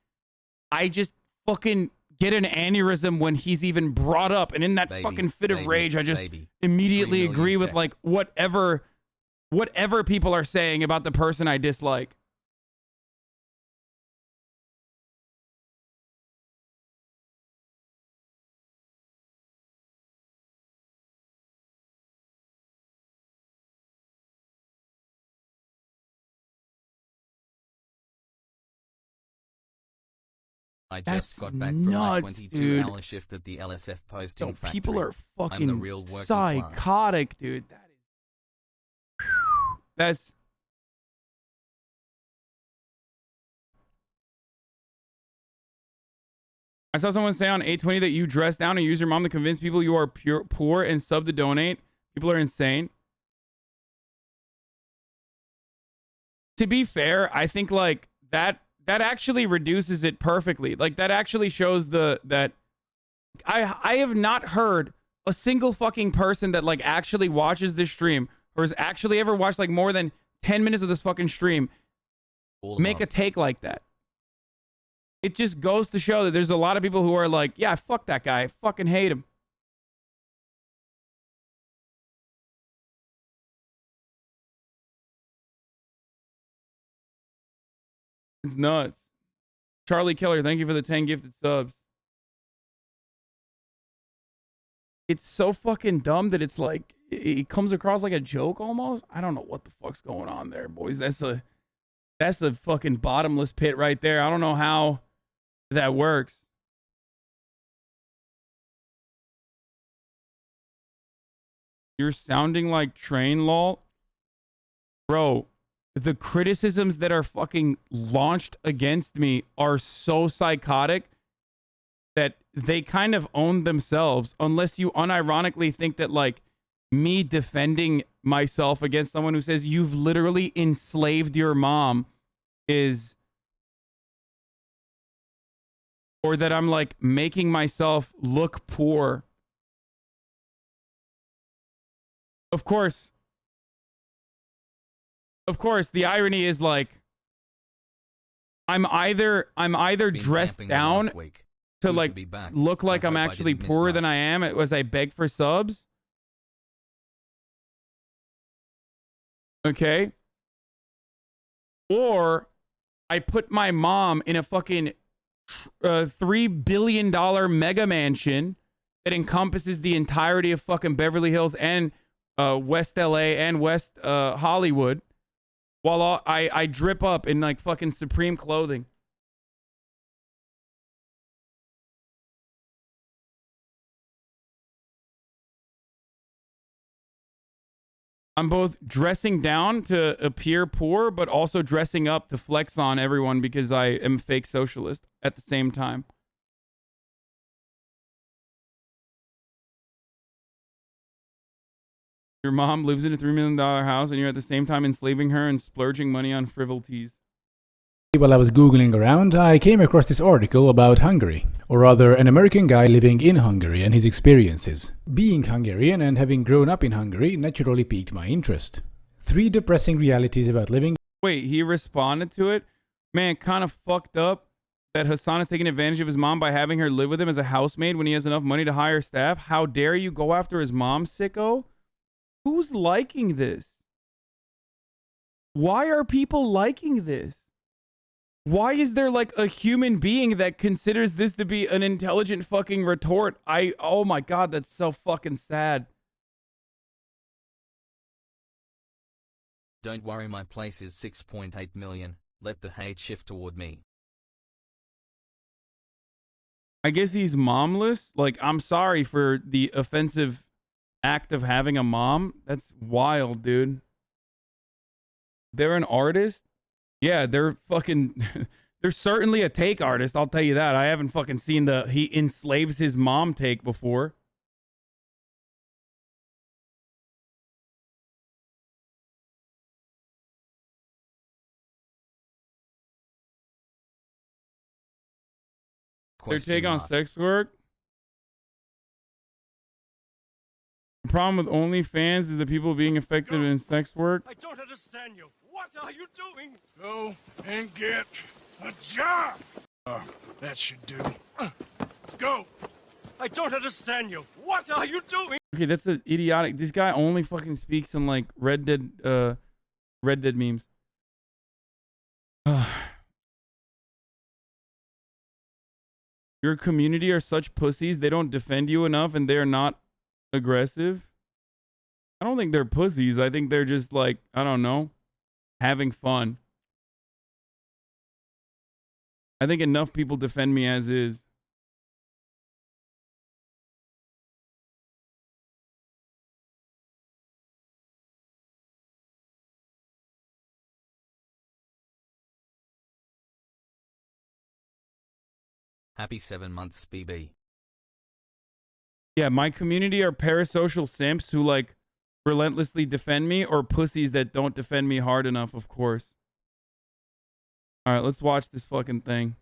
I just fucking get an aneurysm when he's even brought up. And in that fucking fit of rage, I just immediately agree with, like, whatever people are saying about the person I dislike. I just That's got back from my 22-hour shift at the LSF posting Yo, factory. people are I'm the fucking real working psychotic, dude. That's... I saw someone say on 820 that you dress down and use your mom to convince people you are poor and sub to donate. People are insane. To be fair, I think, like, that actually reduces it perfectly. Like, that actually shows that I have not heard a single fucking person that, like, actually watches this stream or has actually ever watched, like, more than 10 minutes of this fucking stream make a take like that. It just goes to show that there's a lot of people who are like, yeah, fuck that guy. I fucking hate him. It's nuts. Charlie Keller, thank you for the 10 gifted subs. It's so fucking dumb that it's like, it comes across like a joke almost. I don't know what the fuck's going on there, boys. That's a fucking bottomless pit right there. I don't know how that works. You're sounding like Train Lol. Bro, the criticisms that are fucking launched against me are so psychotic that they kind of own themselves, unless you unironically think that, like, me defending myself against someone who says you've literally enslaved your mom is, or that I'm, like, making myself look poor. Of course, the irony is, like, I'm either dressed down to, like, look like I'm actually poorer than I am as I beg for subs. Okay. Or I put my mom in a fucking $3 billion mega mansion that encompasses the entirety of fucking Beverly Hills and West LA and West Hollywood, while I drip up in, like, fucking Supreme clothing. I'm both dressing down to appear poor, but also dressing up to flex on everyone because I am a fake socialist at the same time. Your mom lives in a $3 million house and you're at the same time enslaving her and splurging money on frivolities. While I was Googling around, I came across this article about Hungary, or rather an American guy living in Hungary and his experiences. Being Hungarian and having grown up in Hungary naturally piqued my interest. 3 depressing realities about living. Wait, he responded to it? Man, kind of fucked up that Hasan is taking advantage of his mom by having her live with him as a housemaid when he has enough money to hire staff. How dare you go after his mom, sicko? Who's liking this? Why are people liking this? Why is there like a human being that considers this to be an intelligent fucking retort? Oh my god, that's so fucking sad. Don't worry, my place is 6.8 million. Let the hate shift toward me. I guess he's momless. Like, I'm sorry for the offensive act of having a mom. That's wild, dude. They're an artist? Yeah, they're fucking... they're certainly a take artist, I'll tell you that. I haven't fucking seen the he enslaves his mom take before. Their take on sex work? The problem with OnlyFans is the people being affected in sex work. I don't understand you. What are you doing? Go and get a job. That should do. Go. I don't understand you. What are you doing? Okay, that's an idiotic. This guy only fucking speaks in like Red Dead memes. Your community are such pussies. They don't defend you enough and they're not aggressive. I don't think they're pussies. I think they're just like, I don't know, having fun. I think enough people defend me as is. Happy 7 months, BB. Yeah, my community are parasocial simps who like relentlessly defend me, or pussies that don't defend me hard enough, of course. All right, let's watch this fucking thing.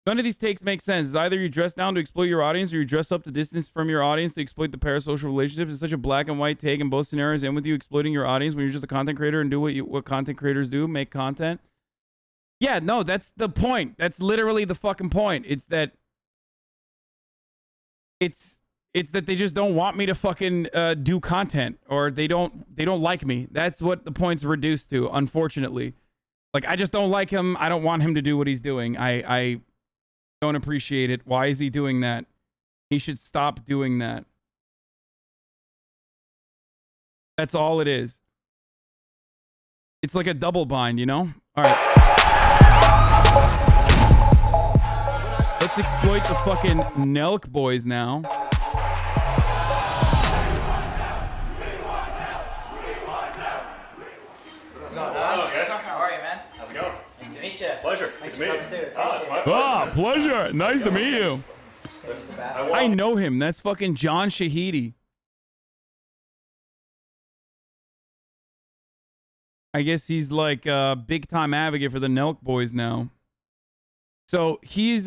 None of these takes make sense. It's either you dress down to exploit your audience or you dress up to distance from your audience to exploit the parasocial relationships. It's such a black and white take in both scenarios, and with you exploiting your audience when you're just a content creator and do what content creators do, make content. Yeah, no, that's the point. That's literally the fucking point. It's that they just don't want me to fucking do content, or they don't like me. That's what the point's reduced to, unfortunately. Like, I just don't like him. I don't want him to do what he's doing. I don't appreciate it. Why is he doing that? He should stop doing that. That's all it is. It's like a double bind, you know? All right. Let's exploit the fucking Nelk boys now. What's going on? Hello, guys. How are you, man? How's it going? Nice to meet you. Pleasure. Thanks Good for to meet coming you. through. Oh, it's my Ah, pleasure. Nice to meet you. Use the I know him. That's fucking John Shahidi. I guess he's like a big time advocate for the Nelk boys now. So he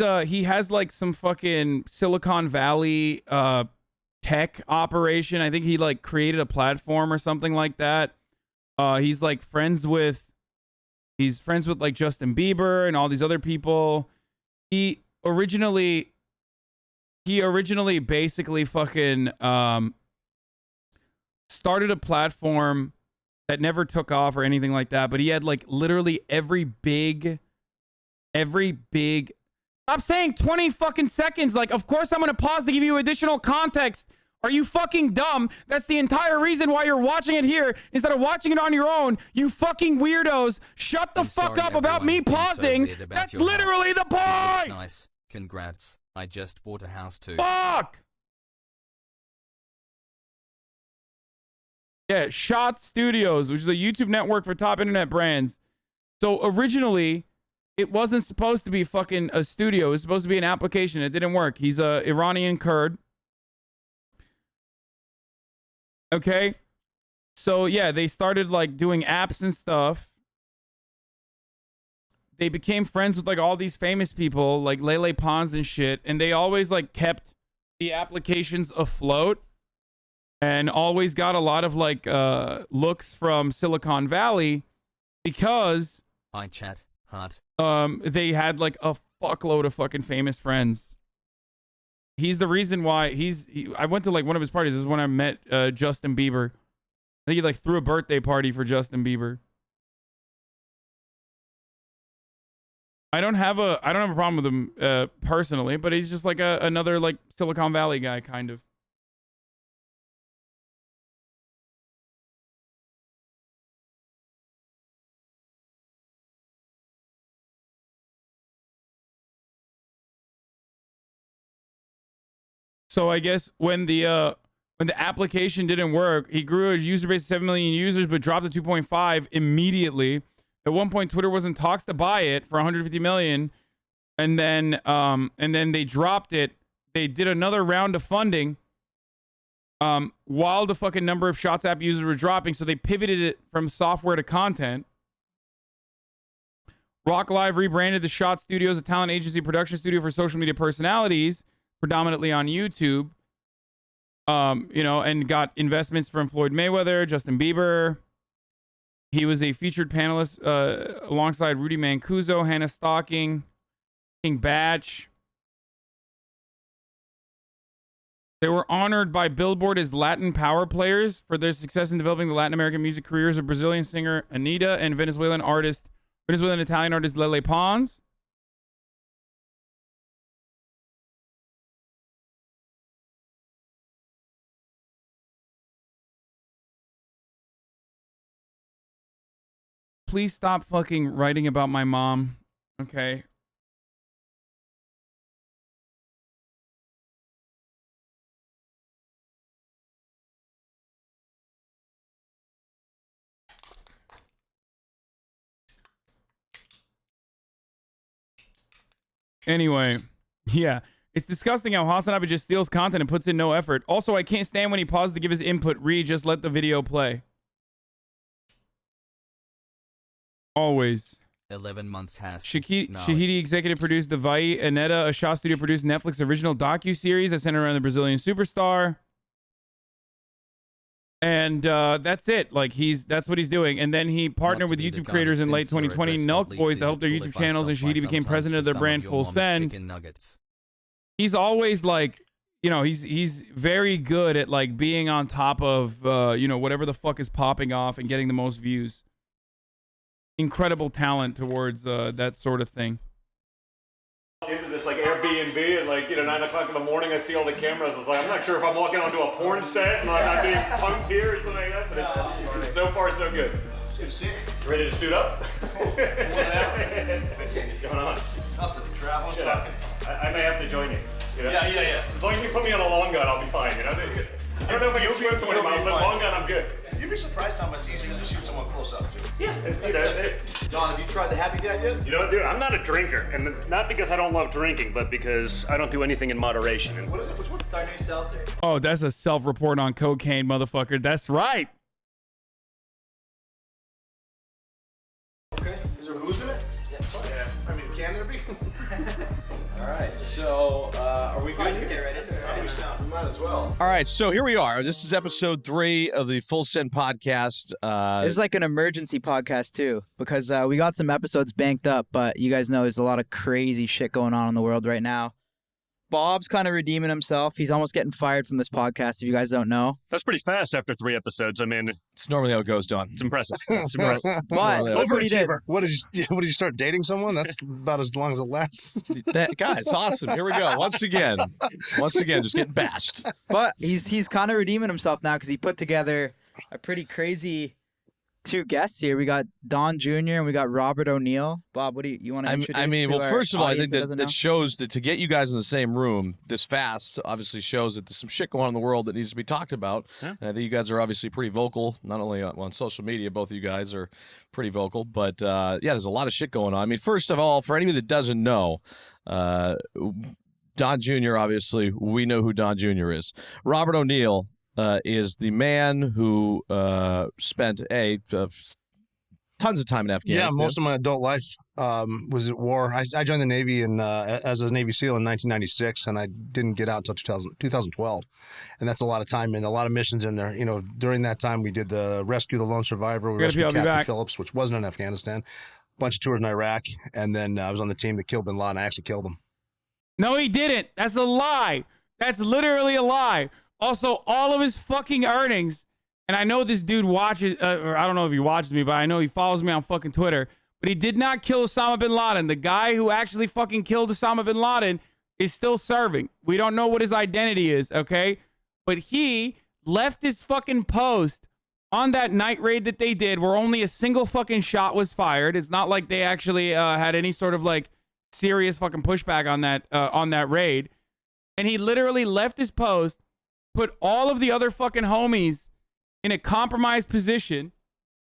has like some fucking Silicon Valley tech operation. I think he like created a platform or something like that. He's like friends with like Justin Bieber and all these other people. He originally basically fucking started a platform that never took off or anything like that, but he had like literally every big stop saying 20 fucking seconds. Like, of course I'm gonna pause to give you additional context. Are you fucking dumb? That's the entire reason why you're watching it here instead of watching it on your own. You fucking weirdos. Shut the fuck up about me pausing. That's literally the It looks point. nice. Congrats. I just bought a house too. Fuck! Yeah, Shot Studios, which is a YouTube network for top internet brands. So originally, it wasn't supposed to be fucking a studio. It was supposed to be an application. It didn't work. He's a Iranian Kurd. Okay? So yeah, they started like doing apps and stuff. they became friends with like all these famous people like Lele Pons and shit, and they always like kept the applications afloat and always got a lot of like looks from Silicon Valley because I chat hot. they had like a fuckload of fucking famous friends. He's the reason why I went to like one of his parties. This is when I met Justin Bieber. I think he like threw a birthday party for Justin Bieber. I don't have a problem with him personally, but he's just like another like Silicon Valley guy kind of. So I guess when the application didn't work, he grew a user base of 7 million users, but dropped to 2.5 immediately. At one point, Twitter was in talks to buy it for 150 million, and then they dropped it. They did another round of funding while the fucking number of Shots app users were dropping, so they pivoted it from software to content. Rock Live rebranded the Shot Studio as a talent agency production studio for social media personalities, predominantly on YouTube. You know, and got investments from Floyd Mayweather, Justin Bieber. He was a featured panelist alongside Rudy Mancuso, Hannah Stocking, King Batch. They were honored by Billboard as Latin Power Players for their success in developing the Latin American music careers of Brazilian singer Anitta and Venezuelan Italian artist Lele Pons. Please stop fucking writing about my mom, okay? Anyway, yeah. It's disgusting how HasanAbi just steals content and puts in no effort. Also, I can't stand when he pauses to give his input. Just let the video play. Always. 11 months has. Shahidi executive produced the Vai Aneta, a Shaw Studio produced Netflix original docu-series that centered around the Brazilian superstar. And that's it. Like that's what he's doing. And then he partnered with YouTube creators in late 2020, Nelk Boys, to help their YouTube channels, and Shahidi became president of their brand Full Send. He's always like, you know, he's very good at like being on top of you know, whatever the fuck is popping off and getting the most views. Incredible talent towards that sort of thing. Into this like Airbnb and like, you know, 9 o'clock in the morning I see all the cameras. I was like, I'm not sure if I'm walking onto a porn set and like I'm being punked here or something like that, but it's so far so good. It's good to see you. You ready to suit up? What's going on? Nothing. Traveling, talking. I may have to join you. You know? Yeah. As long as you put me on a long gun, I'll be fine. You know? I don't know if I can swim 20 miles, but long gun, I'm good. You'd be surprised how much easier it is to shoot someone close up too. Yeah, you know. Don, have you tried the Happy Guy yet? You know what, dude? I'm not a drinker, and not because I don't love drinking, but because I don't do anything in moderation. And what is it? Which one? It's our new seltzer. Oh, that's a self-report on cocaine, motherfucker. That's right. Okay. Is there booze in it? Yeah. I mean, can there be? All right. So, are we good? Just get ready. We might as well. All right, so here we are. This is episode 3 of the Full Send podcast. This is like an emergency podcast, too, because we got some episodes banked up, but you guys know there's a lot of crazy shit going on in the world right now. Bob's kind of redeeming himself. He's almost getting fired from this podcast, if you guys don't know. That's pretty fast after 3 episodes. I mean, it's normally how it goes, Don. It's impressive. It's impressive. But overachiever. What did you start dating someone? That's about as long as it lasts. Guys, awesome. Here we go. Once again, just getting bashed. But he's kind of redeeming himself now because he put together a pretty crazy 2 guests here. We got Don Jr. and we got Robert O'Neill. Bob, what do you want to introduce? I mean, well, first of all, I think that shows that to get you guys in the same room this fast obviously shows that there's some shit going on in the world that needs to be talked about. Yeah. And I think you guys are obviously pretty vocal, not only on social media, both of you guys are pretty vocal, but yeah, there's a lot of shit going on. I mean, first of all, for anybody that doesn't know, Don Jr., obviously, we know who Don Jr. is. Robert O'Neill is the man who spent tons of time in Afghanistan. Yeah, most of my adult life was at war. I joined the Navy as a Navy SEAL in 1996, and I didn't get out until 2012. And that's a lot of time and a lot of missions in there. You know, during that time, we did the Rescue the Lone Survivor. We rescued Captain Phillips, which wasn't in Afghanistan. A bunch of tours in Iraq. And then I was on the team that killed bin Laden. I actually killed him. No, he didn't. That's a lie. That's literally a lie. Also, all of his fucking earnings, and I know this dude watches, or I don't know if he watches me, but I know he follows me on fucking Twitter, but he did not kill Osama bin Laden. The guy who actually fucking killed Osama bin Laden is still serving. We don't know what his identity is, okay? But he left his fucking post on that night raid that they did where only a single fucking shot was fired. It's not like they actually had any sort of like serious fucking pushback on that raid. And he literally left his post, put all of the other fucking homies in a compromised position,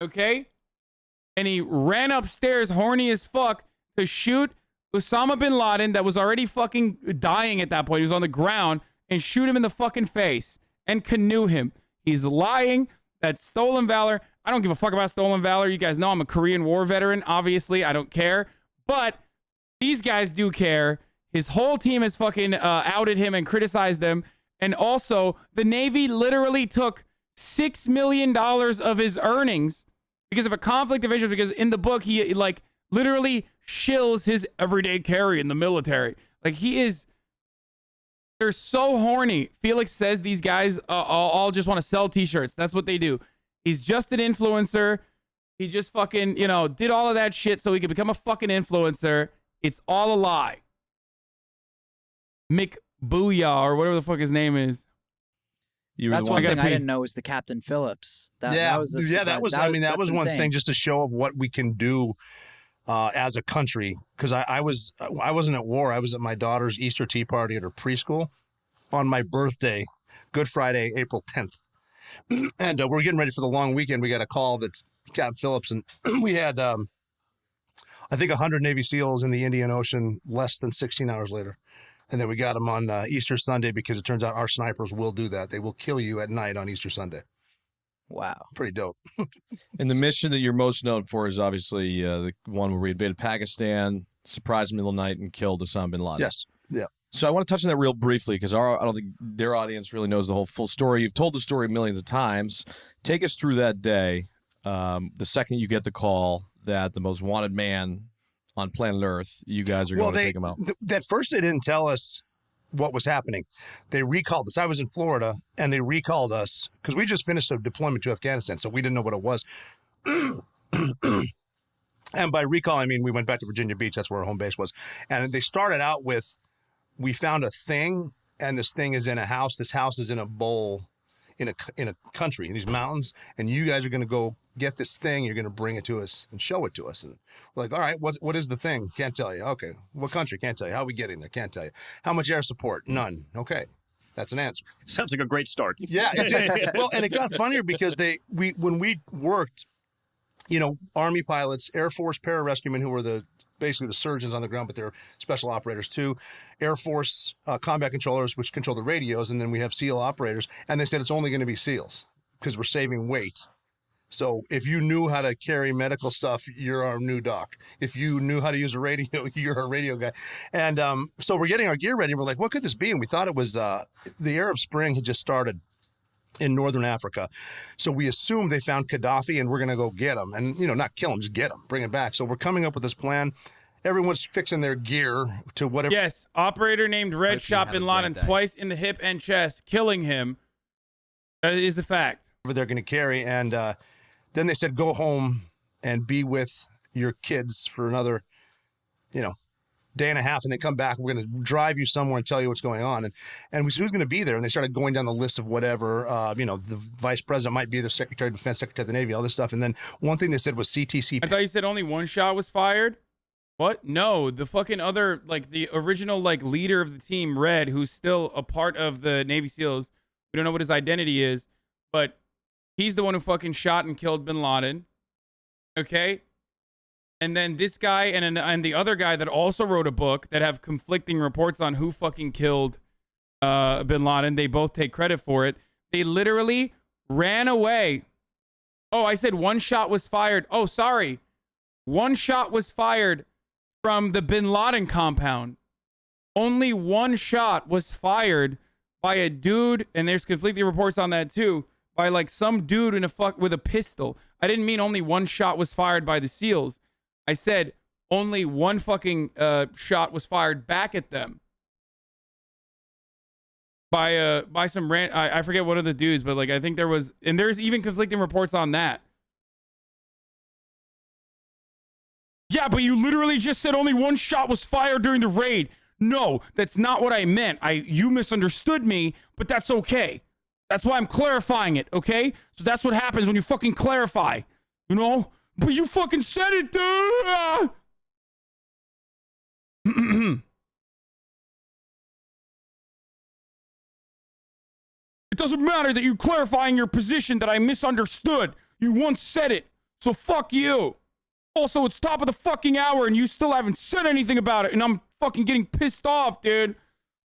okay? And he ran upstairs horny as fuck to shoot Osama bin Laden that was already fucking dying at that point. He was on the ground, and shoot him in the fucking face and canoe him. He's lying. That's stolen valor. I don't give a fuck about stolen valor. You guys know I'm a Korean War veteran. Obviously, I don't care. But these guys do care. His whole team has fucking outed him and criticized them. And also, the Navy literally took $6 million of his earnings because of a conflict of interest, because in the book, he like literally shills his everyday carry in the military. Like they're so horny. Felix says these guys all just want to sell t-shirts. That's what they do. He's just an influencer. He just fucking, did all of that shit so he could become a fucking influencer. It's all a lie. Mick Booyah, or whatever the fuck his name is. That's one thing I didn't know was the Captain Phillips. That was one thing, just to show of what we can do as a country. Because I wasn't at war. I was at my daughter's Easter tea party at her preschool on my birthday, Good Friday, April 10th. And we're getting ready for the long weekend. We got a call that's Captain Phillips, and we had, I think, 100 Navy SEALs in the Indian Ocean less than 16 hours later. And then we got them on Easter Sunday, because it turns out our snipers will do that. They will kill you at night on Easter Sunday. Wow. Pretty dope. And the mission that you're most known for is obviously the one where we invaded Pakistan, surprised in the middle of the night, and killed Osama bin Laden. Yes. Yeah. So I want to touch on that real briefly, because I don't think their audience really knows the whole full story. You've told the story millions of times. Take us through that day, the second you get the call that the most wanted man on planet Earth, you guys are going to take him out. At first, they didn't tell us what was happening. They recalled us. I was in Florida, and they recalled us because we just finished a deployment to Afghanistan, so we didn't know what it was. And by recall, I mean we went back to Virginia Beach. That's where our home base was. And they started out with, we found a thing, and this thing is in a house. This house is in a bowl in a country, in these mountains, and you guys are going to go get this thing. You're going to bring it to us and show it to us. And we're like, all right, what is the thing? Can't tell you. Okay. What country? Can't tell you. How are we getting there? Can't tell you. How much air support? None. Okay. That's an answer. Sounds like a great start. Yeah, it did. Well, and it got funnier because when we worked, Army pilots, Air Force pararescuemen who were basically the surgeons on the ground, but they're special operators too, Air Force combat controllers, which control the radios, and then we have SEAL operators, and they said it's only going to be SEALs because we're saving weight. So if you knew how to carry medical stuff, you're our new doc. If you knew how to use a radio, you're a radio guy. And so we're getting our gear ready, and we're like, what could this be? And we thought it was the Arab Spring had just started in northern Africa. So we assumed they found Gaddafi, and we're going to go get him. And, not kill him, just get him, bring him back. So we're coming up with this plan. Everyone's fixing their gear to whatever. Yes, operator named Red shot bin Laden twice in the hip and chest, killing him. That is a fact. They're going to carry, and then they said, go home and be with your kids for another, day and a half, and then come back. We're going to drive you somewhere and tell you what's going on. And we said, who's going to be there? And they started going down the list of whatever, the vice president might be the Secretary of Defense, Secretary of the Navy, all this stuff. And then one thing they said was CTC. I thought you said only one shot was fired. What? No, the fucking other, the original, leader of the team, Red, who's still a part of the Navy SEALs. We don't know what his identity is, but he's the one who fucking shot and killed bin Laden. Okay? And then this guy and the other guy that also wrote a book that have conflicting reports on who fucking killed bin Laden. They both take credit for it. They literally ran away Oh, I said one shot was fired. Oh, sorry. One shot was fired from the Bin Laden compound. Only one shot was fired by a dude, and there's conflicting reports on that too, by like some dude in with a pistol. I didn't mean only one shot was fired by the SEALs. I said only one fucking shot was fired back at them by some I forget what of the dudes, but like I think there was, and there's even conflicting reports on that. Yeah, but you literally just said only one shot was fired during the raid. No, that's not what I meant. You misunderstood me, but that's okay. That's why I'm clarifying it, okay? So that's what happens when you fucking clarify, you know? But you fucking said it, dude! It doesn't matter that you're clarifying your position that I misunderstood. You once said it, so fuck you. Also, it's top of the fucking hour and you still haven't said anything about it, and I'm fucking getting pissed off, dude.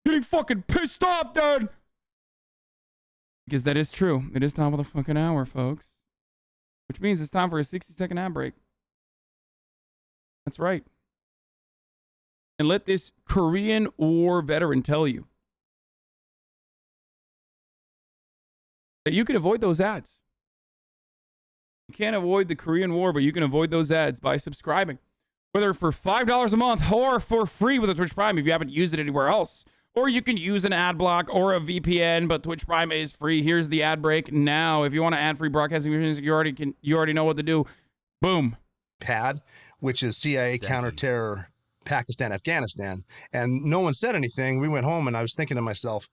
Getting fucking pissed off, dude. Because that is true. It is top of the fucking hour, folks. Which means it's time for a 60-second ad break. That's right. And let this Korean War veteran tell you that you can avoid those ads. You can't avoid the Korean War, but you can avoid those ads by subscribing. Whether for $5 a month or for free with a Twitch Prime if you haven't used it anywhere else. Or you can use an ad block or a VPN, but Twitch Prime is free. Here's the ad break now. If you want to ad-free broadcasting, you already know what to do. Boom. PAD, which is CIA counterterror Pakistan, Afghanistan. And no one said anything. We went home and I was thinking to myself,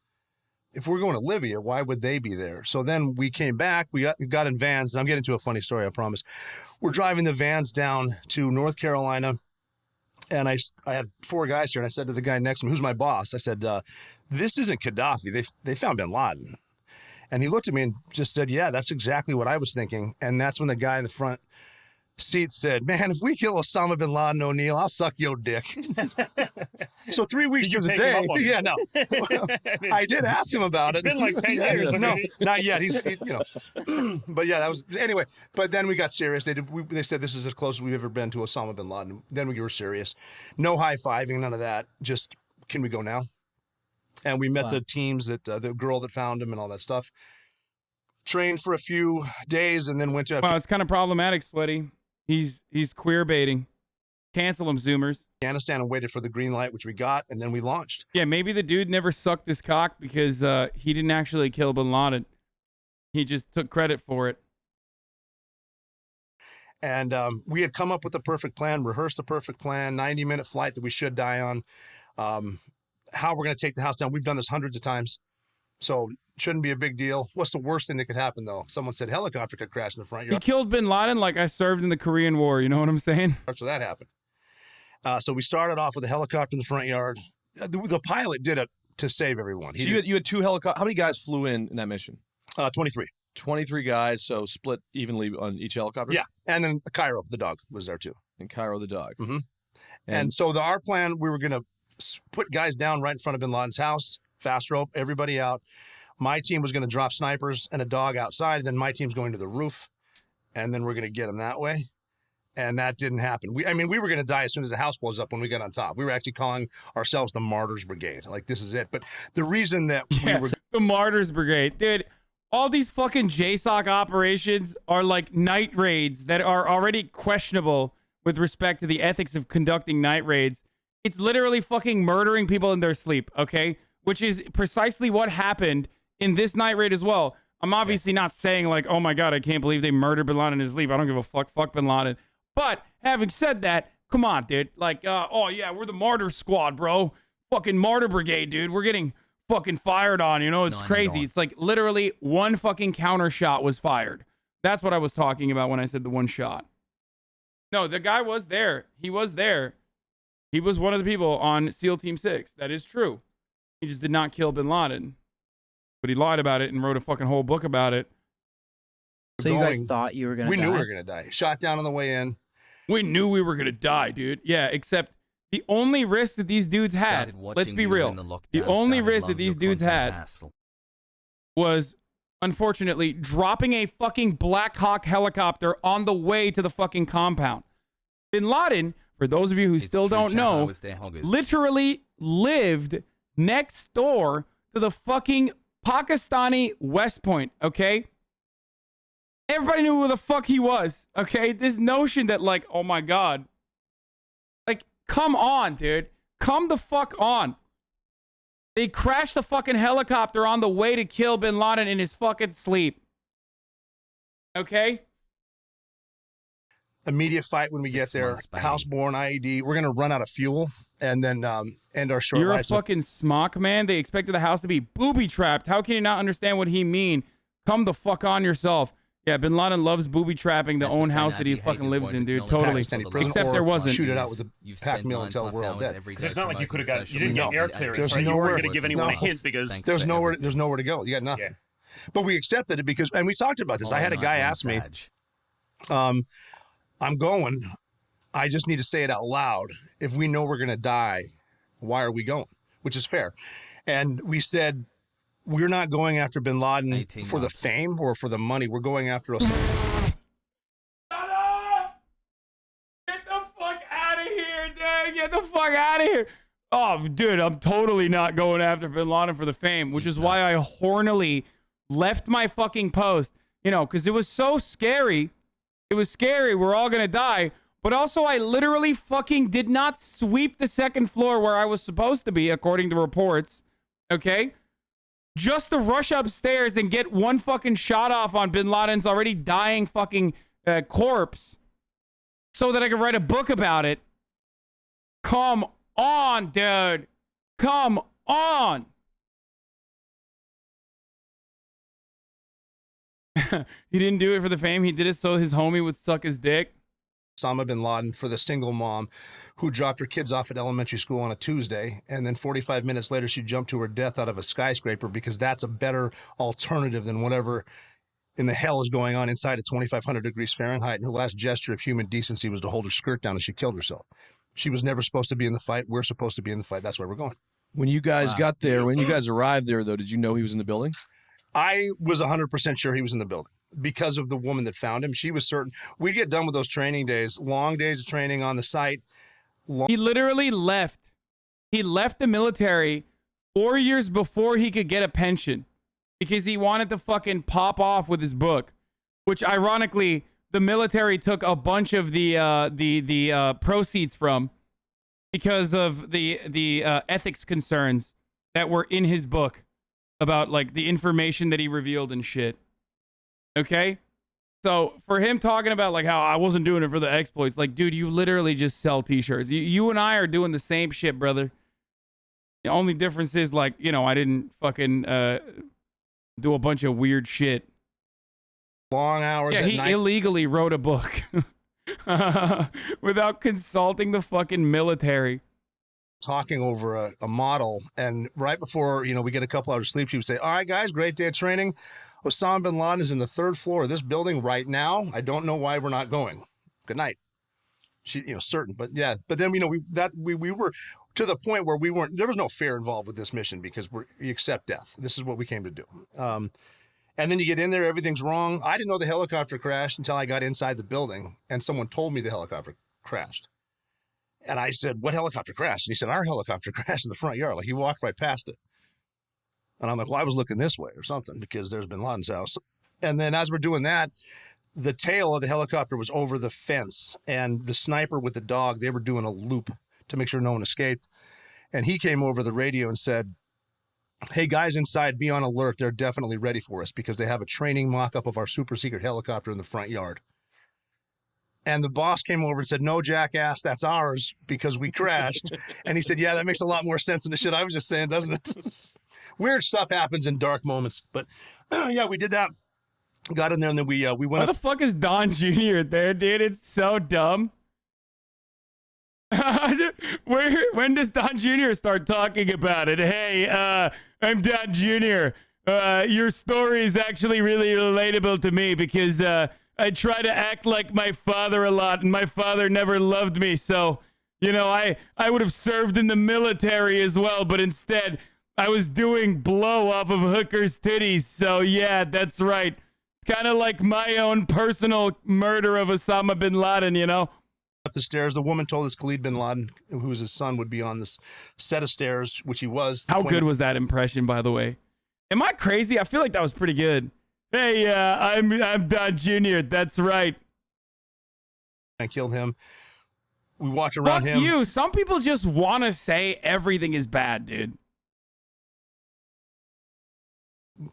if we're going to Libya, why would they be there? So then we came back, we got in vans. I'm getting to a funny story, I promise. We're driving the vans down to North Carolina. And I had 4 guys here, and I said to the guy next to me, who's my boss, I said, this isn't Gaddafi. They found bin Laden. And he looked at me and just said, yeah, that's exactly what I was thinking. And that's when the guy in the front seat said, man, if we kill Osama bin Laden, O'Neill, I'll suck your dick. So 3 weeks to the day. Yeah, no. I did ask him about it. It's been like 10 years. No, not yet. He's but yeah, that was, anyway. But then we got serious. They said this is as close as we've ever been to Osama bin Laden. Then we were serious. No high-fiving, none of that. Just, can we go now? And we met the teams that, the girl that found him and all that stuff. Trained for a few days and then went to... Wow, it's kind of problematic, Sweaty. He's queer baiting. Cancel him, Zoomers. Afghanistan and waited for the green light, which we got, and then we launched. Yeah, maybe the dude never sucked his cock because he didn't actually kill bin Laden. He just took credit for it. And we had come up with the perfect plan, rehearsed the perfect plan, 90-minute flight that we should die on. How we're going to take the house down. We've done this hundreds of times. So shouldn't be a big deal. What's the worst thing that could happen, though? Someone said helicopter could crash in the front yard. He killed bin Laden like I served in the Korean War. You know what I'm saying? So that happened. So we started off with a helicopter in the front yard. The pilot did it to save everyone. So you had 2 helicopters. How many guys flew in that mission? 23. 23 guys, so split evenly on each helicopter? Yeah, and then Cairo, the dog, was there too. And Cairo, the dog. Mm-hmm. And so our plan, we were going to put guys down right in front of bin Laden's house, fast rope, everybody out. My team was going to drop snipers and a dog outside, and then my team's going to the roof, and then we're going to get them that way. And that didn't happen. We were going to die as soon as the house blows up when we got on top. We were actually calling ourselves the Martyrs Brigade. Like, this is it. But the reason that we were... The Martyrs Brigade. Dude, all these fucking JSOC operations are like night raids that are already questionable with respect to the ethics of conducting night raids. It's literally fucking murdering people in their sleep, okay? Which is precisely what happened in this night raid as well. I'm obviously not saying like, oh my God, I can't believe they murdered bin Laden in his sleep. I don't give a fuck bin Laden. But having said that, come on, dude. Like, oh yeah, we're the Martyr Squad, bro. Fucking Martyr Brigade, dude. We're getting fucking fired on, you know? It's crazy. It's like literally one fucking counter shot was fired. That's what I was talking about when I said the one shot. No, the guy was there. He was there. He was one of the people on SEAL Team 6. That is true. He just did not kill bin Laden. But he lied about it and wrote a fucking whole book about it. So you guys thought you were going to die? We knew we were going to die. Shot down on the way in. We knew we were going to die, dude. Yeah, except the only risk that these dudes had, let's be real, the only risk that these dudes had was unfortunately, dropping a fucking Black Hawk helicopter on the way to the fucking compound. Bin Laden, for those of you who still don't know, literally lived next door to the fucking Pakistani West Point, okay? Everybody knew who the fuck he was, okay? This notion that, like, oh my God. Like, come on, dude. Come the fuck on. They crashed the fucking helicopter on the way to kill Bin Laden in his fucking sleep. Okay? Immediate fight when we get there. Houseborn IED. We're going to run out of fuel and then end our short You're life. a fucking smock, man. They expected the house to be booby-trapped. How can you not understand what he mean? Come the fuck on yourself. Yeah, Bin Laden loves booby-trapping the own house that he fucking lives in, dude. Totally. Except there wasn't. Shoot it out with the pack meal until we're all dead. Because it's not like you could have got, you didn't get air clearance, right? You weren't going to give anyone a hint because there's nowhere to go. You got nothing. Yeah. But we accepted it because, and we talked about this. I had a guy ask me, I'm going. I just need to say it out loud. If we know we're going to die, why are we going? Which is fair. And we said, we're not going after Bin Laden for the fame or for the money. We're going after us. Get the fuck out of here, dude. Get the fuck out of here. Oh, dude, I'm totally not going after Bin Laden for the fame, which is why I hornily left my fucking post, you know, because it was so scary. It was scary. We're all going to die. But also, I literally fucking did not sweep the second floor where I was supposed to be, according to reports. Okay? Just to rush upstairs and get one fucking shot off on Bin Laden's already dying fucking corpse so that I could write a book about it. Come on, dude. Come on. He didn't do it for the fame. He did it so his homie would suck his dick. Osama bin Laden for the single mom who dropped her kids off at elementary school on a Tuesday, and then 45 minutes later she jumped to her death out of a skyscraper because that's a better alternative than whatever in the hell is going on inside at 2,500 degrees Fahrenheit. And her last gesture of human decency was to hold her skirt down, and she killed herself. She was never supposed to be in the fight. We're supposed to be in the fight. That's why we're going. When you guys got there, when you guys arrived there, though, did you know he was in the building? I was 100% sure he was in the building because of the woman that found him. She was certain. We'd get done with those training days, long days of training on the site. He literally left. He left the military 4 years before he could get a pension because he wanted to fucking pop off with his book, which ironically, the military took a bunch of the proceeds from because of the ethics concerns that were in his book about like the information that he revealed and shit. Okay? So for him talking about like how I wasn't doing it for the exploits, like, dude, you literally just sell t-shirts. You and I are doing the same shit, brother. The only difference is like, you know, I didn't fucking do a bunch of weird shit. Long hours yeah, at he night. illegally wrote a book without consulting the fucking military. Talking over a model, and right before, you know, we get a couple hours of sleep, she would say, all right, guys, great day of training. Osama bin Laden is in the third floor of this building right now. I don't know why we're not going. Good night. She, you know, certain, but yeah. But then, you know, we were to the point where there was no fear involved with this mission because we accept death. This is what we came to do. And then you get in there, everything's wrong. I didn't know the helicopter crashed until I got inside the building and someone told me the helicopter crashed. And I said, what helicopter crashed? And he said, our helicopter crashed in the front yard. Like, he walked right past it. And I'm like, well, I was looking this way or something because there's Bin Laden's house. And then as we're doing that, the tail of the helicopter was over the fence. And the sniper with the dog, they were doing a loop to make sure no one escaped. And he came over the radio and said, hey, guys inside, be on alert. They're definitely ready for us because they have a training mock-up of our super secret helicopter in the front yard. And the boss came over and said, no, jackass, that's ours because we crashed. And he said, yeah, that makes a lot more sense than the shit I was just saying, doesn't it? Weird stuff happens in dark moments. But yeah, we did that. Got in there and then we went Why the fuck is Don Jr. there, dude? It's so dumb. When does Don Jr. start talking about it? Hey, I'm Don Jr. Your story is actually really relatable to me because I try to act like my father a lot, and my father never loved me. So, you know, I would have served in the military as well, but instead, I was doing blow off of hookers' titties. So yeah, that's right. Kind of like my own personal murder of Osama bin Laden, you know? Up the stairs, the woman told us Khalid bin Laden, who was his son, would be on this set of stairs, which he was. How good was that impression, by the way? Am I crazy? I feel like that was pretty good. Hey, I'm Don Jr. That's right. I killed him. We walked around Fuck him. you. Some people just want to say everything is bad, dude.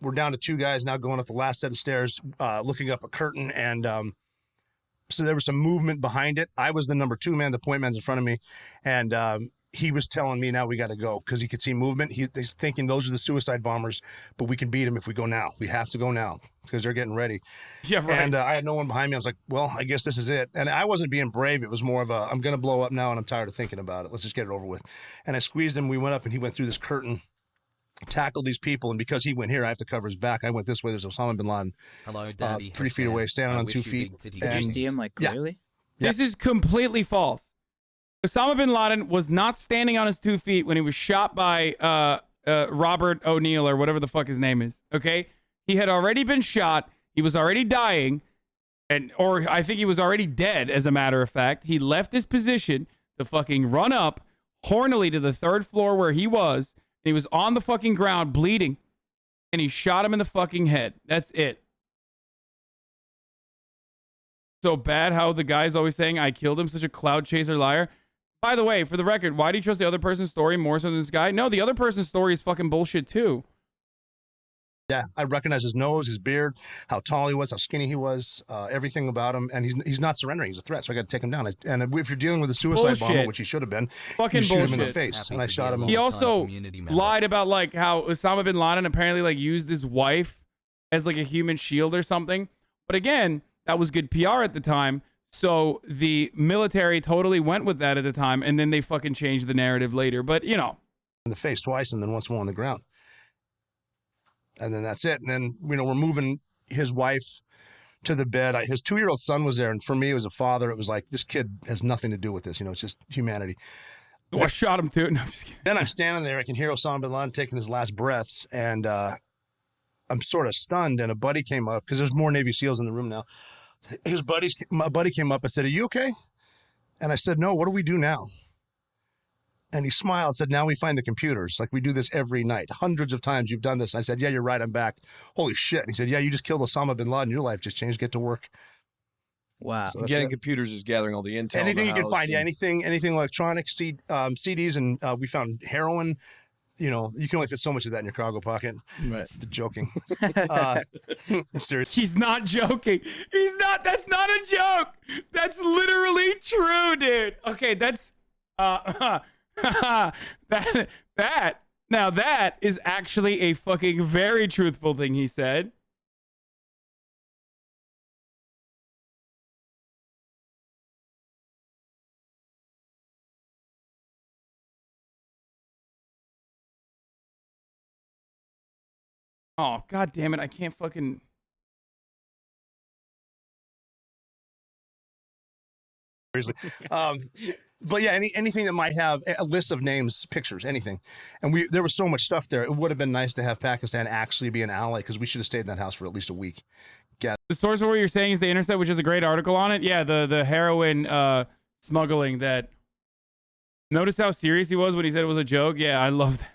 We're down to 2 guys now going up the last set of stairs, looking up a curtain, and so there was some movement behind it. I was the number 2 man. The point man's in front of me, and he was telling me, now we got to go, because he could see movement. He's thinking those are the suicide bombers, but we can beat them if we go now. We have to go now because they're getting ready. Yeah, right. And I had no one behind me. I was like, well, I guess this is it. And I wasn't being brave. It was more of a, I'm going to blow up now, and I'm tired of thinking about it. Let's just get it over with. And I squeezed him. We went up, and he went through this curtain, tackled these people, and because he went here, I have to cover his back. I went this way. There's Osama bin Laden. Hello, Daddy. 3 feet away, standing on 2 feet. Did you see him like clearly? Yeah. This is completely false. Osama bin Laden was not standing on his 2 feet when he was shot by Robert O'Neill or whatever the fuck his name is. Okay, he had already been shot. He was already dying, or I think he was already dead. As a matter of fact, he left his position to fucking run up hornily to the 3rd floor where he was. And he was on the fucking ground bleeding, and he shot him in the fucking head. That's it. So bad how the guy's always saying, I killed him, such a cloud chaser liar. By the way, for the record, why do you trust the other person's story more so than this guy? No, the other person's story is fucking bullshit too. Yeah, I recognize his nose, his beard, how tall he was, how skinny he was, everything about him, and he's not surrendering. He's a threat, so I got to take him down. And if you're dealing with a suicide bomber, which he should have been, fucking you shoot him in the bullshit. face, and I shot him. He also lied about like how Osama bin Laden apparently like used his wife as like a human shield or something. But again, that was good PR at the time. So the military totally went with that at the time, and then they fucking changed the narrative later. But you know, in the face twice, and then once more on the ground. And then that's it. And then, we're moving his wife to the bed. His 2-year-old son was there. And for me, as a father, it was like, this kid has nothing to do with this. It's just humanity. Oh, I shot him too. No, I'm just kidding. Then I'm standing there. I can hear Osama bin Laden taking his last breaths. And I'm sort of stunned. And a buddy came up, because there's more Navy SEALs in the room now. My buddy came up and said, are you okay? And I said, no, what do we do now? And he smiled and said, now we find the computers. Like, we do this every night. Hundreds of times you've done this. And I said, yeah, you're right. I'm back. Holy shit. And he said, yeah, you just killed Osama bin Laden. Your life just changed. Get to work. Wow. So getting computers is gathering all the intel. Anything you can find. Yeah, anything electronic, CDs. And we found heroin. You can only fit so much of that in your cargo pocket. Right. Joking. Seriously. He's not joking. He's not. That's not a joke. That's literally true, dude. Okay, that's that is actually a fucking very truthful thing he said. Oh, god damn it, I can't fucking... Seriously. But yeah, anything that might have a list of names, pictures, anything. And there was so much stuff there. It would have been nice to have Pakistan actually be an ally, because we should have stayed in that house for at least a week. The source of what you're saying is The Intercept, which is a great article on it. Yeah, the heroin smuggling that... Notice how serious he was when he said it was a joke? Yeah, I love that.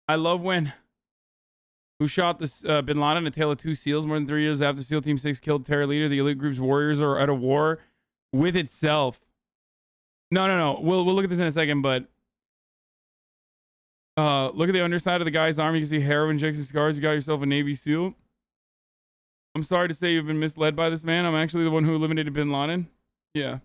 I love when... Who shot this bin Laden? A tale of 2 SEALs. More than 3 years after SEAL Team 6 killed terror leader, the elite group's warriors are at a war with itself. No. We'll look at this in a second, but look at the underside of the guy's arm. You can see heroin injection scars. You got yourself a Navy SEAL. I'm sorry to say you've been misled by this man. I'm actually the one who eliminated bin Laden. Yeah.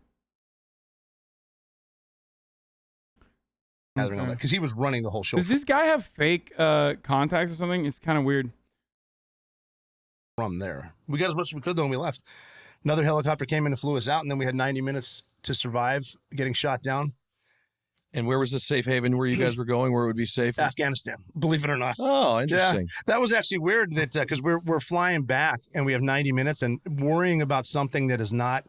Because he was running the whole show. Does this guy have fake contacts or something? It's kind of weird. From there, we got as much as we could though when we left. Another helicopter came in and flew us out, and then we had 90 minutes to survive getting shot down. And where was the safe haven where you guys were going, where it would be safe? Afghanistan, believe it or not. Oh, interesting. Yeah, that was actually weird that because we're flying back and we have 90 minutes and worrying about something that is not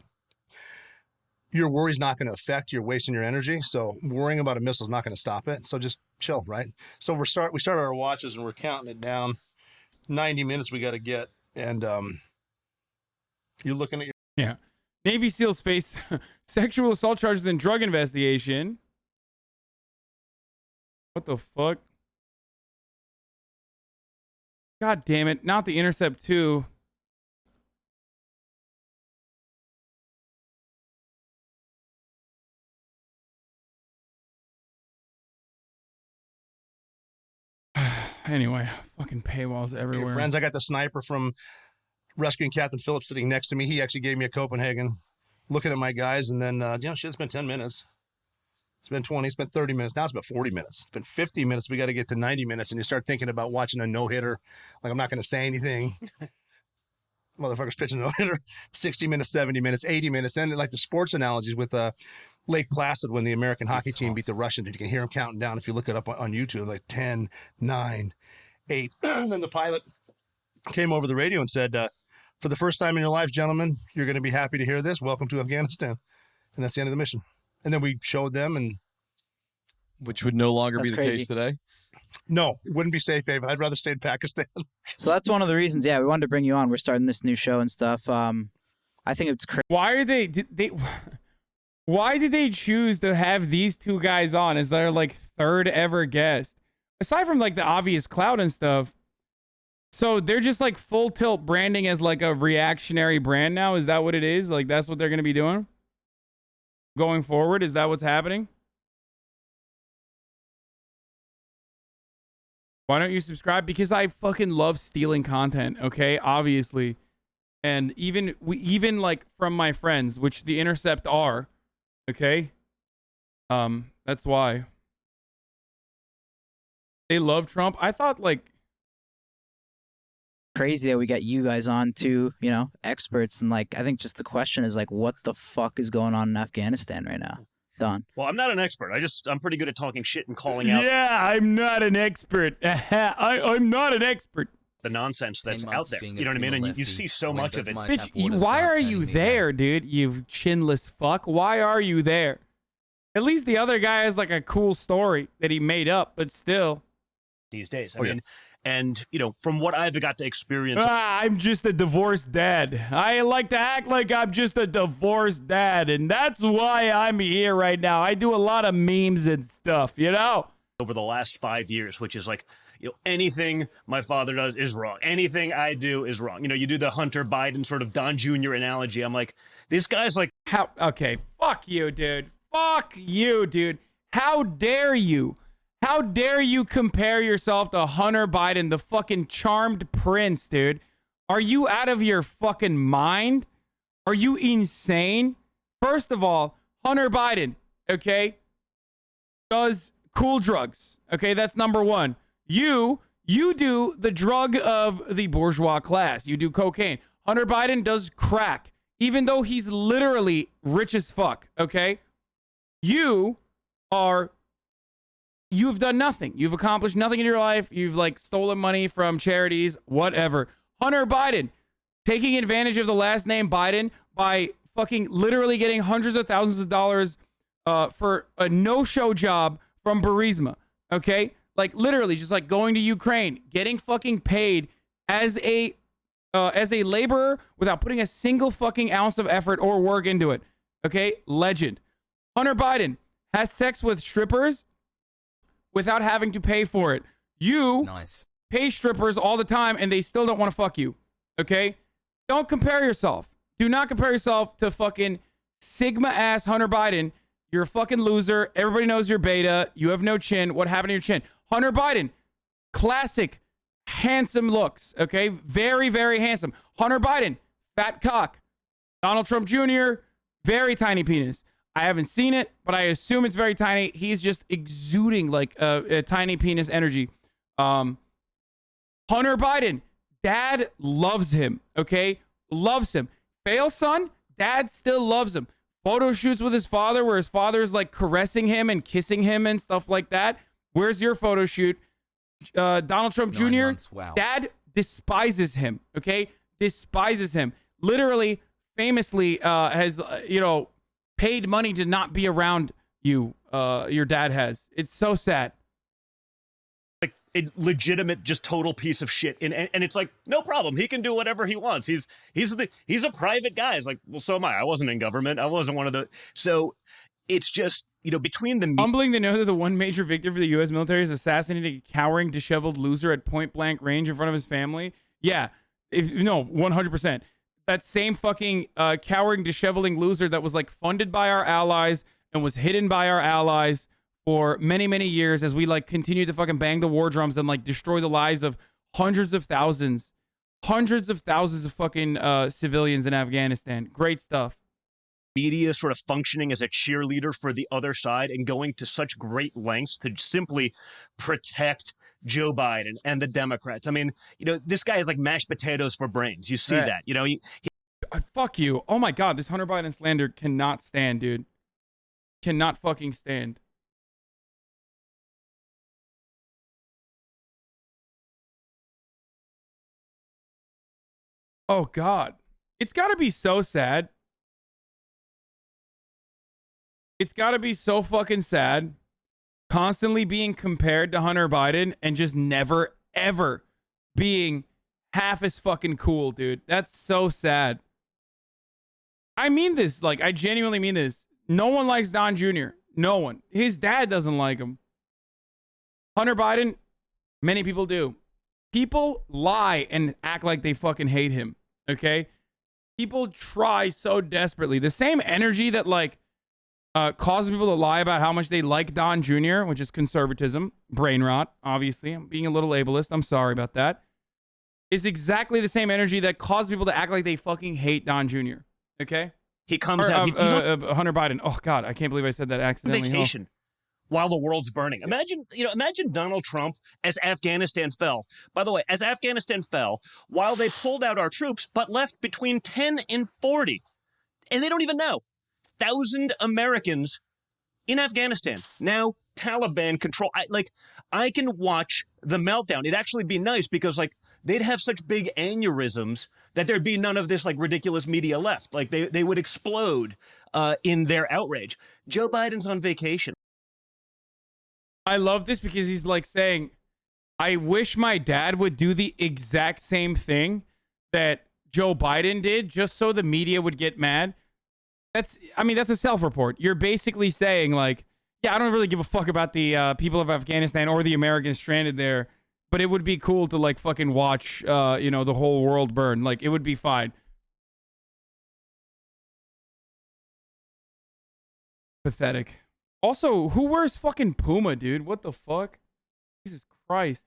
your worry's not going to affect. You're wasting your energy. So worrying about a missile is not going to stop it. So just chill, right? So we started our watches and we're counting it down. 90 minutes we got to get, and you're looking at your Navy SEALs face sexual assault charges and drug investigation. What the fuck? God damn it! Not the Intercept 2. Anyway, fucking paywalls everywhere. friends. I got the sniper from rescuing Captain Phillips sitting next to me. He actually gave me a Copenhagen, looking at my guys, and then shit, it's been 10 minutes. It's been 20. It's been 30 minutes. Now it's been 40 minutes. It's been 50 minutes. We got to get to 90 minutes, and you start thinking about watching a no-hitter. Like, I'm not going to say anything. Motherfuckers pitching a no-hitter. 60 minutes, 70 minutes, 80 minutes. Then like the sports analogies with Lake Placid when the American hockey team beat the Russians. You can hear them counting down if you look it up on YouTube, like 10, 9, 8. And then the pilot came over the radio and said, for the first time in your life, gentlemen, you're going to be happy to hear this. Welcome to Afghanistan. And that's the end of the mission. And then we showed them, and which would no longer be the case today. No, it wouldn't be safe haven. I'd rather stay in Pakistan. So that's one of the reasons. Yeah, we wanted to bring you on. We're starting this new show and stuff. I think it's crazy. Why did they choose to have these two guys on as their like third ever guest? Aside from like the obvious clout and stuff. So they're just like full tilt branding as like a reactionary brand now. Is that what it is? Like that's what they're going to be doing going forward? Is that what's happening? Why don't you subscribe? Because I fucking love stealing content, okay? Obviously. And even like from my friends, which the Intercept are, okay? That's why. They love Trump. I thought like crazy that we got you guys on too, you know, experts, and like I think just the question is like, what the fuck is going on in Afghanistan right now? Don. Well, I'm not an expert. I'm pretty good at talking shit and calling out. Yeah, I'm not an expert. I'm not an expert. The nonsense that's out there. You know what I mean? And you see so much of it. Bitch, why are you there, dude? You chinless fuck. Why are you there? At least the other guy has like a cool story that he made up, but still. These days. I mean, and, you know, from what I've got to experience. I'm just a divorced dad. I like to act like I'm just a divorced dad, and that's why I'm here right now. I do a lot of memes and stuff, you know? Over the last 5 years, which is like, you know, anything my father does is wrong. Anything I do is wrong. You know, you do the Hunter Biden sort of Don Jr. analogy. I'm like, this guy's like. Okay, fuck you, dude. Fuck you, dude. How dare you? How dare you compare yourself to Hunter Biden, the fucking charmed prince, dude? Are you out of your fucking mind? Are you insane? First of all, Hunter Biden, okay, does cool drugs. Okay, that's number one. You do the drug of the bourgeois class. You do cocaine. Hunter Biden does crack, even though he's literally rich as fuck, okay? You've done nothing. You've accomplished nothing in your life. You've like stolen money from charities, whatever. Hunter Biden taking advantage of the last name Biden by fucking literally getting hundreds of thousands of dollars for a no-show job from Burisma. Okay? Like literally just like going to Ukraine, getting fucking paid as a laborer without putting a single fucking ounce of effort or work into it. Okay? Legend. Hunter Biden has sex with strippers without having to pay for it. You pay strippers all the time and they still don't want to fuck you. Okay? Don't compare yourself. Do not compare yourself to fucking Sigma ass Hunter Biden. You're a fucking loser. Everybody knows you're beta. You have no chin. What happened to your chin? Hunter Biden, classic handsome looks. Okay? Very, very handsome. Hunter Biden, fat cock. Donald Trump Jr., very tiny penis. I haven't seen it, but I assume it's very tiny. He's just exuding like a tiny penis energy. Hunter Biden, dad loves him, okay? Loves him. Fail son, dad still loves him. Photo shoots with his father where his father's like caressing him and kissing him and stuff like that. Where's your photo shoot? Donald Trump Jr., dad despises him, okay? Despises him. Literally, famously has, paid money to not be around you. Your dad has. It's so sad. Like a legitimate, just total piece of shit, and it's like no problem. He can do whatever he wants. He's a private guy. It's like, well, so am I. I wasn't in government. I wasn't one of the. So it's just, you know, between the humbling to know that the one major victory for the U.S. military is assassinating a cowering, disheveled loser at point blank range in front of his family. Yeah, 100%. That same fucking cowering, disheveling loser that was like funded by our allies and was hidden by our allies for many, many years as we like continue to fucking bang the war drums and like destroy the lives of hundreds of thousands of fucking civilians in Afghanistan. Great stuff. Media sort of functioning as a cheerleader for the other side and going to such great lengths to simply protect Joe Biden and the Democrats. I mean, you know, this guy is like mashed potatoes for brains. You see that, you know. Fuck you. Oh my God, this Hunter Biden slander cannot stand, dude. Cannot fucking stand. Oh God. It's got to be so sad. It's got to be so fucking sad constantly being compared to Hunter Biden and just never, ever being half as fucking cool, dude. That's so sad. I mean this. Like, I genuinely mean this. No one likes Don Jr. No one. His dad doesn't like him. Hunter Biden, many people do. People lie and act like they fucking hate him, okay? People try so desperately. The same energy that, like, causes people to lie about how much they like Don Jr., which is conservatism, brain rot, obviously. I'm being a little ableist. I'm sorry about that. Is exactly the same energy that causes people to act like they fucking hate Don Jr., okay? He comes out. He's on Hunter Biden. Oh, God, I can't believe I said that accidentally. vacation while the world's burning. Imagine Donald Trump as Afghanistan fell. By the way, as Afghanistan fell, while they pulled out our troops, but left between 10 and 40, and they don't even know, 1,000 Americans in Afghanistan. Now, Taliban control. I can watch the meltdown. It'd actually be nice because, like, they'd have such big aneurysms that there'd be none of this, like, ridiculous media left. Like, they would explode in their outrage. Joe Biden's on vacation. I love this because he's, like, saying, I wish my dad would do the exact same thing that Joe Biden did just so the media would get mad. That's a self-report. You're basically saying, like, yeah, I don't really give a fuck about the people of Afghanistan or the Americans stranded there, but it would be cool to, like, fucking watch, the whole world burn. Like, it would be fine. Pathetic. Also, who wears fucking Puma, dude? What the fuck? Jesus Christ.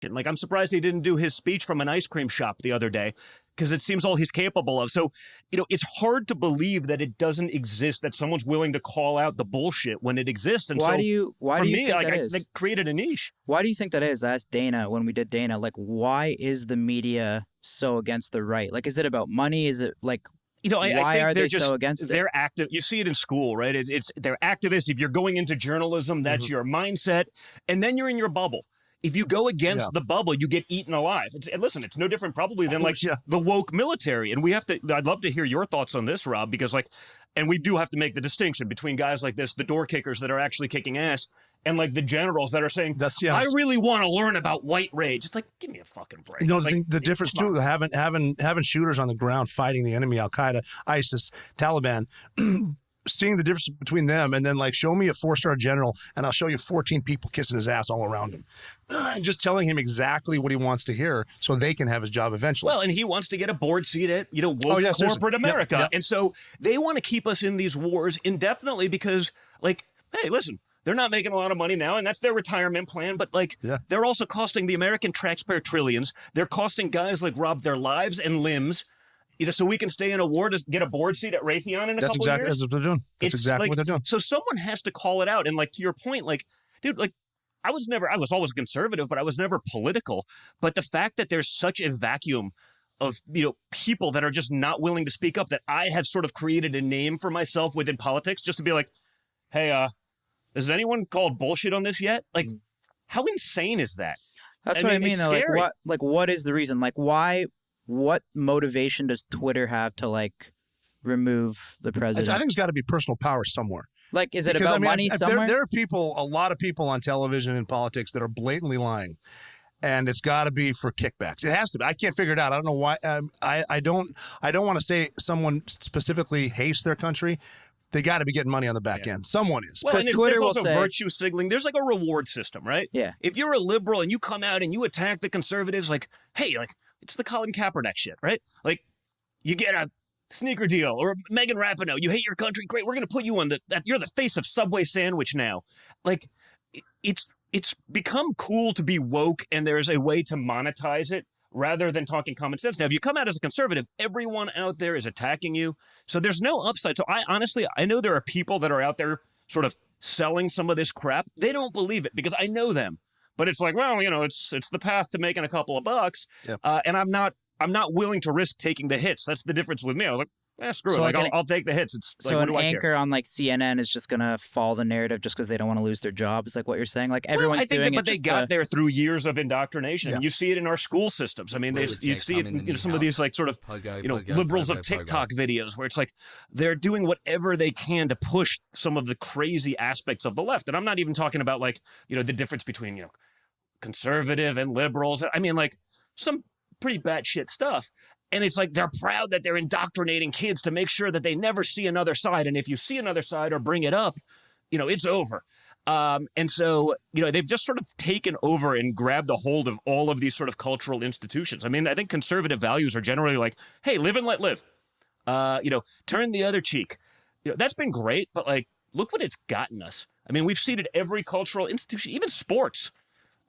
Like, I'm surprised he didn't do his speech from an ice cream shop the other day, because it seems all he's capable of. So, it's hard to believe that it doesn't exist, that someone's willing to call out the bullshit when it exists. And why do you think that is? I created a niche. Why do you think that is? I asked Dana when we did Dana, like, why is the media so against the right? Like, is it about money? Is it like, I why think are they're they just so against it? They're active. You see it in school, right? They're activists. If you're going into journalism, that's your mindset, and then you're in your bubble. If you go against the bubble, you get eaten alive. And listen, it's no different probably than the woke military. And I'd love to hear your thoughts on this, Rob, because and we do have to make the distinction between guys like this, the door kickers that are actually kicking ass, and like the generals that are saying, I really want to learn about white rage. It's like, give me a fucking break. You know, the difference too, having shooters on the ground fighting the enemy, Al-Qaeda, ISIS, Taliban, seeing the difference between them, and then, like, show me a 4-star general and I'll show you 14 people kissing his ass all around him. And just telling him exactly what he wants to hear so they can have his job eventually. Well, and he wants to get a board seat at, woke corporate America. Yep. And so they want to keep us in these wars indefinitely because, like, hey, listen, they're not making a lot of money now, and that's their retirement plan. But, like, they're also costing the American taxpayer trillions. They're costing guys like Rob their lives and limbs. So we can stay in a war to get a board seat at Raytheon in a couple of years. That's what they're doing. That's exactly what they're doing. So someone has to call it out. And, like, to your point, like, dude, like, I was always conservative, but I was never political. But the fact that there's such a vacuum of, people that are just not willing to speak up, that I have sort of created a name for myself within politics just to be like, hey, has anyone called bullshit on this yet? Like, how insane is that? That's what I mean. Like, what is the reason? Like, why? What motivation does Twitter have to, like, remove the president? I think it's got to be personal power somewhere. Like, is it about money somewhere? There are a lot of people on television and politics that are blatantly lying. And it's got to be for kickbacks. It has to be. I can't figure it out. I don't know why. I don't want to say someone specifically hates their country. They got to be getting money on the back end. Someone is. Well, and there's also virtue signaling. There's like a reward system, right? Yeah. If you're a liberal and you come out and you attack the conservatives, like, hey, like, it's the Colin Kaepernick shit, right? Like, you get a sneaker deal, or Megan Rapinoe, you hate your country, great, we're going to put you on you're the face of Subway sandwich now. Like, it's become cool to be woke, and there's a way to monetize it rather than talking common sense. Now, if you come out as a conservative, everyone out there is attacking you. So there's no upside. So I know there are people that are out there sort of selling some of this crap. They don't believe it because I know them. But it's like, well, it's the path to making a couple of bucks. Yep. And I'm not willing to risk taking the hits. That's the difference with me. I was like, screw it. Like, I'll take the hits. It's like, so what an do I anchor care? on like CNN is just gonna follow the narrative just because they don't want to lose their job. Is like what you're saying. Like everyone's doing it. But they got there through years of indoctrination. Yeah. You see it in our school systems. I mean, you see it in some of these like sort of liberals of TikTok videos where it's like they're doing whatever they can to push some of the crazy aspects of the left. And I'm not even talking about like the difference between conservative and liberals. I mean, like some pretty batshit stuff. And it's like they're proud that they're indoctrinating kids to make sure that they never see another side. And if you see another side or bring it up, it's over. And so, they've just sort of taken over and grabbed a hold of all of these sort of cultural institutions. I mean, I think conservative values are generally like, hey, live and let live. Turn the other cheek. That's been great, but like, look what it's gotten us. I mean, we've seeded every cultural institution, even sports.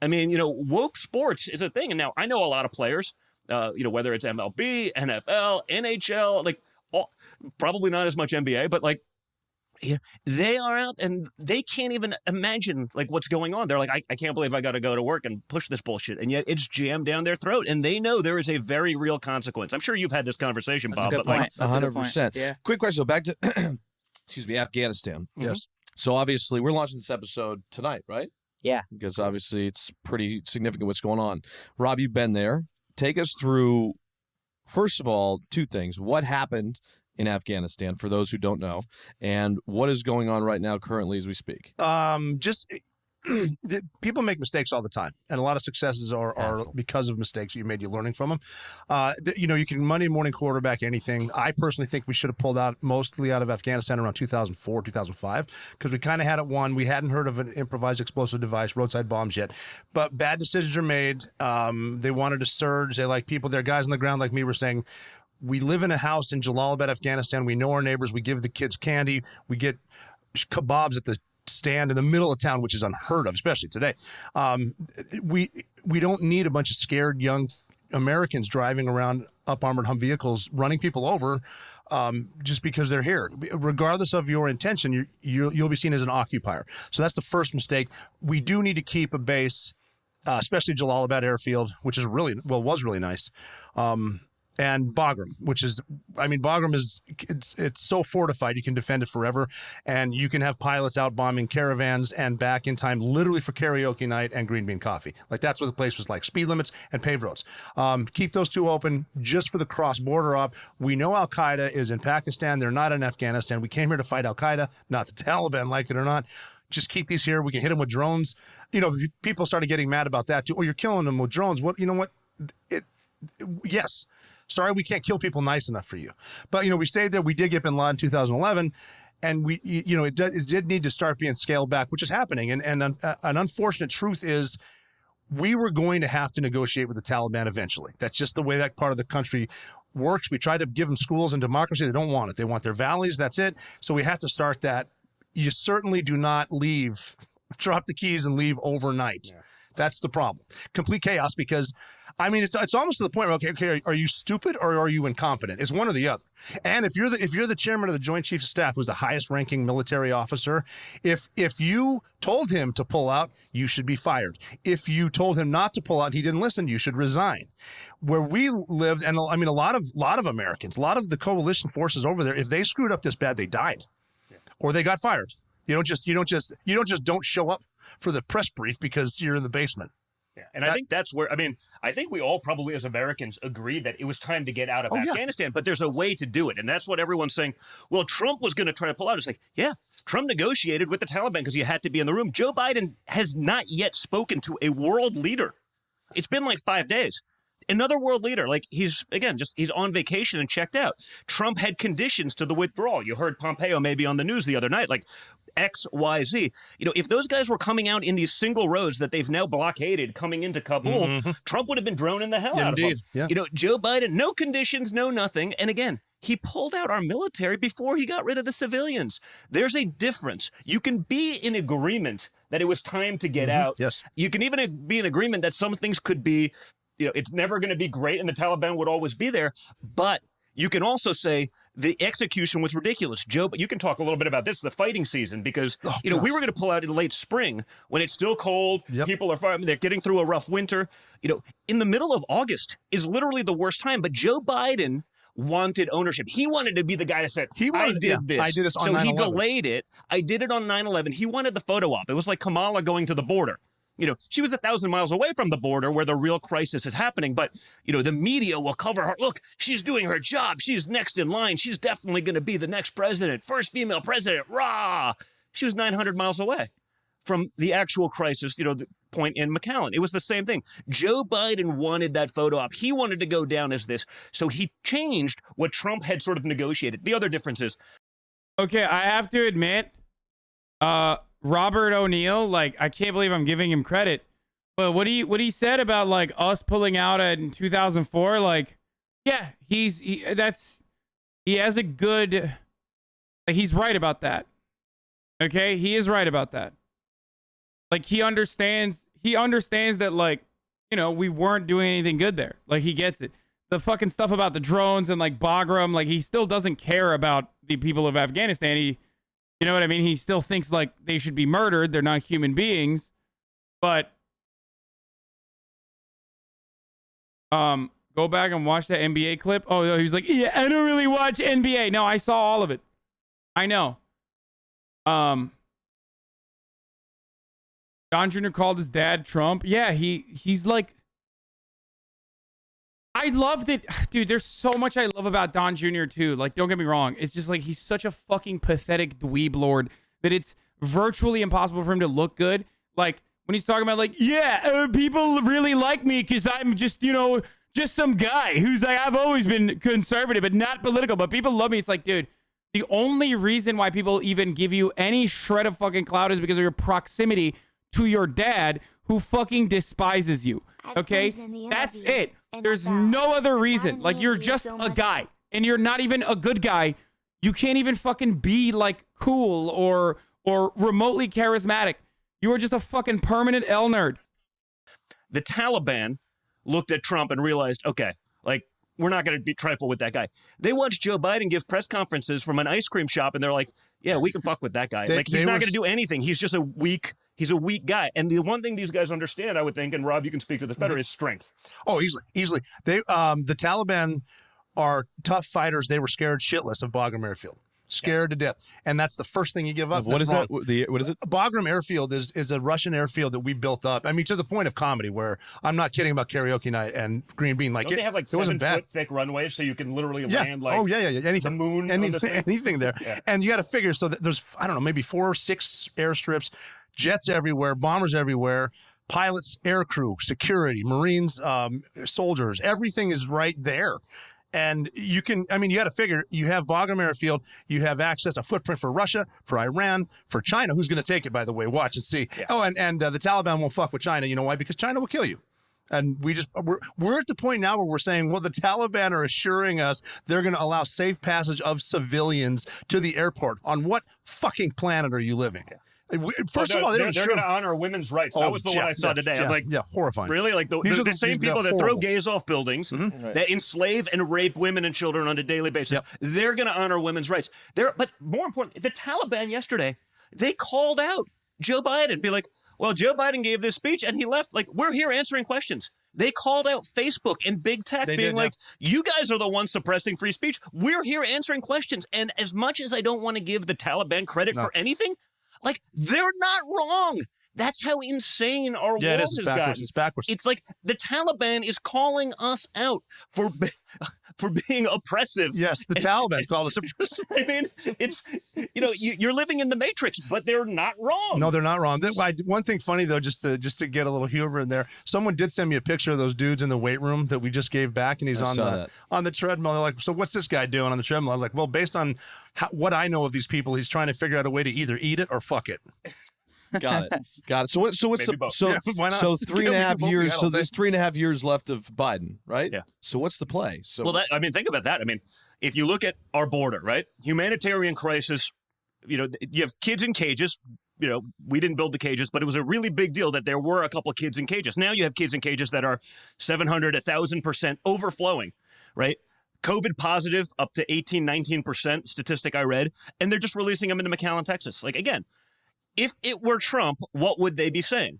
I mean, woke sports is a thing. And now I know a lot of players, whether it's MLB, NFL, NHL, like probably not as much NBA, but like they are out and they can't even imagine like what's going on. They're like, I can't believe I got to go to work and push this bullshit. And yet it's jammed down their throat. And they know there is a very real consequence. I'm sure you've had this conversation, Bob. That's a good point. That's 100%. Yeah. Quick question. Back to, Afghanistan. Yes. So obviously we're launching this episode tonight, right? Yeah. Because obviously it's pretty significant what's going on. Rob, you've been there. Take us through, first of all, two things. What happened in Afghanistan, for those who don't know, and what is going on right now currently as we speak? People make mistakes all the time, and a lot of successes are because of mistakes you made. You're learning from them. You can Monday morning quarterback anything. I personally think we should have pulled out mostly out of Afghanistan around 2004, 2005, because we kind of had it won. We hadn't heard of an improvised explosive device, roadside bombs yet, but bad decisions are made. They wanted to surge. They like people. There are guys on the ground like me were saying, we live in a house in Jalalabad, Afghanistan. We know our neighbors. We give the kids candy. We get kebabs at the stand in the middle of town, which is unheard of, especially today. We don't need a bunch of scared young Americans driving around up armored Humvee vehicles, running people over just because they're here. Regardless of your intention, you'll be seen as an occupier. So that's the first mistake. We do need to keep a base, especially Jalalabad Airfield, which is was really nice. And Bagram, Bagram is it's so fortified you can defend it forever, and you can have pilots out bombing caravans and back in time, literally for karaoke night and green bean coffee. Like that's what the place was like. Speed limits and paved roads. Keep those two open just for the cross border op. We know Al Qaeda is in Pakistan. They're not in Afghanistan. We came here to fight Al Qaeda, not the Taliban, like it or not. Just keep these here. We can hit them with drones. People started getting mad about that too. Oh, you're killing them with drones. Yes. Sorry, we can't kill people nice enough for you. But, we stayed there. We did get bin Laden in 2011. And it did need to start being scaled back, which is happening. And an unfortunate truth is we were going to have to negotiate with the Taliban eventually. That's just the way that part of the country works. We tried to give them schools and democracy. They don't want it. They want their valleys. That's it. So we have to start that. You certainly do not drop the keys and leave overnight. Yeah. That's the problem. Complete chaos because, it's almost to the point where, okay, are you stupid or are you incompetent? It's one or the other. And if you're the chairman of the Joint Chiefs of Staff, who's the highest ranking military officer, if you told him to pull out, you should be fired. If you told him not to pull out and he didn't listen, you should resign. Where we lived, and a lot of Americans, a lot of the coalition forces over there, if they screwed up this bad, they died or they got fired. You don't show up for the press brief because you're in the basement. Yeah. And I think that's where, I think we all probably as Americans agreed that it was time to get out of Afghanistan, but there's a way to do it. And that's what everyone's saying. Well, Trump was going to try to pull out. It's like, yeah, Trump negotiated with the Taliban because you had to be in the room. Joe Biden has not yet spoken to a world leader. It's been like 5 days. Another world leader, like he's on vacation and checked out. Trump had conditions to the withdrawal. You heard Pompeo maybe on the news the other night, like X, Y, Z. If those guys were coming out in these single roads that they've now blockaded coming into Kabul, Trump would have been droning the hell out of them. Yeah. Joe Biden, no conditions, no nothing. And again, he pulled out our military before he got rid of the civilians. There's a difference. You can be in agreement that it was time to get out. Yes. You can even be in agreement that some things could be, it's never going to be great and the Taliban would always be there. But you can also say the execution was ridiculous. Joe, but you can talk a little bit about this, the fighting season, because, we were going to pull out in late spring when it's still cold. People are fighting. They're getting through a rough winter. In the middle of August is literally the worst time. But Joe Biden wanted ownership. He wanted to be the guy that said, I did this. I did this on so 9/11. He delayed it. I did it on 9/11. He wanted the photo op. It was like Kamala going to the border. She was 1,000 miles away from the border where the real crisis is happening. But, the media will cover her. Look, she's doing her job. She's next in line. She's definitely going to be the next president. First female president. Rah! She was 900 miles away from the actual crisis, the point in McAllen. It was the same thing. Joe Biden wanted that photo op. He wanted to go down as this. So he changed what Trump had sort of negotiated. The other difference is. Okay, I have to admit, Robert O'Neill, I can't believe I'm giving him credit, but what he said about us pulling out in 2004, yeah, he has a good, he's right about that. Okay, he is right about that. He understands that we weren't doing anything good there. He gets it. The fucking stuff about the drones and Bagram, he still doesn't care about the people of Afghanistan. You know what I mean? He still thinks they should be murdered. They're not human beings. But go back and watch that NBA clip. Oh, he was like, yeah, I don't really watch NBA. No, I saw all of it. I know. Don Jr. called his dad Trump. Yeah, he's I love that, dude. There's so much I love about Don Jr. too. Don't get me wrong. It's just he's such a fucking pathetic dweeb lord that it's virtually impossible for him to look good. When he's talking about people really like me because I'm just just some guy who's I've always been conservative but not political, but people love me. It's dude, the only reason why people even give you any shred of fucking clout is because of your proximity to your dad, who fucking despises you. Okay, that's it. There's no other reason. You're just a guy, and you're not even a good guy. You can't even fucking be cool or remotely charismatic. You are just a fucking permanent L nerd. The Taliban looked at Trump and realized, okay, we're not going to be trifle with that guy. They watched Joe Biden give press conferences from an ice cream shop, and they're like, yeah, we can fuck with that guy. He's not going to do anything. He's just he's a weak guy. And the one thing these guys understand, I would think, and Rob, you can speak to this better, is strength. Oh, easily. They, the Taliban are tough fighters. They were scared shitless of Bagram Airfield. Scared to death. And that's the first thing you give up. What is that? What is it? Bagram Airfield is a Russian airfield that we built up. To the point of comedy where I'm not kidding about karaoke night and Green Bean. Don't they have 7-foot thick runways so you can literally land anything, the moon? Anything there. Yeah. And you got to figure, so that there's, I don't know, maybe 4 or 6 airstrips, jets everywhere, bombers everywhere, pilots, aircrew, security, Marines, soldiers, everything is right there. And you can, you got to figure, you have Bagram Airfield, you have access, a footprint for Russia, for Iran, for China, who's going to take it, by the way, watch and see. Yeah. Oh, and the Taliban won't fuck with China. You know why? Because China will kill you. And we're at the point now where we're saying, well, the Taliban are assuring us they're going to allow safe passage of civilians to the airport. On what fucking planet are you living? Yeah. First of all, they're going to honor women's rights. That was the one I saw today. I'm horrifying. Really? The same people that throw gays off buildings, that enslave and rape women and children on a daily basis, they're going to honor women's rights. But more important, the Taliban yesterday, they called out Joe Biden, be like, well, Joe Biden gave this speech and he left. We're here answering questions. They called out Facebook and big tech you guys are the ones suppressing free speech. We're here answering questions. And as much as I don't want to give the Taliban credit for anything, they're not wrong. That's how insane our world it has is backwards. gotten. It's backwards. It's like the Taliban is calling us out for being oppressive. Yes, the Taliban called us oppressive. I mean, it's, you're living in the Matrix, but they're not wrong. No, they're not wrong. One thing funny though, just to get a little humor in there, someone did send me a picture of those dudes in the weight room that we just gave back, and he's on the treadmill. They're like, so what's this guy doing on the treadmill? I'm like, well, based on what I know of these people, he's trying to figure out a way to either eat it or fuck it. Got it. So what's why not? So 3.5 years. So there's 3.5 years left of Biden, right? Yeah. So what's the play? So think about that. I mean, if you look at our border, right? Humanitarian crisis. You have kids in cages. We didn't build the cages, but it was a really big deal that there were a couple of kids in cages. Now you have kids in cages that are 700, 1,000% overflowing, right? COVID positive up to 18, 19% statistic I read, and they're just releasing them into McAllen, Texas. Like, again, if it were Trump, what would they be saying?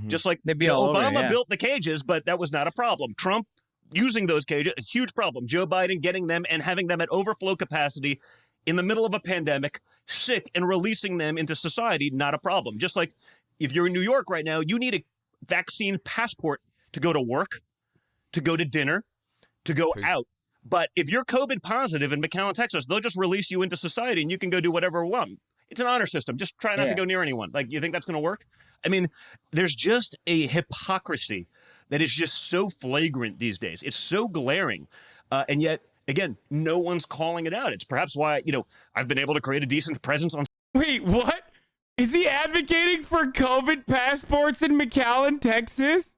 Just like They'd be all over, Obama yeah. built the cages, but that was not a problem. Trump using those cages, a huge problem. Joe Biden getting them and having them at overflow capacity in the middle of a pandemic, sick, and releasing them into society, not a problem. Just like if you're in New York right now, you need a vaccine passport to go to work, to go to dinner, to go out. But if you're COVID positive in McAllen, Texas, they'll just release you into society and you can go do whatever you want. It's an honor system. Just try not to go near anyone. Like, you think that's going to work? I mean, there's just a hypocrisy that is just so flagrant these days. It's so glaring. And yet, again, no one's calling it out. It's perhaps why, I've been able to create a decent presence on. Wait, what? Is he advocating for COVID passports in McAllen, Texas?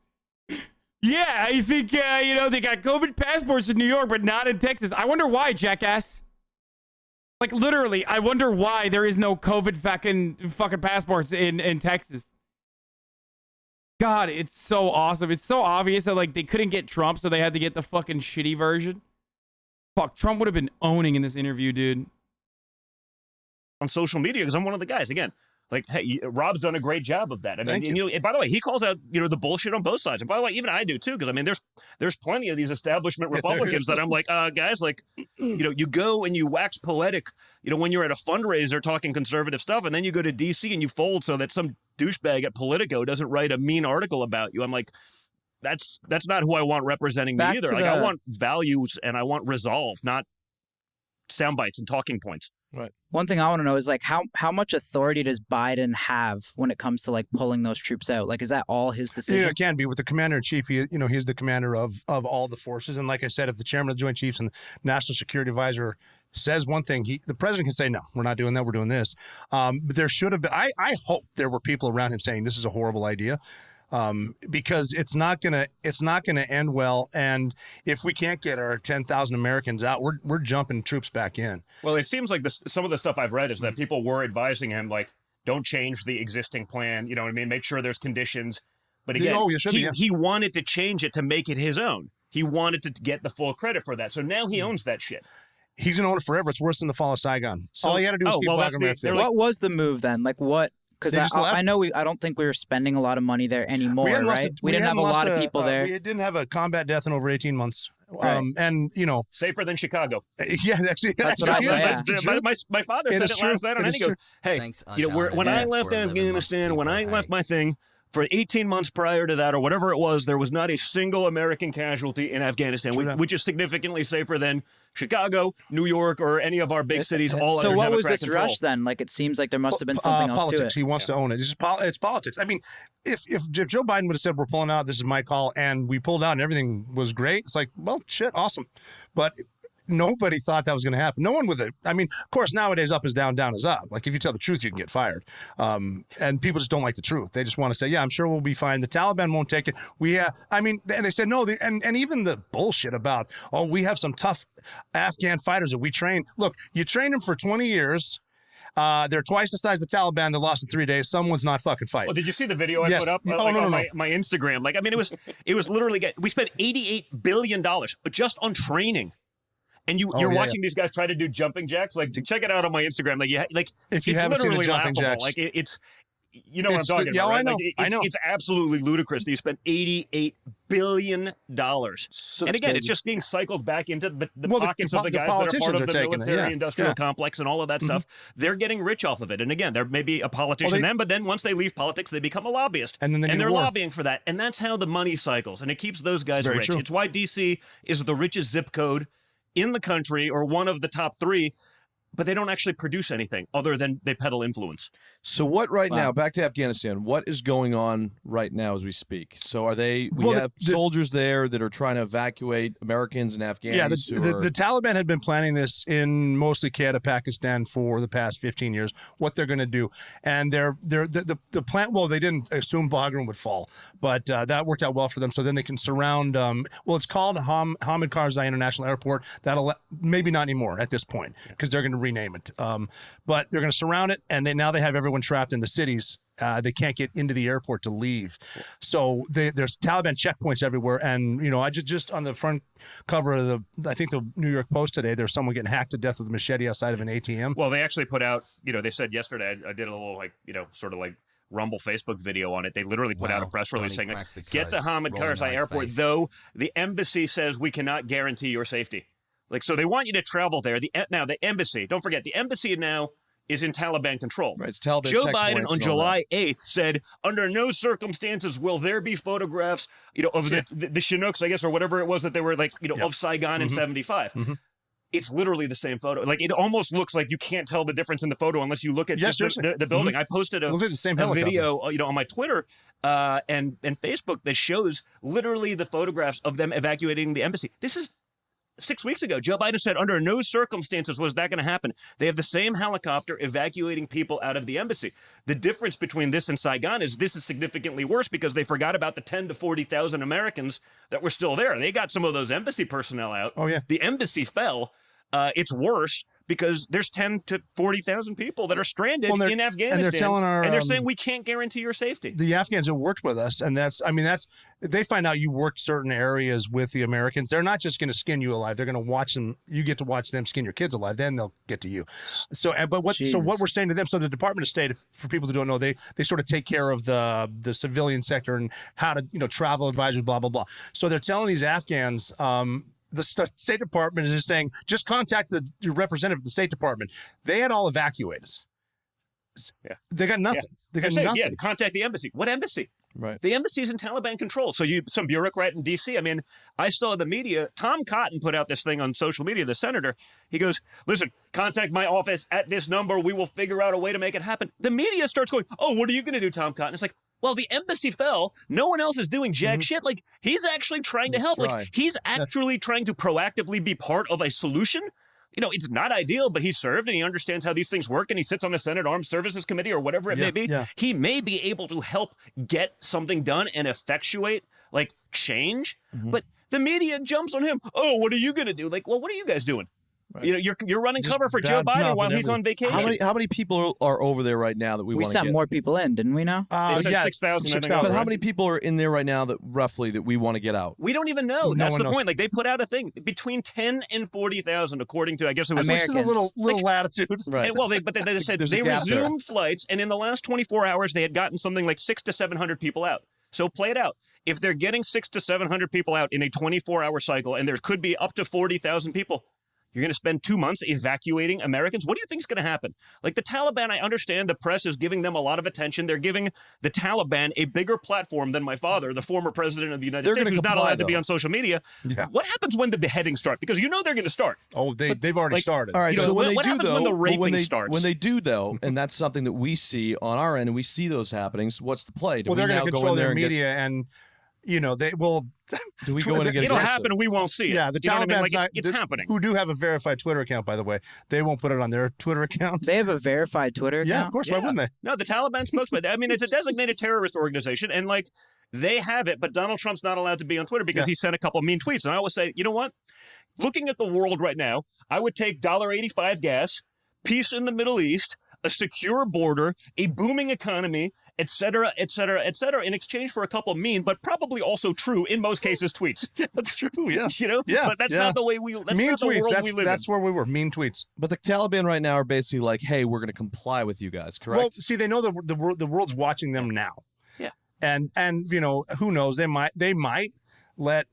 Yeah, I think, they got COVID passports in New York, but not in Texas. I wonder why, jackass. Like, literally, I wonder why there is no COVID fucking passports in Texas. God, it's so awesome. It's so obvious that, like, they couldn't get Trump, so they had to get the fucking shitty version. Fuck, Trump would have been owning in this interview, dude. On social media, because I'm one of the guys. Again, like, hey, Rob's done a great job of that. I mean, and by the way, he calls out, the bullshit on both sides. And by the way, even I do too, because I mean, there's plenty of these establishment Republicans that I'm like, guys, like, you go and you wax poetic, when you're at a fundraiser talking conservative stuff, and then you go to DC and you fold so that some douchebag at Politico doesn't write a mean article about you. I'm like, that's not who I want representing me either. Like, I want values and I want resolve, not sound bites and talking points. Right. One thing I want to know is, like, how much authority does Biden have when it comes to, like, pulling those troops out? Like, is that all his decision? It can be with the commander-in-chief. He's the commander of all the forces. And like I said, if the chairman of the Joint Chiefs and National Security Advisor says one thing, the president can say, no, we're not doing that. We're doing this. But there should have been. I hope there were people around him saying this is a horrible idea. Because it's not gonna end well, and if we can't get our 10,000 Americans out, we're jumping troops back in. Well, it seems like some of the stuff I've read is that people were advising him, like, don't change the existing plan. You know what I mean? Make sure there's conditions. But again, he wanted to change it to make it his own. He wanted to get the full credit for that. So now he owns that shit. He's gonna own it forever. It's worse than the fall of Saigon. So all he had to do was keep Wagner. What was the move then? Like, what? Because I know I don't think we were spending a lot of money there anymore, right? We didn't have a lot of people there. We didn't have a combat death in over 18 months. Right. And, safer than Chicago. Yeah, actually, that's what I say. My father said it last night on any. He goes, hey, when I left Afghanistan, when I left my thing, for 18 months prior to that, or whatever it was, there was not a single American casualty in Afghanistan, which is significantly safer than Chicago, New York, or any of our big cities. All so under what was Democrat this control. rush then? Like, it seems like there must have been something else politics. to it. He wants to own it. It's politics. I mean, if Joe Biden would have said, we're pulling out, this is my call, and we pulled out and everything was great, it's like, well, shit, awesome. But nobody thought that was going to happen. No one with it. I mean, of course, nowadays up is down, down is up. Like, if you tell the truth, you can get fired. And people just don't like the truth. They just want to say, yeah, I'm sure we'll be fine. The Taliban won't take it. And they said, no, and even the bullshit about, we have some tough Afghan fighters that we train. Look, you train them for 20 years. They're twice the size of the Taliban. They lost in 3 days. Someone's not fucking fighting. Well, did you see the video I put up on my Instagram? Like, I mean, it was literally, we spent $88 billion just on training. And you're watching these guys try to do jumping jacks. Like, check it out on my Instagram. It's literally laughable. Jacks. Like, it's you know what I'm talking about, right? I know. It's absolutely ludicrous that you spent $88 billion. And again, it's just being cycled back into the pockets of the guys that are part of the military-industrial complex and all of that stuff. They're getting rich off of it. And again, they're maybe a politician then, but then once they leave politics, they become a lobbyist. And they're lobbying for that. And that's how the money cycles. And it keeps those guys rich. It's why D.C. is the richest zip code in the country, or one of the top 3. But they don't actually produce anything other than they peddle influence. So what right now, back to Afghanistan, what is going on right now as we speak? So are they, we have soldiers there that are trying to evacuate Americans and Afghans? Yeah, the Taliban had been planning this in mostly Canada, Pakistan for the past 15 years, what they're going to do. And the plan, well, they didn't assume Bagram would fall, but that worked out well for them. So then they can surround, well, it's called Hamid Karzai International Airport. That'll, maybe not anymore at this point, because they're going to rename it. But they're going to surround it, and now they have everyone trapped in the cities. They can't get into the airport to leave. So there's Taliban checkpoints everywhere. And, you know, I just on the front cover of I think the New York Post today, there's someone getting hacked to death with a machete outside of an ATM. Well, they actually put out, you know, they said yesterday, I did a little, like, you know, sort of like Rumble Facebook video on it. They literally put out a press release saying, get to Hamid Karzai Airport, though the embassy says we cannot guarantee your safety. Like, so they want you to travel there. Now, the embassy, don't forget, the embassy now is in Taliban control. Right, it's Taliban. Joe Biden on July 8th said, under no circumstances will there be photographs, you know, of the Chinooks, I guess, or whatever it was that they were, like, you know, of Saigon in 75. It's literally the same photo. Like, it almost looks like you can't tell the difference in the photo unless you look at just the building. I posted a video, you know, on my Twitter and Facebook that shows literally the photographs of them evacuating the embassy. This is 6 weeks ago. Joe Biden said under no circumstances was that going to happen. They have the same helicopter evacuating people out of the embassy. The difference between this and Saigon is this is significantly worse because they forgot about the 10 to 40,000 Americans that were still there. They got some of those embassy personnel out. Oh, yeah. The embassy fell. It's worse because there's 10 to 40,000 people that are stranded in Afghanistan. And they're telling and they're saying we can't guarantee your safety. The Afghans have worked with us, and they find out you worked certain areas with the Americans. They're not just going to skin you alive. They're going to watch them. You get to watch them skin your kids alive. Then they'll get to you. So what we're saying to them, so the Department of State, for people who don't know, they sort of take care of the civilian sector and how to, you know, travel advisors, blah, blah, blah. So they're telling these Afghans, the State Department is just saying, just contact your representative of the State Department. They had all evacuated. Yeah. They got nothing. They got nothing. Yeah, contact the embassy. What embassy? Right. The embassy is in Taliban control. So some bureaucrat in D.C. I mean, I saw the media. Tom Cotton put out this thing on social media, the senator. He goes, listen, contact my office at this number. We will figure out a way to make it happen. The media starts going, oh, what are you going to do, Tom Cotton? It's like, well, the embassy fell. No one else is doing jack shit. Like, he's actually trying to help. Like, he's actually trying to proactively be part of a solution. You know, it's not ideal, but he served and he understands how these things work, and he sits on the Senate Armed Services Committee or whatever it may be. Yeah. He may be able to help get something done and effectuate, like, change. But the media jumps on him. Oh, what are you going to do? Like, well, what are you guys doing? Right. You know, you're running cover for Joe Biden while he's on vacation. How many people are over there right now that we want to get? We sent more people in, didn't we now? They said 6,000. But how many people are in there right now that we want to get out? We don't even know. That's the point. Like, they put out a thing between 10 and 40,000, according to, I guess it was Americans. Which is a little latitude. Right. And, well, they said they resumed flights, and in the last 24 hours, they had gotten something like 600 to 700 people out. So play it out. If they're getting 600 to 700 people out in a 24-hour cycle, and there could be up to 40,000 people, you're going to spend 2 months evacuating Americans? What do you think is going to happen? Like, the Taliban, I understand the press is giving them a lot of attention. They're giving the Taliban a bigger platform than my father, the former president of the United States, who's not allowed to be on social media. Yeah. What happens when the beheadings start? Because you know they're going to start. Oh, they've already started. All right, so what happens when the raping starts? When they do, though, and that's something that we see on our end, and we see those happenings, what's the play? Well, they're going to control their media and you know, they will. Do we go in and get it'll happen and we won't see it. Yeah, the Taliban's it's happening. Who do have a verified Twitter account, by the way. They won't put it on their Twitter account. They have a verified Twitter account? Yeah, of course. Why wouldn't they? No, the Taliban spokesman. I mean, it's a designated terrorist organization, and like they have it, but Donald Trump's not allowed to be on Twitter because he sent a couple mean tweets. And I always say, you know what? Looking at the world right now, I would take $1.85 gas, peace in the Middle East, a secure border, a booming economy, et cetera, et cetera, et cetera, in exchange for a couple mean, but probably also true in most cases, tweets. Yeah, that's true. Yeah, you know, yeah, but that's yeah. not the way we. That's mean not the tweets. world That's, we live that's in. where we were. Mean tweets. But the Taliban right now are basically like, hey, we're going to comply with you guys, correct? Well, see, they know the world's watching them now. Yeah. And you know, who knows? They might let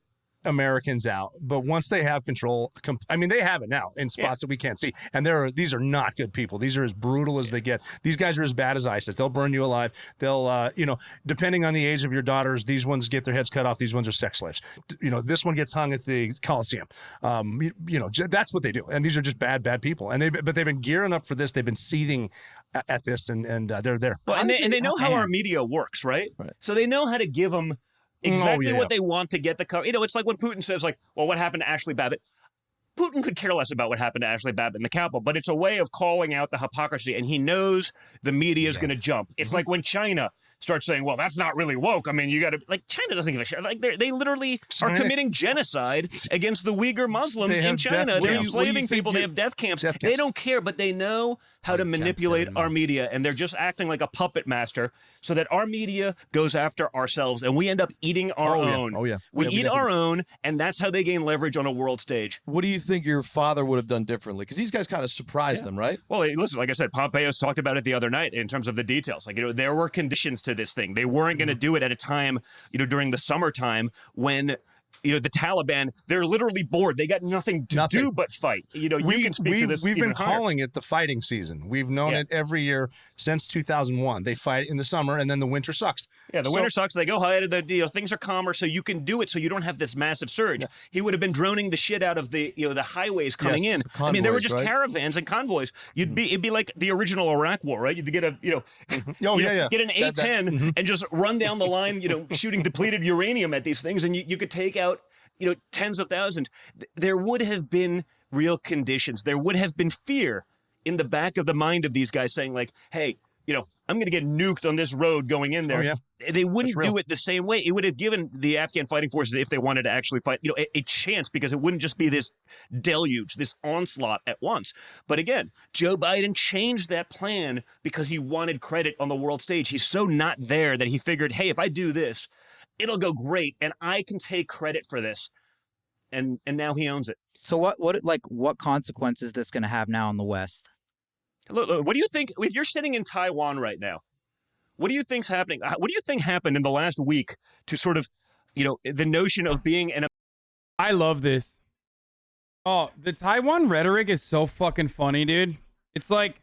Americans out, but once they have control, I mean, they have it now in spots that we can't see. And these are not good people. These are as brutal as they get. These guys are as bad as ISIS. They'll burn you alive. They'll, you know, depending on the age of your daughters, these ones get their heads cut off. These ones are sex slaves. You know, this one gets hung at the Coliseum. You know, that's what they do. And these are just bad people. And but they've been gearing up for this. They've been seething at this, and they're there. Well, and they know how our media works, right? So they know how to give them exactly what they want to get the cover. You know, it's like when Putin says, like, well, what happened to Ashley Babbitt? Putin could care less about what happened to Ashley Babbitt in the Capitol, but it's a way of calling out the hypocrisy, and he knows the media is going to jump. It's like when China starts saying, well, that's not really woke. I mean, you got to, like, China doesn't give a shit. Like, they literally are committing genocide against the Uyghur Muslims in China. They're enslaving people. They have death camps. They don't care, but they know how to manipulate our media, and they're just acting like a puppet master so that our media goes after ourselves, and we end up eating our own. Oh, yeah. We eat our own, and that's how they gain leverage on a world stage. What do you think your father would have done differently? Because these guys kind of surprised them, right? Well, listen, like I said, Pompeo's talked about it the other night in terms of the details. Like, you know, there were conditions to this thing. They weren't going to do it at a time, you know, during the summertime when, you know, the Taliban, they're literally bored. They got nothing to do but fight. You know, you can speak to this. We've been calling it the fighting season. We've known it every year since 2001. They fight in the summer, and then the winter sucks. Yeah, the winter sucks. They go high. You know, things are calmer, so you can do it. So you don't have this massive surge. Yeah. He would have been droning the shit out of the, you know, the highways coming in. Convoys, I mean, there were just caravans and convoys. It'd be like the original Iraq War, right? You'd get a, you know, get an A-10 and just run down the line, you know, shooting depleted uranium at these things, and you could take out, you know, tens of thousands. There would have been real conditions. There would have been fear in the back of the mind of these guys saying, like, hey, you know, I'm going to get nuked on this road going in there. Oh, yeah. They wouldn't do it the same way. It would have given the Afghan fighting forces, if they wanted to actually fight, you know, a chance, because it wouldn't just be this deluge, this onslaught at once. But again, Joe Biden changed that plan because he wanted credit on the world stage. He's so not there that he figured, hey, if I do this, it'll go great, and I can take credit for this. And now he owns it. So what consequences is this going to have now in the West? Look, what do you think, if you're sitting in Taiwan right now, what do you think's happening? What do you think happened in the last week to sort of, you know, the notion of being an... I love this. Oh, the Taiwan rhetoric is so fucking funny, dude. It's like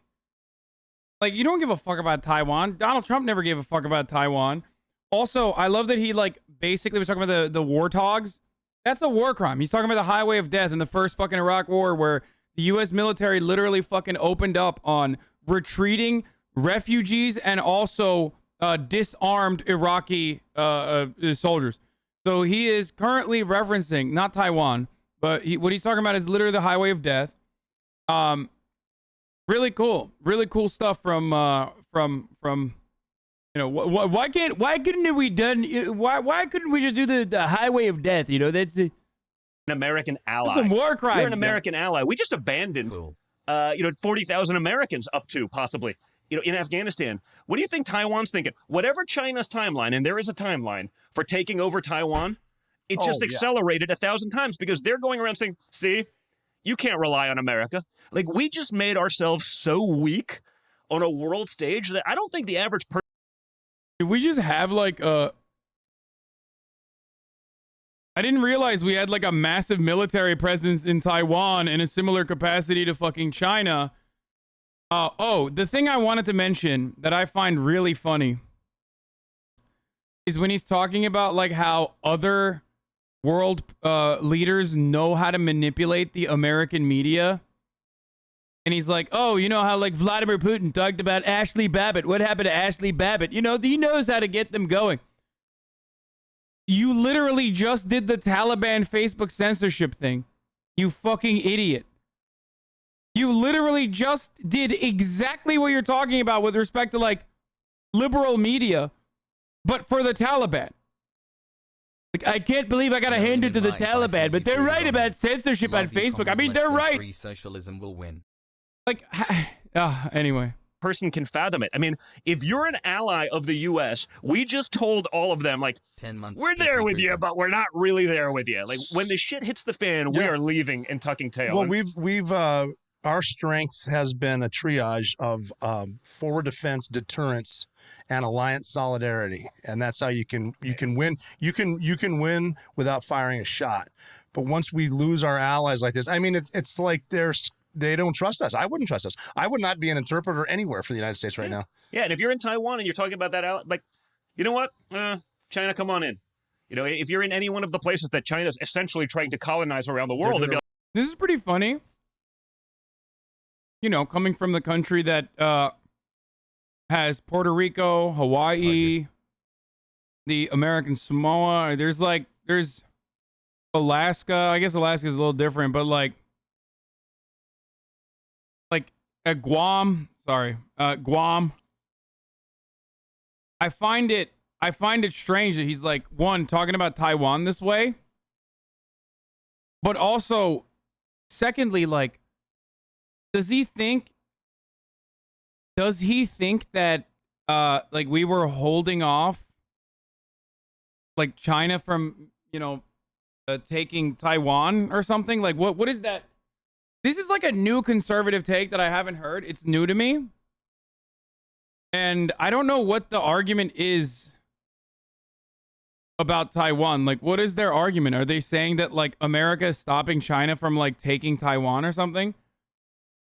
you don't give a fuck about Taiwan. Donald Trump never gave a fuck about Taiwan. Also, I love that he, like, basically was talking about the warthogs. That's a war crime. He's talking about the highway of death in the first fucking Iraq war, where the U.S. military literally fucking opened up on retreating refugees and also disarmed Iraqi soldiers. So he is currently referencing, not Taiwan, but what he's talking about is literally the highway of death. Really cool stuff from you know, why couldn't we just do the highway of death? You know, that's an American ally. Some war crimes. We're an American ally. We just abandoned, you know, 40,000 Americans up to possibly, you know, in Afghanistan. What do you think Taiwan's thinking? Whatever China's timeline, and there is a timeline for taking over Taiwan, it just accelerated 1,000 times because they're going around saying, see, you can't rely on America. Like, we just made ourselves so weak on a world stage that I don't think the average person. Did we just have like I didn't realize we had like a massive military presence in Taiwan in a similar capacity to fucking China. The thing I wanted to mention that I find really funny is when he's talking about like how other world leaders know how to manipulate the American media. And he's like, oh, you know how like Vladimir Putin talked about Ashley Babbitt. What happened to Ashley Babbitt? You know, he knows how to get them going. You literally just did the Taliban Facebook censorship thing. You fucking idiot. You literally just did exactly what you're talking about with respect to like liberal media, but for the Taliban. Like, I can't believe I gotta hand it to the Taliban, but they're right about censorship on Facebook. I mean, they're right. Free socialism will win. Like, anyway. person can fathom it. I mean, if you're an ally of the U.S., we just told all of them, like, 10 months. we're there with you, but we're not really there with you. Like, when the shit hits the fan, we are leaving and tucking tail. Well, we've our strength has been a triage of forward defense, deterrence, and alliance solidarity, and that's how you can win. You can win without firing a shot. But once we lose our allies like this, I mean, it's like they don't trust us. I wouldn't trust us. I would not be an interpreter anywhere for the United States right now. Yeah, and if you're in Taiwan and you're talking about that, like, you know what? China, come on in. You know, if you're in any one of the places that China's essentially trying to colonize around the world, it'd be like, this is pretty funny. You know, coming from the country that has Puerto Rico, Hawaii, the American Samoa. There's Alaska. I guess Alaska's a little different, but like Guam. Guam. I find it strange that he's like, one, talking about Taiwan this way, but also, secondly, like, does he think that like we were holding off like China from, you know, taking Taiwan or something? Like, what is that? This is like a new conservative take that I haven't heard. It's new to me. And I don't know what the argument is about Taiwan. Like, what is their argument? Are they saying that like America is stopping China from like taking Taiwan or something?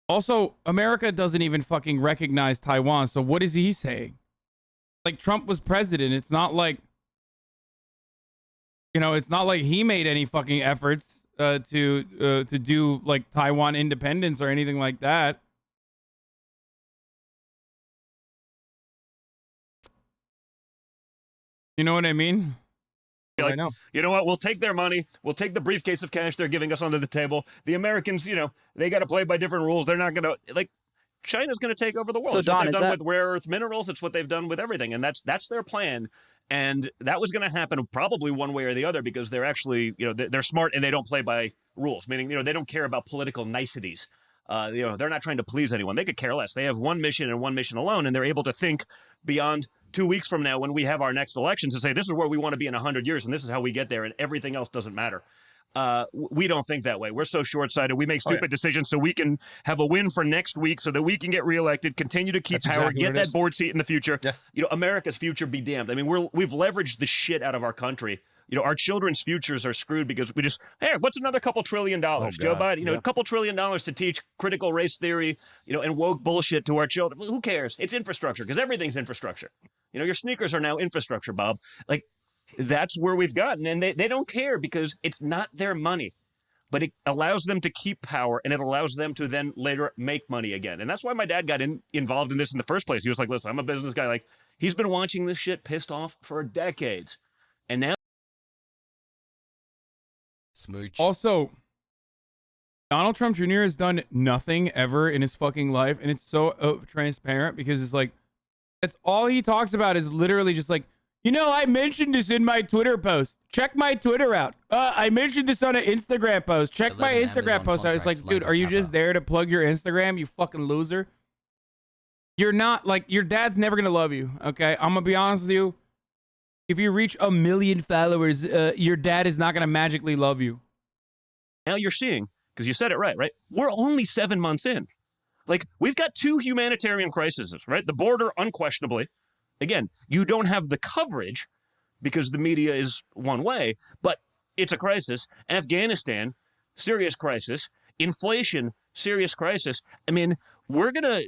Also, America doesn't even fucking recognize Taiwan. So what is he saying? Like, Trump was president. It's not like, you know, it's not like he made any fucking efforts to do like Taiwan independence or anything like that. You know what I mean? Like, I know. You know what? We'll take their money. We'll take the briefcase of cash they're giving us under the table. The Americans, you know, they got to play by different rules. They're not going to, like, China's going to take over the world. So, it's what Don, they've is done that... with rare earth minerals. It's what they've done with everything. And that's their plan. And that was going to happen probably one way or the other because they're actually, you know, they're smart and they don't play by rules, meaning, you know, they don't care about political niceties. You know, they're not trying to please anyone. They could care less. They have one mission and one mission alone, and they're able to think beyond 2 weeks from now when we have our next elections to say, this is where we want to be in 100 years, and this is how we get there, and everything else doesn't matter. We don't think that way. We're so short-sighted. We make stupid decisions so we can have a win for next week so that we can get reelected, continue to keep power, get that board seat in the future. Yeah. You know, America's future be damned. I mean, we've leveraged the shit out of our country. You know, our children's futures are screwed because we just, hey, what's another couple $1 trillion? Joe Biden, you know, a couple $1 trillion to teach critical race theory, you know, and woke bullshit to our children. Who cares? It's infrastructure because everything's infrastructure. You know, your sneakers are now infrastructure, Bob. Like, that's where we've gotten. And they don't care because it's not their money. But it allows them to keep power and it allows them to then later make money again. And that's why my dad got involved in this in the first place. He was like, listen, I'm a business guy. Like, he's been watching this shit pissed off for decades. And now. Smooch. Also, Donald Trump Jr. has done nothing ever in his fucking life. And it's so transparent because it's like, that's all he talks about is literally just like, you know, I mentioned this in my Twitter post. Check my Twitter out. I mentioned this on an Instagram post. Check my Instagram post. I was like, dude, are you just there to plug your Instagram, you fucking loser? You're not, like, your dad's never going to love you, okay? I'm going to be honest with you. If you reach 1 million followers, your dad is not going to magically love you. Now you're seeing, because you said it right? We're only 7 months in. Like, we've got 2 humanitarian crises, right? The border, unquestionably. Again, you don't have the coverage because the media is one way, but it's a crisis. Afghanistan, serious crisis. Inflation, serious crisis. I mean, we're gonna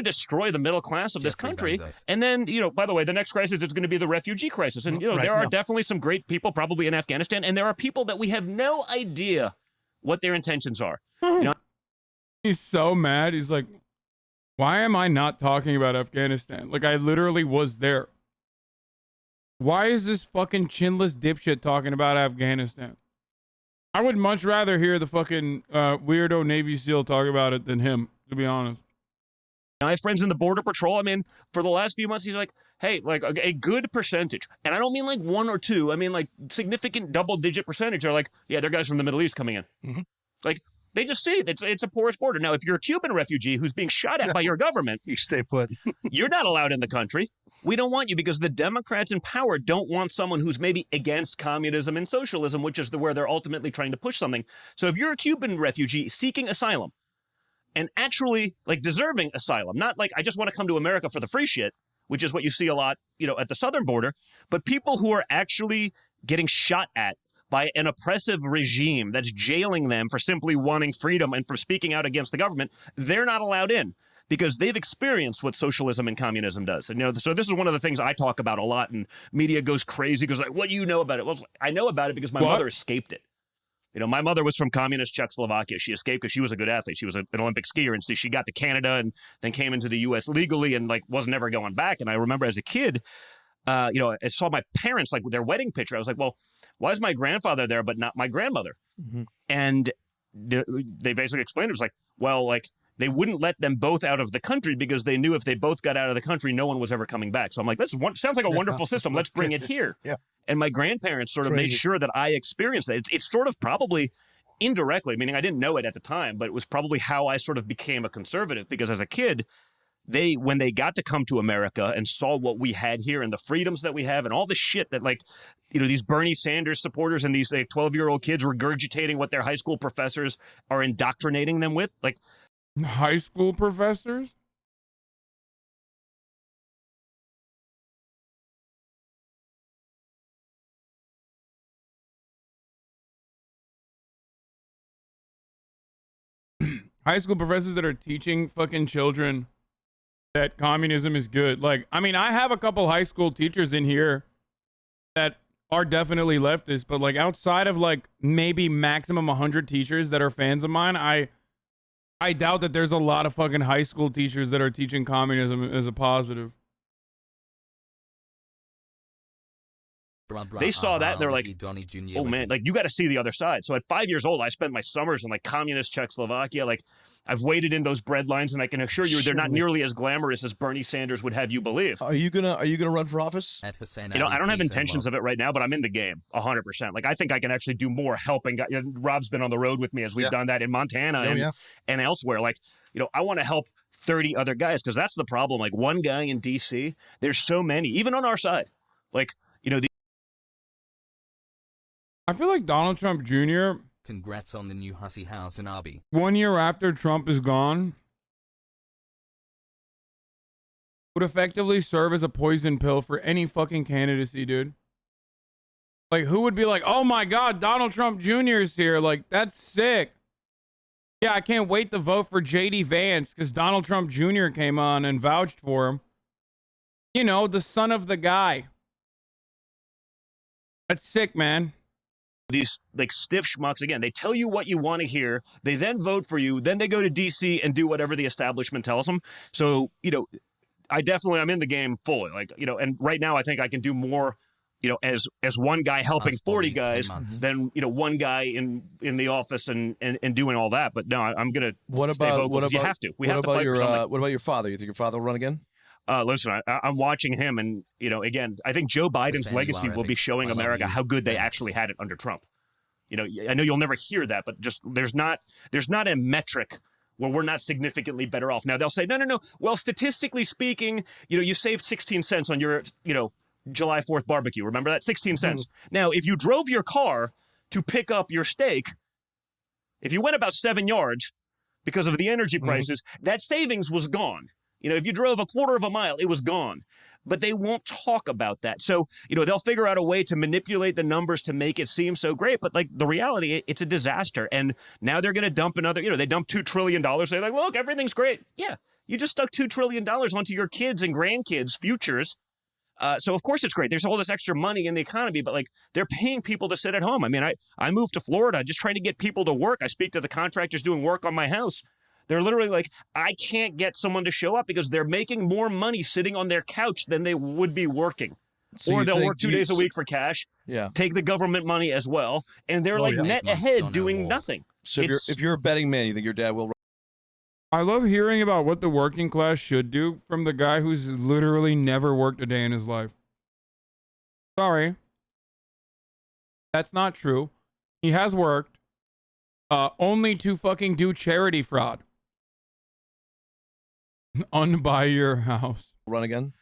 destroy the middle class of this country. And then, you know, by the way, the next crisis is going to be the refugee crisis. And, you know, there are definitely some great people probably in Afghanistan, and there are people that we have no idea what their intentions are. You know, he's so mad. He's like, why am I not talking about Afghanistan? Like, I literally was there. Why is this fucking chinless dipshit talking about Afghanistan? I would much rather hear the fucking weirdo Navy SEAL talk about it than him, to be honest. I have friends in the Border Patrol. I mean, for the last few months, he's like, hey, like a good percentage. And I don't mean like 1 or 2. I mean like significant double-digit percentage are like, yeah, they're guys from the Middle East coming in. Mm-hmm. Like, They just see it. It's a porous border. Now, if you're a Cuban refugee who's being shot at by your government, you stay put. You're not allowed in the country. We don't want you because the Democrats in power don't want someone who's maybe against communism and socialism, which is where they're ultimately trying to push something. So if you're a Cuban refugee seeking asylum and actually like deserving asylum, not like I just want to come to America for the free shit, which is what you see a lot, at the southern border, but people who are actually getting shot at by an oppressive regime that's jailing them for simply wanting freedom and for speaking out against the government, they're not allowed in because they've experienced what socialism and communism does. And, so this is one of the things I talk about a lot, and media goes crazy because, like, what do you know about it? Well, I know about it because my mother escaped it. My mother was from communist Czechoslovakia. She escaped because she was a good athlete. She was an Olympic skier, and so she got to Canada and then came into the U.S. legally and, like, was never going back. And I remember as a kid, I saw my parents, like, with their wedding picture. I was like, well, why is my grandfather there but not my grandmother? Mm-hmm. And they basically explained it was like, well, like, they wouldn't let them both out of the country because they knew if they both got out of the country, no one was ever coming back. So I'm like, sounds like a wonderful system. Let's bring it here. Yeah. And my grandparents sort of made sure that I experienced that. It's sort of probably indirectly, meaning I didn't know it at the time, but it was probably how I sort of became a conservative because as a kid, when they got to come to America and saw what we had here and the freedoms that we have and all the shit that, like, these Bernie Sanders supporters and these, like, 12-year-old kids regurgitating what their high school professors are indoctrinating them with, like, high school professors? High school professors that are teaching fucking children that communism is good. Like, I mean, I have a couple high school teachers in here that are definitely leftist, but like outside of like maybe maximum 100 teachers that are fans of mine, I doubt that there's a lot of fucking high school teachers that are teaching communism as a positive. They saw that and they're like, oh man, like, you got to see the other side. So at 5 years old, I spent my summers in like communist Czechoslovakia. Like, I've waited in those bread lines, and I can assure you they're not nearly as glamorous as Bernie Sanders would have you believe. Are you gonna run for office? At HasanAbi, I don't have intentions of it right now, but I'm in the game 100%. Like, I think I can actually do more helping. Rob's been on the road with me as we've done that in Montana and elsewhere. Like, I want to help 30 other guys because that's the problem. Like, one guy in D.C., there's so many, even on our side. Like, I feel like Donald Trump Jr. Congrats on the new HasanAbi. 1 year after Trump is gone, would effectively serve as a poison pill for any fucking candidacy, dude. Like, who would be like, oh my God, Donald Trump Jr. is here. Like, that's sick. Yeah, I can't wait to vote for J.D. Vance because Donald Trump Jr. came on and vouched for him. The son of the guy. That's sick, man. These like stiff schmucks, again, they tell you what you want to hear. They then vote for you. Then they go to D.C. and do whatever the establishment tells them. So, I'm in the game fully. Like, and right now I think I can do more, as one guy helping 40 guys than, one guy in the office and doing all that. But no, I'm going to stay vocal. You have to. We have to fight for something. What about your father? You think your father will run again? Listen, I'm watching him, and again, I think Joe Biden's legacy will be showing America how good they actually had it under Trump. I know you'll never hear that, but just there's not a metric where we're not significantly better off. Now they'll say, no. Well, statistically speaking, you saved 16 cents on your July 4th barbecue. Remember that? 16 cents. Now, if you drove your car to pick up your steak, if you went about 7 yards because of the energy prices, that savings was gone. If you drove a quarter of a mile, it was gone. But they won't talk about that. So, they'll figure out a way to manipulate the numbers to make it seem so great. But, like, the reality, it's a disaster. And now they're going to dump another, they dump $2 trillion. They're like, look, everything's great. Yeah, you just stuck $2 trillion onto your kids' and grandkids' futures. So, of course, it's great. There's all this extra money in the economy, but, like, they're paying people to sit at home. I mean, I moved to Florida just trying to get people to work. I speak to the contractors doing work on my house. They're literally like, I can't get someone to show up because they're making more money sitting on their couch than they would be working. So or they'll work 2 days a week for cash, take the government money as well, and they're net ahead doing nothing. So if you're a betting man, you think your dad will? I love hearing about what the working class should do from the guy who's literally never worked a day in his life. Sorry. That's not true. He has worked. only to fucking do charity fraud. Unbuy your house. Run again.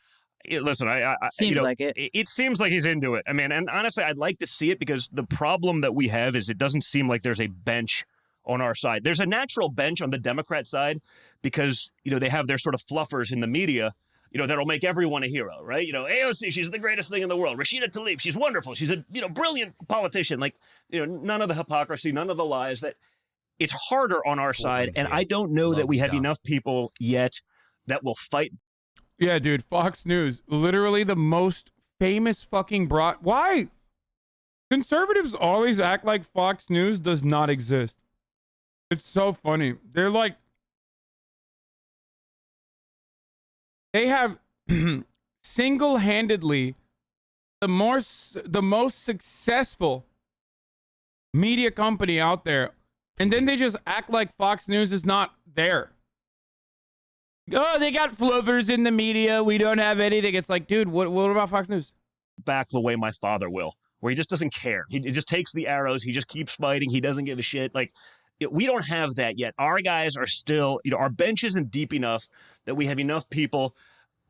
Listen, I Seems like it. It seems like he's into it. I mean, and honestly, I'd like to see it because the problem that we have is it doesn't seem like there's a bench on our side. There's a natural bench on the Democrat side because, they have their sort of fluffers in the media, that'll make everyone a hero, right? AOC, she's the greatest thing in the world. Rashida Tlaib, she's wonderful. She's a, brilliant politician. Like, none of the hypocrisy, none of the lies. That it's harder on our side, and I don't know that we have enough people yet that will fight. Yeah, dude, Fox News, literally the most famous fucking Why? Conservatives always act like Fox News does not exist. It's so funny. They're like, they have single-handedly the most successful media company out there, and then they just act like Fox News is not there. Oh, they got fluffers in the media. We don't have anything. It's like, dude, what about Fox News? Back the way my father will, where he just doesn't care. He just takes the arrows. He just keeps fighting. He doesn't give a shit. Like, we don't have that yet. Our guys are still, our bench isn't deep enough that we have enough people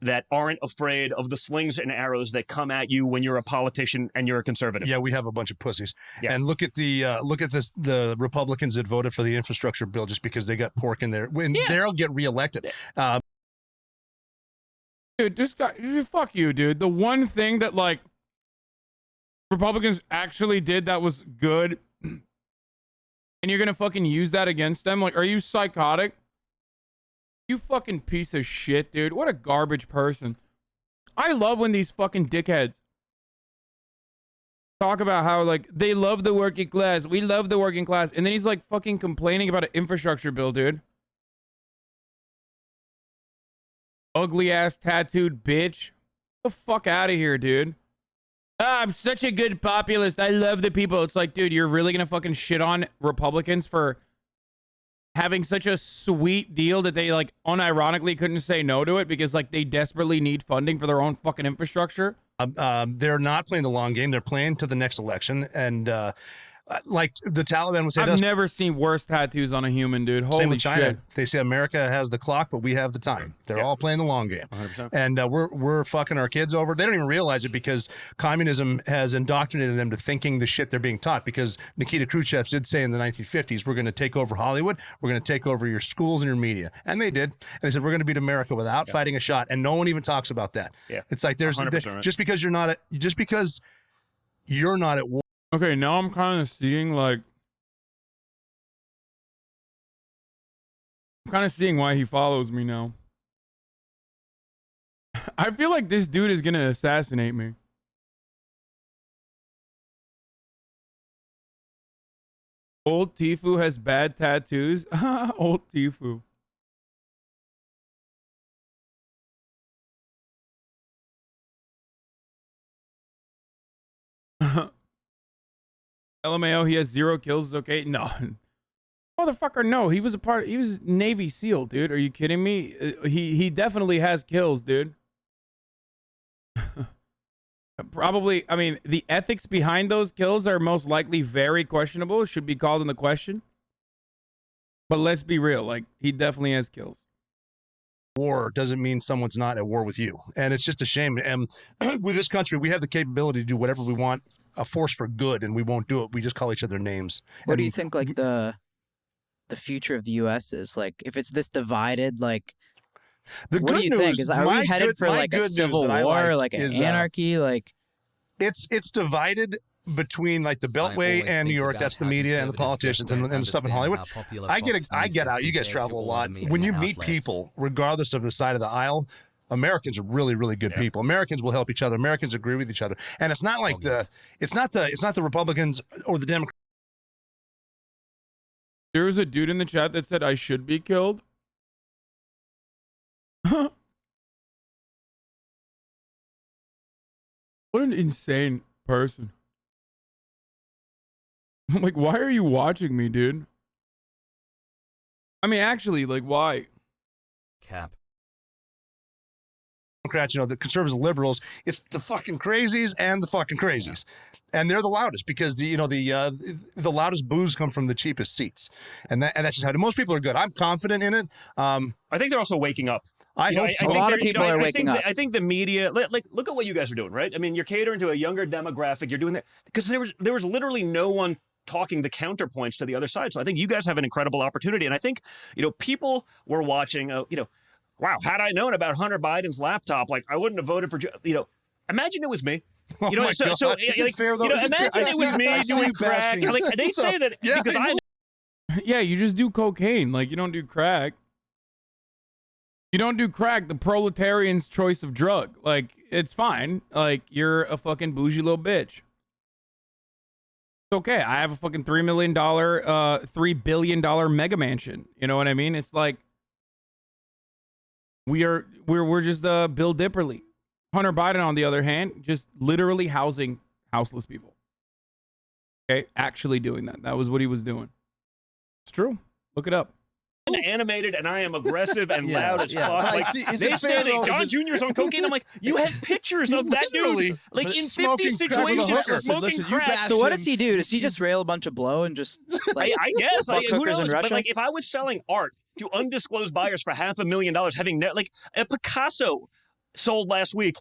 that aren't afraid of the slings and arrows that come at you when you're a politician and you're a conservative. Yeah, we have a bunch of pussies. Yeah. And look at the Republicans that voted for the infrastructure bill just because they got pork in there. They'll get reelected. Dude, this guy, fuck you, dude. The one thing that, like, Republicans actually did that was good, and you're gonna fucking use that against them? Like, are you psychotic? You fucking piece of shit, dude. What a garbage person. I love when these fucking dickheads talk about how, like, they love the working class. We love the working class. And then he's, like, fucking complaining about an infrastructure bill, dude. Ugly-ass tattooed bitch. Get the fuck out of here, dude. I'm such a good populist. I love the people. It's like, dude, you're really gonna fucking shit on Republicans for having such a sweet deal that they, like, unironically couldn't say no to it because, like, they desperately need funding for their own fucking infrastructure? They're not playing the long game. They're playing to the next election. And like the Taliban would say, I've never seen worse tattoos on a human, dude. Holy same with China. shit. They say America has the clock, but we have the time. They're all playing the long game. 100%. And we're fucking our kids over. They don't even realize it because communism has indoctrinated them to thinking the shit they're being taught. Because Nikita Khrushchev did say in the 1950s, we're going to take over Hollywood. We're going to take over your schools and your media. And they did. And they said, we're going to beat America without fighting a shot. And no one even talks about that. Yeah. It's like there's 100% right. just because you're not at war. Okay, now I'm kind of seeing, like, why he follows me now. I feel like this dude is gonna assassinate me. Old Tifu has bad tattoos. Old Tifu. LMAO, he has 0 kills. Okay, no. Motherfucker, no. He was Navy SEAL, dude. Are you kidding me? He definitely has kills, dude. Probably, I mean, the ethics behind those kills are most likely very questionable. Should be called into question. But let's be real. Like, he definitely has kills. War doesn't mean someone's not at war with you. And it's just a shame. And with this country, we have the capability to do whatever we want, a force for good, and we won't do it. We just call each other names. What do you think, like, the future of the U.S. is? Like, if it's this divided, like, what do you think? Are we headed for, like, a civil war, like an anarchy? Like, it's divided between, like, the Beltway and New York. That's the media and the politicians and the stuff in Hollywood. I get out. You guys travel a lot. When you meet people, regardless of the side of the aisle, Americans are really, really good people. Americans will help each other. Americans agree with each other. And it's not like it's not the Republicans or the Democrats. There was a dude in the chat that said I should be killed. What an insane person. I'm like, why are you watching me, dude? I mean, actually, like, why? Cap. Democrats, the conservatives and liberals, it's the fucking crazies and the fucking crazies. And they're the loudest because the loudest boos come from the cheapest seats. And that's just how most people are good. I'm confident in it. I think they're also waking up. I hope so. A lot of people are waking up. I think the media, like, look at what you guys are doing, right? I mean, you're catering to a younger demographic. You're doing that because there was literally no one talking the counterpoints to the other side. So I think you guys have an incredible opportunity. And I think, people were watching, wow, had I known about Hunter Biden's laptop, like I wouldn't have voted for, imagine it was me. Oh my God. Is it fair, though? Imagine it was me doing crack. Like they say that because I Yeah, you just do cocaine. Like, you don't do crack. You don't do crack, the proletarian's choice of drug. Like, it's fine. Like, you're a fucking bougie little bitch. It's okay. I have a fucking $3 billion mega mansion. You know what I mean? It's like we're just Bill Dipperly. Hunter Biden, on the other hand, just literally housing houseless people. Okay, actually doing that. That was what he was doing. It's true. Look it up. I'm animated and I am aggressive and loud as fuck. Like, they say that Don Jr.'s on cocaine. I'm like, you have pictures of that dude, like in 50 situations, smoking crack. So what does he do? Does he just rail a bunch of blow and just like, I guess, fuck like, who hookers in knows? Russia? But like, if I was selling art to undisclosed buyers for $500,000, having like a Picasso sold last week,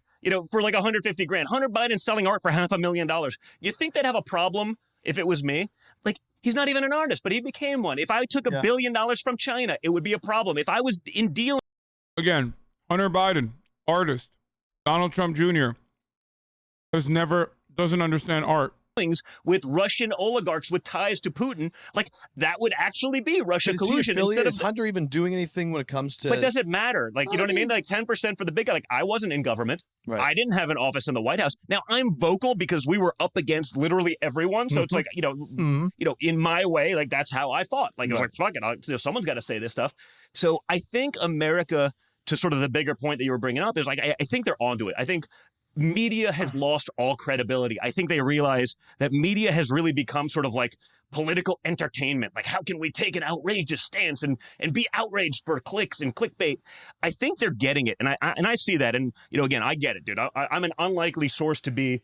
for like 150 grand. Hunter Biden selling art for $500,000. You think they'd have a problem if it was me? Like, he's not even an artist, but he became one. If I took $1 billion from China, it would be a problem. If I was in dealing... Again, Hunter Biden, artist. Donald Trump Jr. doesn't understand art. With Russian oligarchs with ties to Putin, like that would actually be Russia collusion. Instead of is Hunter even doing anything when it comes to? But does it matter? Like, you know what I mean? Like 10% for the big guy. Like, I wasn't in government. Right. I didn't have an office in the White House. Now I'm vocal because we were up against literally everyone. So it's like, in my way, like that's how I fought. Like, it was like, fuck it, someone's got to say this stuff. So I think America, to sort of the bigger point that you were bringing up, is like, I think they're onto it. I think media has lost all credibility. I think they realize that media has really become sort of like political entertainment. Like, how can we take an outrageous stance and be outraged for clicks and clickbait? I think they're getting it. And I see that. And, again, I get it, dude. I'm an unlikely source to be,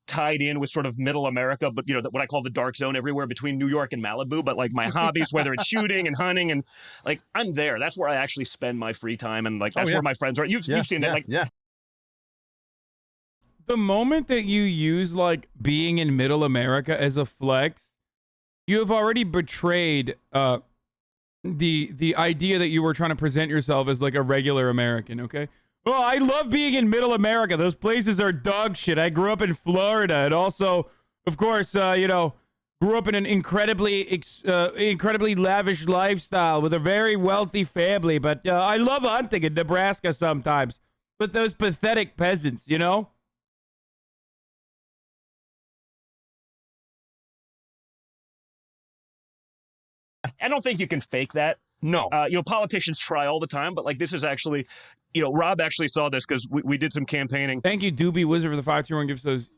tied in with sort of middle America, but, what I call the dark zone everywhere between New York and Malibu. But like my hobbies, whether it's shooting and hunting and like, I'm there. That's where I actually spend my free time. And like, that's where my friends are. You've seen it. Like, The moment that you use like being in middle America as a flex, you have already betrayed the idea that you were trying to present yourself as like a regular American, okay? Oh, I love being in middle America. Those places are dog shit. I grew up in Florida and also, of course, grew up in an incredibly lavish lifestyle with a very wealthy family. But I love hunting in Nebraska sometimes. But those pathetic peasants, I don't think you can fake that. No. Politicians try all the time, but like this is actually, Rob actually saw this because we did some campaigning. Thank you, Doobie Wizard, for the 521 gifts those.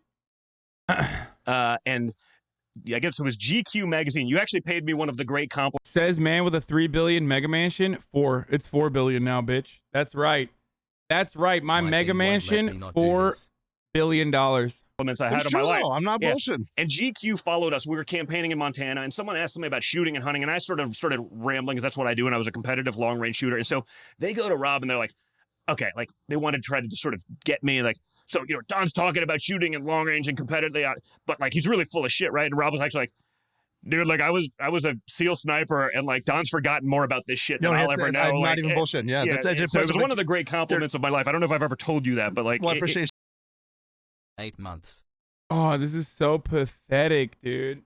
And I guess it was GQ magazine. You actually paid me one of the great compliments. Says man with a $3 billion mega mansion. It's $4 billion now, bitch. That's right. My mega mansion, $4 billion. I had in my life. I'm not bullshitting. And GQ followed us. We were campaigning in Montana, and someone asked me about shooting and hunting, and I sort of started rambling because that's what I do, and I was a competitive long-range shooter. And so they go to Rob, and they're like, okay, like they wanted to try to sort of get me, like, so, Don's talking about shooting and long-range and competitively, but like he's really full of shit, right? And Rob was actually like, dude, like I was a SEAL sniper, and like Don's forgotten more about this shit than I'll ever know. I'm like, not even bullshitting. Yeah, so it was one of the great compliments of my life. I don't know if I've ever told you that, but like, well, I appreciate 8 months. Oh, this is so pathetic, dude.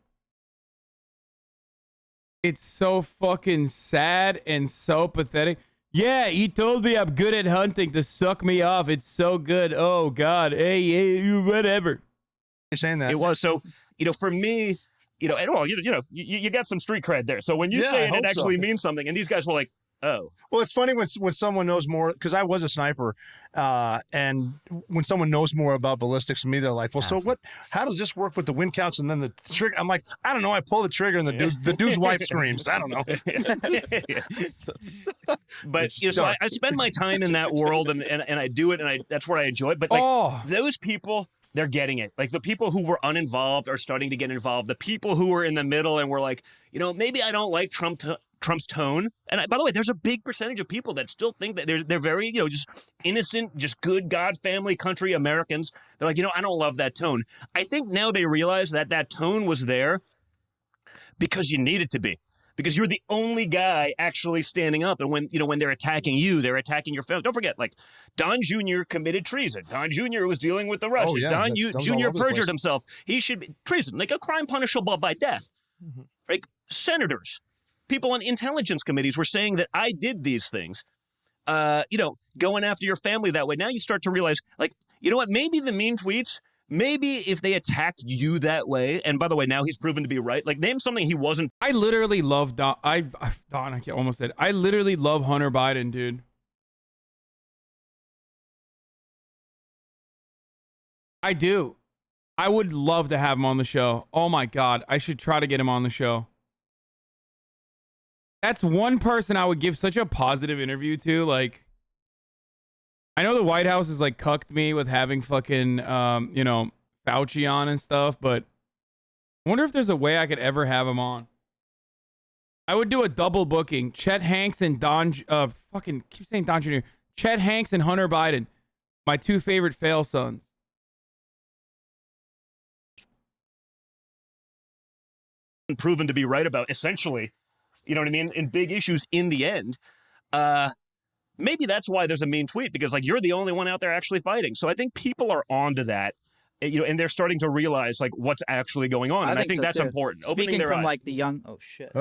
It's so fucking sad and so pathetic. Yeah, he told me I'm good at hunting to suck me off. It's so good. Oh, God. Hey, whatever. You're saying that. It was. So, for me, you got some street cred there. So when you say it, it actually means something. And these guys were like, Oh. Well, it's funny when someone knows more, because I was a sniper, and when someone knows more about ballistics than me, they're like, "Well, so what? How does this work with the wind counts and then the trigger?" I'm like, "I don't know. I pull the trigger and the dude's wife screams. I don't know." But so I spend my time in that world, and I do it, and that's what I enjoy. But like those people, they're getting it. Like the people who were uninvolved are starting to get involved. The people who were in the middle and were like, maybe I don't like Trump's tone. And by the way, there's a big percentage of people that still think that they're very, just innocent, just good God, family, country Americans. They're like, I don't love that tone. I think now they realize that that tone was there because you need it to be. Because you're the only guy actually standing up. And when they're attacking you, they're attacking your family. Don't forget, like, Don Jr. committed treason. Don Jr. was dealing with the Russians. Don Jr. perjured himself. He should be treason, like a crime punishable by death. Mm-hmm. Like senators, people on intelligence committees were saying that I did these things. Going after your family that way. Now you start to realize, like, you know what? Maybe the mean tweets, maybe if they attack you that way, and by the way, now he's proven to be right. Like, name something he wasn't. I literally love I almost said. I literally love Hunter Biden, dude. I do. I would love to have him on the show. Oh my God, I should try to get him on the show. That's one person I would give such a positive interview to. Like, I know the White House has like cucked me with having fucking, Fauci on and stuff, but I wonder if there's a way I could ever have him on. I would do a double booking. Chet Hanks and keep saying Don Jr. Chet Hanks and Hunter Biden, my two favorite fail sons. Proven to be right about, essentially, you know what I mean, in big issues in the end. Maybe that's why there's a mean tweet, because like you're the only one out there actually fighting. So I think people are onto that, and they're starting to realize like what's actually going on. And I think so that's too. important. Speaking from eyes. like the young, oh shit.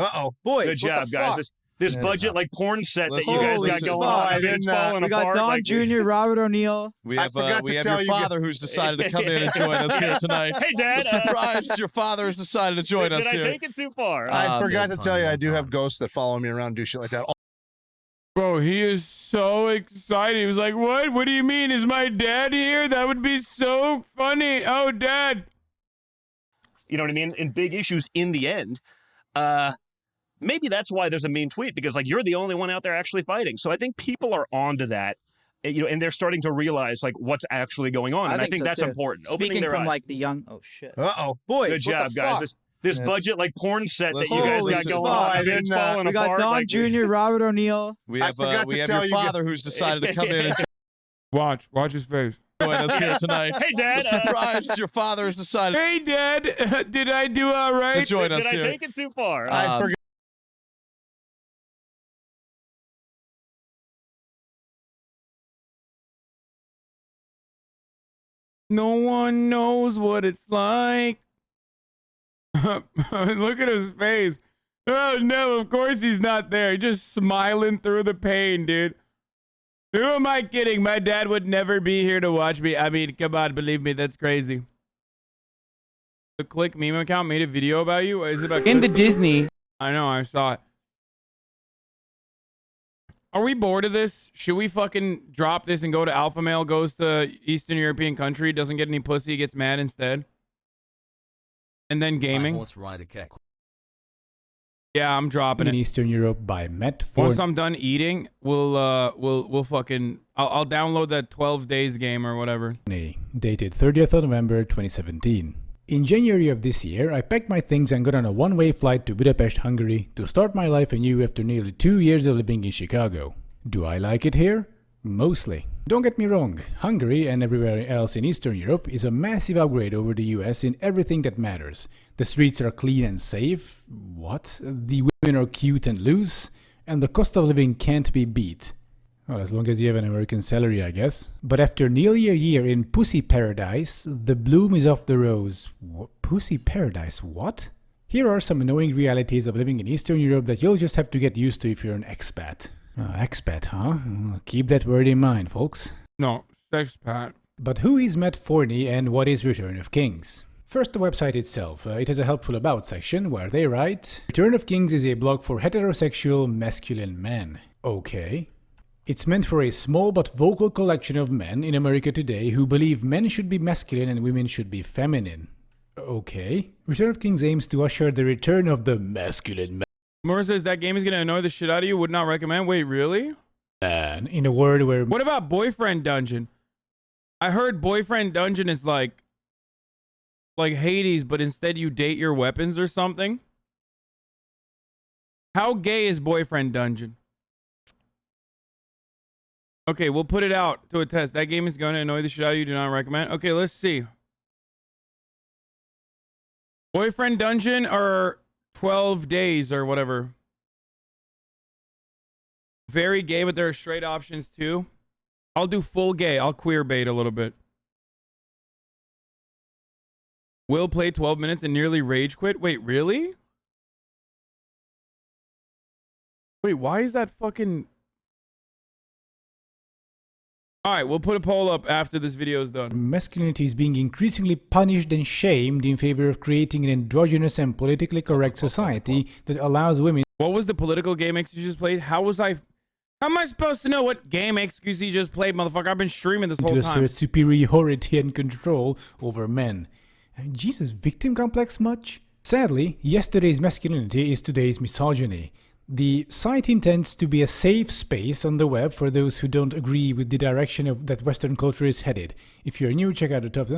Boys, good job, guys. This budget like porn set that you guys got going on. It's falling we got apart. Don Jr., Robert O'Neill. We have your father who's decided to come in and join us here tonight. Hey, Dad. Surprise, your father has decided to join us here. Did I take it too far? I forgot to tell you, I do have ghosts that follow me around and do shit like that. Bro, he is so excited. He was like, what? What do you mean? Is my dad here? That would be so funny. Oh, Dad. You know what I mean? In big issues in the end. Maybe that's why there's a mean tweet, because like you're the only one out there actually fighting. So I think people are onto that, and they're starting to realize like what's actually going on. And I think that's important. Speaking from like the young, oh shit. Boys, good job, guys. This budget like porn set that you guys got going on. It's falling we got apart. Don Jr., Robert O'Neill. We have your father who's decided to come in and watch his face. join us here tonight. Hey, Dad. Surprise, your father has decided. Hey, Dad. Did I do all right? To join us Did here. I take it too far? I forgot. No one knows what it's like. Look at his face. Oh, no, of course he's not there. Just smiling through the pain, dude. Who am I kidding? My dad would never be here to watch me. I mean, come on, believe me, that's crazy. The Click meme account made a video about you? Is it about in the Disney? I know, I saw it. Are we bored of this? Should we fucking drop this and go to alpha male, goes to Eastern European country, doesn't get any pussy, gets mad instead? And then gaming? Horse rider keck. Yeah, I'm dropping in it. Eastern Europe by Matt Ford. Once I'm done eating, we'll fucking I'll download that 12 days game or whatever. Dated 30th of November 2017. In January of this year, I packed my things and got on a one-way flight to Budapest, Hungary to start my life anew after nearly 2 years of living in Chicago. Do I like it here? Mostly. Don't get me wrong, Hungary and everywhere else in Eastern Europe is a massive upgrade over the US in everything that matters. The streets are clean and safe. What? The women are cute and loose. And the cost of living can't be beat. Well, as long as you have an American salary, I guess. But after nearly a year in Pussy Paradise, the bloom is off the rose. What? Pussy Paradise? What? Here are some annoying realities of living in Eastern Europe that you'll just have to get used to if you're an expat. Expat, huh? Keep that word in mind, folks. No, expat. But who is Matt Forney and what is Return of Kings? First, the website itself. It has a helpful about section where they write, Return of Kings is a blog for heterosexual masculine men. Okay. It's meant for a small but vocal collection of men in America today who believe men should be masculine and women should be feminine. Okay. Return of Kings aims to usher the return of the masculine Mora says that game is going to annoy the shit out of you. Would not recommend. Wait, really? man in a world where... What about Boyfriend Dungeon? I heard Boyfriend Dungeon is like Hades, but instead you date your weapons or something. How gay is Boyfriend Dungeon? Okay, we'll put it out to a test. That game is going to annoy the shit out of you. Do not recommend. Okay, let's see. Boyfriend Dungeon or 12 Days or whatever. Very gay, but there are straight options too. I'll do full gay. I'll queer bait a little bit. Will play 12 minutes and nearly rage quit. Wait, really? Wait, why is that fucking... Alright, we'll put a poll up after this video is done. Masculinity is being increasingly punished and shamed in favor of creating an androgynous and politically correct society that allows women... What was the political game X you just played? How am I supposed to know what game XQC just played, motherfucker? I've been streaming this whole to time. assert superiority and control over men. Jesus, victim complex much? Sadly, yesterday's masculinity is today's misogyny. The site intends to be a safe space on the web for those who don't agree with the direction of that Western culture is headed. If you're new, check out the top.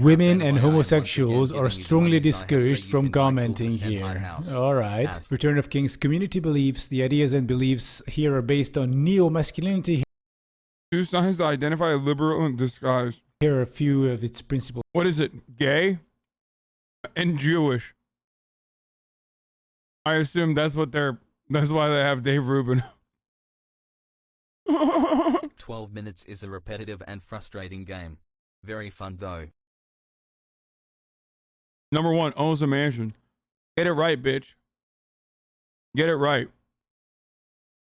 Women and homosexuals are strongly discouraged from commenting here. Alright. Return of Kings community beliefs. The ideas and beliefs here are based on neo-masculinity. 2 signs to identify a liberal in disguise. Here are a few of its principles. What is it? Gay? And Jewish. I assume that's why they have Dave Rubin. 12 minutes is a repetitive and frustrating game. Very fun though. Number 1, owns a mansion. Get it right, bitch. Get it right.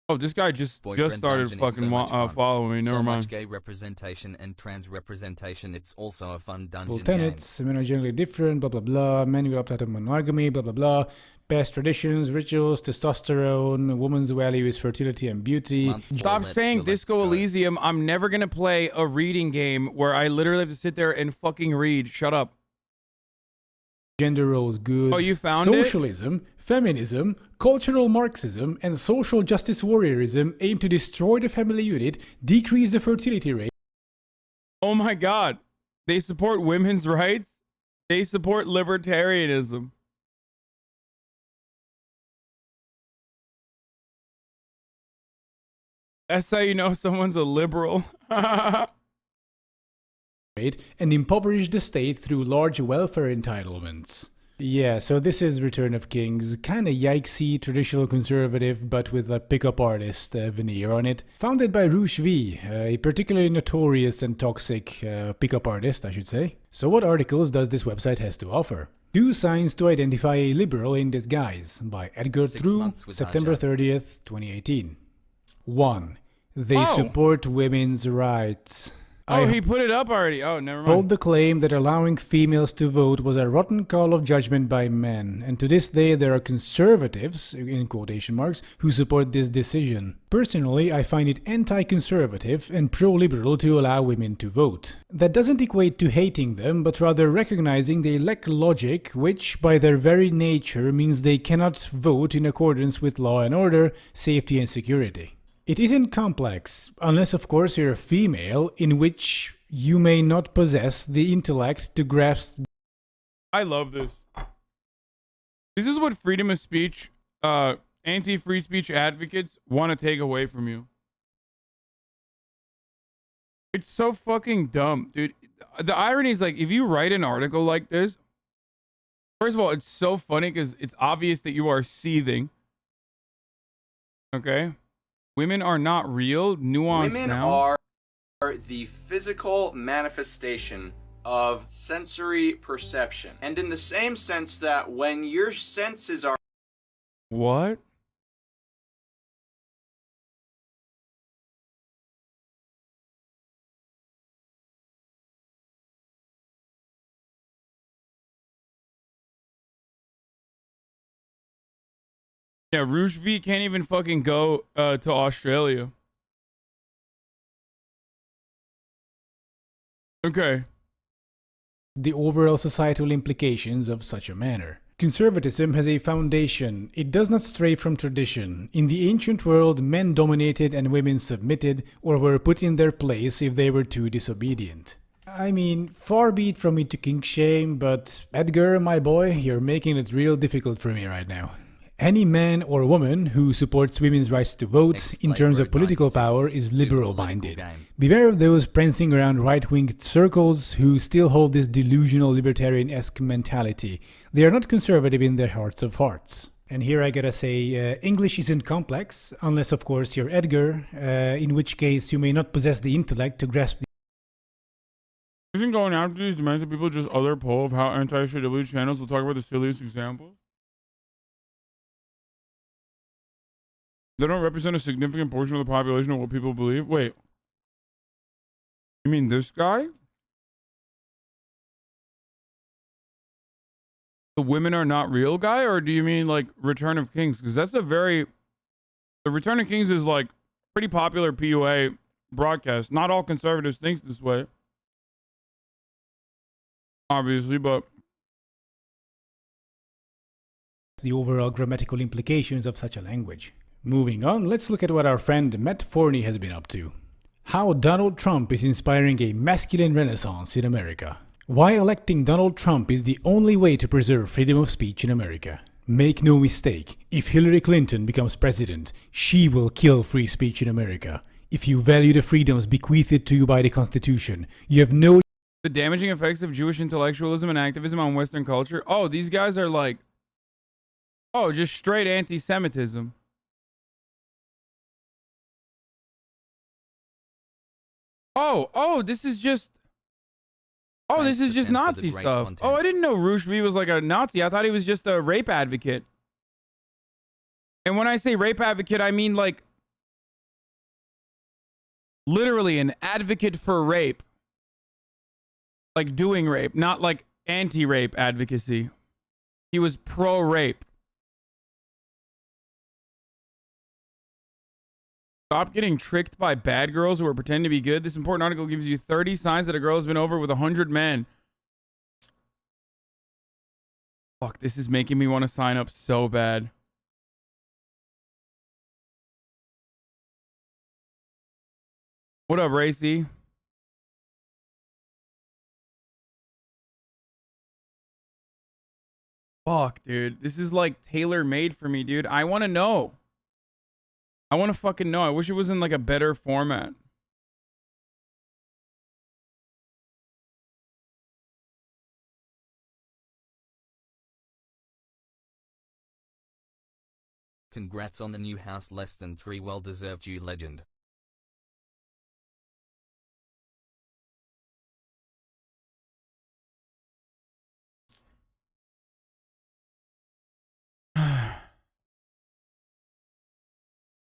Oh, this guy just started fucking following me. Never mind. Much gay representation and trans representation. It's also a fun dungeon Tenets. Men are generally different. Blah blah blah. Men will opt out of monogamy. Blah blah blah. Past traditions, rituals, testosterone. A woman's value is fertility and beauty. Stop saying Disco Elysium. I'm never gonna play a reading game where I literally have to sit there and fucking read. Shut up. Gender roles good. Oh, you found Socialism, feminism, cultural Marxism, and social justice warriorism aim to destroy the family unit, decrease the fertility rate. Oh my god. They support women's rights. They support libertarianism. That's how you know someone's a liberal. And impoverish the state through large welfare entitlements. Yeah, so this is Return of Kings, kinda yikesy, traditional conservative, but with a pickup artist veneer on it. Founded by Rouge V, a particularly notorious and toxic pickup artist, I should say. So what articles does this website has to offer? 2 Signs to Identify a Liberal in Disguise, by Edgar True, September 30th, 2018. 1. They support women's rights. Oh, he put it up already. Oh, never mind. Hold the claim that allowing females to vote was a rotten call of judgment by men, and to this day there are conservatives, in quotation marks, who support this decision. Personally, I find it anti-conservative and pro-liberal to allow women to vote. That doesn't equate to hating them, but rather recognizing they lack logic, which, by their very nature, means they cannot vote in accordance with law and order, safety and security. It isn't complex, unless of course you're a female, in which you may not possess the intellect to grasp. I love this. This is what freedom of speech, anti-free speech advocates want to take away from you. It's so fucking dumb, dude. The irony is, like, if you write an article like this, first of all, it's so funny because it's obvious that you are seething. Okay? Women are not real, nuanced Women now. are the physical manifestation of sensory perception. And in the same sense that when your senses are... What? Yeah, Rouge V can't even fucking go to Australia. Okay. The overall societal implications of such a manner. Conservatism has a foundation. It does not stray from tradition. In the ancient world, men dominated and women submitted or were put in their place if they were too disobedient. I mean, far be it from me to kink shame, but Edgar, my boy, you're making it real difficult for me right now. Any man or woman who supports women's rights to vote in terms of political power is liberal-minded. Beware of those prancing around right-wing circles who still hold this delusional libertarian-esque mentality. They are not conservative in their hearts of hearts. And here I gotta say, English isn't complex, unless of course you're Edgar, in which case you may not possess the intellect to grasp the... Isn't going after these dementia people just other poll of how anti-SJW channels will talk about the silliest examples? They don't represent a significant portion of the population of what people believe. Wait. You mean this guy? The women are not real guy? Or do you mean like Return of Kings? Because that's a very... The Return of Kings is like pretty popular PUA broadcast. Not all conservatives think this way. Obviously, but... the overall grammatical implications of such a language. Moving on, let's look at what our friend Matt Forney has been up to. How Donald Trump is inspiring a masculine renaissance in America. Why electing Donald Trump is the only way to preserve freedom of speech in America. Make no mistake, if Hillary Clinton becomes president, she will kill free speech in America. If you value the freedoms bequeathed to you by the Constitution, you have no... The damaging effects of Jewish intellectualism and activism on Western culture. Oh, these guys are like... Oh, just straight anti-Semitism. Oh, this is just... Oh, this is just Nazi stuff. Oh, I didn't know Rouge V was like a Nazi. I thought he was just a rape advocate. And when I say rape advocate, I mean like... literally an advocate for rape. Like doing rape, not like anti-rape advocacy. He was pro-rape. Stop getting tricked by bad girls who are pretending to be good. This important article gives you 30 signs that a girl has been over with 100 men. Fuck, this is making me want to sign up so bad. What up, Racy? Fuck, dude. This is like tailor-made for me, dude. I want to know. I want to fucking know. I wish it was in like a better format. Congrats on the new house, less than 3, well deserved, you legend.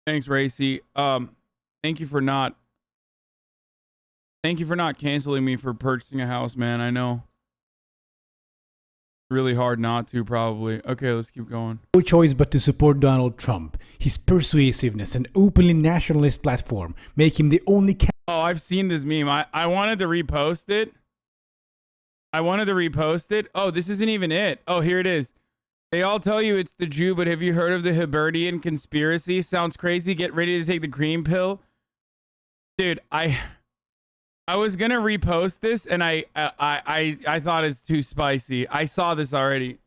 Thanks, Racy. Thank you for not canceling me for purchasing a house, man. I know. Really hard not to, probably. Okay, let's keep going. No choice but to support Donald Trump. His persuasiveness and openly nationalist platform make him the only Oh, I've seen this meme. I wanted to repost it. Oh, this isn't even it. Oh, here it is. They all tell you it's the Jew, but have you heard of the Hebertian conspiracy? Sounds crazy. Get ready to take the cream pill. Dude, I was gonna repost this, and I thought it's too spicy. I saw this already.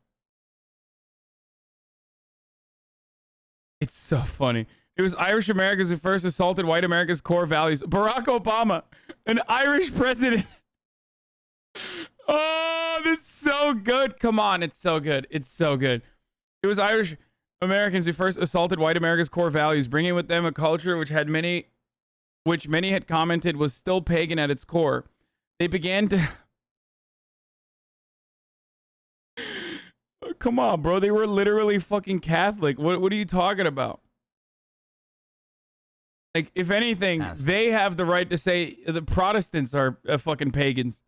It's so funny. It was Irish Americans who first assaulted white America's core values. Barack Obama, an Irish president. Oh, this is so good. Come on, it's so good. It's so good. It was Irish Americans who first assaulted white America's core values, bringing with them a culture which many had commented was still pagan at its core. They began to... Come on, bro. They were literally fucking Catholic. What are you talking about? Like, if anything, they have the right to say the Protestants are fucking pagans.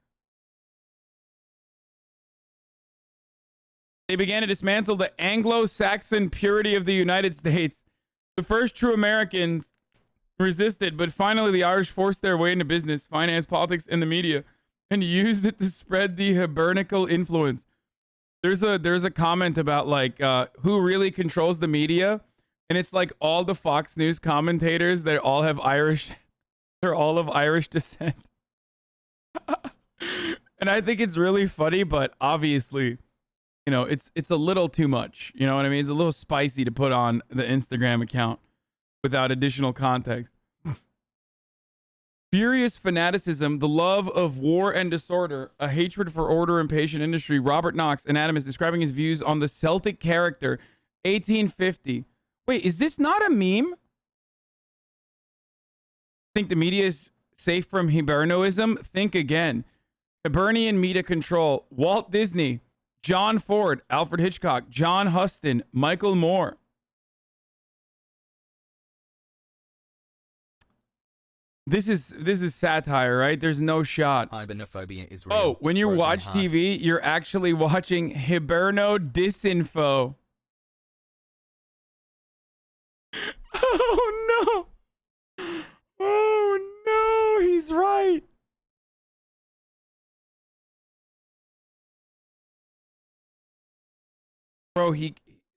They began to dismantle the Anglo-Saxon purity of the United States. The first true Americans resisted, but finally the Irish forced their way into business, finance, politics, and the media, and used it to spread the Hibernical influence. There's a comment about like who really controls the media, and it's like all the Fox News commentators. They all have Irish. They're all of Irish descent. And I think it's really funny, but obviously, you know, it's a little too much. You know what I mean? It's a little spicy to put on the Instagram account without additional context. Furious fanaticism, the love of war and disorder, a hatred for order and patient industry. Robert Knox, anatomist, describing his views on the Celtic character, 1850. Wait, is this not a meme? Think the media is safe from Hibernoism? Think again. Hibernian media control. Walt Disney, John Ford, Alfred Hitchcock, John Huston, Michael Moore. This is satire, right? There's no shot. Hibernophobia is real. Oh, when you Broken watch heart. TV, you're actually watching Hiberno disinfo. Oh no. Oh no, he's right. Bro, he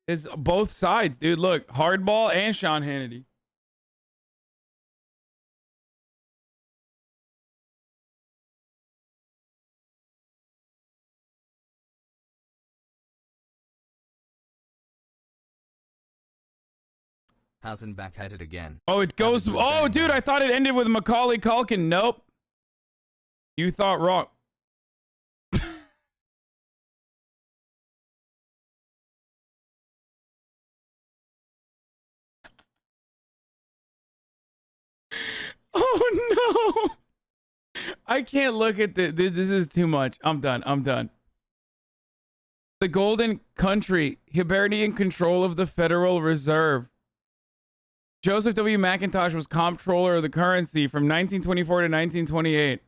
is both sides, dude. Look, Hardball and Sean Hannity. Hasan back at it again. Oh, it goes. Oh, dude, I thought it ended with Macaulay Culkin. Nope. You thought wrong. Oh no. I can't look at this. This is too much. I'm done. I'm done. The Golden Country, Hibernian control of the Federal Reserve. Joseph W. McIntosh was comptroller of the currency from 1924 to 1928.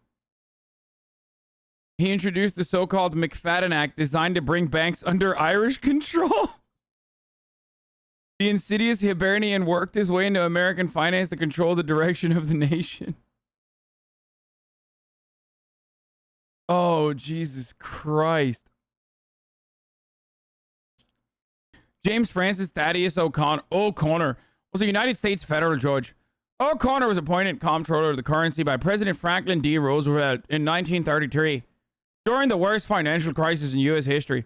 He introduced the so-called McFadden Act designed to bring banks under Irish control. The insidious Hibernian worked his way into American finance to control the direction of the nation. Oh, Jesus Christ. James Francis Thaddeus O'Connor was a United States federal judge. O'Connor was appointed comptroller of the currency by President Franklin D. Roosevelt in 1933, during the worst financial crisis in U.S. history.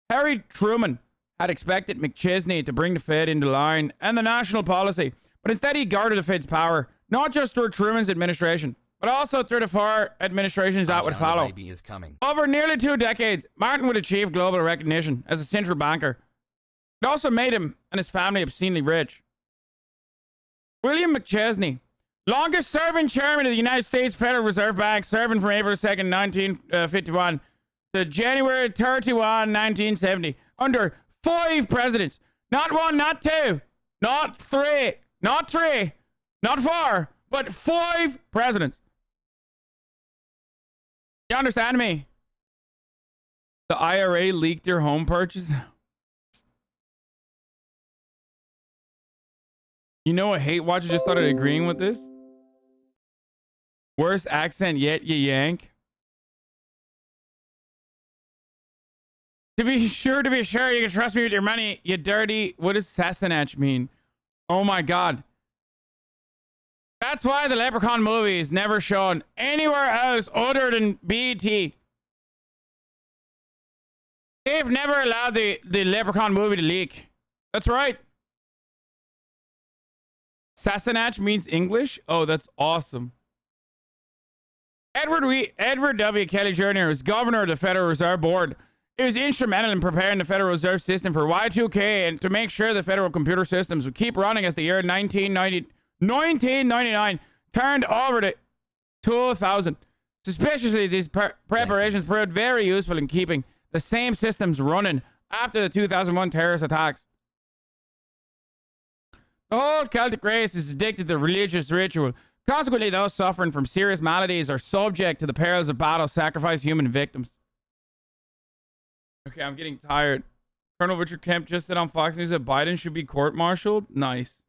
Harry Truman had expected McChesney to bring the Fed into line and the national policy, but instead he guarded the Fed's power, not just through Truman's administration, but also through the four administrations that would follow. Baby is coming. Over nearly 2 decades, Martin would achieve global recognition as a central banker. It also made him and his family obscenely rich. William McChesney, longest serving chairman of the United States Federal Reserve Bank, serving from April 2nd, 1951 to January 31, 1970, under 5 presidents. Not 1, not 2, not 3, not 3, not 4, but 5 presidents. You understand me? The IRA leaked your home purchase. You know what Hate Watcher just started agreeing with this? Worst accent yet, you yank. To be sure, you can trust me with your money, you dirty. What does Sassenach mean? Oh my God. That's why the Leprechaun movie is never shown anywhere else other than BET. They've never allowed the Leprechaun movie to leak. That's right. Sassenach means English? Oh, that's awesome. Edward W. Kelly Jr. was governor of the Federal Reserve Board. He was instrumental in preparing the Federal Reserve System for Y2K and to make sure the federal computer systems would keep running as the year 1999 turned over to 2000. Suspiciously, these preparations proved very useful in keeping the same systems running after the 2001 terrorist attacks. The whole Celtic race is addicted to religious ritual. Consequently, those suffering from serious maladies are subject to the perils of battle, sacrifice human victims. Okay, I'm getting tired. Colonel Richard Kemp just said on Fox News that Biden should be court-martialed. Nice.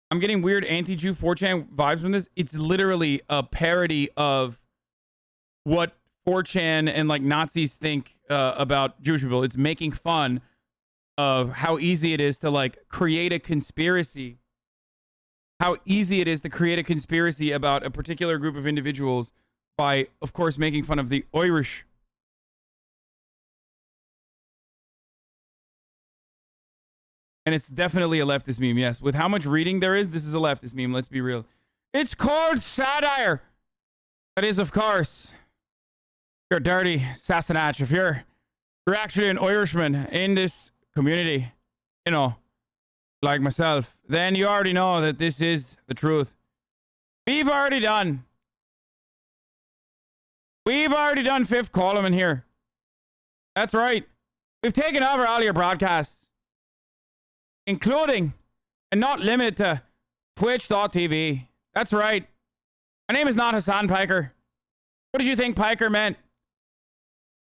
I'm getting weird anti-Jew 4chan vibes from this. It's literally a parody of what 4chan and like Nazis think about Jewish people. It's making fun of how easy it is to like create a conspiracy. How easy it is to create a conspiracy about a particular group of individuals by, of course, making fun of the Irish. And it's definitely a leftist meme, yes. With how much reading there is, this is a leftist meme, let's be real. It's called satire. That is, of course, you're dirty Sassenach. If you're actually an Irishman in this community, you know, like myself, then you already know that this is the truth. We've already done fifth column in here. That's right. We've taken over all your broadcasts, including and not limited to Twitch.tv. That's right. My name is not Hassan Piker. What did you think Piker meant?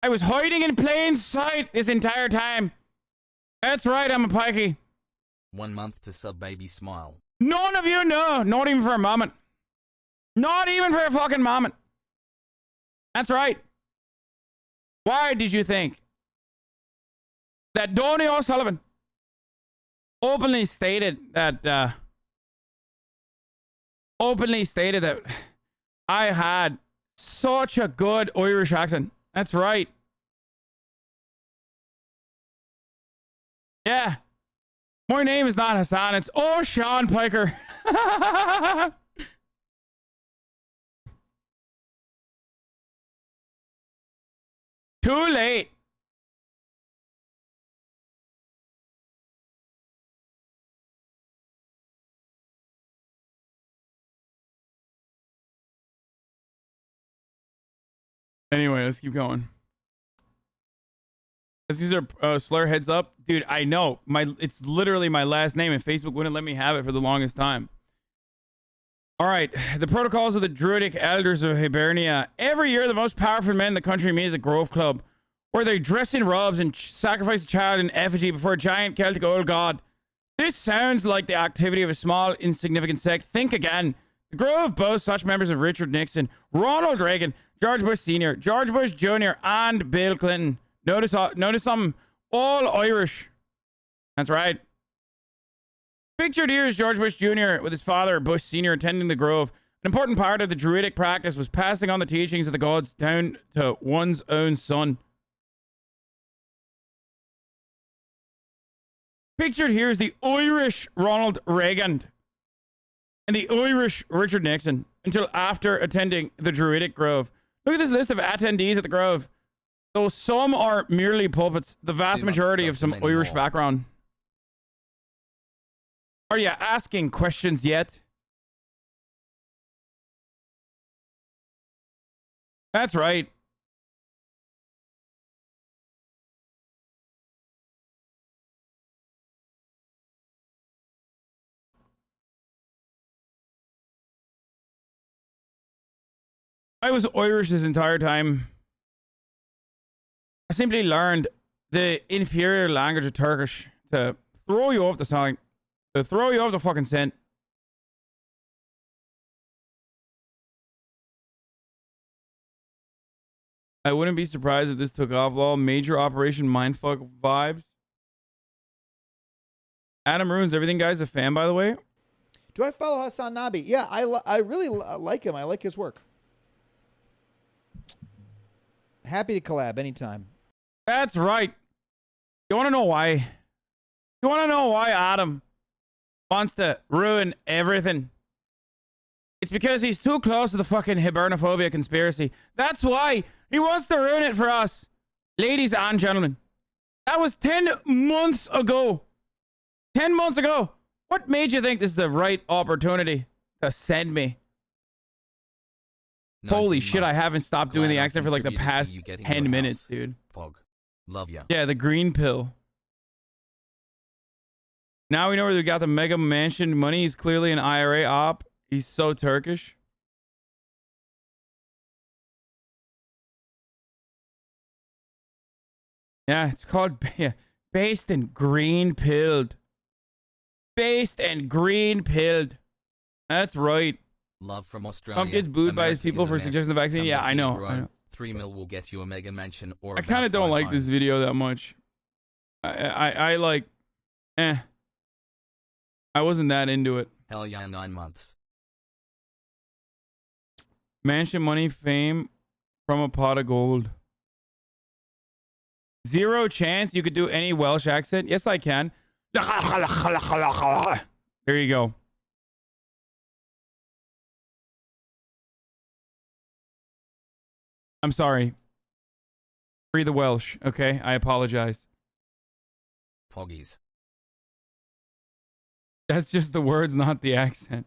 I was hiding in plain sight this entire time. That's right, I'm a pikey. 1 month to sub baby smile. None of you know. Not even for a moment. Not even for a fucking moment. That's right. Why did you think that Donny O'Sullivan openly stated that I had such a good Irish accent? That's right. Yeah. My name is not Hassan, it's Sean Piker. Too late. Anyway, let's keep going. These are slur heads up. Dude, I know. It's literally my last name, and Facebook wouldn't let me have it for the longest time. All right. The protocols of the Druidic Elders of Hibernia. Every year, the most powerful men in the country meet at the Grove Club, where they dress in robes and sacrifice a child in effigy before a giant Celtic old god. This sounds like the activity of a small, insignificant sect. Think again. The Grove boasts such members of Richard Nixon, Ronald Reagan, George Bush Sr., George Bush Jr., and Bill Clinton. Notice them, all Irish. That's right. Pictured here is George Bush Jr. with his father, Bush Sr., attending the Grove. An important part of the Druidic practice was passing on the teachings of the gods down to one's own son. Pictured here is the Irish Ronald Reagan and the Irish Richard Nixon until after attending the Druidic Grove. Look at this list of attendees at the Grove. Though some are merely puppets, the vast majority of some Irish background. Are you asking questions yet? That's right. I was Irish this entire time. I simply learned the inferior language of Turkish to throw you off the song, to throw you off the fucking scent. I wouldn't be surprised if this took off. All major Operation Mindfuck vibes. Adam Runes, everything guy's a fan, by the way. Do I follow HasanAbi? Yeah, I really like him. I like his work. Happy to collab anytime. That's right. You want to know why? You want to know why Adam wants to ruin everything? It's because he's too close to the fucking hibernophobia conspiracy. That's why he wants to ruin it for us. Ladies and gentlemen, that was 10 months ago. 10 months ago. What made you think this is the right opportunity to send me? Holy shit, I haven't stopped doing the accent for like the past 10 minutes, dude. Fog. Love ya. Yeah, the green pill. Now we know where we got the mega mansion money. He's clearly an IRA op. He's so Turkish. Yeah, it's called Based and green pilled. Based and green pilled. That's right. Love from Australia. Trump gets booed by his America people is a for mess. suggesting the vaccine. Come Yeah, with I me, know. bro. I know. 3 mil will get you a mega mansion or I kind of don't like this video that much. I like, I wasn't that into it. Hell yeah, 9 months. Mansion money, fame from a pot of gold. Zero chance you could do any Welsh accent? Yes, I can. There you go. I'm sorry. Free the Welsh, okay? I apologize. Poggies. That's just the words, not the accent.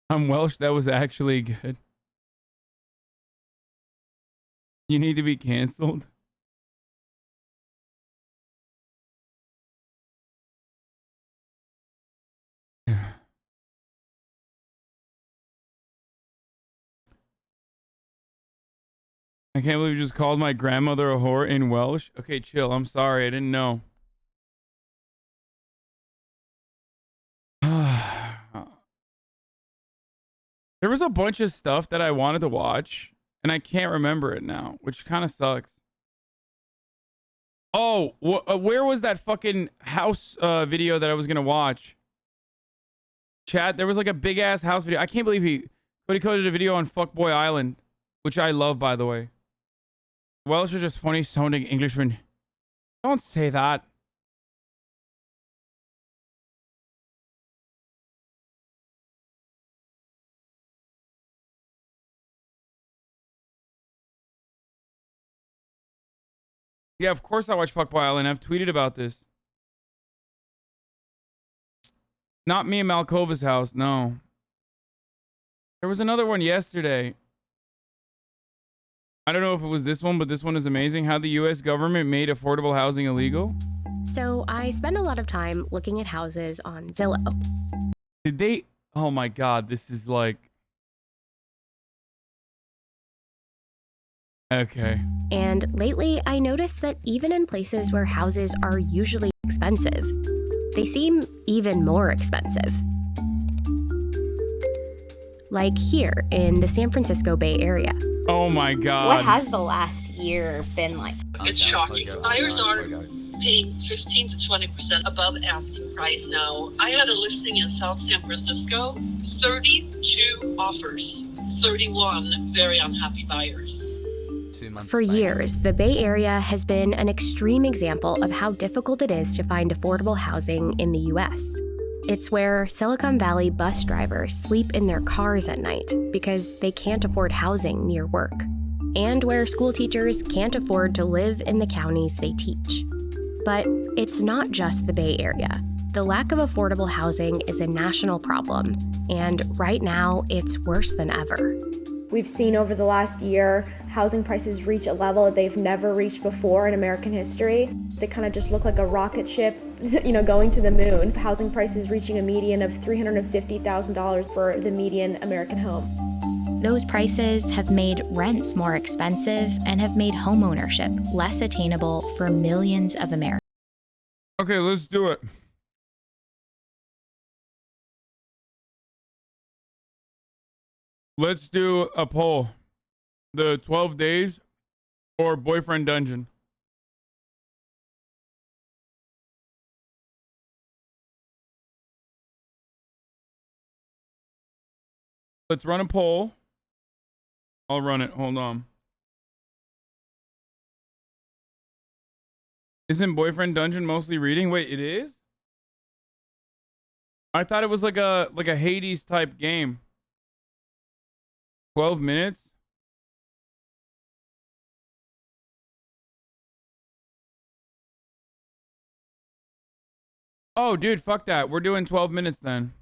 I'm Welsh. That was actually good. You need to be canceled. I can't believe you just called my grandmother a whore in Welsh. Okay, chill. I'm sorry. I didn't know. There was a bunch of stuff that I wanted to watch, and I can't remember it now, which kind of sucks. Oh, where was that fucking house video that I was going to watch? Chat, there was like a big-ass house video. I can't believe he coded a video on Fuckboy Island, which I love, by the way. Welsh are just funny sounding Englishmen. Don't say that. Yeah, of course I watch Fuckboy Island. I've tweeted about this. Not me and Malkova's house, no. There was another one yesterday. I don't know if it was this one, but this one is amazing. How the U.S. government made affordable housing illegal. So I spend a lot of time looking at houses on Zillow. Did they? Oh my God, this is like. Okay. And lately, I noticed that even in places where houses are usually expensive, they seem even more expensive. Like here in the San Francisco Bay Area. Oh my God. What has the last year been like? It's shocking. Buyers are paying 15 to 20% above asking price now. I had a listing in South San Francisco, 32 offers, 31 very unhappy buyers. For years, the Bay Area has been an extreme example of how difficult it is to find affordable housing in the US. It's where Silicon Valley bus drivers sleep in their cars at night because they can't afford housing near work, and where school teachers can't afford to live in the counties they teach. But it's not just the Bay Area. The lack of affordable housing is a national problem, and right now it's worse than ever. We've seen over the last year housing prices reach a level that they've never reached before in American history. They kind of just look like a rocket ship, going to the moon. Housing prices reaching a median of $350,000 for the median American home. Those prices have made rents more expensive and have made homeownership less attainable for millions of Americans. Okay, let's do it. Let's do a poll. The 12 days or boyfriend dungeon. Let's run a poll. I'll run it. Hold on. Isn't boyfriend dungeon mostly reading? Wait, it is? I thought it was like a Hades type game. 12 minutes? Oh, dude, fuck that. We're doing 12 minutes then.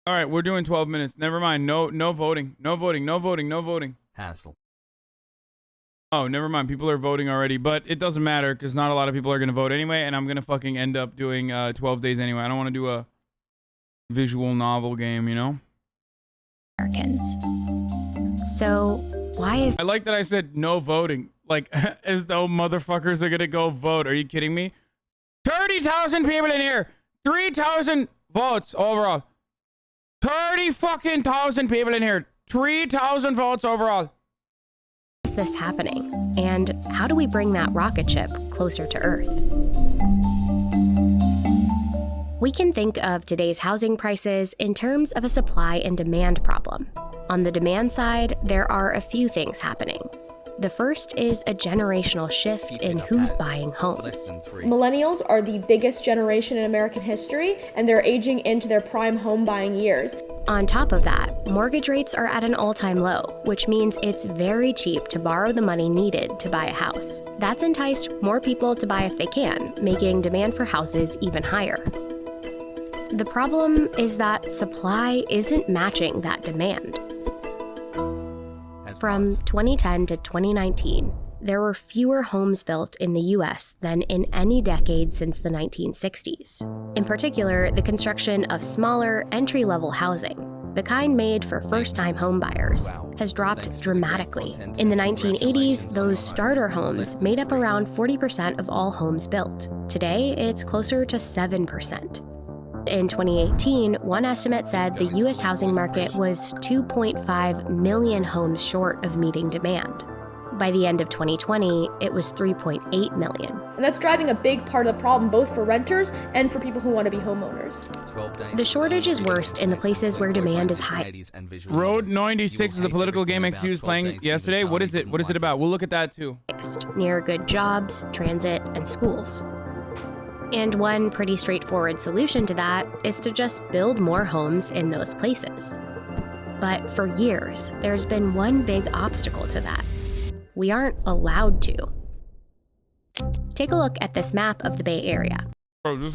All right, we're doing 12 minutes. Never mind. No voting. No voting. No voting. No voting. Hassle. Oh, never mind. People are voting already, but it doesn't matter because not a lot of people are going to vote anyway, and I'm going to fucking end up doing 12 days anyway. I don't want to do a visual novel game, you know? Americans. So, why is... I like that I said no voting. Like, as though motherfuckers are gonna go vote. Are you kidding me? 30,000 people in here. 3,000 votes overall. 30 fucking thousand people in here. 3,000 votes overall. Is this happening? And how do we bring that rocket ship closer to Earth? We can think of today's housing prices in terms of a supply and demand problem. On the demand side, there are a few things happening. The first is a generational shift in who's buying homes. Millennials are the biggest generation in American history, and they're aging into their prime home buying years. On top of that, mortgage rates are at an all-time low, which means it's very cheap to borrow the money needed to buy a house. That's enticed more people to buy if they can, making demand for houses even higher. The problem is that supply isn't matching that demand. From 2010 to 2019, there were fewer homes built in the US than in any decade since the 1960s. In particular, the construction of smaller, entry-level housing, the kind made for first-time homebuyers, has dropped dramatically. In the 1980s, those starter homes made up around 40% of all homes built. Today, it's closer to 7%. In 2018, one estimate said the U.S. housing market was 2.5 million homes short of meeting demand. By the end of 2020, it was 3.8 million. And that's driving a big part of the problem, both for renters and for people who want to be homeowners. The shortage is worst in the places where demand is high. Road 96 is a political game XQ was playing yesterday. What is it? What is it about? We'll look at that too. Near good jobs, transit, and schools. And one pretty straightforward solution to that is to just build more homes in those places. But for years, there's been one big obstacle to that. We aren't allowed to. Take a look at this map of the Bay Area. Bro, this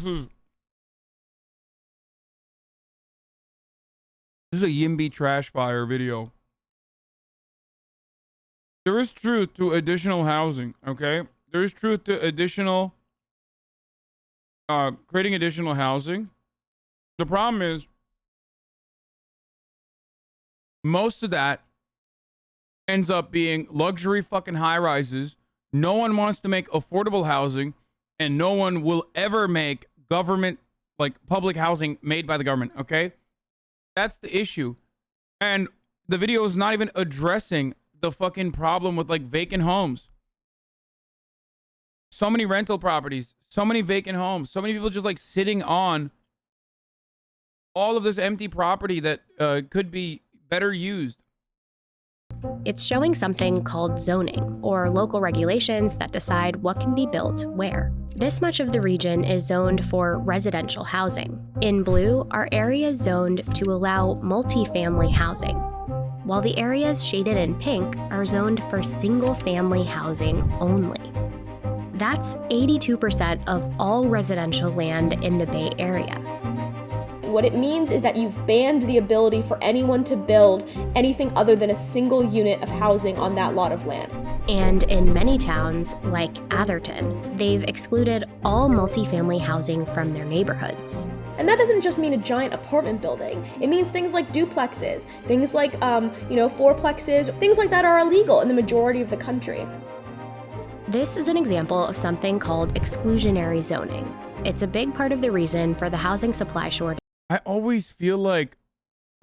is a Yimby trash fire video. There is truth to additional housing, okay? There is truth to additional creating additional housing. The problem is most of that ends up being luxury fucking high rises. No one wants to make affordable housing, and no one will ever make government, like public housing made by the government, okay? That's the issue. And the video is not even addressing the fucking problem with like vacant homes. So many rental properties, so many vacant homes, so many people just like sitting on all of this empty property that could be better used. It's showing something called zoning, or local regulations that decide what can be built where. This much of the region is zoned for residential housing. In blue are areas zoned to allow multifamily housing, while the areas shaded in pink are zoned for single-family housing only. That's 82% of all residential land in the Bay Area. What it means is that you've banned the ability for anyone to build anything other than a single unit of housing on that lot of land. And in many towns, like Atherton, they've excluded all multifamily housing from their neighborhoods. And that doesn't just mean a giant apartment building. It means things like duplexes, things like, fourplexes, things like that are illegal in the majority of the country. This is an example of something called exclusionary zoning. It's a big part of the reason for the housing supply shortage. I always feel like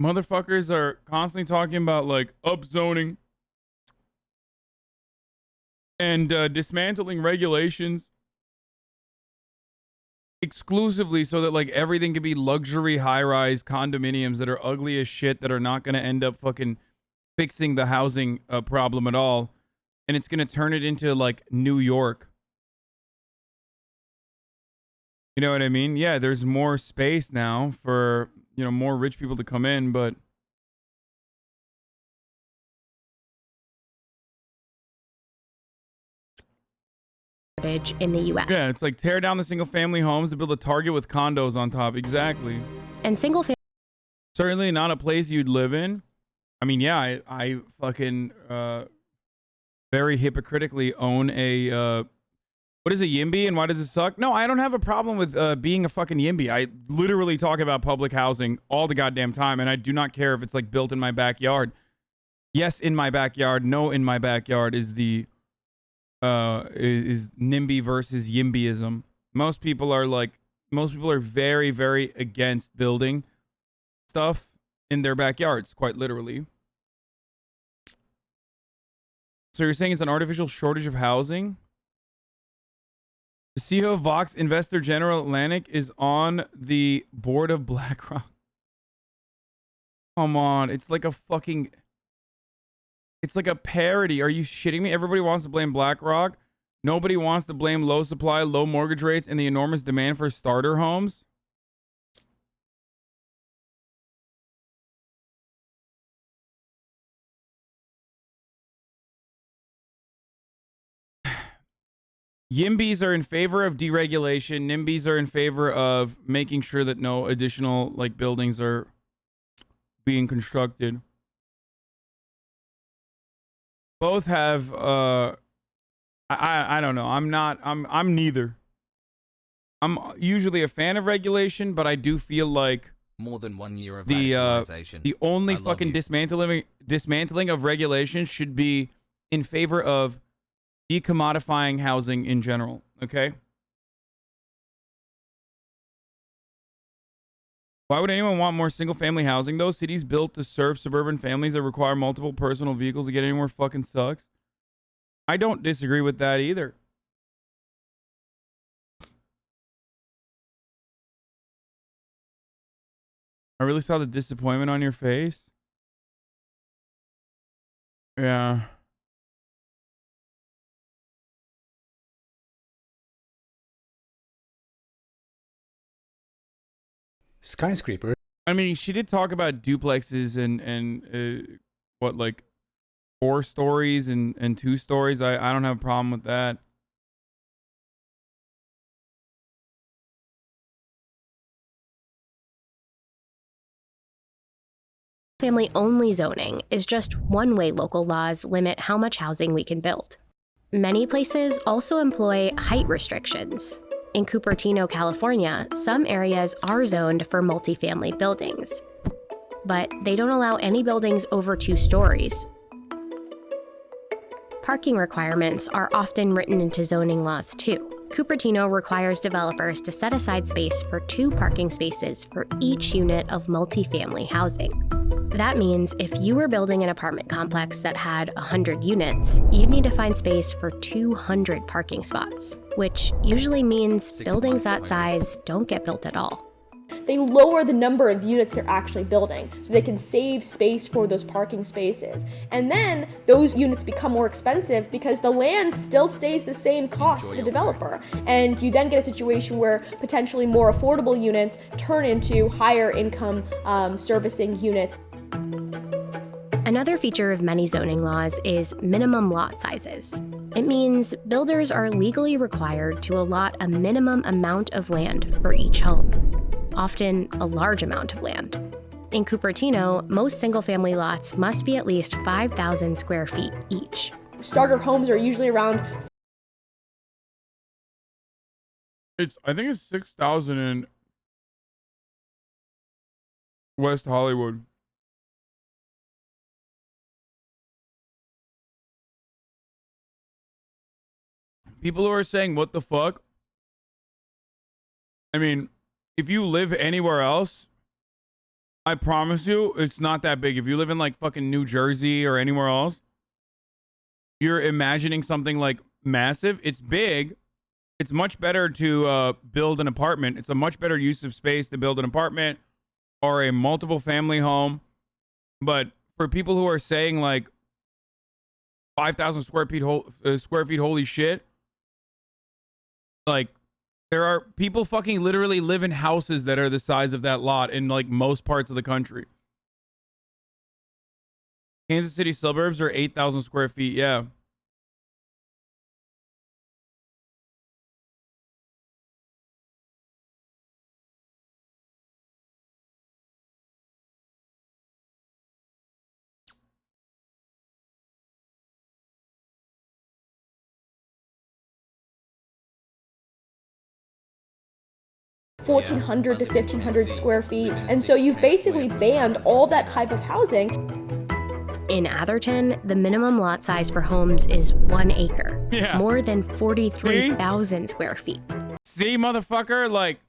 motherfuckers are constantly talking about like upzoning and dismantling regulations exclusively so that like everything can be luxury high-rise condominiums that are ugly as shit that are not going to end up fucking fixing the housing problem at all. And it's going to turn it into like New York. You know what I mean? Yeah, there's more space now for, more rich people to come in, but in the US. Yeah, it's like tear down the single family homes and build a Target with condos on top. Exactly. And single family certainly not a place you'd live in. I mean, yeah, I fucking very hypocritically own a what is a YIMBY and why does it suck? No, I don't have a problem with being a fucking YIMBY. I literally talk about public housing all the goddamn time, and I do not care if it's like built in my backyard. Yes, in my backyard. No, in my backyard is the is NIMBY versus YIMBYism. Most people are very, very against building stuff in their backyards, quite literally. So you're saying it's an artificial shortage of housing? The CEO of Vox Investor General Atlantic is on the board of BlackRock. Come on, it's like a parody. Are you shitting me? Everybody wants to blame BlackRock. Nobody wants to blame low supply, low mortgage rates, and the enormous demand for starter homes. YIMBYs are in favor of deregulation. NIMBYs are in favor of making sure that no additional buildings are being constructed. Both have I don't know. I'm neither. I'm usually a fan of regulation, but I do feel like more than 1 year of the only fucking dismantling of regulation should be in favor of decommodifying housing in general, okay? Why would anyone want more single-family housing, though? Cities built to serve suburban families that require multiple personal vehicles to get anywhere fucking sucks. I don't disagree with that either. I really saw the disappointment on your face. Yeah. Skyscraper. I mean, she did talk about duplexes and what, like 4 stories and 2 stories. I don't have a problem with that. Family-only zoning is just one way local laws limit how much housing we can build. Many places also employ height restrictions. In Cupertino, California, some areas are zoned for multifamily buildings, but they don't allow any buildings over 2 stories. Parking requirements are often written into zoning laws too. Cupertino requires developers to set aside space for 2 parking spaces for each unit of multifamily housing. That means if you were building an apartment complex that had 100 units, you'd need to find space for 200 parking spots, which usually means buildings that size don't get built at all. They lower the number of units they're actually building so they can save space for those parking spaces. And then those units become more expensive because the land still stays the same cost to the developer. And you then get a situation where potentially more affordable units turn into higher income servicing units. Another feature of many zoning laws is minimum lot sizes. It means builders are legally required to allot a minimum amount of land for each home, often a large amount of land. In Cupertino, most single-family lots must be at least 5,000 square feet each. Starter homes are usually around... I think it's 6,000 in West Hollywood. People who are saying, what the fuck? I mean, if you live anywhere else, I promise you, it's not that big. If you live in like fucking New Jersey or anywhere else, you're imagining something like massive. It's big. It's much better to build an apartment. It's a much better use of space to build an apartment or a multiple family home. But for people who are saying like 5,000 square feet, holy shit. Like, there are people fucking literally live in houses that are the size of that lot in like most parts of the country. Kansas City suburbs are 8,000 square feet. Yeah. $1,400 to $1,500 square feet. And so you've basically banned all that type of housing. In Atherton, the minimum lot size for homes is 1 acre. Yeah. More than 43,000 square feet. See, motherfucker, like,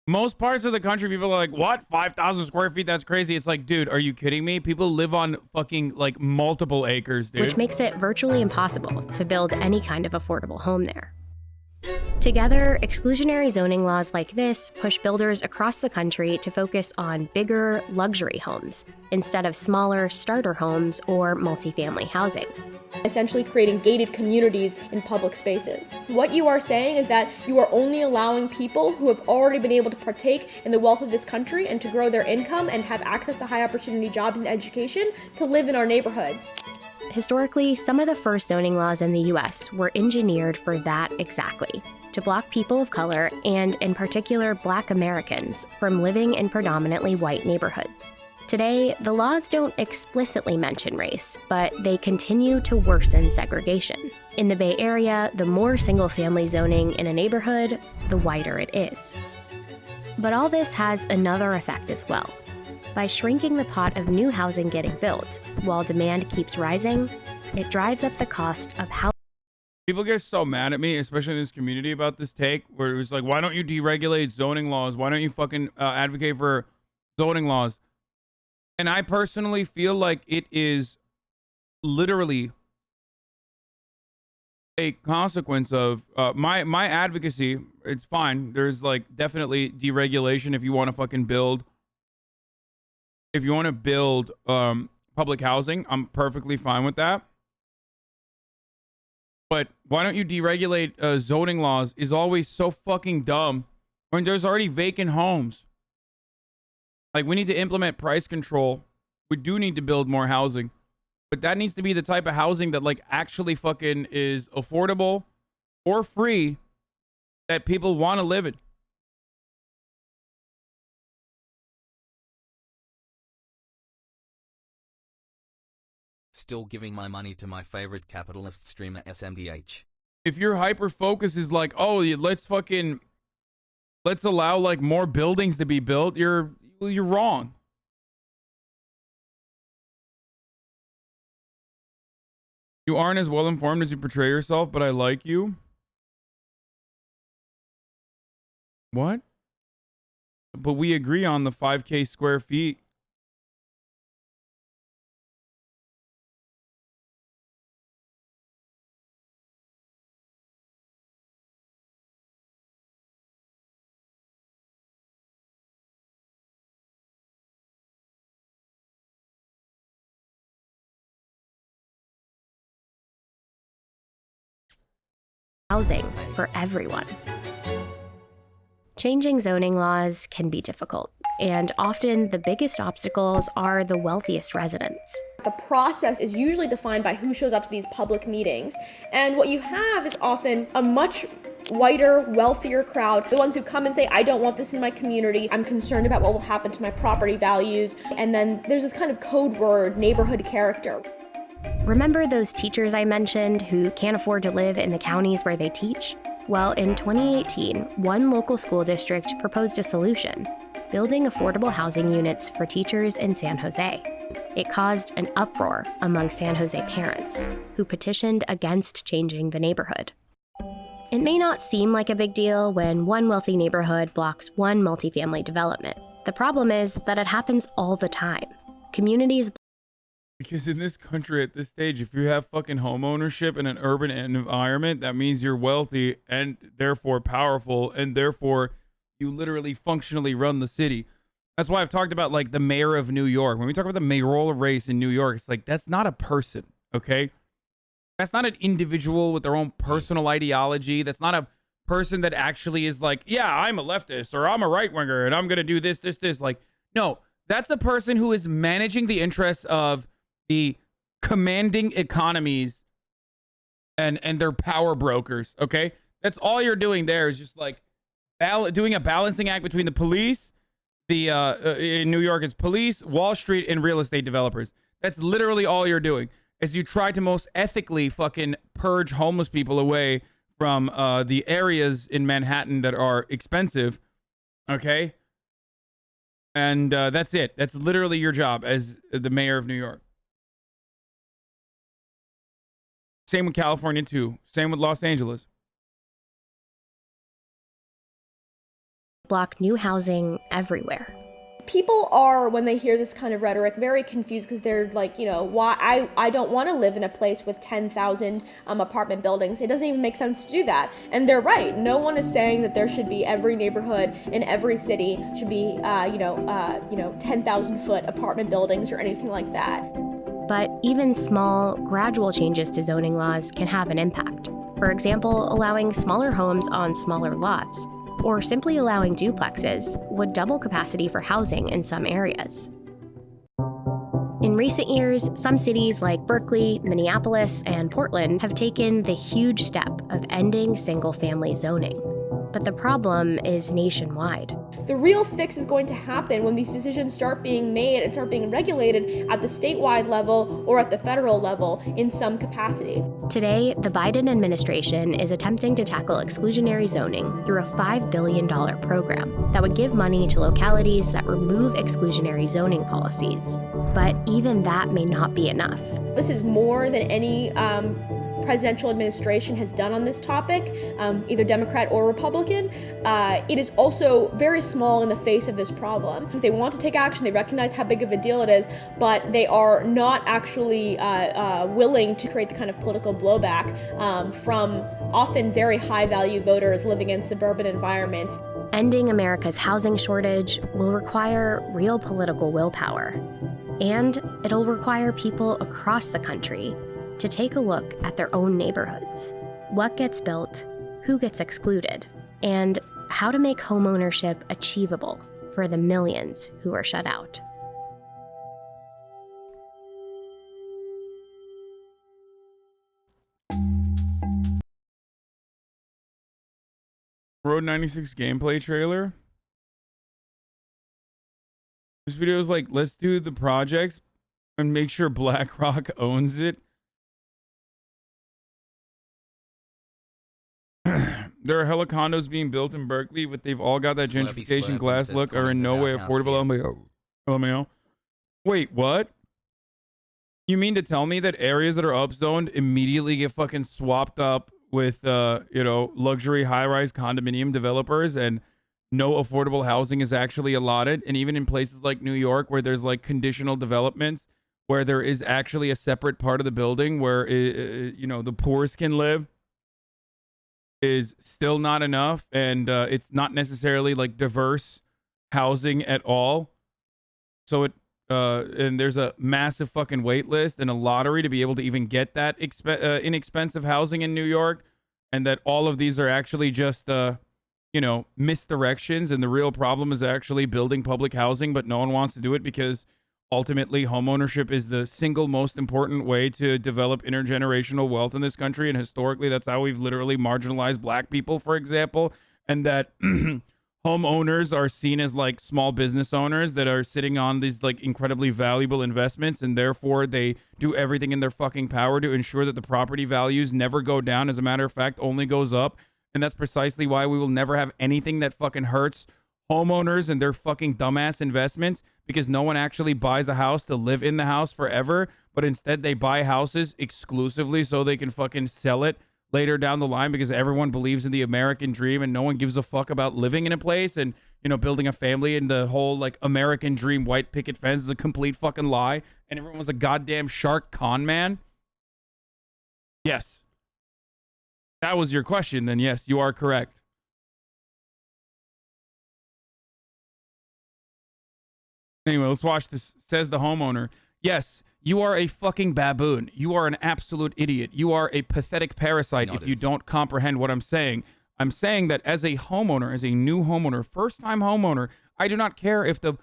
most parts of the country, people are like, what? 5,000 square feet? That's crazy. It's like, dude, are you kidding me? People live on fucking, like, multiple acres, dude. Which makes it virtually impossible to build any kind of affordable home there. Together, exclusionary zoning laws like this push builders across the country to focus on bigger, luxury homes instead of smaller starter homes or multifamily housing. Essentially creating gated communities in public spaces. What you are saying is that you are only allowing people who have already been able to partake in the wealth of this country and to grow their income and have access to high opportunity jobs and education to live in our neighborhoods. Historically, some of the first zoning laws in the US were engineered for that exactly, to block people of color, and in particular Black Americans, from living in predominantly white neighborhoods. Today, the laws don't explicitly mention race, but they continue to worsen segregation. In the Bay Area, the more single-family zoning in a neighborhood, the wider it is. But all this has another effect as well. By shrinking the pot of new housing getting built, while demand keeps rising, it drives up the cost of housing. People get so mad at me, especially in this community, about this take, where it was like, why don't you deregulate zoning laws? Why don't you fucking advocate for zoning laws? And I personally feel like it is literally a consequence of my advocacy. It's fine. There's like definitely deregulation if you want to fucking build. If you want to build public housing, I'm perfectly fine with that. But why don't you deregulate zoning laws is always so fucking dumb when there's already vacant homes. Like, we need to implement price control. We do need to build more housing. But that needs to be the type of housing that, like, actually fucking is affordable or free that people want to live in. Still giving my money to my favorite capitalist streamer SMDH. If your hyper focus is like, oh, let's allow like more buildings to be built, you're wrong. You aren't as well informed as you portray yourself, but I like you. What? But we agree on the 5K square feet. Housing for everyone. Changing zoning laws can be difficult, and often the biggest obstacles are the wealthiest residents. The process is usually defined by who shows up to these public meetings, and what you have is often a much whiter, wealthier crowd, the ones who come and say, I don't want this in my community, I'm concerned about what will happen to my property values, and then there's this kind of code word, neighborhood character. Remember those teachers I mentioned who can't afford to live in the counties where they teach? Well, in 2018, one local school district proposed a solution, building affordable housing units for teachers in San Jose. It caused an uproar among San Jose parents, who petitioned against changing the neighborhood. It may not seem like a big deal when one wealthy neighborhood blocks one multifamily development. The problem is that it happens all the time. Communities. Because in this country at this stage, if you have fucking home ownership in an urban environment, that means you're wealthy and therefore powerful, and therefore you literally functionally run the city. That's why I've talked about like the mayor of New York. When we talk about the mayoral race in New York, it's like, that's not a person, okay? That's not an individual with their own personal ideology. That's not a person that actually is like, yeah, I'm a leftist or I'm a right winger and I'm going to do this. Like, no, that's a person who is managing the interests of the commanding economies and their power brokers, okay? That's all you're doing there is just like doing a balancing act between the police, in New York it's police, Wall Street, and real estate developers. That's literally all you're doing, as you try to most ethically fucking purge homeless people away from the areas in Manhattan that are expensive, okay? And that's it. That's literally your job as the mayor of New York. Same with California too. Same with Los Angeles. Block new housing everywhere. People are, when they hear this kind of rhetoric, very confused because they're like, why I don't want to live in a place with 10,000 apartment buildings. It doesn't even make sense to do that. And they're right. No one is saying that there should be every neighborhood in every city should be, 10,000 foot apartment buildings or anything like that. But even small, gradual changes to zoning laws can have an impact. For example, allowing smaller homes on smaller lots, or simply allowing duplexes, would double capacity for housing in some areas. In recent years, some cities like Berkeley, Minneapolis, and Portland have taken the huge step of ending single-family zoning. But the problem is nationwide. The real fix is going to happen when these decisions start being made and start being regulated at the statewide level or at the federal level in some capacity. Today, the Biden administration is attempting to tackle exclusionary zoning through a $5 billion program that would give money to localities that remove exclusionary zoning policies. But even that may not be enough. This is more than any presidential administration has done on this topic, either Democrat or Republican. It is also very small in the face of this problem. They want to take action, they recognize how big of a deal it is, but they are not actually willing to create the kind of political blowback from often very high-value voters living in suburban environments. Ending America's housing shortage will require real political willpower. And it'll require people across the country to take a look at their own neighborhoods. What gets built, who gets excluded, and how to make homeownership achievable for the millions who are shut out. Road 96 gameplay trailer. This video is like, let's do the projects and make sure BlackRock owns it. There are hella condos being built in Berkeley, but they've all got that gentrification glass look, are in no way affordable. LMAO. Wait, what? You mean to tell me that areas that are upzoned immediately get fucking swapped up with, luxury high-rise condominium developers and no affordable housing is actually allotted? And even in places like New York where there's like conditional developments where there is actually a separate part of the building where, the poorest can live, is still not enough, and it's not necessarily like diverse housing at all. So and there's a massive fucking wait list and a lottery to be able to even get that inexpensive housing in New York, and that all of these are actually just misdirections, and the real problem is actually building public housing, but no one wants to do it because ultimately homeownership is the single most important way to develop intergenerational wealth in this country, and historically that's how we've literally marginalized black people, for example, and that homeowners are seen as like small business owners that are sitting on these like incredibly valuable investments, and therefore they do everything in their fucking power to ensure that the property values never go down. As a matter of fact, only goes up. And that's precisely why we will never have anything that fucking hurts homeowners and their fucking dumbass investments, because no one actually buys a house to live in the house forever, but instead they buy houses exclusively so they can fucking sell it later down the line, because everyone believes in the American dream and no one gives a fuck about living in a place and, building a family, and the whole like American dream white picket fence is a complete fucking lie, and everyone was a goddamn shark con man. Yes. That was your question, then yes, you are correct. Anyway, let's watch this. Says the homeowner. Yes, you are a fucking baboon. You are an absolute idiot. You are a pathetic parasite if you don't comprehend what I'm saying. I'm saying that as a homeowner, as a new homeowner, first-time homeowner, I do not care if the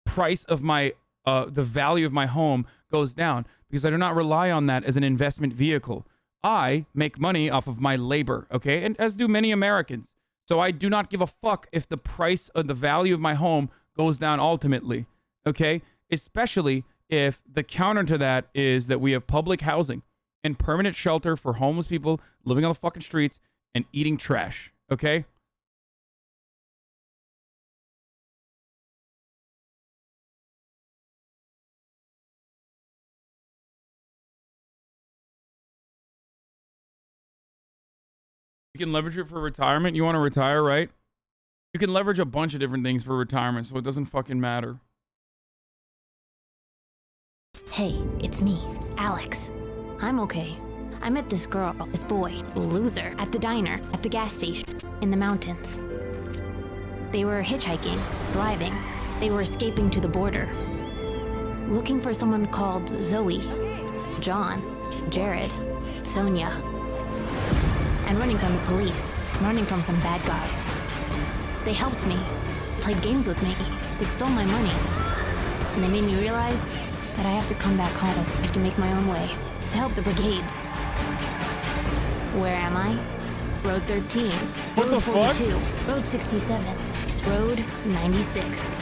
price of my, the value of my home goes down, because I do not rely on that as an investment vehicle. I make money off of my labor, okay? And as do many Americans. So I do not give a fuck if the price of the value of my home goes down ultimately, okay? Especially if the counter to that is that we have public housing and permanent shelter for homeless people living on the fucking streets and eating trash, okay? You can leverage it for retirement. You want to retire, right? You can leverage a bunch of different things for retirement, so it doesn't fucking matter. Hey, it's me, Alex. I'm okay. I met this girl, this boy, loser, at the diner, at the gas station, in the mountains. They were hitchhiking, driving. They were escaping to the border. Looking for someone called Zoe, John, Jared, Sonia. And running from the police, running from some bad guys. They helped me, played games with me. They stole my money. And they made me realize that I have to come back home. I have to make my own way to help the brigades. Where am I? Road 13, What Road the fuck? 42, Road 67, Road 96.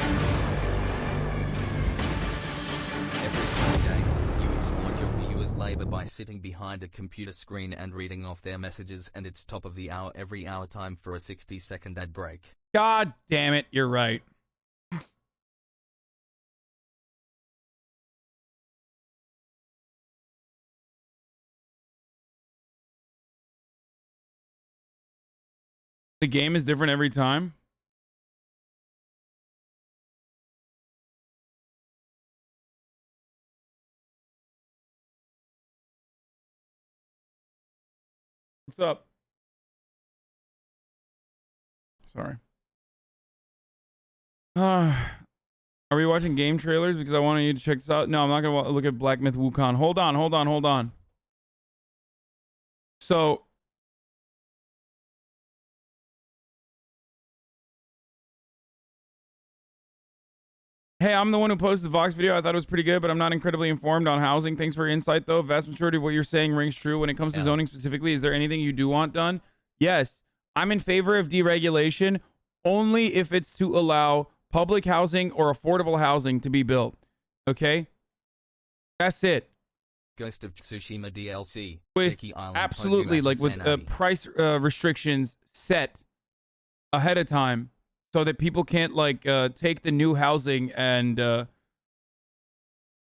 Every day, you exploit your viewers' labor by sitting behind a computer screen and reading off their messages, and it's top of the hour every hour. Time for a 60-second ad break. God damn it, you're right. The game is different every time. What's up? Sorry. Are we watching game trailers? Because I wanted you to check this out. No, I'm not going to look at Black Myth Wukong. Hold on. So, hey, I'm the one who posted the Vox video. I thought it was pretty good, but I'm not incredibly informed on housing. Thanks for your insight, though. Vast majority of what you're saying rings true. When it comes to zoning specifically, is there anything you do want done? Yes, I'm in favor of deregulation only if it's to allow public housing or affordable housing to be built. Okay? That's it. Ghost of Tsushima DLC. With Vicky Island, absolutely, Pokemon like with HasanAbi. price restrictions set ahead of time, so that people can't like take the new housing and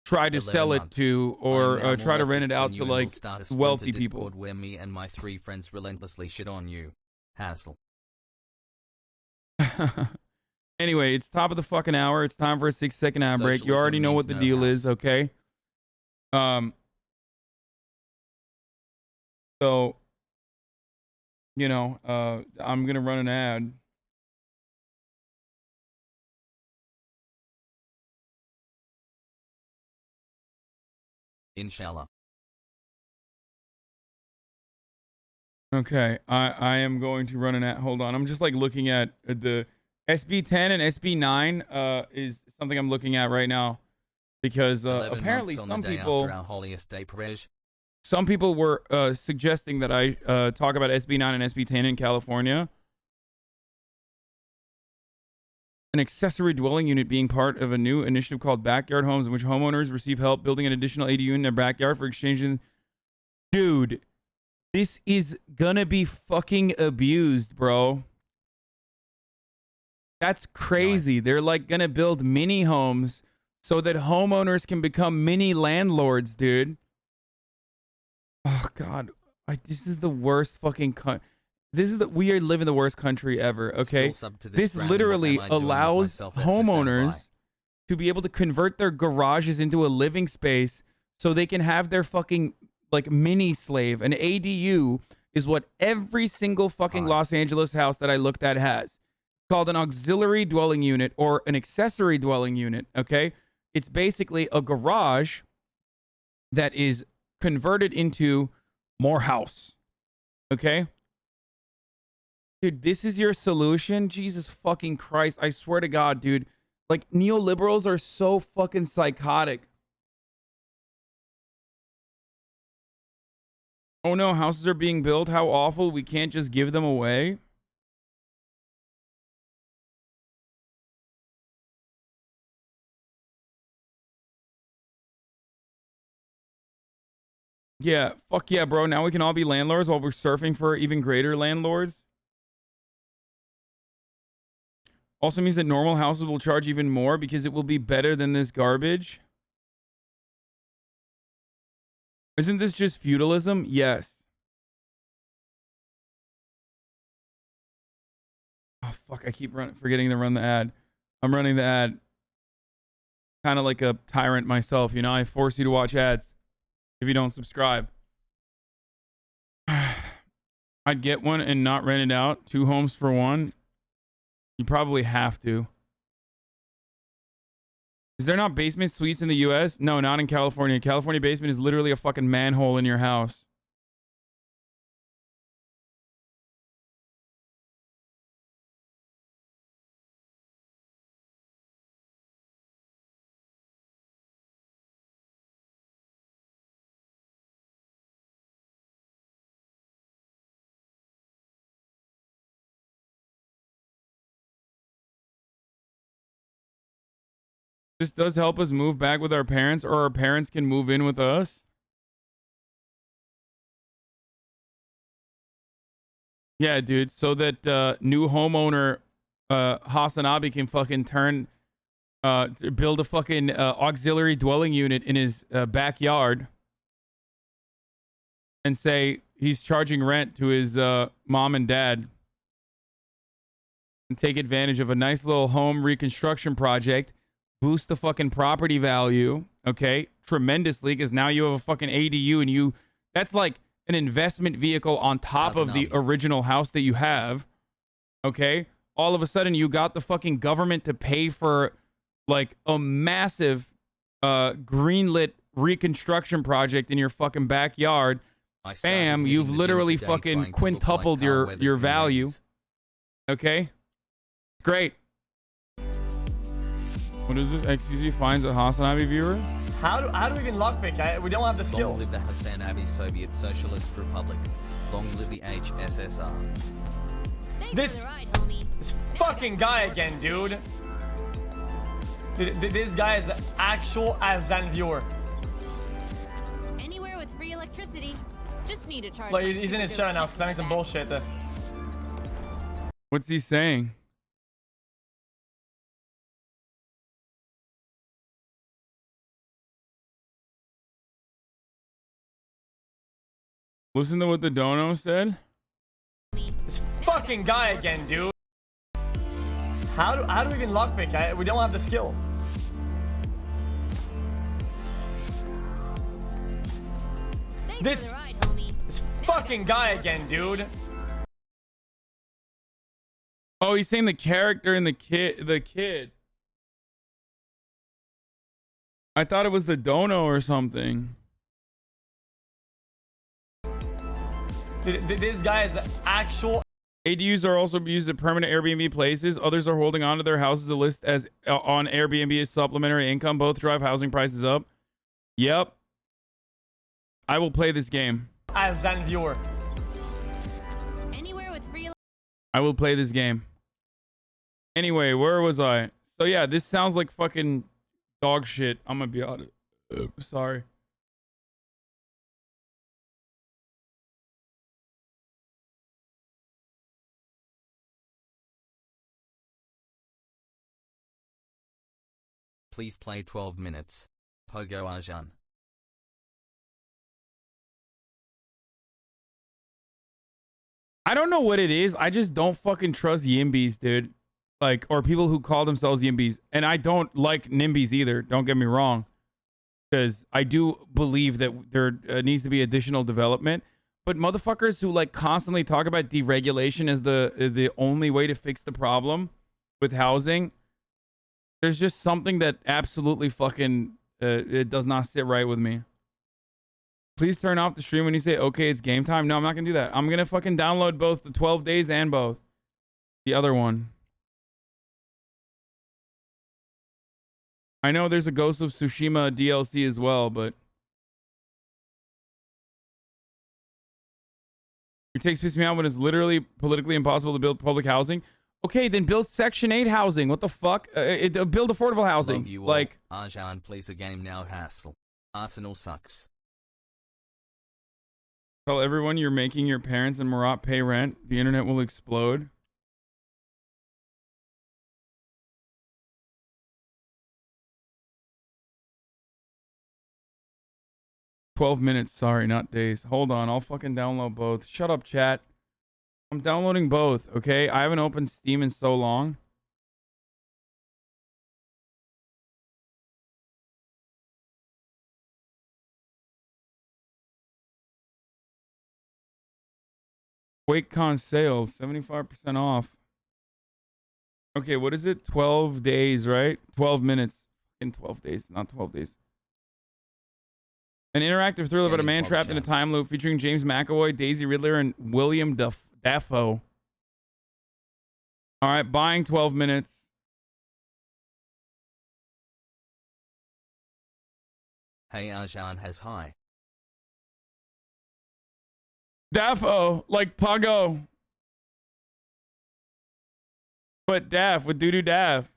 try to 11 sell it months. to, I'm or now try more to rent leftist it than out you to and will like start a wealthy splinter people. Discord where me and my 3 friends relentlessly shit on you. Hassle. Anyway, it's top of the fucking hour. It's time for a 6-second ad break. You already know what the deal is, okay? So, you know, I'm gonna run an ad. Inshallah. Okay, I am going to run an ad. Hold on, I'm just like looking at the SB10 and SB9 is something I'm looking at right now because 11 apparently months on some the day people after our holiest day prayer. some people were suggesting that I talk about SB9 and SB10 in California. An accessory dwelling unit being part of a new initiative called Backyard Homes, in which homeowners receive help building an additional ADU in their backyard for exchanging. Dude, this is gonna be fucking abused, bro. That's crazy. Nice. They're like gonna build mini homes so that homeowners can become mini landlords, dude. Oh God, this is the worst fucking we are living the worst country ever. Okay, this literally allows homeowners to be able to convert their garages into a living space so they can have their fucking like mini slave. An ADU is what every single fucking Los Angeles house that I looked at has. It's called an auxiliary dwelling unit or an accessory dwelling unit. Okay, it's basically a garage that is converted into more house. Okay. Dude, this is your solution? Jesus fucking Christ. I swear to God, dude. Like, neoliberals are so fucking psychotic. Oh no, houses are being built. How awful. We can't just give them away. Yeah, fuck yeah, bro. Now we can all be landlords while we're surfing for even greater landlords. Also means that normal houses will charge even more because it will be better than this garbage. Isn't this just feudalism? Yes. Fuck, I keep forgetting to run the ad. I'm running the ad. Kind of like a tyrant myself, you know? I force you to watch ads if you don't subscribe. I'd get one and not rent it out. 2 homes for one. You probably have to. Is there not basement suites in the U.S.? No, not in California. California basement is literally a fucking manhole in your house. This does help us move back with our parents, or our parents can move in with us. Yeah, dude. So that new homeowner HasanAbi can fucking build a fucking auxiliary dwelling unit in his backyard and say he's charging rent to his mom and dad, and take advantage of a nice little home reconstruction project. Boost the fucking property value, okay, tremendously, because now you have a fucking ADU, and that's like an investment vehicle on top of the original house that you have, okay? All of a sudden, you got the fucking government to pay for like a massive greenlit reconstruction project in your fucking backyard. Bam, you've literally fucking quintupled your value, okay? Great. What is this? XQZ finds a HasanAbi viewer? How do we even lockpick? We don't have the skill. Long live the HasanAbi Soviet Socialist Republic. Long live the HSSR. This fucking guy again, dude. This guy is an actual Azan viewer. Anywhere with free electricity, just need to charge. Like, he's in his show now, spamming some bullshit. What's he saying? Listen to what the dono said. This fucking guy again, dude. How do we even lockpick? We don't have the skill. This fucking guy again, dude. Oh, he's saying the character and the kid. I thought it was the dono or something. This guy is actual. ADUs are also used at permanent Airbnb places. Others are holding on to their houses to list as on Airbnb as supplementary income. Both drive housing prices up. Yep. I will play this game. As an viewer. Anywhere with free. I will play this game. Anyway, where was I? So yeah, this sounds like fucking dog shit. I'm gonna be honest. Sorry. Please play 12 minutes. Pogo Arjan. I don't know what it is. I just don't fucking trust Yimbys, dude. Like, or people who call themselves Yimbys. And I don't like NIMBYs either. Don't get me wrong. Because I do believe that there needs to be additional development. But motherfuckers who like constantly talk about deregulation as the only way to fix the problem with housing, there's just something that absolutely fucking it does not sit right with me. Please turn off the stream when you say, okay, it's game time. No, I'm not going to do that. I'm going to fucking download both the 12 days and both. The other one. I know there's a Ghost of Tsushima DLC as well, but your takes piss me out when it's literally politically impossible to build public housing. Okay, then build Section 8 housing. What the fuck? Build affordable housing. Love you all. Like, Arjan plays a game now. Hassle. Arsenal sucks. tell everyone you're making your parents and Marat pay rent. The internet will explode. $12 minutes. Sorry, not days. Hold on. I'll fucking download both. Shut up, chat. I'm downloading both, okay? I haven't opened Steam in so long. QuakeCon sales, 75% off. Okay, what is it? 12 days, right? 12 minutes. In 12 days, not 12 days. An interactive thriller about a man trapped in a time loop featuring James McAvoy, Daisy Ridley, and William Dafoe. All right, buying 12 minutes. Hey, Arjan has high. Dafoe, like Puggo. But Daff with doo-doo Daff.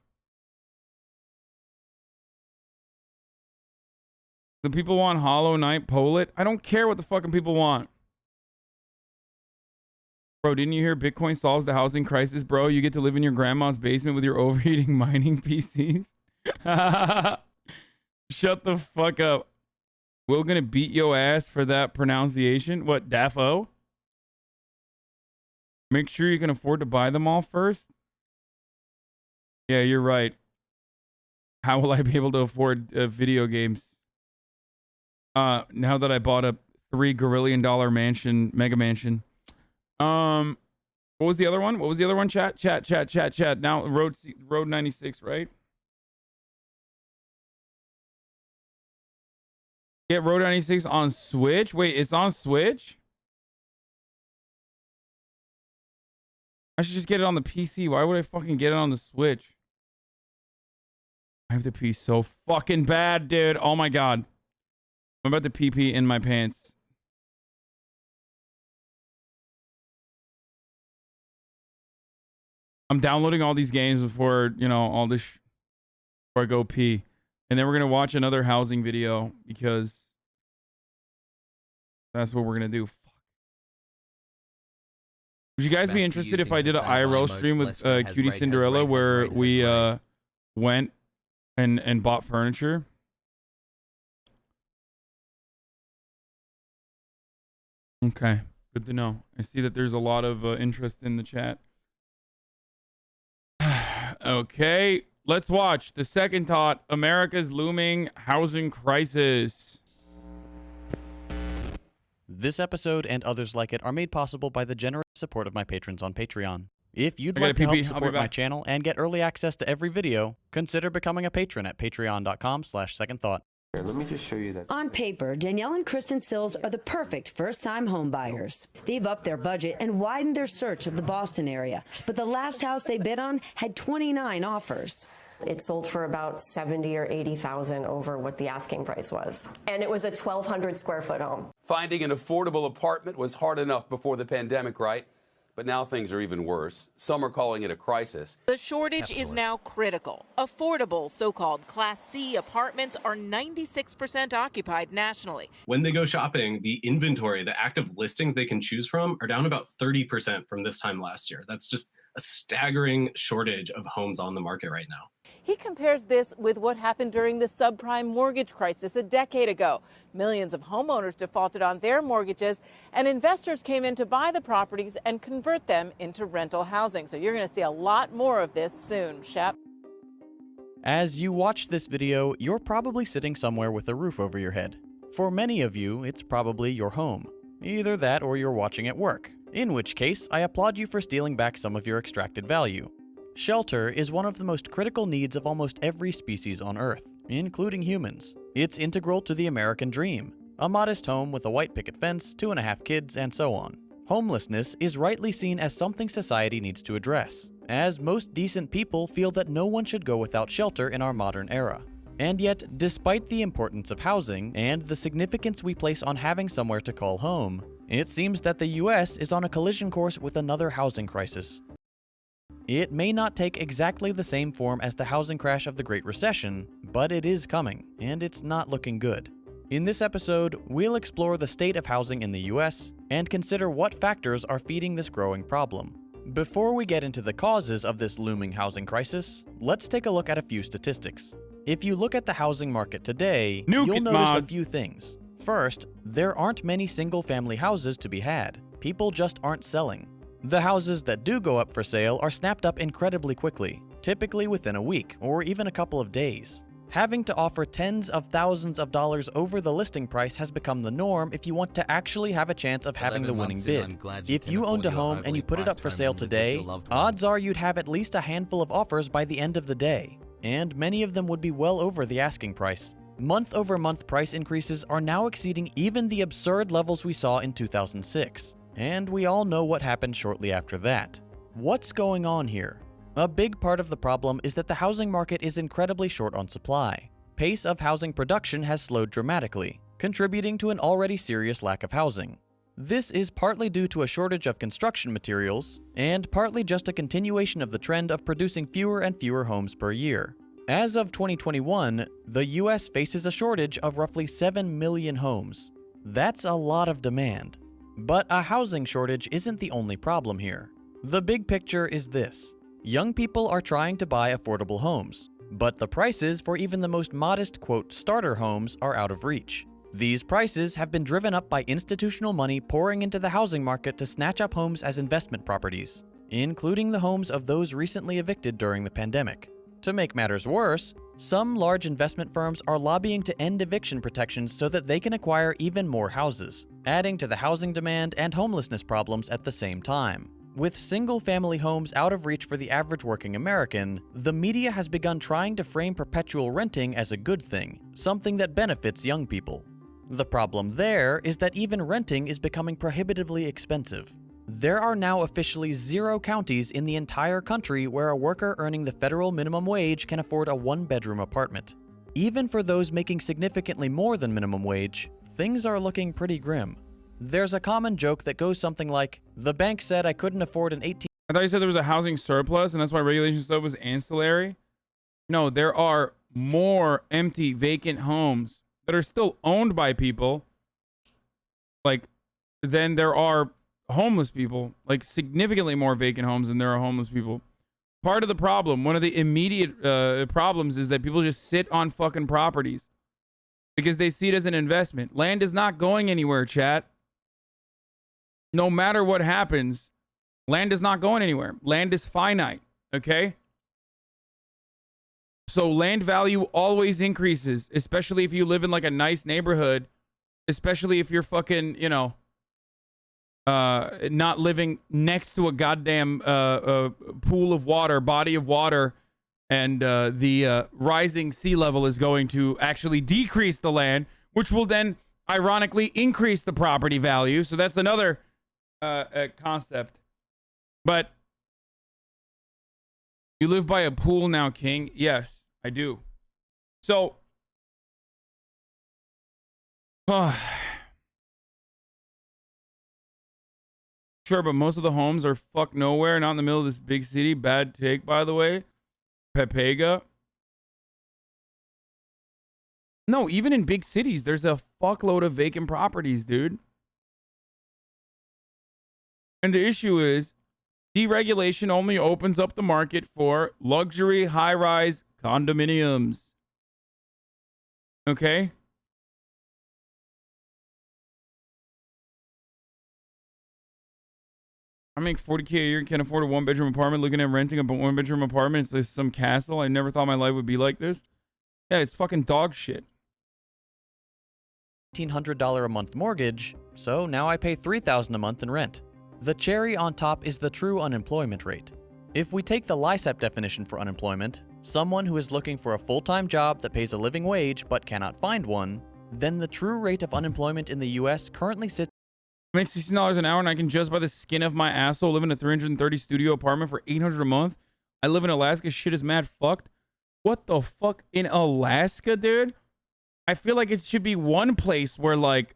The people want Hollow Knight Polit. I don't care what the fucking people want. Bro, didn't you hear Bitcoin solves the housing crisis, bro? You get to live in your grandma's basement with your overheating mining PCs. Shut the fuck up. Will gonna beat your ass for that pronunciation. What, Daffo? Make sure you can afford to buy them all first. Yeah, you're right. How will I be able to afford video games? Now that I bought a $3 gorillion mansion, mega mansion. What was the other one? What was the other one? Chat. Now Road 96, right? Get Road 96 on Switch. Wait, it's on Switch? I should just get it on the PC. Why would I fucking get it on the Switch? I have to pee so fucking bad, dude. Oh my god. I'm about to pee in my pants. I'm downloading all these games before, you know, all this before I go pee. And then we're going to watch another housing video because that's what we're going to do. Would you guys be interested if I did an IRL stream with Cutie Cinderella where we went and bought furniture? Okay, good to know. I see that there's a lot of interest in the chat. Okay, let's watch the second thought, America's looming housing crisis. This episode and others like it are made possible by the generous support of my patrons on Patreon. If you'd like to help support my channel and get early access to every video, consider becoming a patron at patreon.com/secondthought. Here, let me just show you that. On paper, Danielle and Kristen Sills are the perfect first-time home buyers. They've upped their budget and widened their search of the Boston area, but the last house they bid on had 29 offers. It sold for about 70 or 80,000 over what the asking price was. And it was a 1,200 square foot home. Finding an affordable apartment was hard enough before the pandemic, right? But now things are even worse. Some are calling it a crisis. The shortage is now critical. Affordable so-called Class C apartments are 96% occupied nationally. When they go shopping, the inventory, the active listings they can choose from are down about 30% from this time last year. That's just a staggering shortage of homes on the market right now. He compares this with what happened during the subprime mortgage crisis a decade ago. Millions of homeowners defaulted on their mortgages, and investors came in to buy the properties and convert them into rental housing. So you're going to see a lot more of this soon, Shep. As you watch this video, you're probably sitting somewhere with a roof over your head. For many of you, it's probably your home. Either that or you're watching at work, in which case I applaud you for stealing back some of your extracted value. Shelter is one of the most critical needs of almost every species on Earth, including humans. It's integral to the American dream. A modest home with a white picket fence, 2.5 kids, and so on. Homelessness is rightly seen as something society needs to address, as most decent people feel that no one should go without shelter in our modern era. And yet, despite the importance of housing and the significance we place on having somewhere to call home, it seems that the US is on a collision course with another housing crisis. It may not take exactly the same form as the housing crash of the Great Recession, but it is coming, and it's not looking good. In this episode, we'll explore the state of housing in the US and consider what factors are feeding this growing problem. Before we get into the causes of this looming housing crisis, let's take a look at a few statistics. If you look at the housing market today, you'll notice a few things. First, there aren't many single-family houses to be had. People just aren't selling. The houses that do go up for sale are snapped up incredibly quickly, typically within a week or even a couple of days. Having to offer tens of thousands of dollars over the listing price has become the norm if you want to actually have a chance of having the winning bid. If you owned a home and you put it up for sale today, odds are you'd have at least a handful of offers by the end of the day, and many of them would be well over the asking price. Month-over-month price increases are now exceeding even the absurd levels we saw in 2006. And we all know what happened shortly after that. What's going on here? A big part of the problem is that the housing market is incredibly short on supply. Pace of housing production has slowed dramatically, contributing to an already serious lack of housing. This is partly due to a shortage of construction materials, and partly just a continuation of the trend of producing fewer and fewer homes per year. As of 2021, the US faces a shortage of roughly 7 million homes. That's a lot of demand. But a housing shortage isn't the only problem here. The big picture is this. Young people are trying to buy affordable homes, but the prices for even the most modest, quote, starter homes are out of reach. These prices have been driven up by institutional money pouring into the housing market to snatch up homes as investment properties, including the homes of those recently evicted during the pandemic. To make matters worse, some large investment firms are lobbying to end eviction protections so that they can acquire even more houses, adding to the housing demand and homelessness problems at the same time. With single-family homes out of reach for the average working American, the media has begun trying to frame perpetual renting as a good thing, something that benefits young people. The problem there is that even renting is becoming prohibitively expensive. There are now officially 0 counties in the entire country where a worker earning the federal minimum wage can afford a 1-bedroom apartment. Even for those making significantly more than minimum wage, things are looking pretty grim. There's a common joke that goes something like, "The bank said I couldn't afford an 18." I thought you said there was a housing surplus and that's why regulation stuff was ancillary. No, there are more empty, vacant homes that are still owned by people, like, than there are homeless people. Like, significantly more vacant homes than there are homeless people. Part of the problem, one of the immediate problems, is that people just sit on fucking properties because they see it as an investment. Land is not going anywhere, chat. No matter what happens, land is not going anywhere. Land is finite, okay? So land value always increases, especially if you live in like a nice neighborhood, especially if you're fucking, you know, not living next to a goddamn pool of water, body of water, and the rising sea level is going to actually decrease the land, which will then ironically increase the property value. So that's another concept. But you live by a pool now, King? Yes, I do. So, sure, but most of the homes are fuck nowhere, not in the middle of this big city. Bad take, by the way. Pepega. No, even in big cities, there's a fuckload of vacant properties, dude. And the issue is, deregulation only opens up the market for luxury high-rise condominiums. Okay? I make $40K a year and can't afford a 1-bedroom apartment. Looking at renting a 1-bedroom apartment, it's like some castle. I never thought my life would be like this. Yeah, it's fucking dog shit. $1,800 a month mortgage, so now I pay $3,000 a month in rent. The cherry on top is the true unemployment rate. If we take the LISAP definition for unemployment, someone who is looking for a full-time job that pays a living wage but cannot find one, then the true rate of unemployment in the US currently sits. I make $16 an hour and I can just by the skin of my asshole live in a 330 studio apartment for $800 a month. I live in Alaska. Shit is mad fucked. What the fuck? In Alaska, dude? I feel like it should be one place where, like,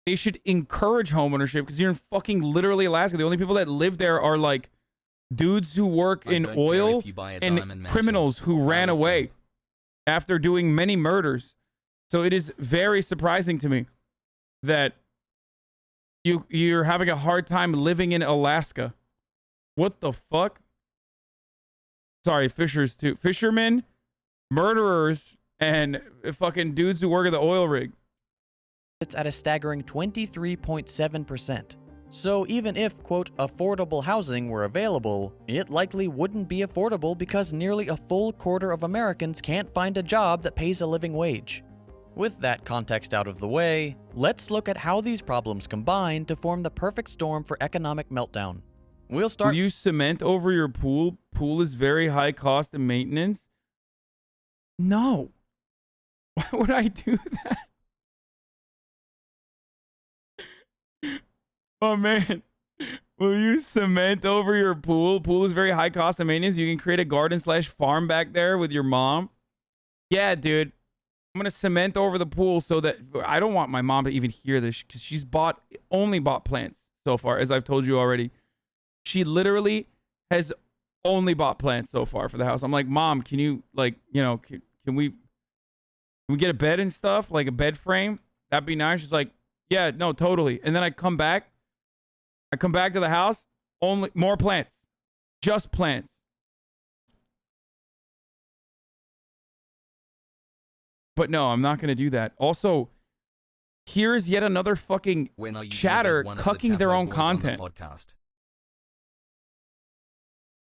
they should encourage homeownership because you're in fucking literally Alaska. The only people that live there are, like, dudes who work in oil and criminals who ran away after doing many murders. So it is very surprising to me that you're having a hard time living in Alaska. What the fuck? Sorry, fishers too. Fishermen, murderers, and fucking dudes who work at the oil rig. It's at a staggering 23.7%. So even if, quote, affordable housing were available, it likely wouldn't be affordable because nearly a full quarter of Americans can't find a job that pays a living wage. With that context out of the way, let's look at how these problems combine to form the perfect storm for economic meltdown. We'll start. Will you cement over your pool? Pool is very high cost and maintenance. No. Why would I do that? Oh man. Will you cement over your pool? Pool is very high cost and maintenance. You can create a garden/farm back there with your mom. Yeah, dude. I'm gonna cement over the pool so that I don't want my mom to even hear this because she's only bought plants so far, as I've told you already. She literally has only bought plants so far for the house. I'm like, Mom, can you, like, you know, can we get a bed and stuff, like a bed frame? That'd be nice. She's like, yeah, no, totally. And then I come back to the house, only more plants, just plants. But no, I'm not going to do that. Also, here's yet another fucking chatter cucking their own content.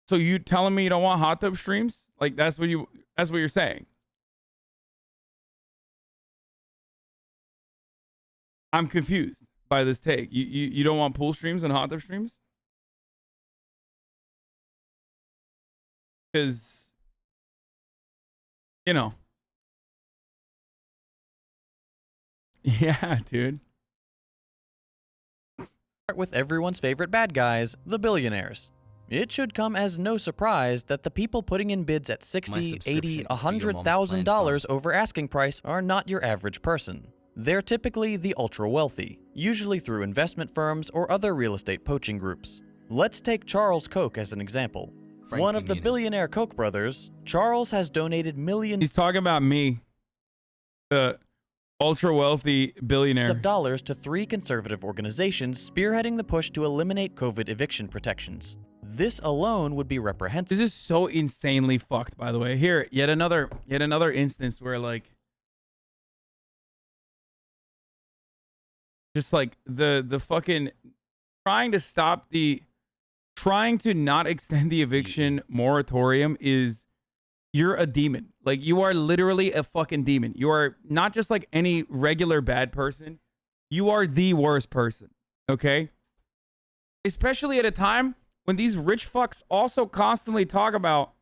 So you telling me you don't want hot tub streams? Like that's what you're saying. I'm confused by this take. You don't want pool streams and hot tub streams? Because, you know. Yeah, dude. Start with everyone's favorite bad guys, the billionaires. It should come as no surprise that the people putting in bids at $60,000, $80,000, $100,000 over asking price are not your average person. They're typically the ultra-wealthy, usually through investment firms or other real estate poaching groups. Let's take Charles Koch as an example. One of the billionaire Koch brothers, Charles has donated millions. He's talking about me, the ultra-wealthy billionaire, of dollars to 3 conservative organizations spearheading the push to eliminate COVID eviction protections. This alone would be reprehensible. This is so insanely fucked, by the way. Here, yet another instance where, like, just like the fucking trying to not extend the eviction moratorium is, you're a demon. Like, you are literally a fucking demon. You are not just like any regular bad person. You are the worst person, okay? Especially at a time when these rich fucks also constantly talk about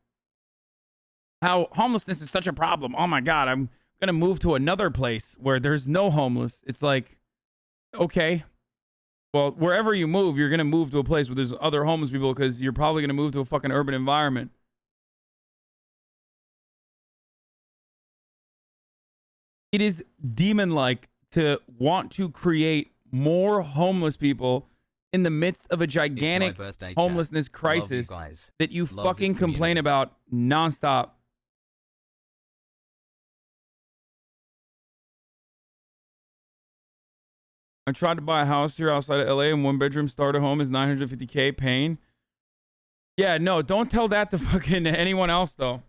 how homelessness is such a problem. Oh my God, I'm going to move to another place where there's no homeless. It's like, okay, well, wherever you move, you're going to move to a place where there's other homeless people because you're probably going to move to a fucking urban environment. It is demon-like to want to create more homeless people in the midst of a gigantic homelessness crisis that you fucking complain about nonstop. I tried to buy a house here outside of LA and 1-bedroom starter home is $950K paying. Yeah, no, don't tell that to fucking anyone else though.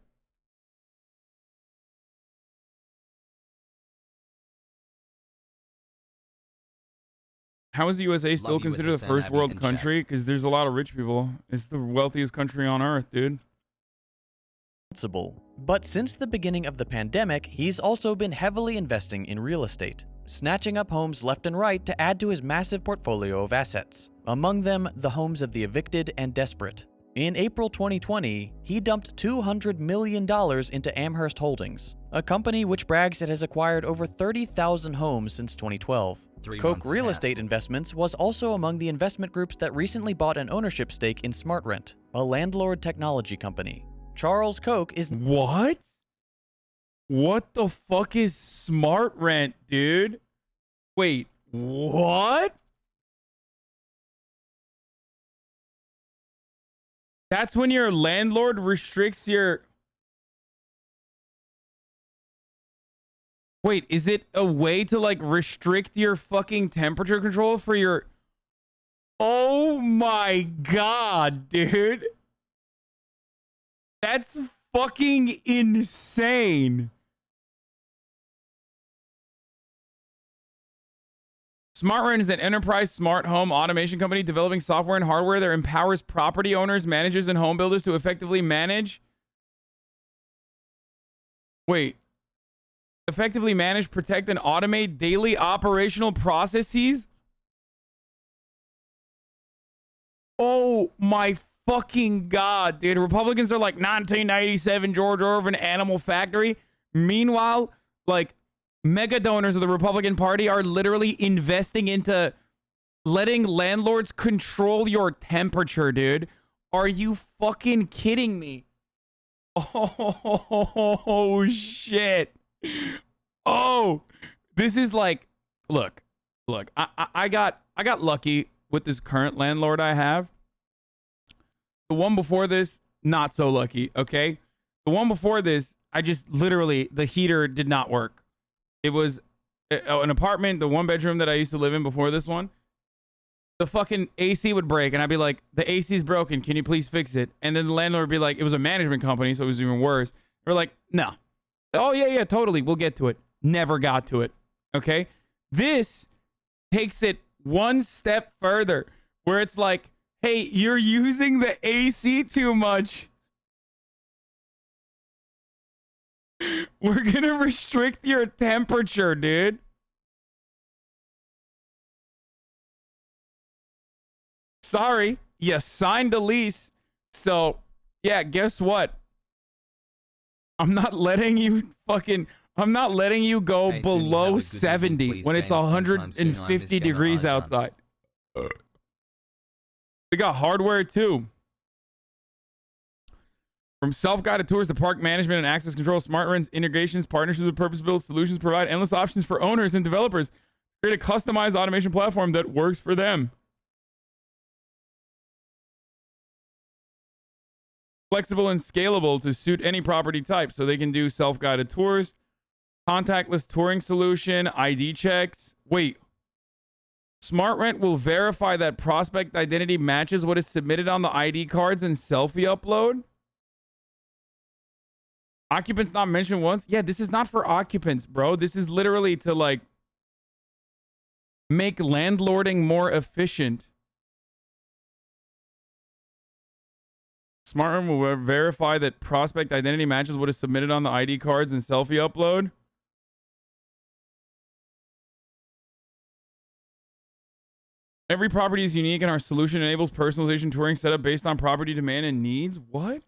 How is the USA still considered a first world country? Because there's a lot of rich people. It's the wealthiest country on earth, dude. But since the beginning of the pandemic, he's also been heavily investing in real estate, snatching up homes left and right to add to his massive portfolio of assets. Among them, the homes of the evicted and desperate. In April 2020, he dumped $200 million into Amherst Holdings, a company which brags it has acquired over 30,000 homes since 2012. Koch Real Estate Investments was also among the investment groups that recently bought an ownership stake in SmartRent, a landlord technology company. Charles Koch is... What? What the fuck is SmartRent, dude? Wait, what? That's when your landlord restricts your... Wait, is it a way to, like, restrict your fucking temperature control for your... Oh my God, dude. That's fucking insane. SmartRent is an enterprise smart home automation company developing software and hardware that empowers property owners, managers, and home builders to effectively manage. Effectively manage, protect, and automate daily operational processes. Oh my fucking God, dude. Republicans are like 1997 George Orwell Animal Factory. Meanwhile, like, mega donors of the Republican Party are literally investing into letting landlords control your temperature, dude. Are you fucking kidding me? Oh, shit. Oh, this is like, look, I got lucky with this current landlord I have. The one before this, not so lucky, okay? The one before this, I just literally, the heater did not work. It was an apartment, the one bedroom that I used to live in before this one. The fucking AC would break, and I'd be like, the AC's broken. Can you please fix it? And then the landlord would be like, it was a management company, so it was even worse. We're like, no. Oh, yeah, totally. We'll get to it. Never got to it, okay? This takes it one step further, where it's like, hey, you're using the AC too much. We're going to restrict your temperature, dude. Sorry, you signed a lease. So, yeah, guess what? I'm not letting you go below 70 when it's 150 degrees outside. We got hardware too. From self-guided tours to park management and access control, SmartRent's integrations, partnerships with purpose-built solutions provide endless options for owners and developers. Create a customized automation platform that works for them. Flexible and scalable to suit any property type, so they can do self-guided tours, contactless touring solution, ID checks. Wait. SmartRent will verify that prospect identity matches what is submitted on the ID cards and selfie upload. Occupants not mentioned once. Yeah, this is not for occupants, bro. This is literally to, like, make landlording more efficient. SmartRent will verify that prospect identity matches what is submitted on the ID cards and selfie upload. Every property is unique, and our solution enables personalization touring setup based on property demand and needs. What?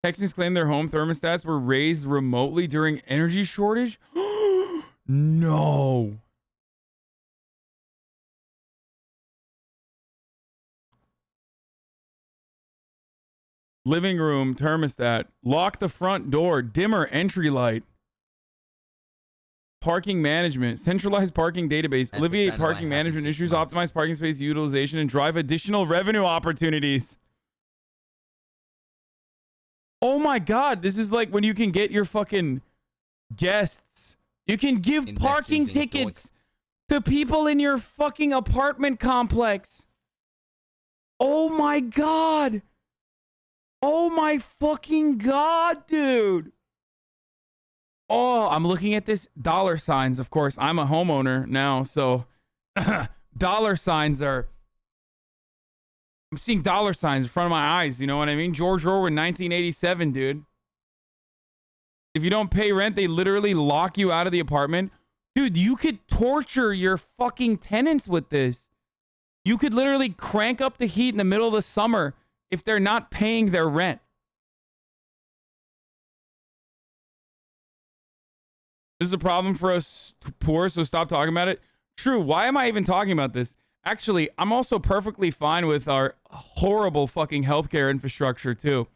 Texans claim their home thermostats were raised remotely during energy shortage. No. Living room thermostat. Lock the front door. Dimmer entry light. Parking management. Centralized parking database. Alleviate parking management issues. Optimize parking space utilization and drive additional revenue opportunities. Oh my God. This is like when you can get your fucking guests. You can give parking tickets to people in your fucking apartment complex. Oh my God. Oh my fucking God, dude. Oh, I'm looking at this. Dollar signs, of course. I'm a homeowner now, so dollar signs are... I'm seeing dollar signs in front of my eyes, you know what I mean? George Orwell, 1987, dude. If you don't pay rent, they literally lock you out of the apartment. Dude, you could torture your fucking tenants with this. You could literally crank up the heat in the middle of the summer if they're not paying their rent. This is a problem for us poor, so stop talking about it. True. Why am I even talking about this? Actually, I'm also perfectly fine with our horrible fucking healthcare infrastructure too.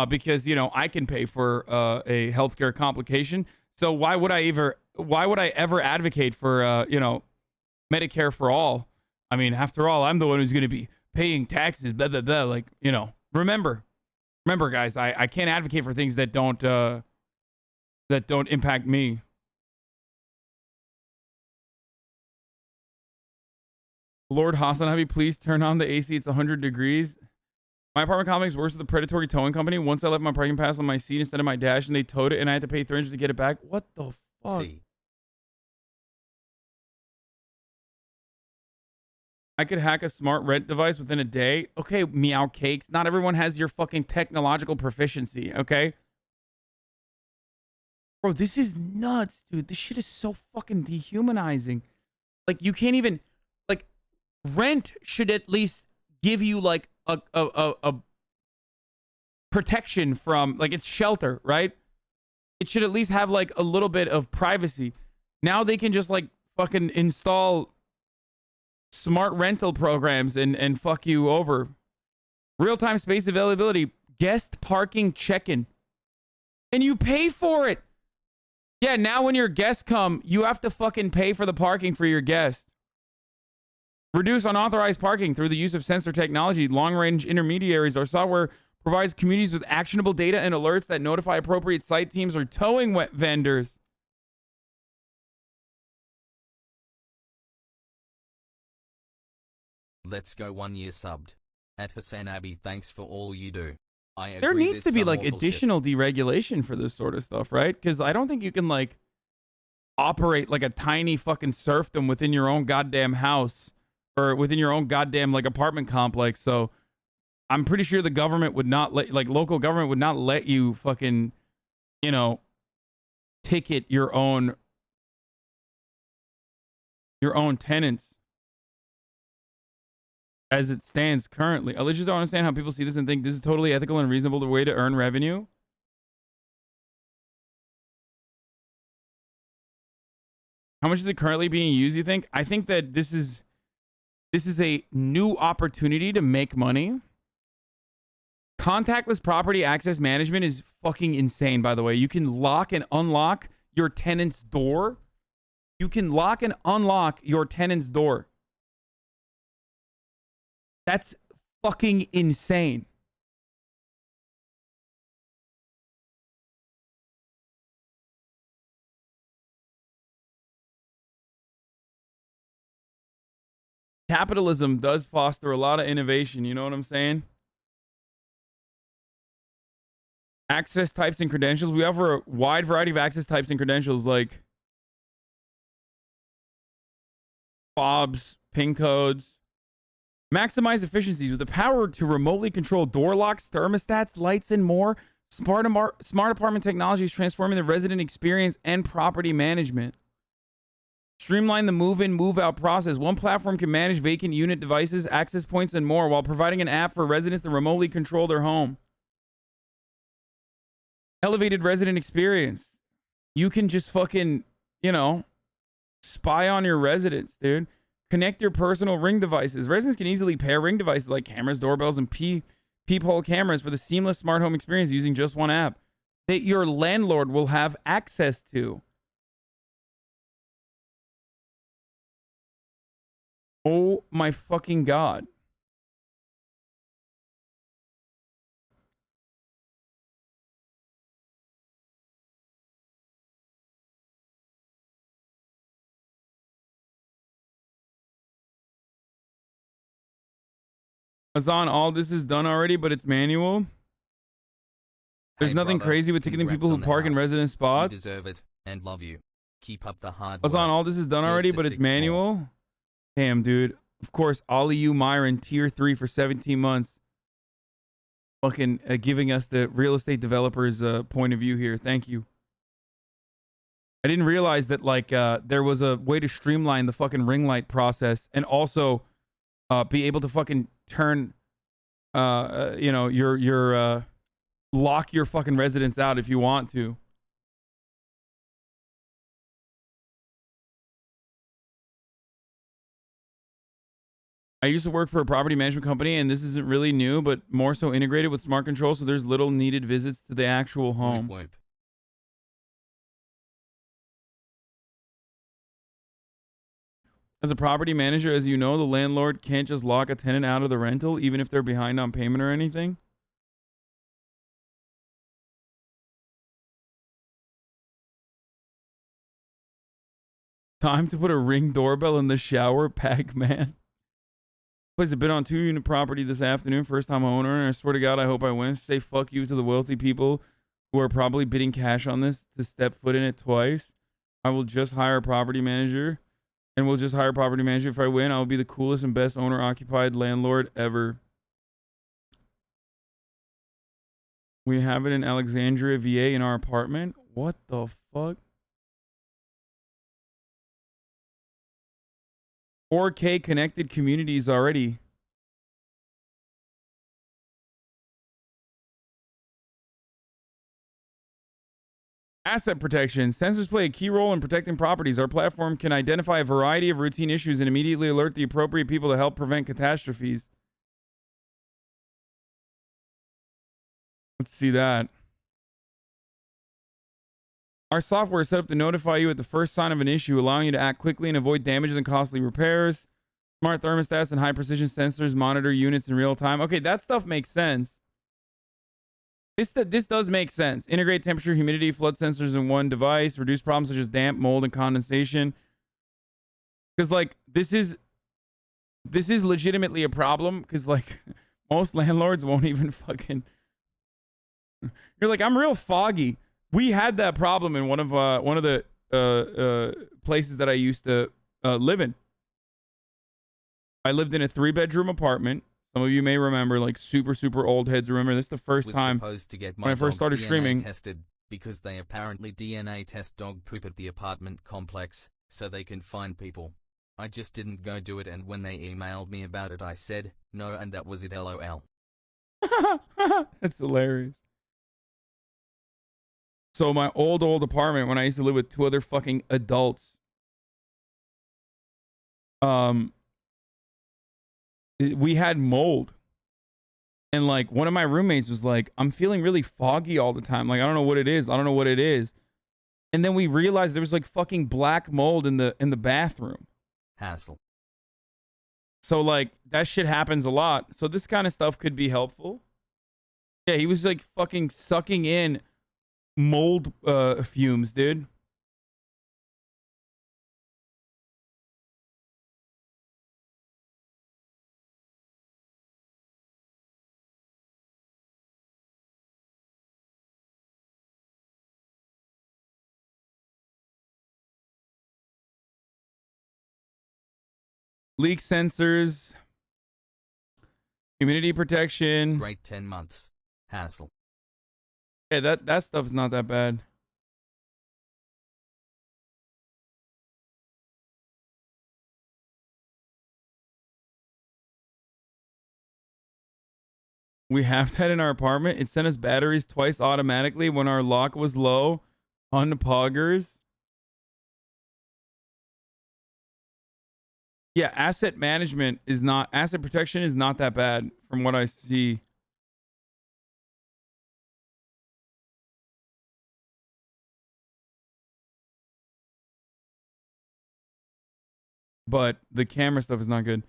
Because, you know, I can pay for a healthcare complication. So why would I ever advocate for, you know, Medicare for all? I mean, after all, I'm the one who's going to be paying taxes, blah, blah, blah. Like, you know, remember, guys, I can't advocate for things that don't impact me. Lord HasanAbi, please turn on the AC. It's 100 degrees. My apartment complex works with a predatory towing company. Once I left my parking pass on my seat instead of my dash, and they towed it, and I had to pay $300 to get it back. What the fuck? See. I could hack a smart rent device within a day. Okay, meow cakes. Not everyone has your fucking technological proficiency, okay? Bro, this is nuts, dude. This shit is so fucking dehumanizing. Like, you can't even... Like, rent should at least give you, like, a protection from... Like, it's shelter, right? It should at least have, like, a little bit of privacy. Now they can just, like, fucking install... smart rental programs and fuck you over. Real-time space availability. Guest parking check-in. And you pay for it. Yeah, now when your guests come, you have to fucking pay for the parking for your guest. Reduce unauthorized parking through the use of sensor technology. Long-range intermediaries. Our software provides communities with actionable data and alerts that notify appropriate site teams or towing vendors. Let's go 1 year subbed. At HasanAbi, thanks for all you do. I agree There needs to be some like awful additional deregulation for this sort of stuff, right? Because I don't think you can like operate like a tiny fucking serfdom within your own goddamn house or within your own goddamn like apartment complex. So I'm pretty sure the government would not let, like local government would not let you fucking, you know, ticket your own tenants. As it stands currently. I just don't understand how people see this and think this is totally ethical and reasonable way to earn revenue. How much is it currently being used, you think? I think that this is a new opportunity to make money. Contactless property access management is fucking insane, by the way. You can lock and unlock your tenant's door. You can lock and unlock your tenant's door. That's fucking insane. Capitalism does foster a lot of innovation, you know what I'm saying? Access types and credentials. We offer a wide variety of access types and credentials like fobs, PIN codes. Maximize efficiencies with the power to remotely control door locks, thermostats, lights, and more. Smart apartment technology is transforming the resident experience and property management. Streamline the move-in, move-out process. One platform can manage vacant unit devices, access points, and more while providing an app for residents to remotely control their home. Elevated resident experience. You can just fucking, you know, spy on your residents, dude. Connect your personal Ring devices. Residents can easily pair Ring devices like cameras, doorbells, and peephole cameras for the seamless smart home experience using just one app that your landlord will have access to. Oh my fucking God. Hasan, all this is done already, but it's manual. There's nothing brother, crazy with ticketing people who congrats on the park in house. resident spots. You deserve it and love you. Keep up the hard Hasan, work. all this is done Here's already, to but it's 6 more. manual. Damn, dude. Of course, Ollie U. Myron, tier 3 for 17 months. Fucking giving us the real estate developer's point of view here. Thank you. I didn't realize that like there was a way to streamline the fucking ring light process and also be able to fucking turn you know, your lock your fucking residents out if you want to. I used to work for a property management company, and this isn't really new, but more so integrated with smart control, so there's little needed visits to the actual home. Whoop, whoop. As a property manager, as you know, the landlord can't just lock a tenant out of the rental, even if they're behind on payment or anything. Time to put a Ring doorbell in the shower, Pac-Man. Placed a bid on 2-unit property this afternoon. First time owner. And I swear to God, I hope I win. Say fuck you to the wealthy people who are probably bidding cash on this to step foot in it twice. I will just hire a property manager. And we'll just hire a property manager. If I win, I will be the coolest and best owner-occupied landlord ever. We have it in Alexandria, VA in our apartment. What the fuck? 4K connected communities already. Asset protection. Sensors play a key role in protecting properties. Our platform can identify a variety of routine issues and immediately alert the appropriate people to help prevent catastrophes. Let's see that. Our software is set up to notify you at the first sign of an issue, allowing you to act quickly and avoid damages and costly repairs. Smart thermostats and high-precision sensors monitor units in real time. Okay, that stuff makes sense. This does make sense. Integrate temperature, humidity, flood sensors in one device. Reduce problems such as damp, mold, and condensation. Because, like, this is legitimately a problem. Because, like, most landlords won't even fucking... You're like, I'm real foggy. We had that problem in one of the places that I used to live in. I lived in a 3-bedroom apartment. Some of you may remember, like super old heads remember this. The first time supposed to get my when I first started dog's DNA streaming. tested because they apparently DNA test dog poop at the apartment complex so they can find people. I just didn't go do it, and when they emailed me about it, I said no, and that was it. LOL. That's hilarious. So my old apartment when I used to live with 2 other fucking adults. We had mold. And like one of my roommates was like, I'm feeling really foggy all the time. Like, I don't know what it is. And then we realized there was like fucking black mold in the bathroom. Hassle. So like that shit happens a lot. So this kind of stuff could be helpful. Yeah, he was like fucking sucking in mold fumes, dude. Leak sensors, humidity protection. Great 10 months. Hassle. Yeah, that stuff's not that bad. We have that in our apartment. It sent us batteries twice automatically when our lock was low on the poggers. Yeah, asset protection is not that bad from what I see. But the camera stuff is not good.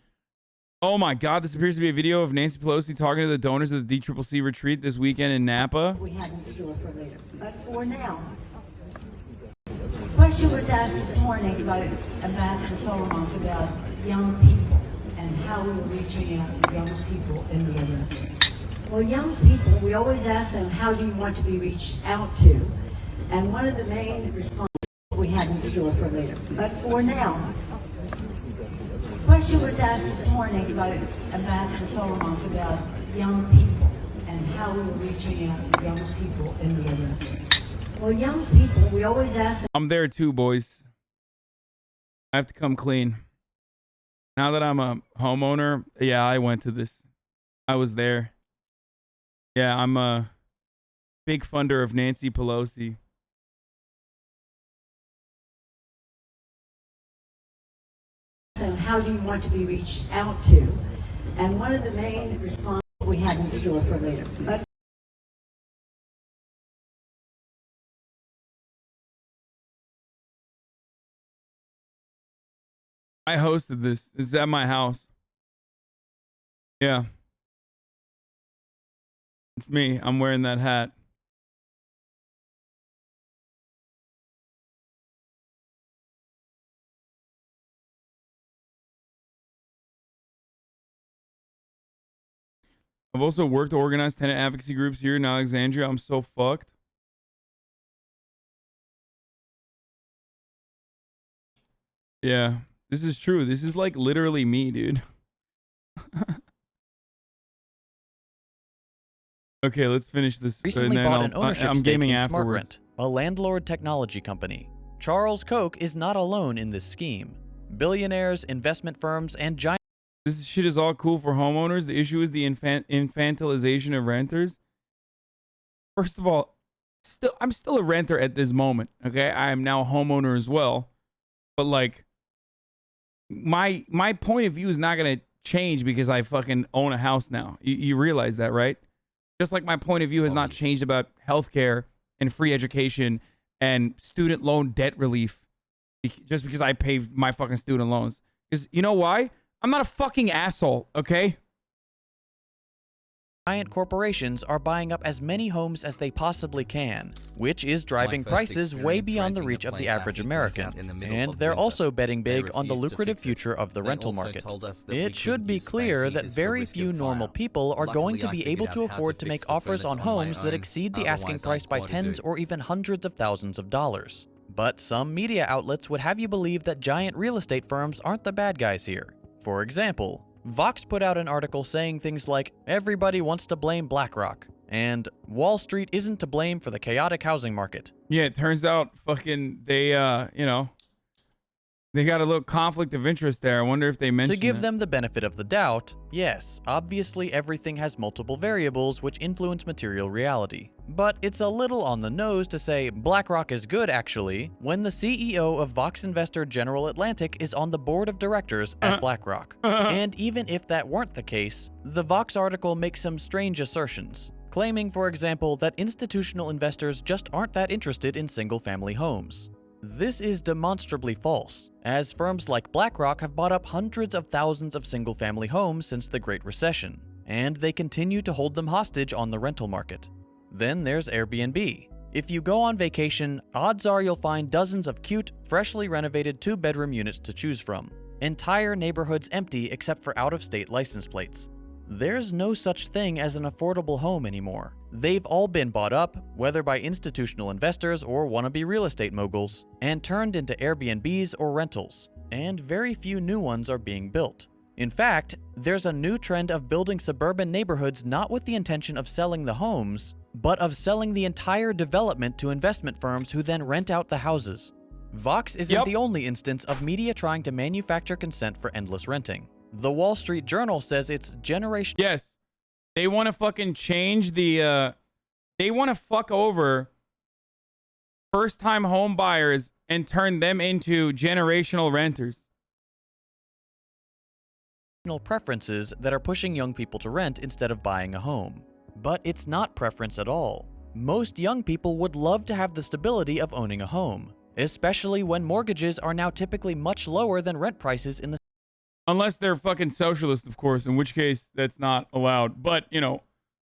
Oh my God, this appears to be a video of Nancy Pelosi talking to the donors of the DCCC retreat this weekend in Napa. We have in store for later. But for now, question was asked this morning by Ambassador Solomon about young people and how we were reaching out to young people in the Olympics. Well, young people, we always ask them, how do you want to be reached out to? And one of the main responses we have in store for later. But for now, question was asked this morning by Ambassador Solomon about young people and how we were reaching out to young people in the Olympics. Well, young people, we always ask them. I'm there too, boys. I have to come clean. Now that I'm a homeowner, yeah, I went to this. I was there. Yeah, I'm a big funder of Nancy Pelosi. How do you want to be reached out to? And one of the main responses we have in store for later. But I hosted this. It's at my house. Yeah. It's me. I'm wearing that hat. I've also worked to organize tenant advocacy groups here in Alexandria. I'm so fucked. Yeah, this is true. This is like literally me, dude. Okay, let's finish this. Recently bought an ownership I'm stake gaming in afterwards. SmartRent, a landlord technology company. Charles Koch is not alone in this scheme. Billionaires, investment firms, and giant... This shit is all cool for homeowners. The issue is the infantilization of renters. First of all, I'm still a renter at this moment, okay? I am now a homeowner as well. But, like, my point of view is not going to change because I fucking own a house now. You realize that, right? Just like my point of view has not changed about healthcare and free education and student loan debt relief just because I pay my fucking student loans. Because you know why? I'm not a fucking asshole, okay? Giant corporations are buying up as many homes as they possibly can, which is driving prices way beyond the reach of the average American. And they're also betting big on the lucrative future of the rental market. It should be clear that very few normal people are going to be able to afford to make offers on homes that exceed the asking price by tens or even hundreds of thousands of dollars. But some media outlets would have you believe that giant real estate firms aren't the bad guys here. For example, Vox put out an article saying things like, everybody wants to blame BlackRock, and Wall Street isn't to blame for the chaotic housing market. Yeah, it turns out fucking they, you know, they got a little conflict of interest there. I wonder if they mentioned To give them the benefit of the doubt, yes, obviously everything has multiple variables which influence material reality. But it's a little on the nose to say BlackRock is good actually, when the CEO of Vox investor General Atlantic is on the board of directors at BlackRock. And even if that weren't the case, the Vox article makes some strange assertions, claiming, for example, that institutional investors just aren't that interested in single-family homes. This is demonstrably false, as firms like BlackRock have bought up hundreds of thousands of single-family homes since the Great Recession, and they continue to hold them hostage on the rental market. Then there's Airbnb. If you go on vacation, odds are you'll find dozens of cute, freshly renovated 2-bedroom units to choose from. Entire neighborhoods empty except for out-of-state license plates. There's no such thing as an affordable home anymore. They've all been bought up, whether by institutional investors or wannabe real estate moguls, and turned into Airbnbs or rentals, and very few new ones are being built. In fact, there's a new trend of building suburban neighborhoods not with the intention of selling the homes, but of selling the entire development to investment firms who then rent out the houses. Vox isn't the only instance of media trying to manufacture consent for endless renting. The Wall Street Journal says it's generation. Yes. They want to fucking change the, they want to fuck over first-time home buyers and turn them into generational renters. Preferences that are pushing young people to rent instead of buying a home. But it's not preference at all. Most young people would love to have the stability of owning a home, especially when mortgages are now typically much lower than rent prices in the... Unless they're fucking socialist, of course, in which case that's not allowed. But, you know,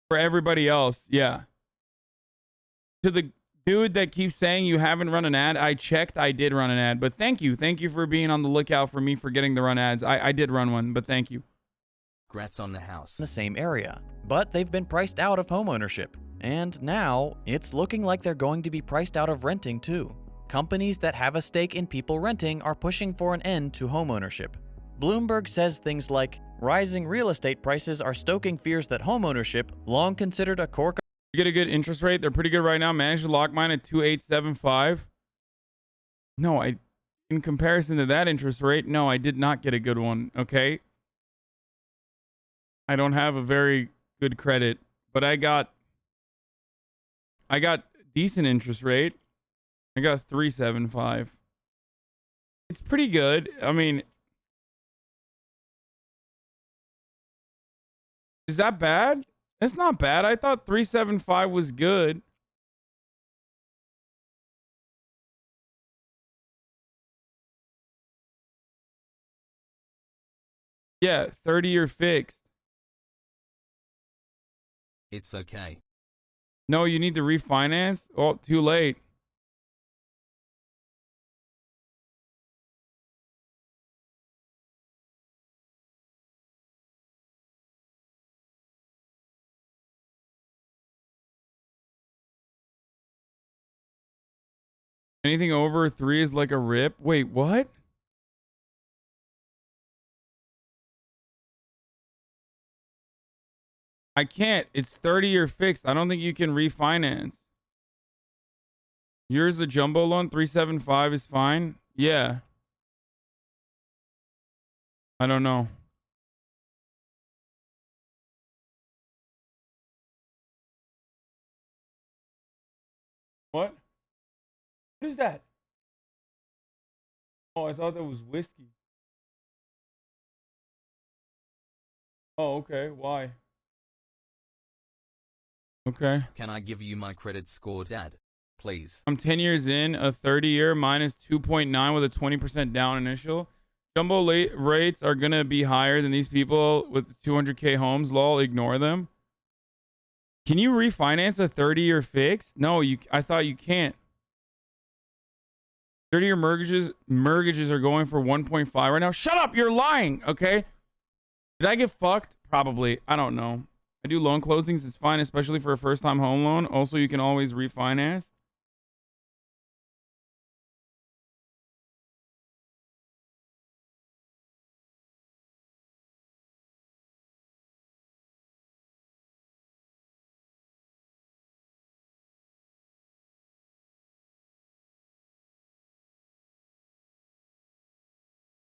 for everybody else, yeah. To the dude that keeps saying you haven't run an ad, I checked, I did run an ad. But thank you. Thank you for being on the lookout for me for getting to run ads. I did run one, but thank you. Congrats on the house. In the same area. But they've been priced out of homeownership. And now, it's looking like they're going to be priced out of renting too. Companies that have a stake in people renting are pushing for an end to homeownership. Bloomberg says things like, rising real estate prices are stoking fears that homeownership, long considered a core... You get a good interest rate. They're pretty good right now. Managed to lock mine at 2.875. No, in comparison to that interest rate, no, I did not get a good one, okay? I don't have a very good credit, but I got decent interest rate. I got 3.75. It's pretty good. I mean, is that bad? That's not bad. I thought 3.75 was good. Yeah, 30-year fixed. It's okay. No, you need to refinance? Oh, too late. Anything over 3 is like a rip. Wait, what? I can't. It's 30-year fixed. I don't think you can refinance. Yours a jumbo loan, 375 is fine. Yeah. I don't know. What? What is that? Oh, I thought that was whiskey. Oh, okay. Why? Okay. Can I give you my credit score, Dad? Please. I'm 10 years in, a 30-year minus 2.9 with a 20% down initial. Jumbo rates are going to be higher than these people with 200K homes. Lol, ignore them. Can you refinance a 30-year fix? No, I thought you can't. 30-year mortgages are going for 1.5 right now. Shut up, you're lying, okay? Did I get fucked? Probably. I don't know. I do loan closings. It's fine, especially for a first-time home loan. Also, you can always refinance.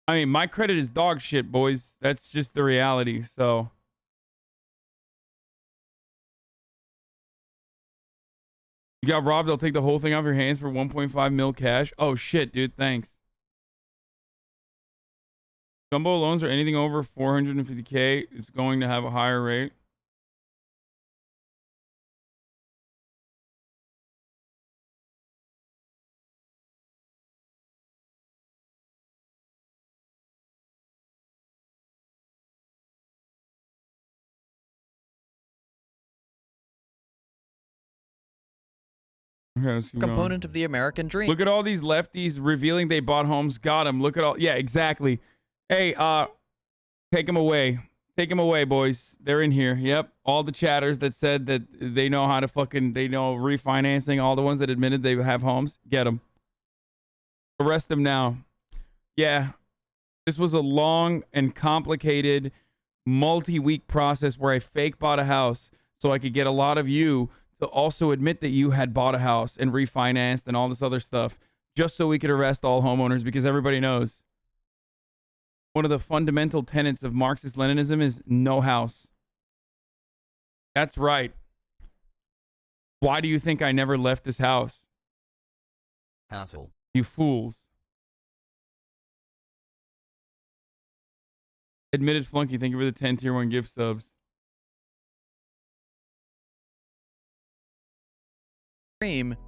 I mean, my credit is dog shit, boys. That's just the reality, so. You got robbed, they'll take the whole thing off your hands for 1.5 mil cash. Oh, shit, dude, thanks. Jumbo loans are anything over 450K. It's going to have a higher rate. Component of the American dream. Look at all these lefties revealing they bought homes. Got them. Look at all. Yeah, exactly. Hey, take them away. Take them away, boys. They're in here. Yep. All the chatters that said that they know how to they know refinancing. All the ones that admitted they have homes. Get them. Arrest them now. Yeah. This was a long and complicated multi-week process where I fake bought a house so I could get a lot of you to also admit that you had bought a house and refinanced and all this other stuff, just so we could arrest all homeowners, because everybody knows one of the fundamental tenets of Marxist-Leninism is no house. That's right. Why do you think I never left this house? Hassle. You fools. Admitted Flunky, thank you for the 10 tier 1 gift subs.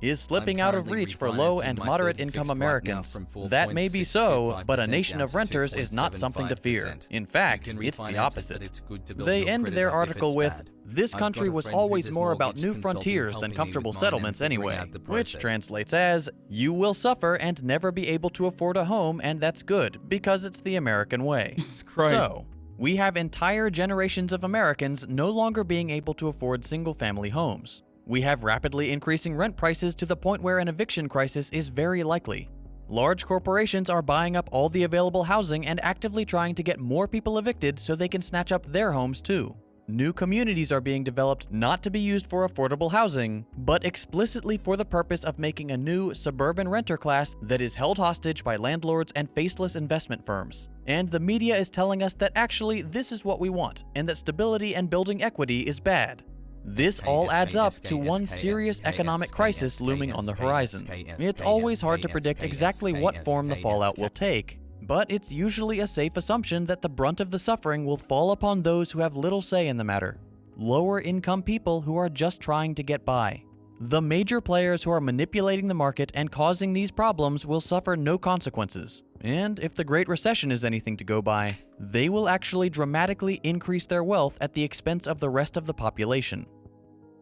Is slipping out of reach for low and moderate income Americans. That may be so, but a nation of renters is not something to fear. In fact, it's the opposite. They end their article with, "This country was always more about new frontiers than comfortable settlements anyway," which translates as, "You will suffer and never be able to afford a home, and that's good, because it's the American way." So, we have entire generations of Americans no longer being able to afford single-family homes. We have rapidly increasing rent prices to the point where an eviction crisis is very likely. Large corporations are buying up all the available housing and actively trying to get more people evicted so they can snatch up their homes too. New communities are being developed not to be used for affordable housing, but explicitly for the purpose of making a new suburban renter class that is held hostage by landlords and faceless investment firms. And the media is telling us that actually this is what we want, and that stability and building equity is bad. This all adds up to one serious economic crisis looming on the horizon. It's always hard to predict exactly what form the fallout will take, but it's usually a safe assumption that the brunt of the suffering will fall upon those who have little say in the matter. Lower income people who are just trying to get by. The major players who are manipulating the market and causing these problems will suffer no consequences. And if the Great Recession is anything to go by, they will actually dramatically increase their wealth at the expense of the rest of the population.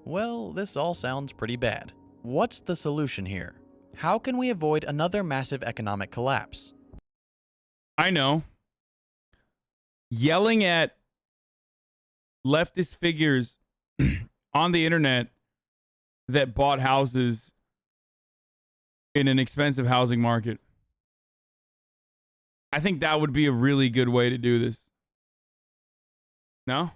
Well, this all sounds pretty bad. What's the solution here? How can we avoid another massive economic collapse? I know. Yelling at leftist figures on the internet that bought houses in an expensive housing market. I think that would be a really good way to do this. No?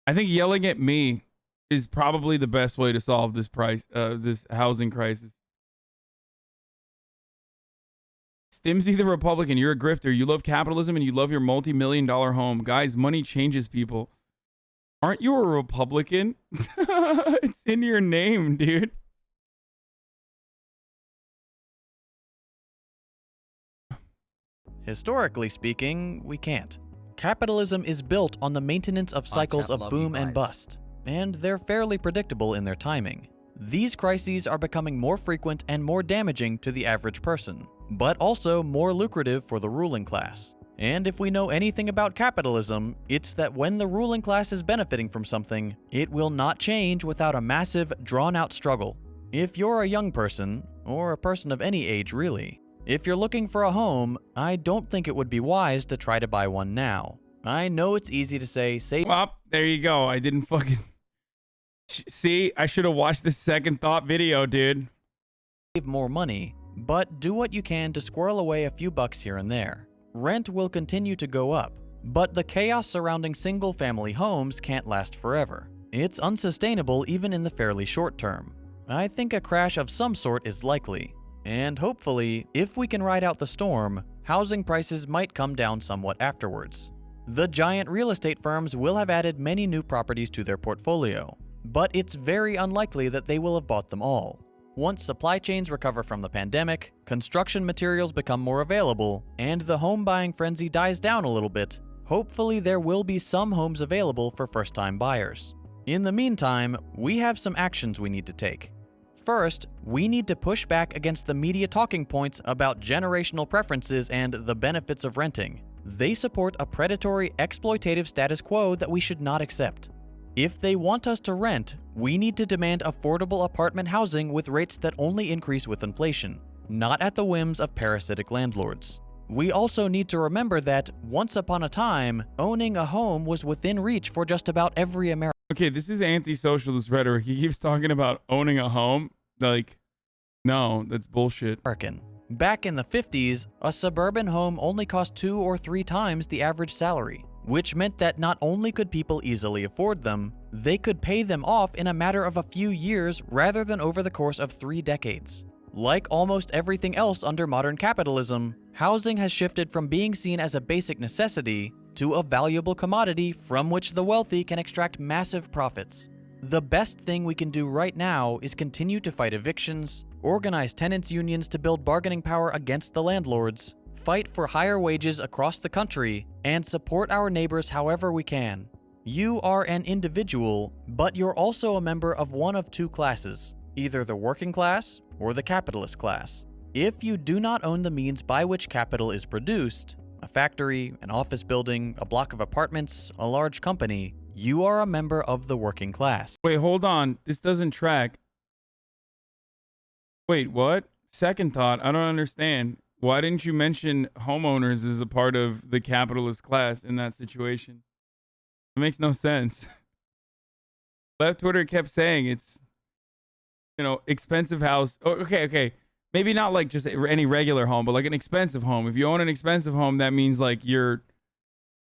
I think yelling at me is probably the best way to solve this this housing crisis. Stimsy the Republican, you're a grifter. You love capitalism and you love your multi-million-dollar home. Guys, money changes people. Aren't you a Republican? It's in your name, dude. Historically speaking, we can't. Capitalism is built on the maintenance of cycles of boom and bust, and they're fairly predictable in their timing. These crises are becoming more frequent and more damaging to the average person, but also more lucrative for the ruling class. And if we know anything about capitalism, it's that when the ruling class is benefiting from something, it will not change without a massive, drawn-out struggle. If you're a young person, or a person of any age really, if you're looking for a home, I don't think it would be wise to try to buy one now. I know it's easy to say, well, there you go. I didn't fucking... See, I should have watched the second thought video, dude. Save more money, but do what you can to squirrel away a few bucks here and there. Rent will continue to go up, but the chaos surrounding single-family homes can't last forever. It's unsustainable even in the fairly short term. I think a crash of some sort is likely. And hopefully, if we can ride out the storm, housing prices might come down somewhat afterwards. The giant real estate firms will have added many new properties to their portfolio, but it's very unlikely that they will have bought them all. Once supply chains recover from the pandemic, construction materials become more available, and the home buying frenzy dies down a little bit, hopefully there will be some homes available for first-time buyers. In the meantime, we have some actions we need to take. First, we need to push back against the media talking points about generational preferences and the benefits of renting. They support a predatory, exploitative status quo that we should not accept. If they want us to rent, we need to demand affordable apartment housing with rates that only increase with inflation, not at the whims of parasitic landlords. We also need to remember that, once upon a time, owning a home was within reach for just about every American. Okay, this is anti-socialist rhetoric. He keeps talking about owning a home. Like, no, that's bullshit. Back in the 50s, a suburban home only cost 2 or 3 times the average salary, which meant that not only could people easily afford them, they could pay them off in a matter of a few years rather than over the course of 3 decades. Like almost everything else under modern capitalism, housing has shifted from being seen as a basic necessity to a valuable commodity from which the wealthy can extract massive profits. The best thing we can do right now is continue to fight evictions, organize tenants' unions to build bargaining power against the landlords, fight for higher wages across the country, and support our neighbors however we can. You are an individual, but you're also a member of one of 2 classes, either the working class or the capitalist class. If you do not own the means by which capital is produced, a factory, an office building, a block of apartments, a large company, you are a member of the working class. Wait, hold on. This doesn't track. Wait, what? Second thought, I don't understand. Why didn't you mention homeowners as a part of the capitalist class in that situation? It makes no sense. Left Twitter kept saying it's, you know, expensive house. Oh, okay. Maybe not like just any regular home, but like an expensive home. If you own an expensive home, that means like you're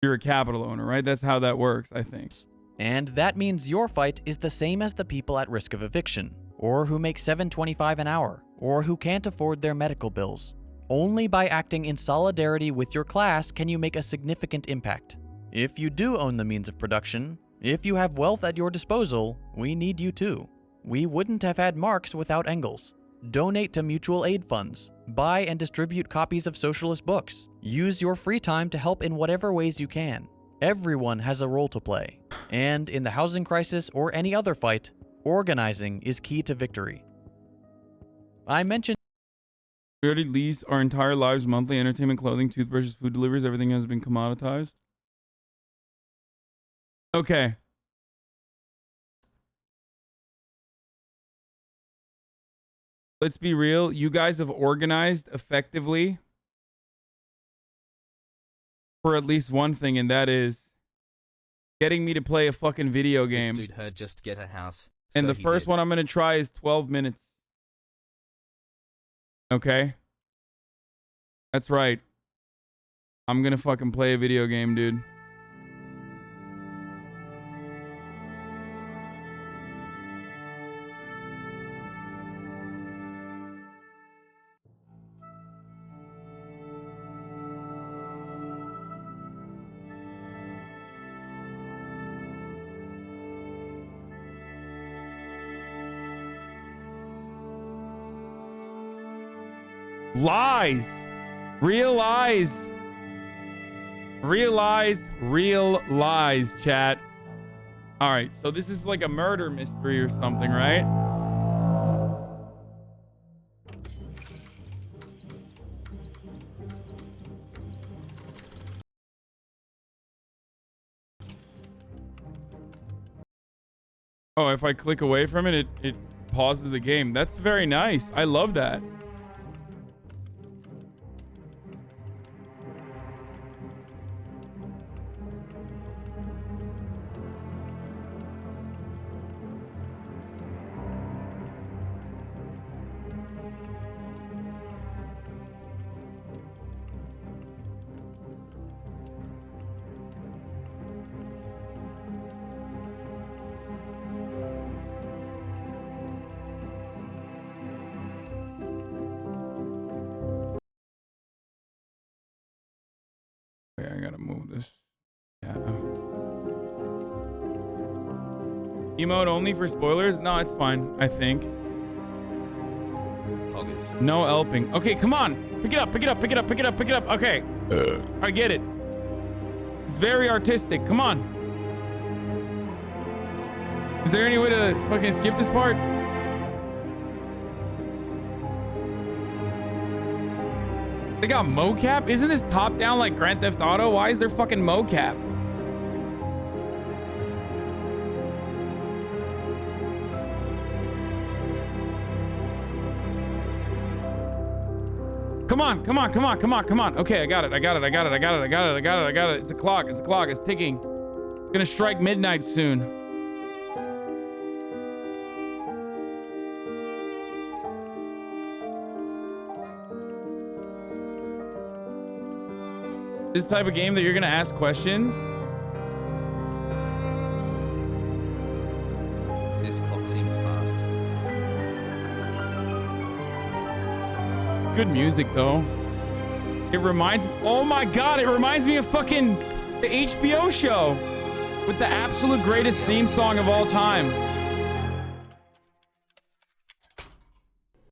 a capital owner, right? That's how that works, I think. And that means your fight is the same as the people at risk of eviction, or who make $7.25 an hour, or who can't afford their medical bills. Only by acting in solidarity with your class can you make a significant impact. If you do own the means of production, if you have wealth at your disposal, we need you too. We wouldn't have had Marx without Engels. Donate to mutual aid funds. Buy and distribute copies of socialist books. Use your free time to help in whatever ways you can. Everyone has a role to play. And in the housing crisis or any other fight, organizing is key to victory. I mentioned we already lease our entire lives, monthly entertainment, clothing, toothbrushes, food deliveries. Everything has been commoditized. Okay. Let's be real. You guys have organized effectively for at least one thing, and that is getting me to play a fucking video game. This dude heard just get a house. And so the first one I'm going to try is 12 minutes. Okay? That's right. I'm gonna fucking play a video game, dude. Lies. Realize. Real lies, chat. All right, so this is like a murder mystery or something, right? Oh, if I click away from it, it pauses the game. That's very nice. I love that. Okay, I gotta move this. Yeah. Emote only for spoilers? No, it's fine, I think. Poggers. No helping. Okay, come on. Pick it up, pick it up, pick it up, pick it up, pick it up. Okay. I get it. It's very artistic. Come on. Is there any way to fucking skip this part? They got mocap? Isn't this top down like Grand Theft Auto? Why is there fucking mocap? Come on, come on, come on, come on, come on. Okay, I got it, I got it, I got it, I got it, I got it, I got it, I got it. It's a clock, it's a clock, it's ticking. It's gonna strike midnight soon. This type of game that you're gonna ask questions? This clock seems fast. Good music though. It reminds me, oh my god, it reminds me of fucking the HBO show with the absolute greatest theme song of all time.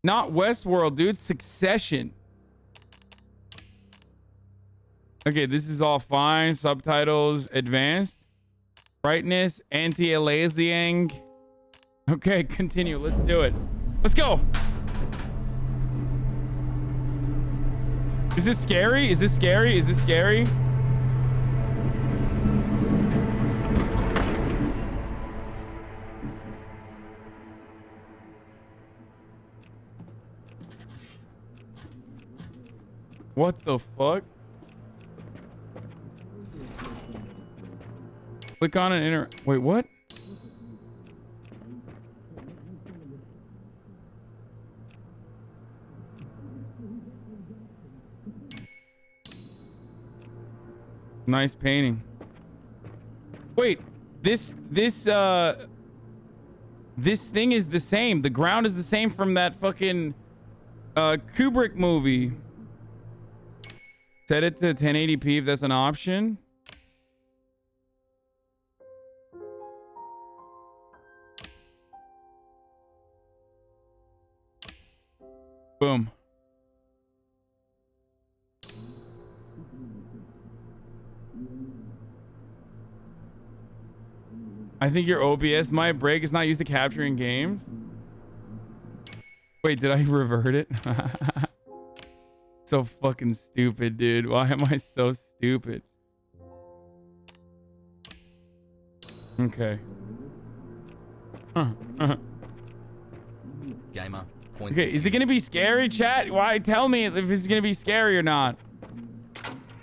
Not Westworld, dude, Succession. Okay, this is all fine. Subtitles, advanced. Brightness, anti-aliasing. Okay, continue. Let's do it. Let's go. Is this scary? Is this scary? Is this scary? What the fuck? Click on an wait, what? Nice painting. Wait, this thing is the same. The ground is the same from that fucking Kubrick movie. Set it to 1080p if that's an option. Boom. I think your OBS might break. It's not used to capturing games. Wait, did I revert it? So fucking stupid, dude. Why am I so stupid? Okay. Gamer. Okay, is it gonna be scary, chat? Why? Tell me if it's gonna be scary or not.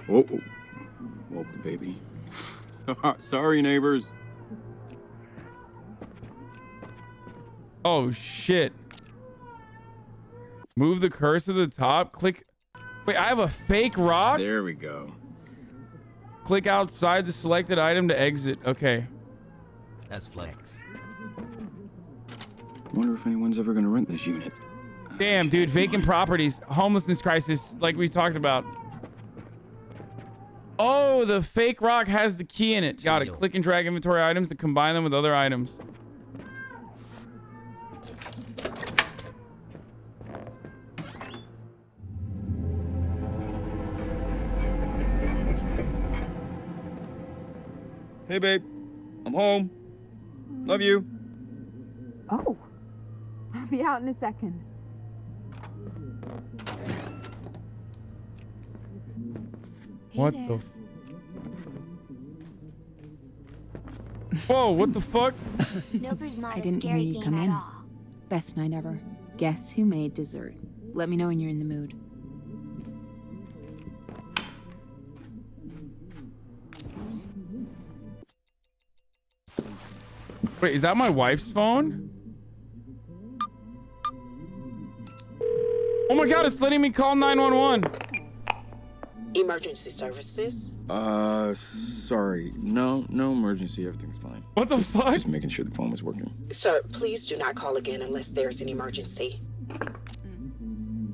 Oh, woke the baby. Sorry, neighbors. Oh shit. Move the cursor to the top. Click. Wait, I have a fake rock? There we go. Click outside the selected item to exit. Okay. As flex. Wonder if anyone's ever gonna rent this unit. Damn, dude. Vacant properties. Homelessness crisis, like we talked about. Oh, the fake rock has the key in it. Got it. Click and drag inventory items to combine them with other items. Hey, babe. I'm home. Love you. Oh, I'll be out in a second. What the? Whoa! What the fuck? I didn't hear you come in. Best night ever. Guess who made dessert? Let me know when you're in the mood. Wait, is that my wife's phone? Oh my god, it's letting me call 911. Emergency services? Sorry. No emergency. Everything's fine. What the fuck? Just making sure the phone was working. Sir, please do not call again unless there's an emergency.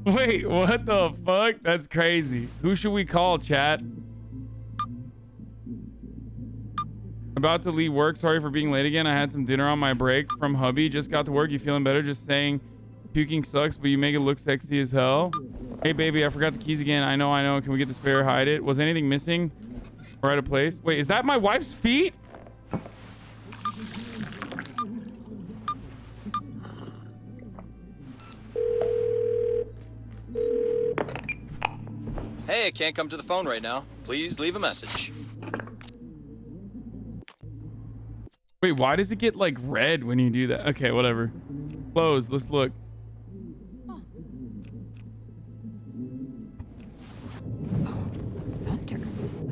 Wait, what the fuck? That's crazy. Who should we call, chat? About to leave work. Sorry for being late again. I had some dinner on my break from hubby. Just got to work. You feeling better? Just saying puking sucks, but you make it look sexy as hell. Hey, baby, I forgot the keys again. I know. Can we get the spare? Hide it. Was anything missing or out of place? Wait, is that my wife's feet? Hey, I can't come to the phone right now. Please leave a message. Wait, why does it get like red when you do that? Okay, whatever. Close. Let's look.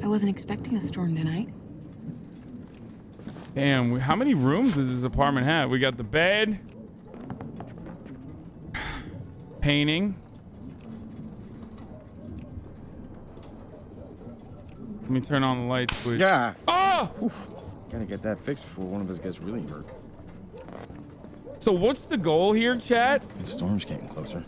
I wasn't expecting a storm tonight. Damn, how many rooms does this apartment have? We got the bed. Painting. Let me turn on the light switch. Yeah. Oh! Oof. Gotta get that fixed before one of us gets really hurt. So what's the goal here, chat? The storm's getting closer.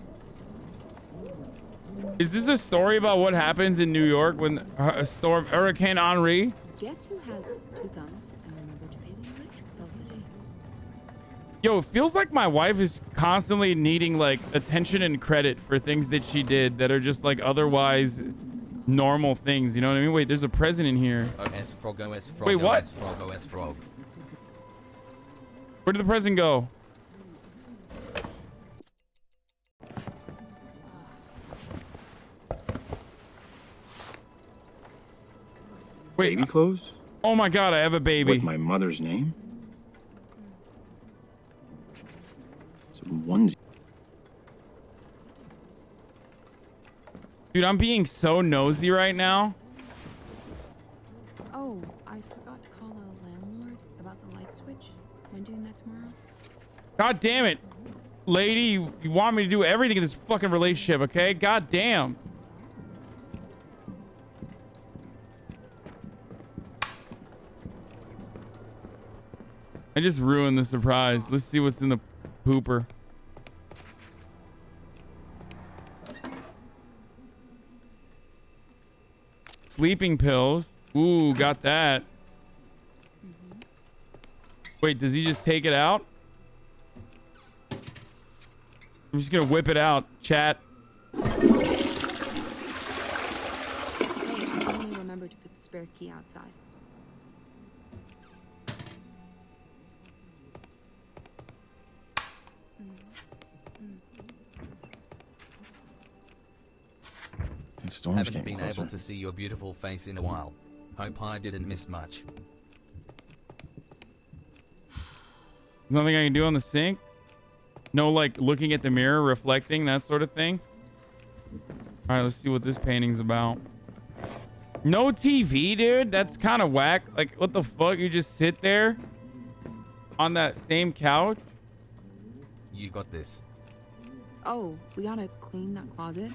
Is this a story about what happens in New York when a storm, Hurricane Henri? Guess who has 2 thumbs and remember to pay the electric bill of the day? Yo, it feels like my wife is constantly needing like attention and credit for things that she did that are just like otherwise normal things. You know what I mean? Wait, there's a present in here. OS frog, OS frog. Wait, what? OS frog, OS frog. Where did the present go? Wait, baby clothes? Oh my god, I have a baby. With my mother's name? It's a onesie. Dude, I'm being so nosy right now. Oh, I forgot to call the landlord about the light switch. Am I doing that tomorrow? God damn it. Lady, you want me to do everything in this fucking relationship, okay? God damn. I just ruined the surprise. Let's see what's in the pooper. Sleeping pills. Ooh, got that. Wait, does he just take it out? I'm just gonna whip it out, chat. Hey, only remember to put the spare key outside. The storm's Haven't getting been closer. able to see your beautiful face in a while. Hope I didn't miss much. Nothing I can do on the sink? No, like looking at the mirror, reflecting, that sort of thing. All right, let's see what this painting's about. No TV, dude. That's kind of whack. Like, what the fuck? You just sit there on that same couch? You got this. Oh, we gotta clean that closet.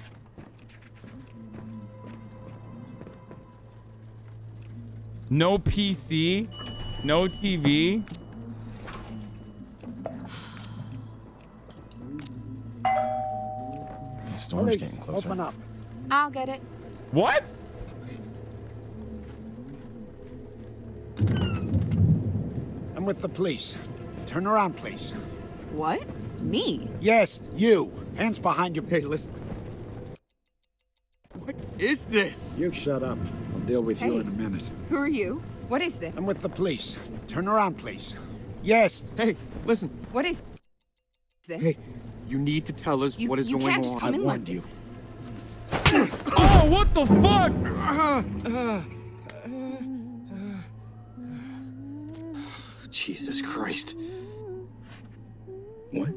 No PC, no TV. The storm's getting closer. Open up. I'll get it. What? I'm with the police. Turn around, please. What? Me? Yes, you. Hands behind your... Hey, listen. What is this? You shut up. I'll deal with you Hey. in a minute. Who are you? What is this? I'm with the police. Turn around, please. Yes. Hey, listen. What is this? Hey, you need to tell us what is you going can't just on. come I in warned like you. Oh, what the fuck? Jesus Christ. What?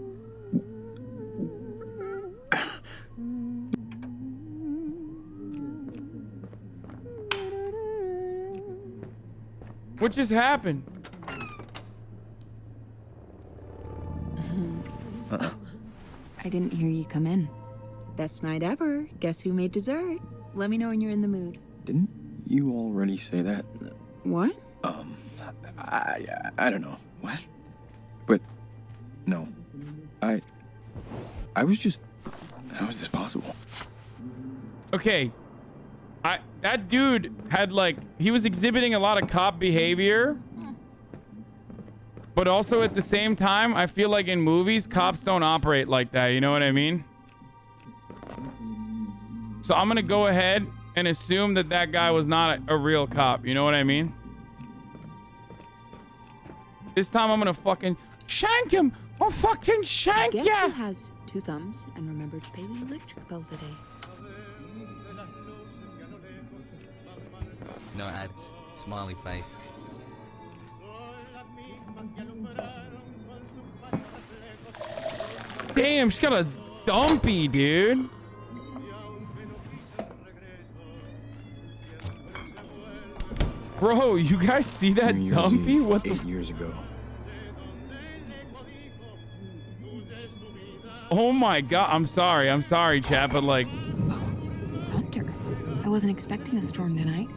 What just happened? I didn't hear you come in. Best night ever. Guess who made dessert? Let me know when you're in the mood. Didn't you already say that? What? I don't know. What? But, no. I was just... How is this possible? Okay. That dude had he was exhibiting a lot of cop behavior. But also at the same time, I feel like in movies, cops don't operate like that. You know what I mean? So I'm going to go ahead and assume that that guy was not a real cop. You know what I mean? This time I'm going to fucking shank him. I'll fucking shank ya. Guess who has 2 thumbs and remember to pay the electric bill today? No ads. Smiley face. Damn, she's got a dumpy, dude. Bro, you guys see that New Year's dumpy? Eve, What the 8 years ago. Oh my god, I'm sorry, chat, but Thunder. I wasn't expecting a storm tonight.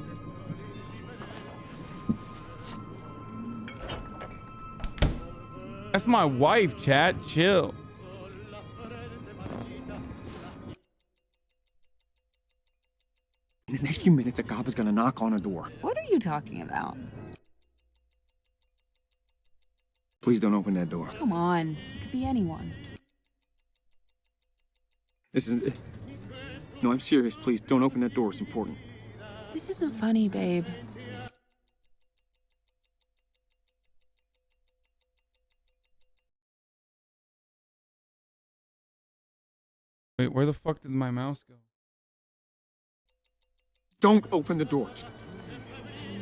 that's my wife, chat. Chill. In the next few minutes, a cop is gonna knock on her door. What are you talking about? Please don't open that door. Come on. It could be anyone. This is... No, I'm serious. Please, don't open that door. It's important. This isn't funny, babe. Wait, where the fuck did my mouse go? Don't open the door.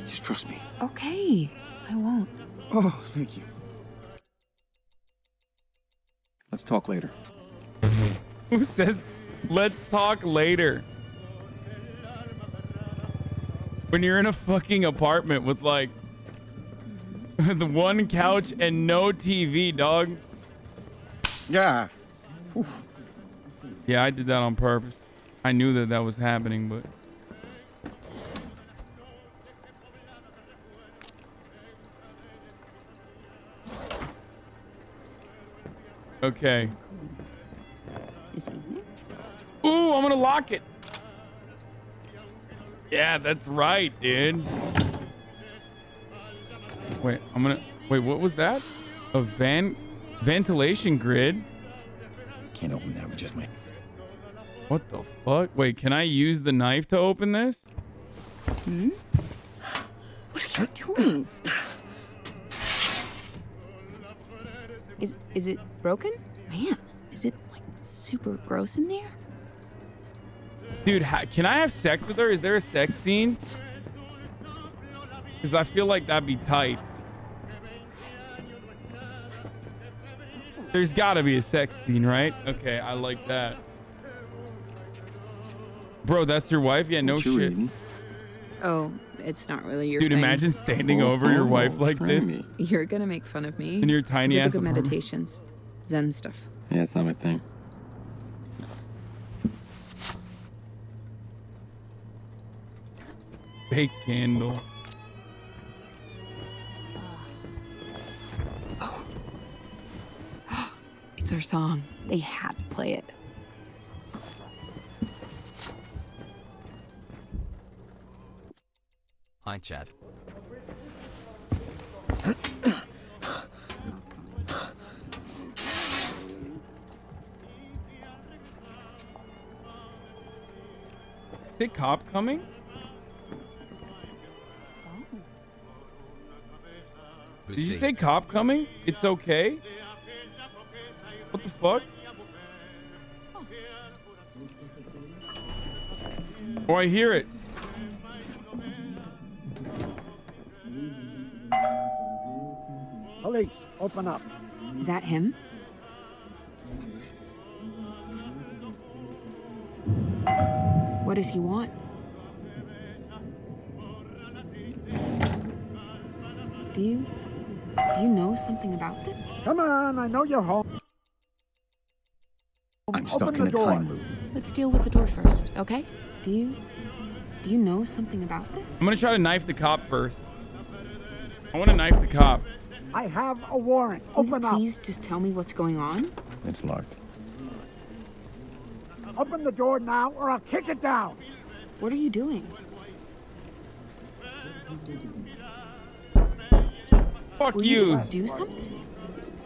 Just trust me. Okay. I won't. Oh, thank you. Let's talk later. Who says, let's talk later? When you're in a fucking apartment with the one couch and no TV, dog. Yeah. Whew. Yeah, I did that on purpose. I knew that that was happening, but... Okay. Ooh, I'm gonna lock it. Yeah, that's right, dude. Wait, what was that? A ventilation grid? Can't open that with just my... What the fuck? Wait, can I use the knife to open this? Hmm? What are you doing? Is it broken? Man, is it super gross in there? Dude, can I have sex with her? Is there a sex scene? Because I feel like that'd be tight. There's gotta be a sex scene, right? Okay, I like that. Bro, that's your wife? Yeah, no shit. Reading? Oh, it's not really your Dude, thing. imagine standing over your wife like this. You're gonna make fun of me. In your tiny It's a ass book of apartment. meditations. Zen stuff. Yeah, it's not my thing. Fake candle. Oh. It's our song. They had to play it. Hi, Chad. Is the cop coming? Did you say cop coming? It's okay? What the fuck? Oh, I hear it. Police, open up. Is that him? What does he want? Do you know something about this? Come on, I know you're home. I'm stuck in a time loop. Let's deal with the door first, okay? Do you know something about this? I'm gonna try to knife the cop first. I want to knife the cop. I have a warrant. Open up. Please just tell me what's going on. It's locked. Open the door now, or I'll kick it down. What are you doing? Fuck Will you. you just do something?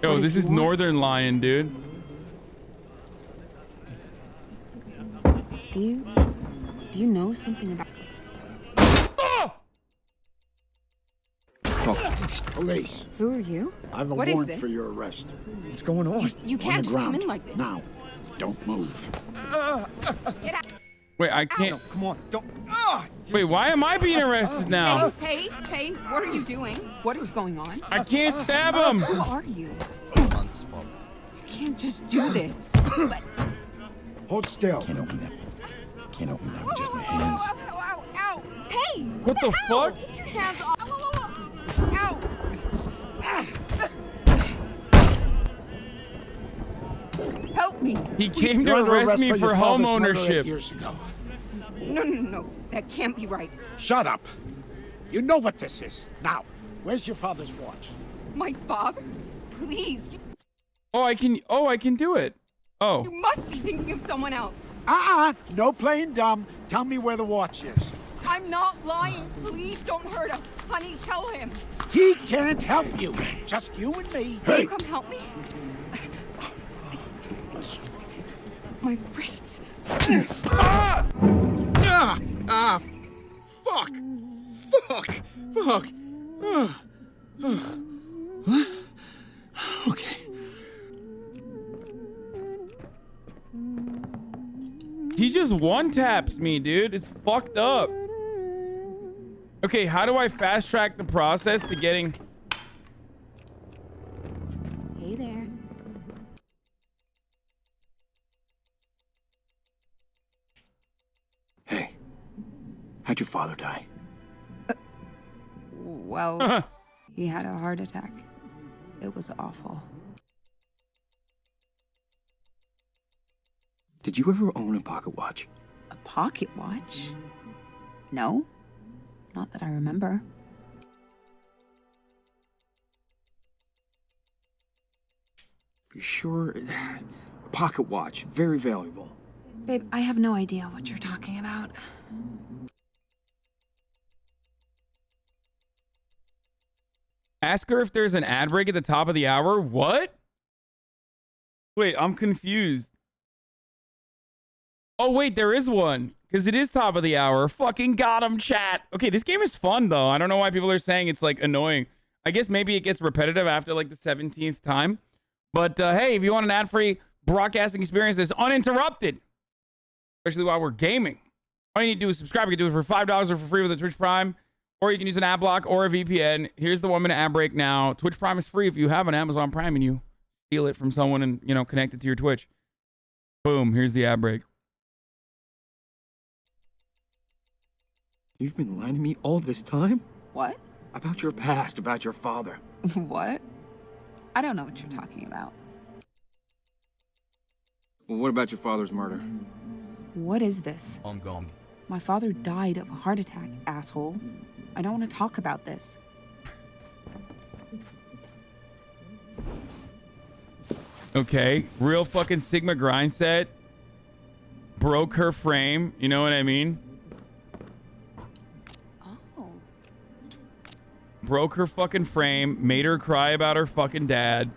Yo, What this does is he want? Northern Lion, dude. Do you know something about? Police. Who are you? I have a What is warrant this? for your arrest. What's going on? You can't On the just come ground. in like this. Now, don't move. Get out. Wait, I can't. No, come on, don't. Wait, why am I being arrested now? Hey, what are you doing? What is going on? I can't stab him. Who are you? Unspot. You can't just do this. Hold still. Can't open that. Can't open that with just my hands. Ow! Hey! What the fuck? Get your hands off! Ow! Help me! He came to You're under arrest me for for your home father's murder 8 ownership. years ago. No. That can't be right. Shut up. You know what this is. Now, where's your father's watch? My father? Please. Oh, I can do it. Oh. You must be thinking of someone else. No playing dumb. Tell me where the watch is. I'm not lying. Please don't hurt us. Honey, tell him. He can't help you. Just you and me. Will you come help me? My wrists. Fuck. Okay. He just one taps me, dude. It's fucked up. Okay, how do I fast track the process to getting... Hey there. Hey, how'd your father die? Well, he had a heart attack. It was awful. Did you ever own a pocket watch? A pocket watch? No. Not that I remember. You sure? A pocket watch, very valuable. Babe, I have no idea what you're talking about. Ask her if there's an ad break at the top of the hour. What? Wait, I'm confused. Oh, wait, there is one. Because it is top of the hour. Fucking got him, chat. Okay, this game is fun, though. I don't know why people are saying it's, like, annoying. I guess maybe it gets repetitive after, like, the 17th time. But, hey, if you want an ad-free broadcasting experience that's uninterrupted, especially while we're gaming, all you need to do is subscribe. You can do it for $5 or for free with a Twitch Prime. Or you can use an ad block or a VPN. Here's the 1-minute ad break now. Twitch Prime is free if you have an Amazon Prime and you steal it from someone and, you know, connect it to your Twitch. Boom, here's the ad break. You've been lying to me all this time? What? About your past, about your father. What? I don't know what you're talking about. Well, what about your father's murder? What is this? Gong. My father died of a heart attack, asshole. I don't want to talk about this. Okay, real fucking Sigma grind set. Broke her frame, you know what I mean? Oh. Broke her fucking frame, made her cry about her fucking dad.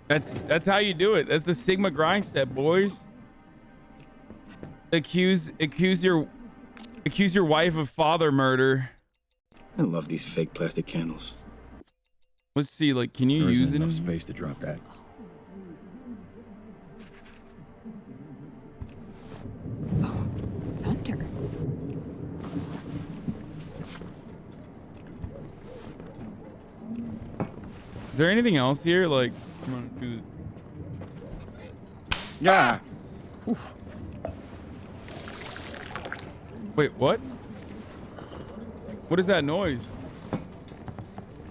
That's how you do it. That's the Sigma grind set, boys. Accuse your wife of father murder. I love these fake plastic candles. Let's see, like, can you use it? Enough space to drop that. Oh, thunder. Is there anything else here? Like, come on, do this. Yeah. Wait, what? What is that noise?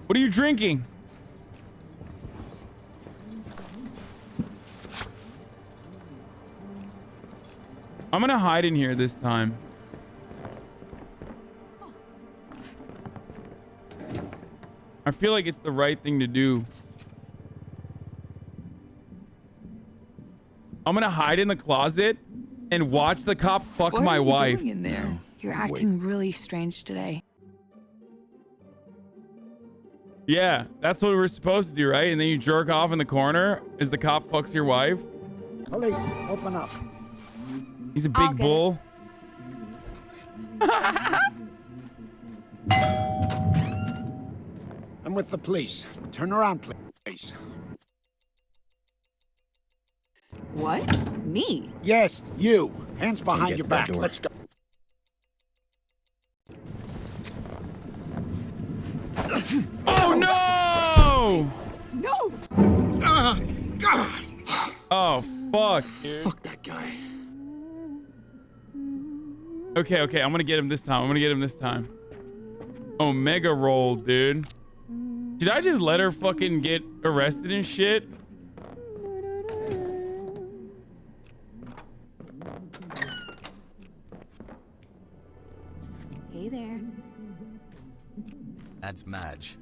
What are you drinking? I'm gonna hide in here this time. I feel like it's the right thing to do. I'm gonna hide in the closet and watch the cop fuck my wife. What are you doing in there? No, you're acting really strange today. Yeah, that's what we're supposed to do, right? And then you jerk off in the corner as the cop fucks your wife. Police, open up. He's a big bull. I'm with the police. Turn around, please. What? Me? Yes, you. Hands behind your back. Let's go. Oh no! No! God! Oh fuck, dude. Fuck that guy. Okay, I'm gonna get him this time. Omega roll, dude. Did I just let her fucking get arrested and shit? Hey there. That's Madge.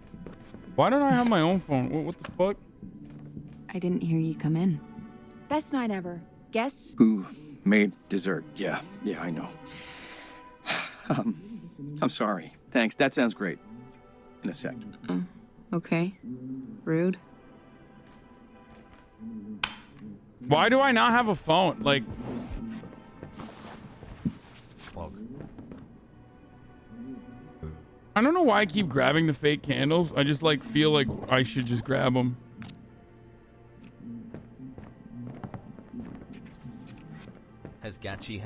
Why don't I have my own phone? What the fuck? I didn't hear you come in. Best night ever. Guess? Who made dessert? Yeah, I know. I'm sorry. Thanks. That sounds great. In a sec. Okay. Rude. Why do I not have a phone? Like... I don't know why I keep grabbing the fake candles. I just like feel like I should just grab them. Has Gachi.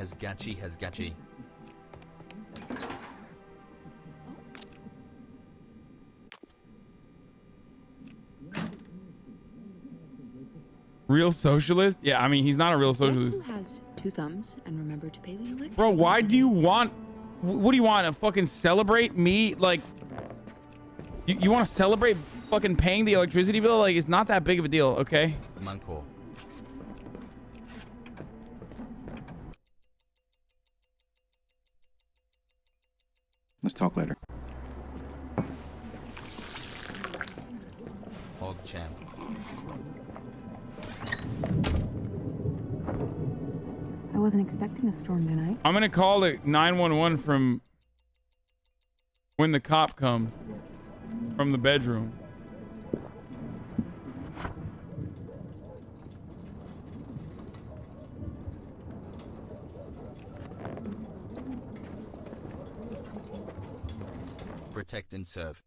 Real socialist? Yeah, I mean, he's not a real socialist. Guess who has 2 thumbs and remember to pay the electric? Bro, why do you want... What do you want? To fucking celebrate me? Like... You want to celebrate fucking paying the electricity bill? Like, it's not that big of a deal, okay? Manco. Let's talk later. Hog champ. I wasn't expecting a storm tonight. I'm gonna call it 911 from when the cop comes from the bedroom. Protect and serve.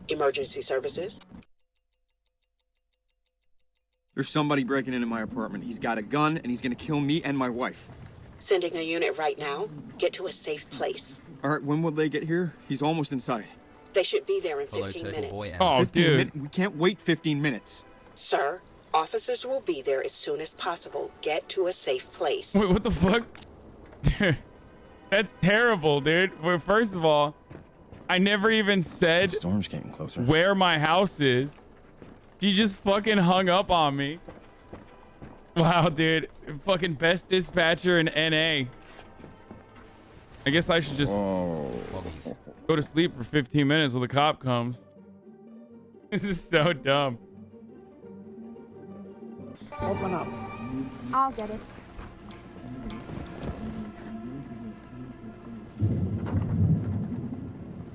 Emergency services. There's somebody breaking into my apartment. He's got a gun and he's gonna kill me and my wife. Sending a unit right now. Get to a safe place. All right, when will they get here? He's almost inside. They should be there in Hello, 15 Turtle minutes. Boy. Oh, 15 dude. We can't wait 15 minutes. Sir, officers will be there as soon as possible. Get to a safe place. Wait, what the fuck? Dude, that's terrible, dude. Well, first of all, I never even said The storm's getting closer. where my house is. She just fucking hung up on me. Wow, dude. Fucking best dispatcher in NA. I guess I should just go to sleep for 15 minutes while the cop comes. This is so dumb. Open up. I'll get it.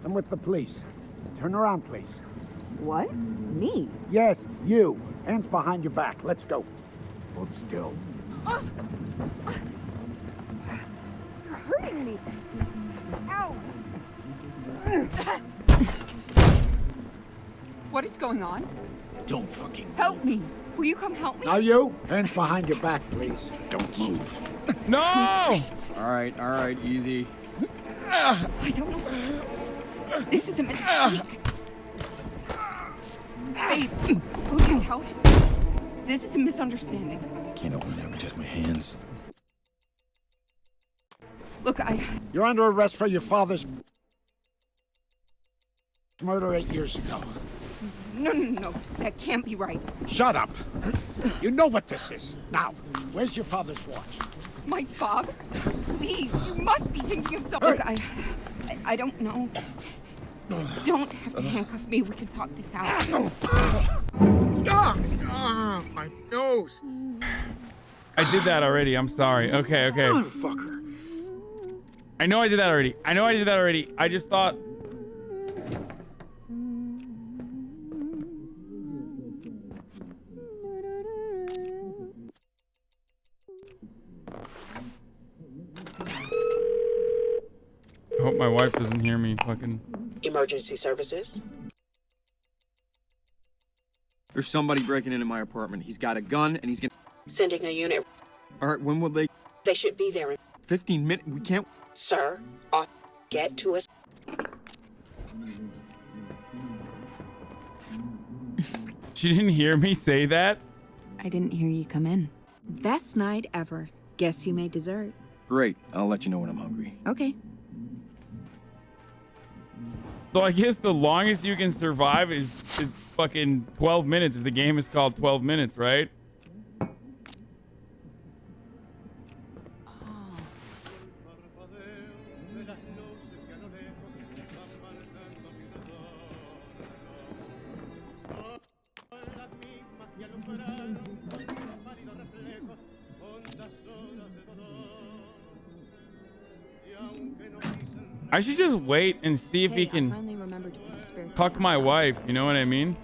I'm with the police. Turn around, please. What? Me? Yes, you. Hands behind your back. Let's go. Hold still. You're hurting me. Ow. What is going on? Don't fucking move. Help me. Will you come help me? Now you. Hands behind your back, please. Don't move. No! All right, easy. I don't know. This is a mistake. Babe, who do you tell him? This is a misunderstanding. Can't open that with just my hands. Look, You're under arrest for your father's murder 8 years ago. No. That can't be right. Shut up. You know what this is. Now, where's your father's watch? My father? Please, you must be thinking of something. Look, I don't know. Don't have to handcuff me. We can talk this out. My nose. I did that already. I'm sorry. Okay. Motherfucker. I know I did that already. I just thought... I hope my wife doesn't hear me fucking... Emergency services. There's somebody breaking into my apartment. He's got a gun and he's gonna... Sending a unit. All right, when will they... They should be there in 15 minutes. We can't... Sir, get to a... She didn't hear me say that? I didn't hear you come in. Best night ever. Guess who made dessert? Great. I'll let you know when I'm hungry. Okay. So I guess the longest you can survive is fucking 12 minutes if the game is called 12 minutes, right? I should just wait and see if he can cuck my wife, you know what I mean?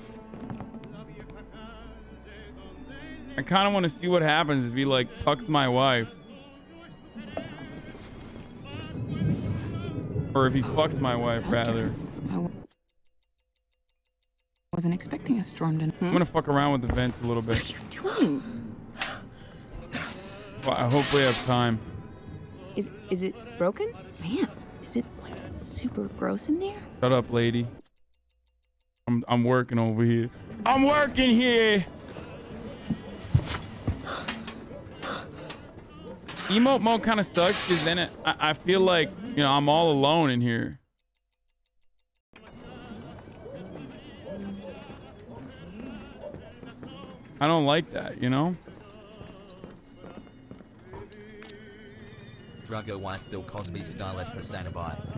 I kind of want to see what happens if he like cucks my wife. Or if he fucks my wife, rather. I wasn't expecting a storm to... I'm gonna fuck around with the vents a little bit. What are you doing? Well, I hopefully have time. Is it broken? Man, is it like super gross in there? Shut up, lady. I'm working over here. I'm working here. Emote mode kind of sucks because then I feel like, you know, I'm all alone in here. I don't like that, you know? Drugger wife Bill Cosby style at HasanAbi.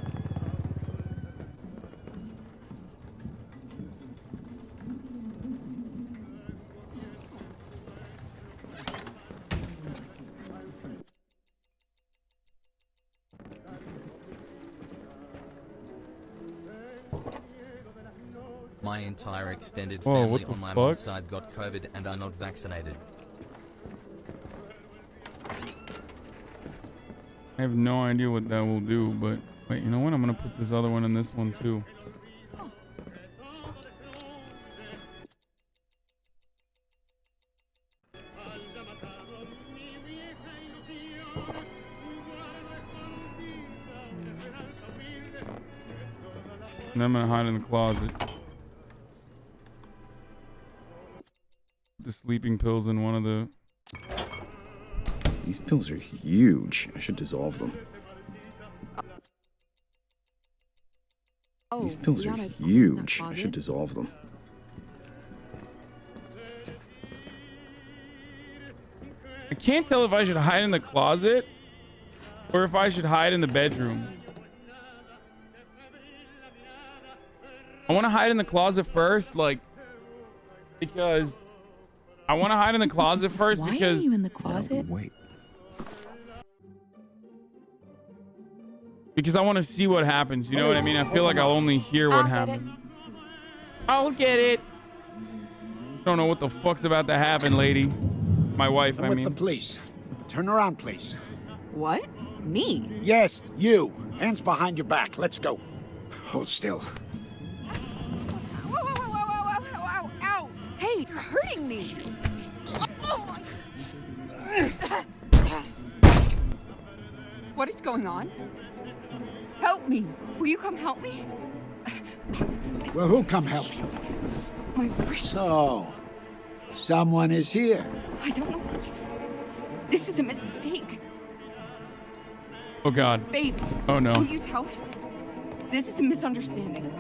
My entire extended family on my mom's side got COVID and are not vaccinated. I have no idea what that will do, but wait, you know what? I'm gonna put this other one in this one too. And I'm gonna hide in the closet. The sleeping pills in one of the... These pills are huge. I should dissolve them. These pills are huge. I should dissolve them. I can't tell if I should hide in the closet or if I should hide in the bedroom. I want to hide in the closet first, like, because I want to hide in the closet first. Why because are you in the closet? No, wait. Because I want to see what happens. You know what I mean? I feel like I'll only hear what happens. I'll get it. Don't know what the fuck's about to happen, lady. My wife, I'm with the police. Turn around, please. What? Me? Yes, you. Hands behind your back. Let's go. Hold still. Ow! Ow! Hey, you're hurting me. What is going on? Help me. Will you come help me? Well, who'll come help you? My wrists. So, someone is here. I don't know. This is a mistake. Oh, God. Baby. Oh, no. Will you tell him? This is a misunderstanding.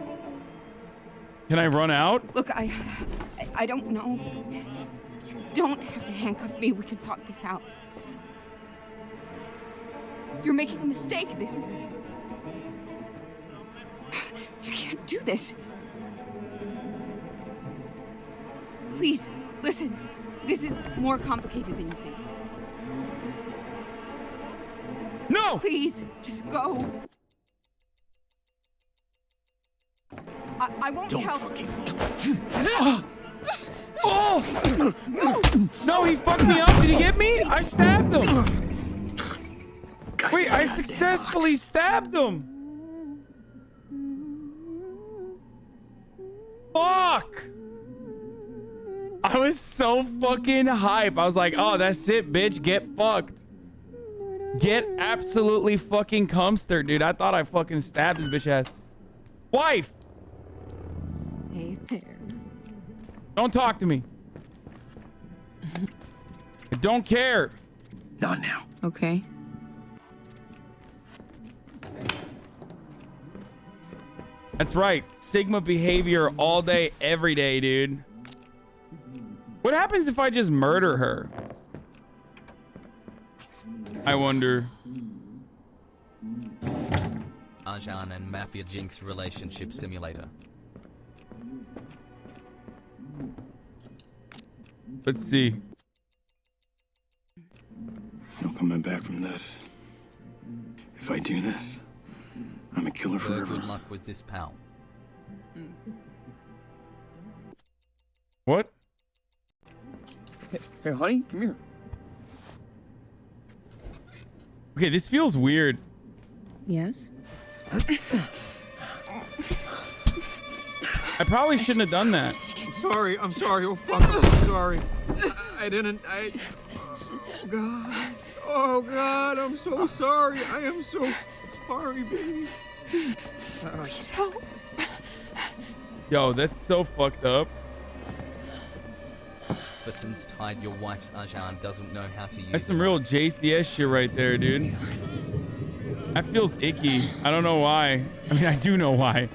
Can I run out? Look, I don't know. You don't have to handcuff me. We can talk this out. You're making a mistake. This is... You can't do this. Please, listen. This is more complicated than you think. No! Please, just go. I won't Don't tell... fucking move. Oh! No, he fucked me up. Did he get me? I stabbed him. Wait, I successfully stabbed him. Fuck! I was so fucking hype. I was like, oh, that's it, bitch. Get fucked. Get absolutely fucking cumster, dude. I thought I fucking stabbed his bitch ass. Wife! Hey there. Don't talk to me. I don't care. Not now. Okay. That's right. Sigma behavior all day, every day, dude. What happens if I just murder her? I wonder. Arjan and Mafia Jinx relationship simulator. Let's see. No coming back from this. If I do this, I'm a killer forever. Good luck with this, pal. What? Hey, honey, come here. Okay, this feels weird. Yes? I probably shouldn't have done that. I'm sorry. Oh, fuck, I'm so sorry. Oh, God, I'm so sorry. I am so sorry, baby. Please help. Yo, that's so fucked up. But since tied your wife's Arjan doesn't know how to use That's some real JCS shit right there, dude. That feels icky. I don't know why. I mean, I do know why.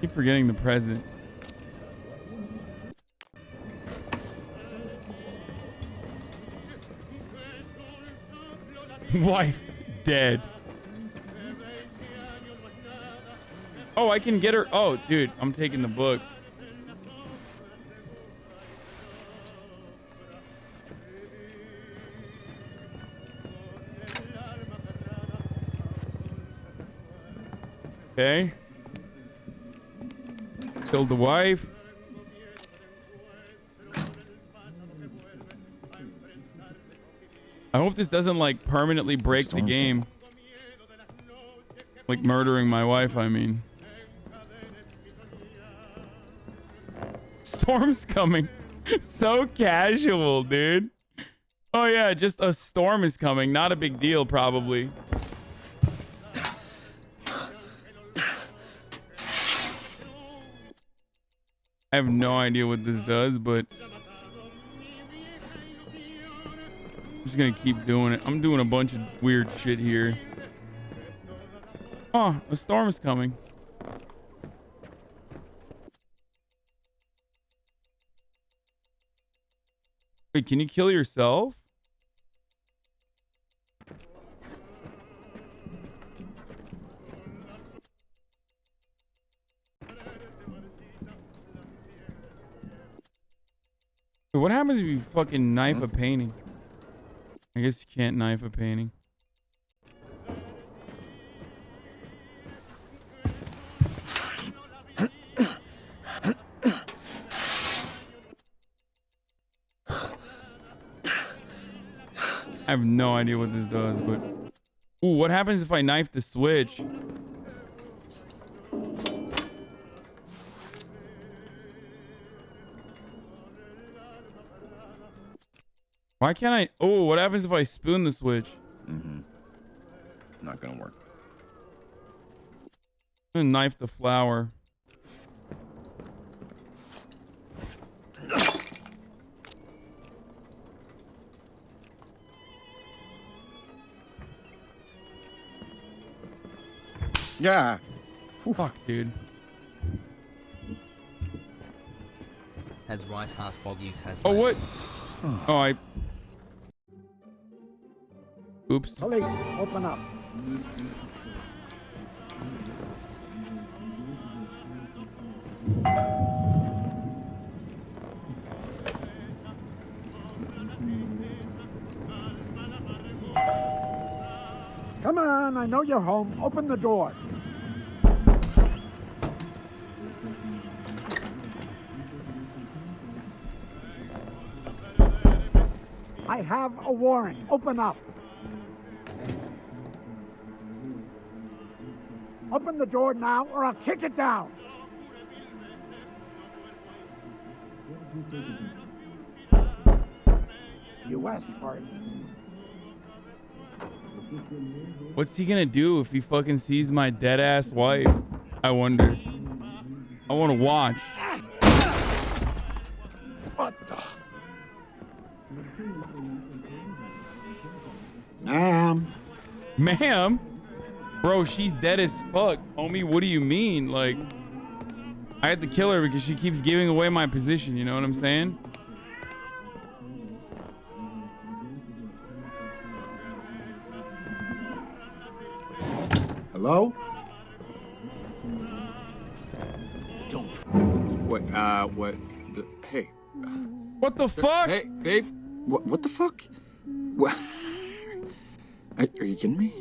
Keep forgetting the present. Wife dead. Oh, I can get her. Oh, dude, I'm taking the book. Okay. Killed the wife. I hope this doesn't like permanently break the game. Like murdering my wife, I mean. Storm's coming. So casual, dude. Oh yeah, just a storm is coming. Not a big deal, probably. I have no idea what this does, but I'm just gonna keep doing it. I'm doing a bunch of weird shit here. Oh, a storm is coming. Wait, can you kill yourself? Wait, what happens if you fucking knife a painting? I guess you can't knife a painting. I have no idea what this does, but... Ooh, what happens if I knife the switch? Why can't I... Oh, what happens if I spoon the switch? Not gonna work. I'm gonna knife the flower. Yeah. Fuck, dude. Has right has boggies has Oh, what? left. Oh, I... Oops. Police, open up. Come on, I know you're home. Open the door. I have a warrant. Open up. Open the door now or I'll kick it down. You asked for it. What's he gonna do if he fucking sees my dead ass wife? I wonder. I want to watch. What the? Ma'am? Bro, she's dead as fuck, homie. What do you mean? Like, I had to kill her because she keeps giving away my position. You know what I'm saying? Hello? Don't. What? What? Hey. What the fuck? Hey, babe. What the fuck? What? Are you kidding me?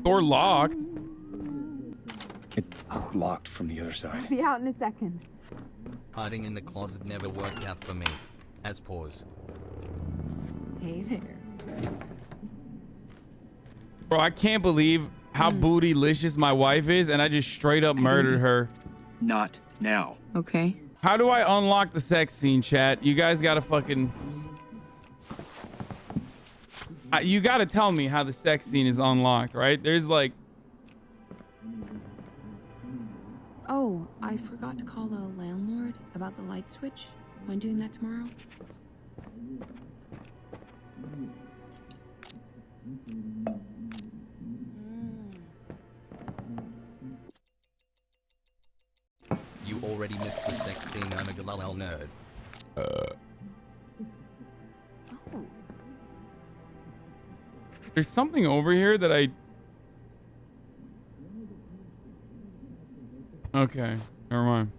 Door locked. It's locked from the other side. I'll be out in a second. Hiding in the closet never worked out for me. As pause. Hey there. Bro, I can't believe how bootylicious my wife is, and I just straight up murdered her. Not now. Okay. How do I unlock the sex scene, chat? You guys gotta fucking... you gotta tell me how the sex scene is unlocked, right? There's like... Oh, I forgot to call the landlord about the light switch. Mind doing that tomorrow? You already missed the sex scene, I'm a galal nerd. There's something over here that I... Okay, never mind.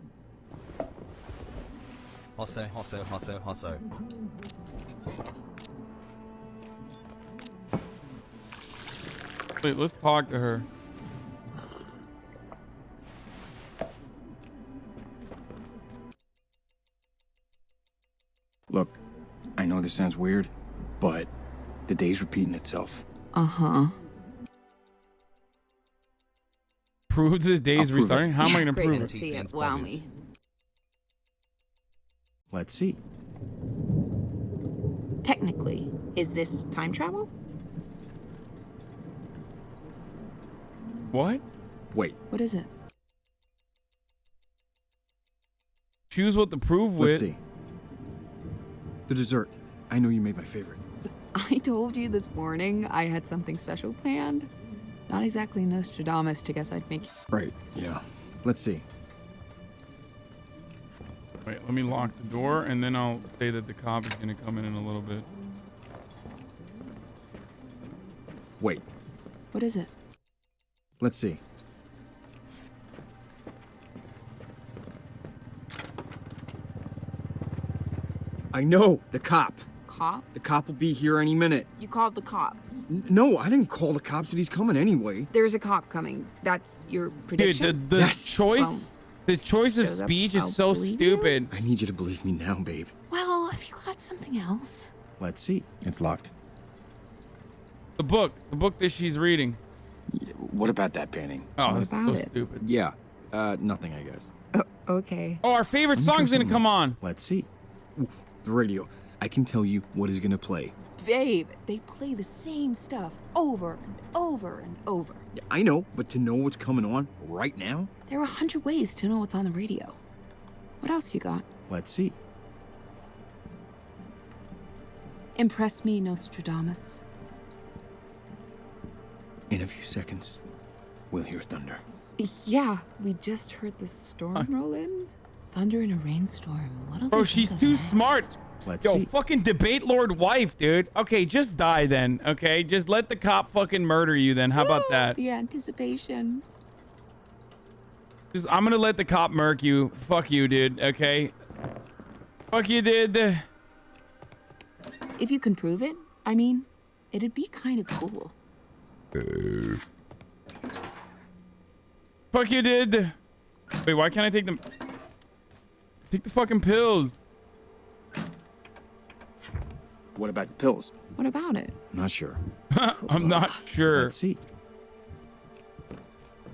Hosso, hosso, hosso, hosso. Wait, let's talk to her. Look, I know this sounds weird, but the day's repeating itself. Uh-huh. Prove the day's restarting? How am I gonna Great prove to it? see it. Wow me. Let's see. Technically, is this time travel? What? Wait. What is it? Choose what to prove with. Let's see. The dessert. I know you made my favorite. I told you this morning I had something special planned. Not exactly Nostradamus to guess I'd make you. Right, yeah. Let's see. Wait, let me lock the door, and then I'll say that the cop is going to come in a little bit. Wait. What is it? Let's see. I know, the cop. Cop? The cop will be here any minute. You called the cops. No, I didn't call the cops, but he's coming anyway. There's a cop coming. That's your prediction? Dude, the choice... The choice of speech is so stupid. I need you to believe me now, babe. Well, have you got something else? Let's see. It's locked. The book that she's reading. What about that painting? Oh, What that's about so it? stupid. Yeah. Nothing, I guess. Okay. Oh, our favorite song's gonna come on. Let's see. Ooh, the radio. I can tell you what is gonna play. Babe, they play the same stuff over and over and over. Yeah, I know, but to know what's coming on right now? There are 100 ways to know what's on the radio. What else you got? Let's see. Impress me, Nostradamus. In a few seconds, we'll hear thunder. Yeah, we just heard the storm roll in. Thunder in a rainstorm. What'll Bro, they she's think of too next? smart. Let's Yo, see. fucking debate lord wife, dude. Okay, just die then, okay? Just let the cop fucking murder you then. How about that? The anticipation. I'm gonna let the cop murk you. Fuck you, dude, okay? Fuck you, dude. If you can prove it, I mean, it'd be kind of cool. Fuck you, dude. Wait, why can't I take them? Take the fucking pills. What about the pills? What about it? Not sure. I'm not sure. Let's see.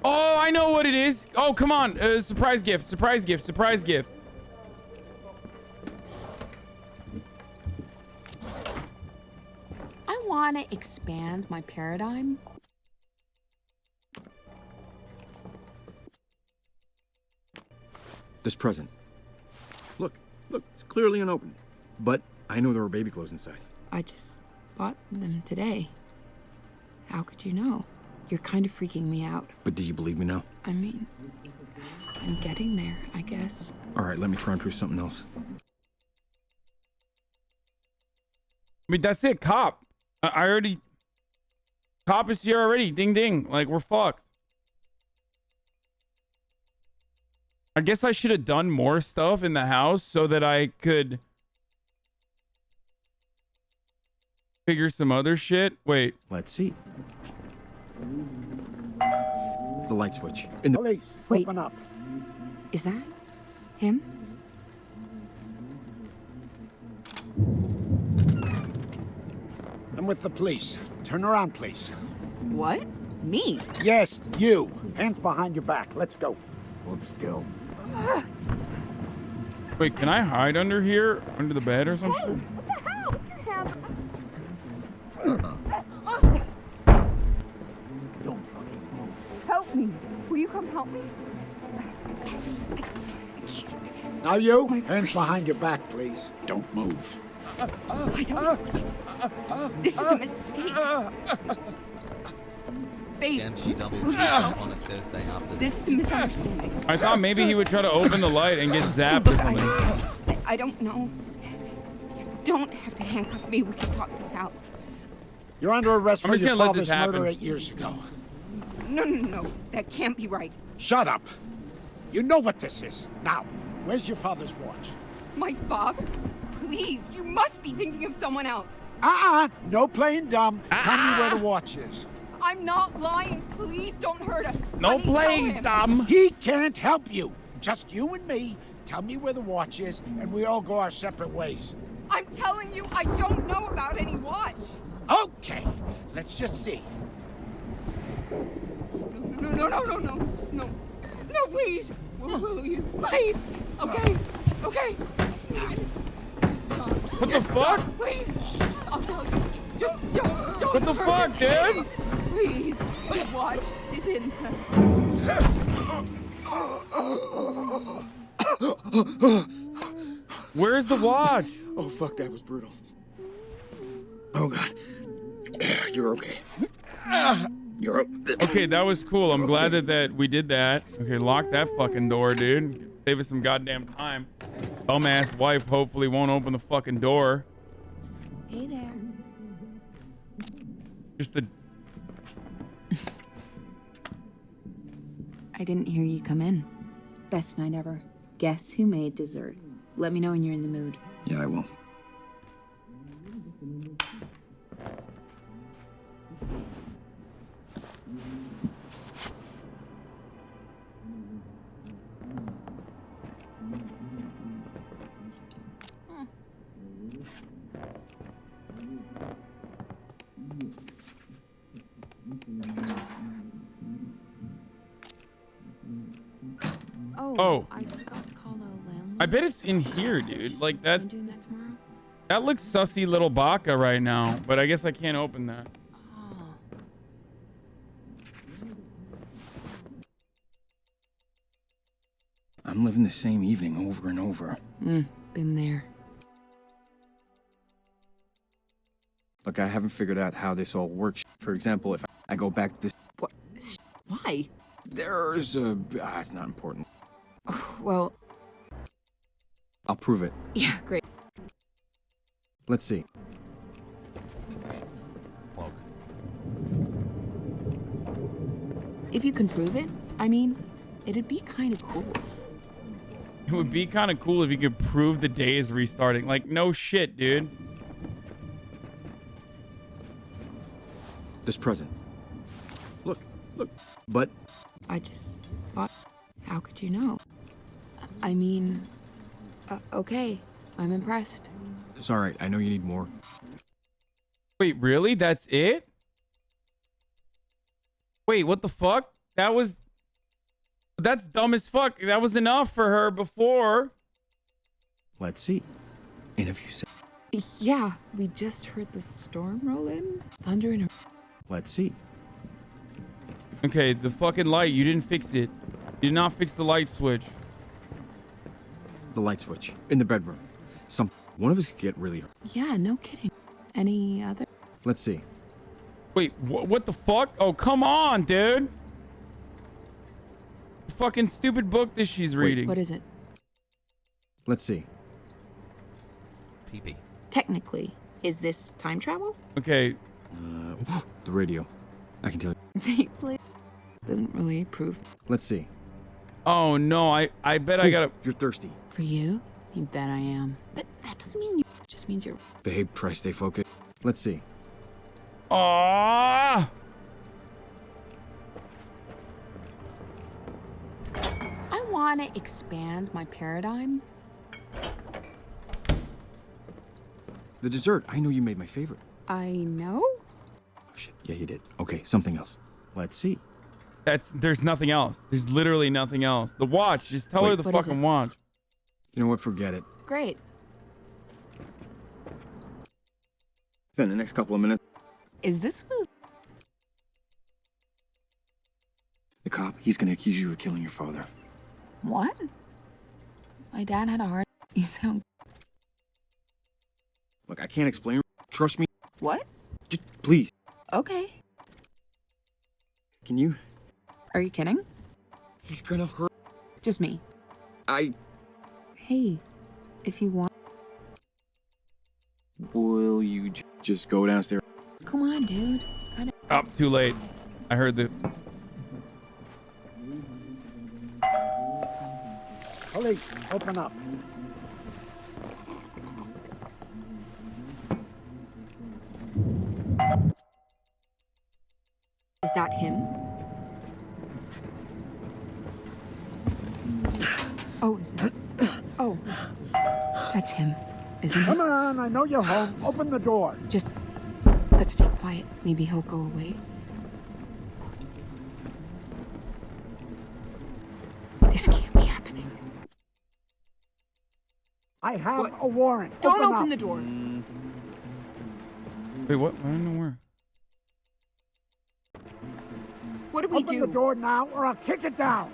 Oh, I know what it is. Oh, come on. Surprise gift. Surprise gift. Surprise gift. I want to expand my paradigm. This present. Look, it's clearly unopened. But I know there were baby clothes inside. I just bought them today. How could you know? You're kind of freaking me out. But do you believe me now? I mean, I'm getting there, I guess. All right, let me try and prove something else. I mean, that's it. Cop. I already... Cop is here already. Ding, ding. Like, we're fucked. I guess I should have done more stuff in the house so that I could... figure some other shit. Wait. Let's see. The light switch. In the Police, Wait. open up. Is that him? I'm with the police. Turn around, please. What? Me? Yes, you. Hands behind your back. Let's go. Hold still. Wait, can I hide under here? Under the bed or some shit? Help me. Will you come help me? Now you, hands behind your back, please. Don't move. I don't... This is a mistake. Babe, Can she double who do check you know? on a Thursday after This is a misunderstanding. I thought maybe he would try to open the light and get zapped or something. I don't know. You don't have to handcuff me. We can talk this out. You're under arrest I'm for just your gonna let this father's murder happen. 8 years ago. No. That can't be right. Shut up. You know what this is. Now, where's your father's watch? My father? Please, you must be thinking of someone else. No playing dumb. Tell me where the watch is. I'm not lying. Please don't hurt us. No Honey, tell playing him. dumb. He can't help you. Just you and me. Tell me where the watch is, and we all go our separate ways. I'm telling you, I don't know about any watch. Okay, let's just see. No, please. Will you? Please. Okay. What the fuck? Please, I'll tell you. Just don't. What the fuck, dude? Please, the watch is in. Where's the watch? Oh, fuck, that was brutal. Oh, God. You're okay. You're okay. That was cool. I'm glad that we did that. Okay, lock that fucking door, dude. Save us some goddamn time. Dumbass wife hopefully won't open the fucking door. Hey there. Just a... I didn't hear you come in. Best night ever. Guess who made dessert? Let me know when you're in the mood. Yeah, I will. Oh. I forgot to call the landlord. I bet it's in here, dude. Like, that's... I'm doing that tomorrow. That looks sussy little baka right now, but I guess I can't open that. I'm living the same evening over and over. Been there. Look, I haven't figured out how this all works. For example, if I go back to this... What? Why? There's a... it's not important. Well... I'll prove it. Yeah, great. Let's see. If you can prove it, I mean, it'd be kind of cool. It would be kind of cool if you could prove the day is restarting. Like, no shit, dude. This present. Look. But... I just thought, how could you know? I mean, okay, I'm impressed. It's all right. I know you need more. Wait, really? That's it? Wait, what the fuck? That was... That's dumb as fuck. That was enough for her before. Let's see. And if you say... Yeah, we just heard the storm roll in. Thunder and... Let's see. Okay, the fucking light. You didn't fix it. You did not fix the light switch. The light switch. In the bedroom. One of us could get really hurt. Yeah, no kidding. Any other? Let's see. Wait, what the fuck? Oh, come on, dude. The fucking stupid book that she's reading. What is it? Let's see. PP. Technically, is this time travel? Okay. The radio. I can tell you. They play... Doesn't really prove... Let's see. Oh, no. I bet I gotta... You're thirsty. For you? You bet I am. But that doesn't mean you... It just means you're... Babe, try stay focused. Let's see. Ah! I want to expand my paradigm. The dessert. I know you made my favorite. I know? Oh, shit. Yeah, you did. Okay, something else. Let's see. There's nothing else. There's literally nothing else. The watch. Just tell her the fucking watch. You know what? Forget it. Great. Then the next couple of minutes. Is this what... The cop, he's gonna accuse you of killing your father. What? My dad had a heart... You sound... Look, I can't explain. Trust me. What? Just please. Okay. Can you? Are you kidding? He's gonna hurt. Just me. Hey, if you want... Will you just go downstairs? Come on, dude. Oh, too late. I heard the... Police, open up. Is that him? Oh, is that... Oh, that's him, isn't it? Come on, I know you're home. Open the door. Just... Let's stay quiet. Maybe he'll go away. This can't be happening. I have a warrant. Don't open the door. Wait, what? I don't know where. What do we Open the door now, or I'll kick it down.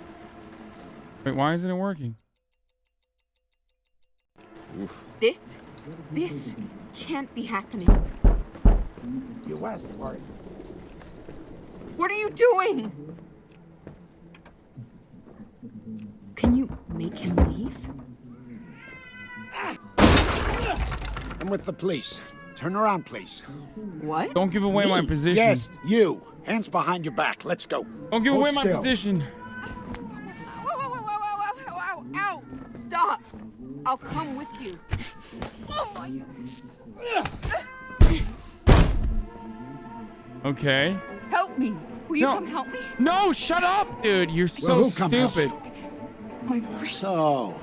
Wait, why isn't it working? Oof. This can't be happening. You asked for it. What are you doing? Can you make him leave? I'm with the police. Turn around, please. What? Don't give away my position. Yes, you. Hands behind your back. Let's go. Don't give away my position. Ow! Stop! I'll come with you. Oh my. Okay. Help me. Will you come help me? No, shut up, dude. You're so stupid. My wrist. So,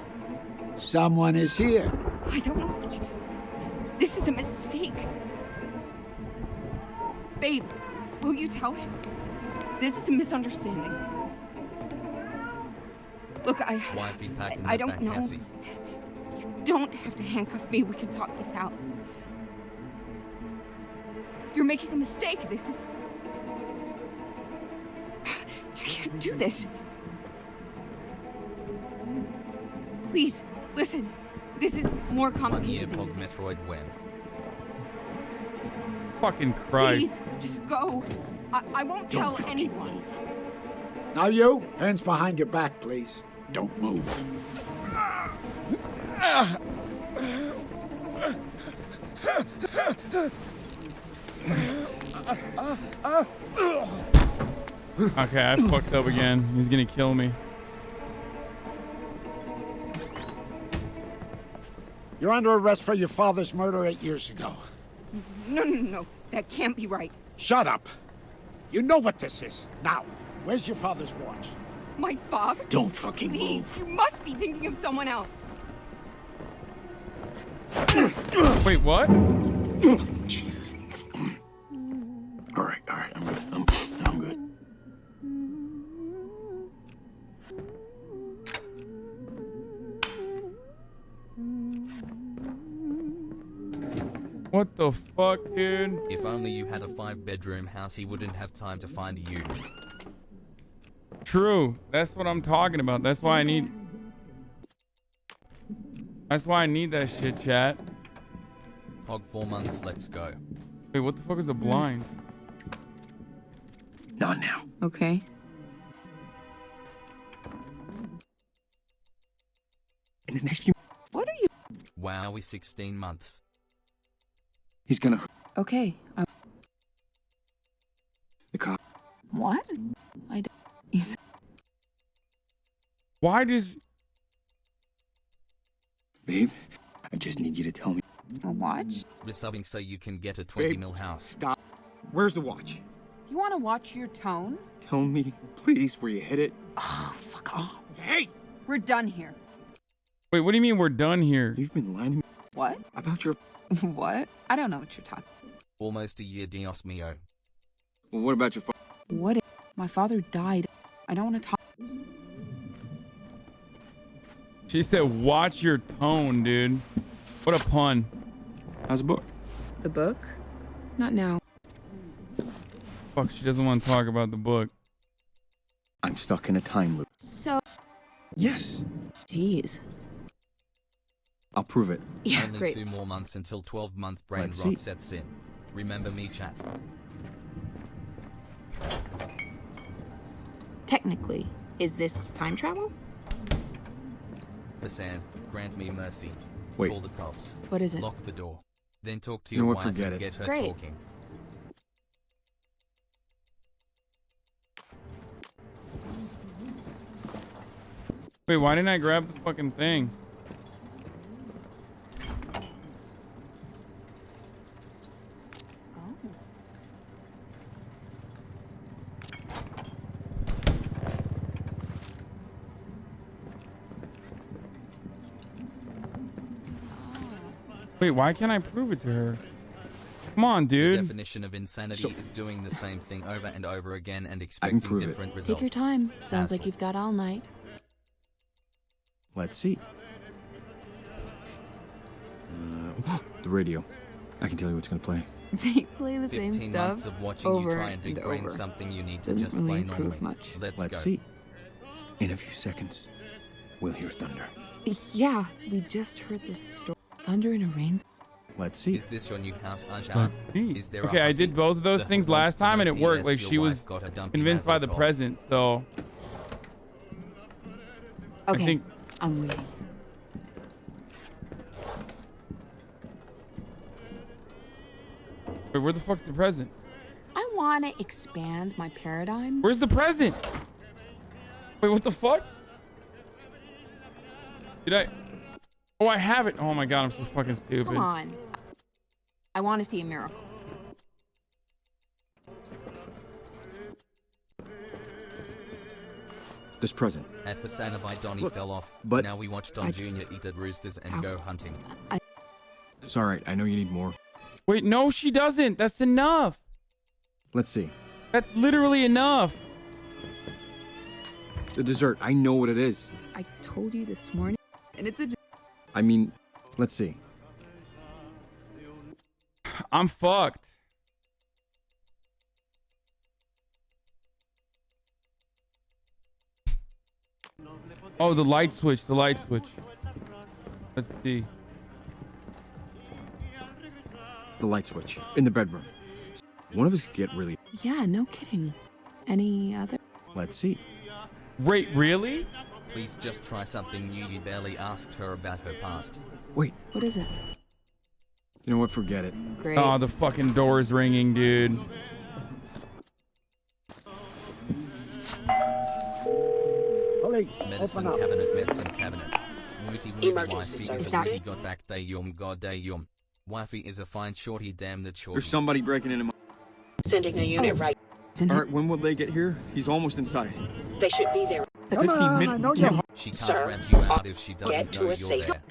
someone is here. I don't know which. This is a mistake. Babe, will you tell him? This is a misunderstanding. Look, I don't know. Cassie. You don't have to handcuff me. We can talk this out. You're making a mistake. This is... You can't do this. Please, listen. This is more complicated than you think. Metroid win. Fucking Christ. Please, just go. I won't tell anyone. Now you, hands behind your back, please. Don't move. Okay, I fucked up again. He's gonna kill me. You're under arrest for your father's murder 8 years ago. No. That can't be right. Shut up. You know what this is. Now, where's your father's watch? My father? Don't fucking Please, move. you must be thinking of someone else. Wait, what? Jesus. All right, I'm good. I'm good. What the fuck, dude? If only you had a 5-bedroom house, he wouldn't have time to find you. True. That's what I'm talking about. That's why I need that shit, chat. Hog 4 months, let's go. Wait, what the fuck is a blind? Not now. Okay. In the next few... What are you... Wow, we 16 months. He's gonna... Okay. The cop... What? Why does... Babe, I just need you to tell me... A watch? Resubbing so you can get a 20 mil house. Stop. Where's the watch? You want to watch your tone? Tell me, please, where you hid it. Oh, fuck off. Hey! We're done here. Wait, what do you mean we're done here? You've been lying to me What? about your... What? I don't know what you're talking. Almost a year, Dios mio. Well, what about your... What? My father died. I don't want to talk. She said, watch your tone, dude. What a pun. How's the book? The book? Not now. Fuck, she doesn't want to talk about the book. I'm stuck in a time loop. So... Yes. Jeez. I'll prove it. Yeah, Only great. 2 more months until 12-month brain Let's rot see. sets in. Remember me, chat. Technically, is this time travel? Hasan, grant me mercy. Wait. Call the cops. What is it? Lock the door. Then talk to You know your what, wife forget and it. get her Great. talking. Wait, why didn't I grab the fucking thing? Wait, why can't I prove it to her? Come on, The dude. definition of insanity is doing the same thing over and over again and I expecting can prove it. different results. Take your time. Sounds like Asshole. you've got all night. Let's see. The radio. I can tell you what's gonna play. They play the same 15 stuff months of watching over you try and and big brain over. something you need to Doesn't just really play improve normally. much. Let's go. See. In a few seconds, we'll hear thunder. Yeah, we just heard the story. Thunder in a rain. Let's see. Is this your new house, Ajahn? Is there a Okay, I hussy? did both of those The things who last wants to time and know it worked. PS Like your she was wife got a dumpy convinced by mazel the tov. present, so Okay, I think I'm waiting. wait, where the fuck's the present? I want to expand my paradigm. Where's the present? Wait, what the fuck? Did I? Oh, I have it. Oh my god, I'm so fucking stupid. Come on. I want to see a miracle. This present. At HasanAbi, Donnie Look, fell off. but- now we watch Don Jr. eat at roosters and go hunting. It's alright, I know you need more. Wait, no, she doesn't. That's enough. Let's see. That's literally enough. The dessert, I know what it is. I told you this morning, and it's a. I mean, let's see. I'm fucked. Oh, the light switch, the light switch. Let's see. The light switch. In the bedroom. One of us could get really... Yeah, no kidding. Any other? Let's see. Wait, really? Please just try something new. You barely asked her about her past. Wait. What is it? You know what? Forget it. Great. Oh, the fucking door's ringing, dude. Police, Medicine open up. cabinet, medicine cabinet. Emergency services. Got back day yum, god day yum. Wifey is a fine shorty, damn the shorty. There's somebody breaking into my... Sending a unit right. Alright, when will they get here? He's almost inside. They should be there. Come on, I know you. She can't Sir, rat you out if she doesn't get to know a you're safe- there.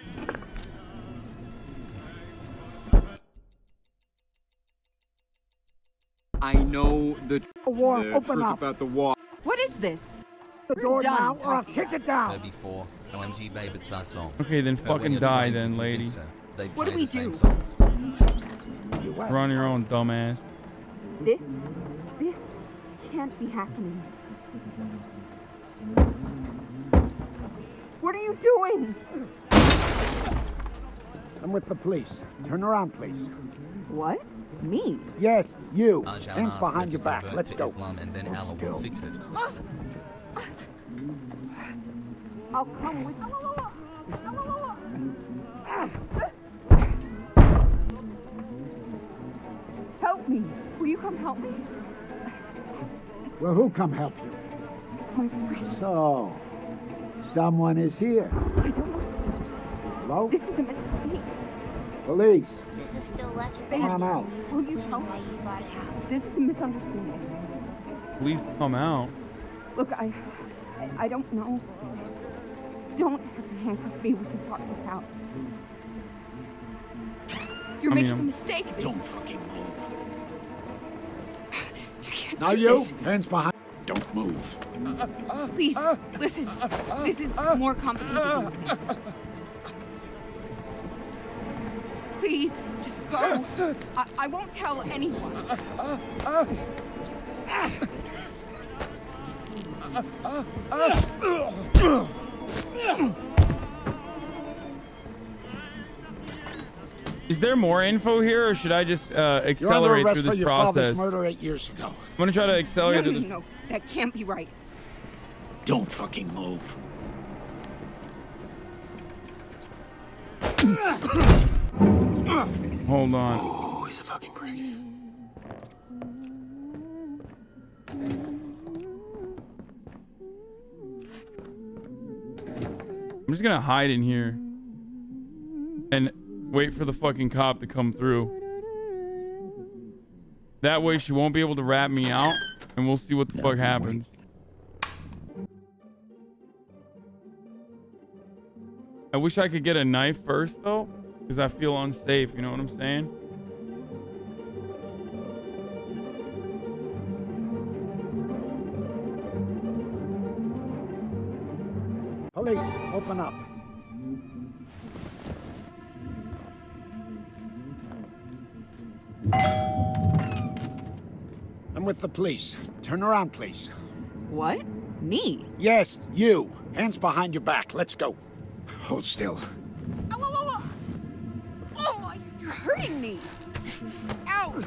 I know the War, open truth up. about the wall. What is this? The door done now, or I'll talking kick it So down. before, OMG babe, it's our song. Okay, then But when fucking you're die trying to then, lady. convince her, they What do play we the same do? songs. You're on your own, dumbass. This can't be happening. What are you doing? I'm with the police. Turn around, please. What? Me? Yes, you. Ajahn Hands asked behind her your to back. convert Let's to go. Islam and then Allah will fix it. I'll come with you. Help me. Will you come help me? Well, who come help you? My wrist. So, someone is here. I don't know. Hello? This is a mistake. Police. This is still less Come on out. Will you help? why you bought a house. This is a misunderstanding. Please come out. Look, I don't know. Don't have to handcuff me. We can talk this out. You're I mean, making a mistake. This Don't is- fucking move. You can't Now do you. this. Hands behind. Don't move. Please, listen. This is more complicated than you think. Please, just go. I won't tell anyone. Is there more info here, or should I just You're under accelerate arrest through for this your father's process? murder 8 years ago. I'm gonna try to accelerate through this. No, that can't be right. Don't fucking move. Hold on. Oh, he's a fucking prick. I'm just gonna hide in here and wait for the fucking cop to come through. That way she won't be able to rat me out, and we'll see what the fuck happens. I wish I could get a knife first though, because I feel unsafe, you know what I'm saying? Police, open up. with the police. Turn around, please. What? Me? Yes, you. Hands behind your back. Let's go. Hold still. Oh, you're hurting me. Ow.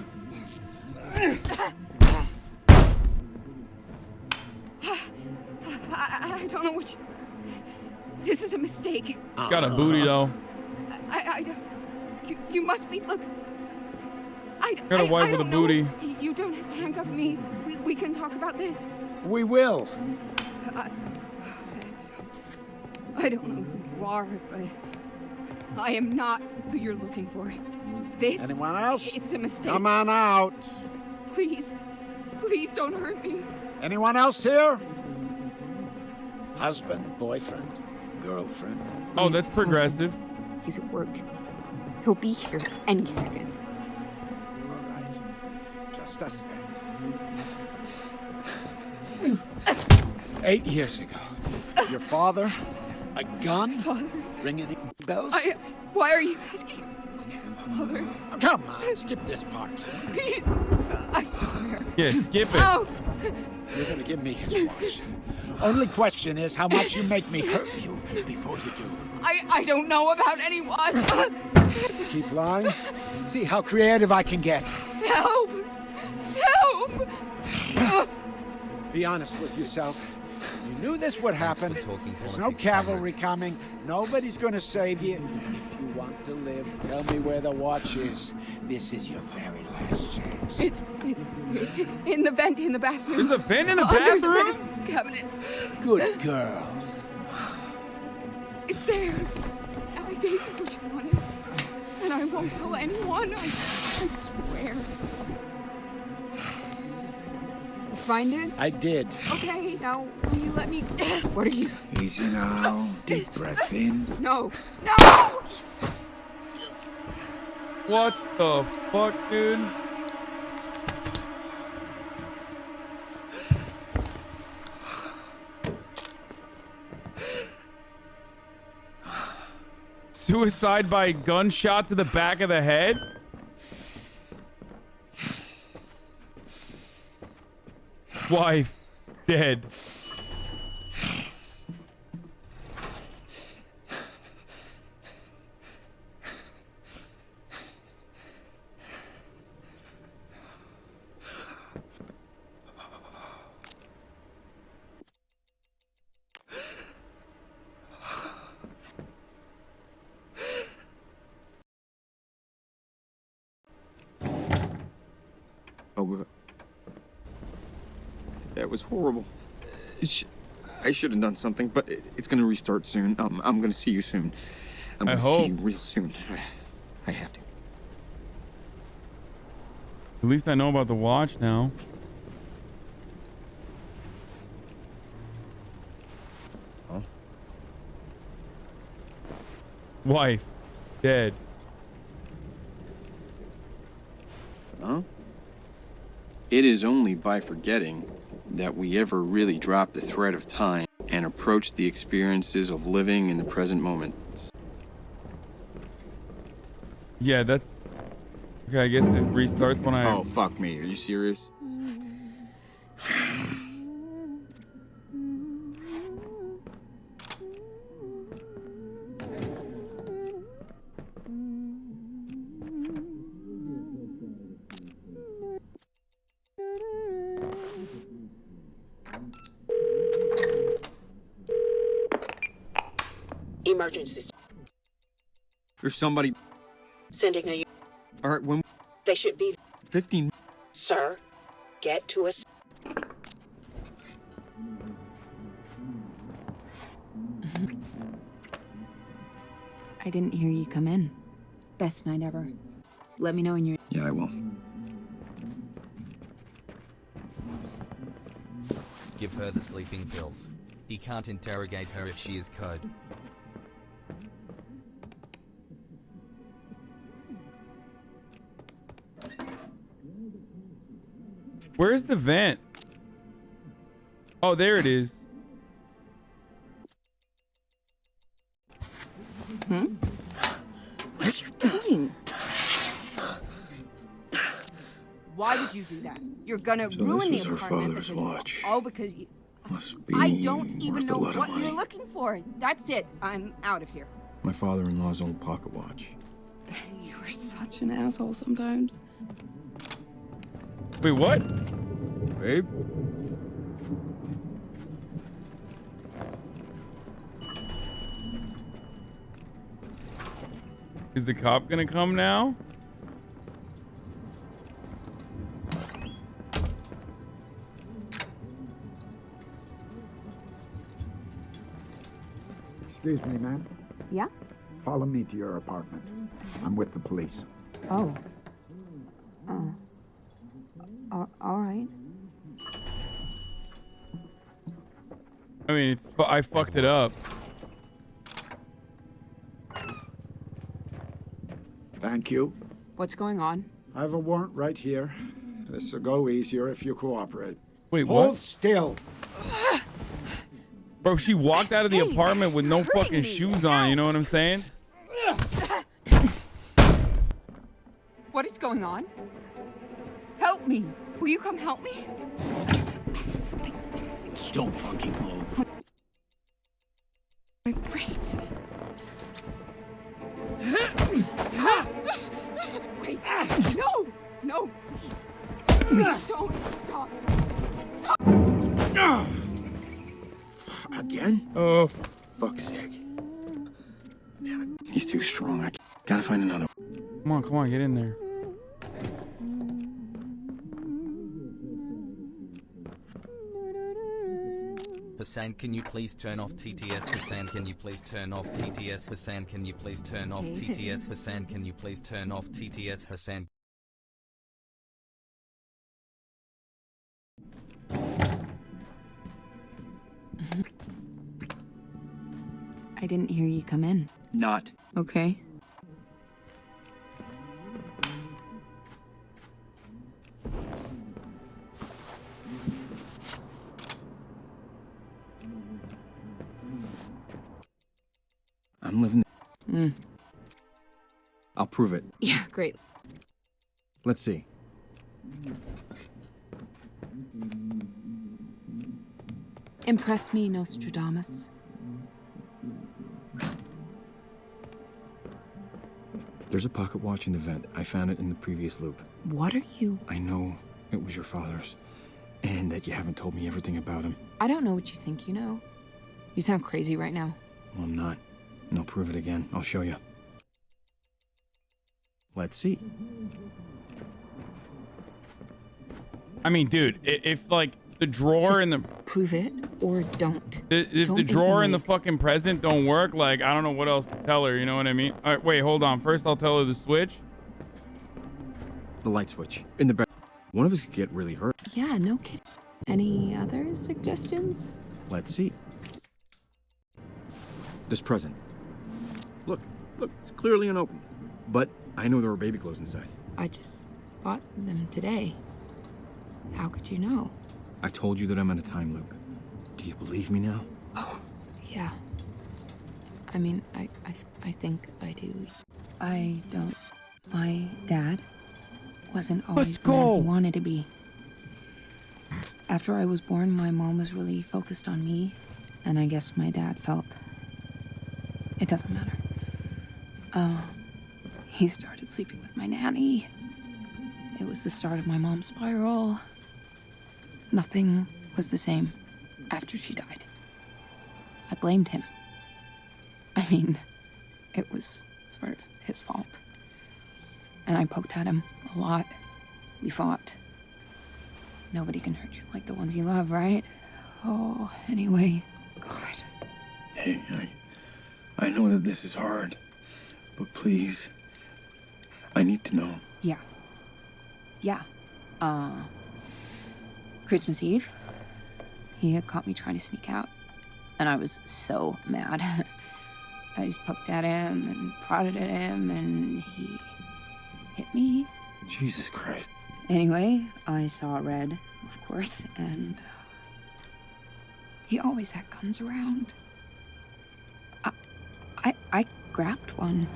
I don't know what you... This is a mistake. Got a booty, though. I don't... You must be... Look... Got a wife with a booty. You don't have to handcuff me. We can talk about this. We will. I don't know who you are, but I am not who you're looking for. This... Anyone else? It's a mistake. Come on out. Please. Please don't hurt me. Anyone else here? Husband, boyfriend, girlfriend. Oh, that's progressive. He's at work. He'll be here any second. All right. Just us then. 8 years ago, your father, a gun, ringing bells. Why are you asking? Father. Come on, skip this part. Please. I swear. Yeah, skip it. Oh. You're gonna give me his watch. Only question is how much you make me hurt you before you do. I don't know about any watch. Keep lying. See how creative I can get. Help! Help! Be honest with yourself. You knew this would happen. There's no cavalry coming. Nobody's gonna save you. If you want to live, tell me where the watch is. This is your very last chance. It's in the vent in the bathroom. There's a vent in the Under bathroom? the medicine cabinet. Good girl. It's there. I gave you what you wanted. And I won't tell anyone. I swear. You find it? I did. Okay, now will you let me... What are you... Easy now. Deep breath in. No. No! What the fuck, dude? Suicide by gunshot to the back of the head? Wife dead. Oh, that was horrible. I should have done something, but it's gonna restart soon. I'm gonna see you soon. I'm gonna see you real soon. I have to. At least I know about the watch now. Huh? Wife dead. Huh? It is only by forgetting that we ever really drop the thread of time and approach the experiences of living in the present moment. Yeah, that's... Okay, I guess it restarts when I... Oh, fuck me. Are you serious? Emergency. There's somebody... Sending a... All right, when... They should be... 15... Sir, get to us. I didn't hear you come in. Best night ever. Let me know when you're... Yeah, I will. Give her the sleeping pills. He can't interrogate her if she is code. Where's the vent? Oh, there it is. Hmm? What are you doing? Why would you do that? You're gonna So ruin this the was her apartment father's because watch. all because you. Must be I don't even worth know a lot of what money. you're looking for. That's it. I'm out of here. My father-in-law's old pocket watch. You are such an asshole sometimes. Wait, what? Babe? Is the cop gonna come now? Excuse me, ma'am. Yeah? Follow me to your apartment. I'm with the police. Oh. All right. I mean, I fucked it up. Thank you. What's going on? I have a warrant right here. This will go easier if you cooperate. Wait, Hold what? still. Bro, she walked out of the apartment with no fucking shoes on, you know what I'm saying? What is going on? Help me. Will you come help me? Don't fucking move. My wrists. Wait. No. No, please. Please don't. Stop. Stop. Again? Oh, for fuck's sake. Damn it. He's too strong. I gotta find another one. Come on, get in there. Hasan, can you please turn off TTS? Hasan, can you please turn off TTS? Hasan, can you please turn off TTS? Hasan, can you please turn off TTS? Hasan. I didn't hear you come in. Not. Okay. I'm living. I'll prove it. Yeah, great. Let's see. Impress me, Nostradamus. There's a pocket watch in the vent. I found it in the previous loop. What are you? I know it was your father's, and that you haven't told me everything about him. I don't know what you think you know. You sound crazy right now. Well, I'm not. And I'll prove it again. I'll show you. Let's see. I mean, dude, if like the drawer in the prove it or don't. If Don't the drawer in the intimidate. fucking present don't work, like I don't know what else to tell her. You know what I mean? All right, wait, hold on. First, I'll tell her the switch. The light switch in the back. One of us could get really hurt. Yeah, no kidding. Any other suggestions? Let's see. This present. Look, it's clearly unopened. But I know there were baby clothes inside. I just bought them today. How could you know? I told you that I'm in a time loop. Do you believe me now? Oh, yeah. I mean, I think I do. I don't. My dad wasn't always the man he wanted to be. After I was born, my mom was really focused on me, and I guess my dad felt it doesn't matter. He started sleeping with my nanny. It was the start of my mom's spiral. Nothing was the same after she died. I blamed him. I mean, it was sort of his fault. And I poked at him a lot. We fought. Nobody can hurt you like the ones you love, right? Oh, anyway, God. Hey, I know that this is hard, but please, I need to know. Yeah. Christmas Eve, he had caught me trying to sneak out, and I was so mad. I just poked at him and prodded at him, and he hit me. Jesus Christ. Anyway, I saw red, of course, and he always had guns around. I grabbed one,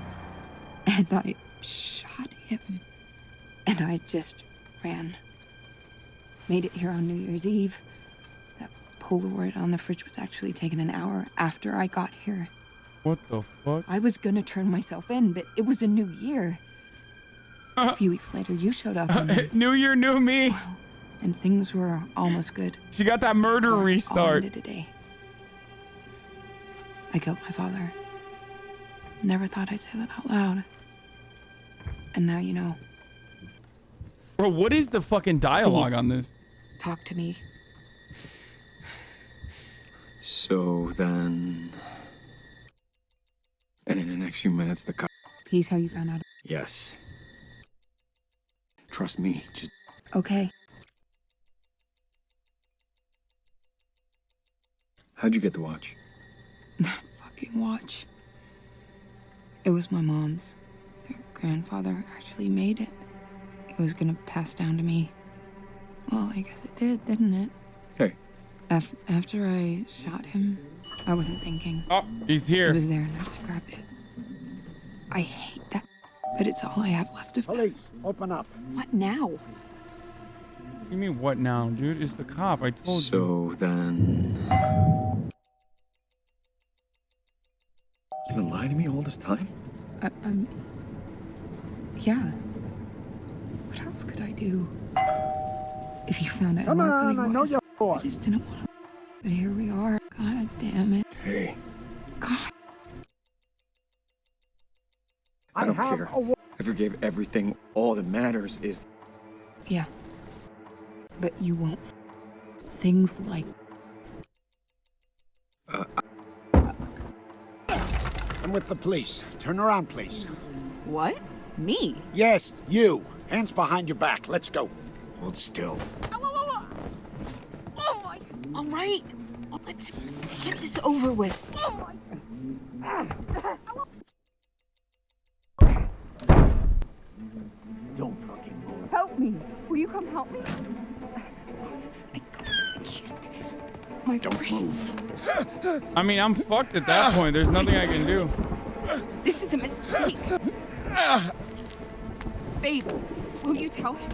and I shot him, and I just ran. Made it here on New Year's Eve. That Polaroid on the fridge was actually taken an hour after I got here. What the fuck? I was gonna turn myself in, but it was a new year. A few weeks later, you showed up. New year, new me. Well, and things were almost good. She got that murder restart. All ended today. I killed my father. Never thought I'd say that out loud. And now you know. Bro, what is the fucking dialogue Please, on this? talk to me. So then... And in the next few minutes, the cop... He's how you found out. Yes. Trust me, just... Okay. How'd you get the watch? That fucking watch. It was my mom's. Her grandfather actually made it. It was gonna pass down to me. Well, I guess it did, didn't it? Hey. After I shot him, I wasn't thinking. Oh, he's here. It was there and I just grabbed it. I hate that, but it's all I have left of Police, open up. What now? What do you mean, what now, dude? It's the cop. I told you. So then... You've been lying to me all this time? Yeah. What else could I do? If you found out who I really was, I just didn't want to. But here we are. God damn it. Hey. God. I don't care. I forgave everything. All that matters is... Yeah. But you won't. Things like... I'm with the police. Turn around, please. What? Me? Yes, you. Hands behind your back. Let's go. Hold still. Oh my... All right. Let's get this over with. Don't fucking move. Help me. Will you come help me? I can't. My wrists. I mean, I'm fucked at that point. There's nothing I can do. This is a mistake. Babe, will you tell him?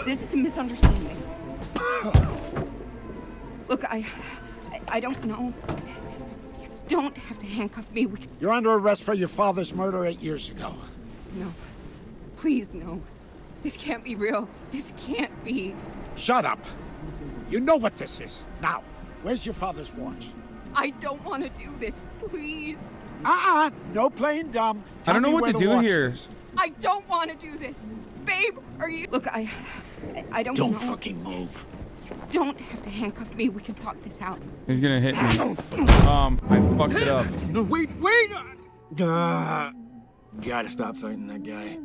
This is a misunderstanding. Look, I don't know. You don't have to handcuff me. You're under arrest for your father's murder 8 years ago. No. Please, no. This can't be real. This can't be. Shut up. You know what this is. Now, where's your father's watch? I don't want to do this. Please. No playing dumb. I don't know what to do here. I don't want to do this. Babe, are you... Look, I don't know. Don't fucking move. You don't have to handcuff me. We can talk this out. He's gonna hit me. I fucked it up. No, wait! Gotta stop fighting that guy.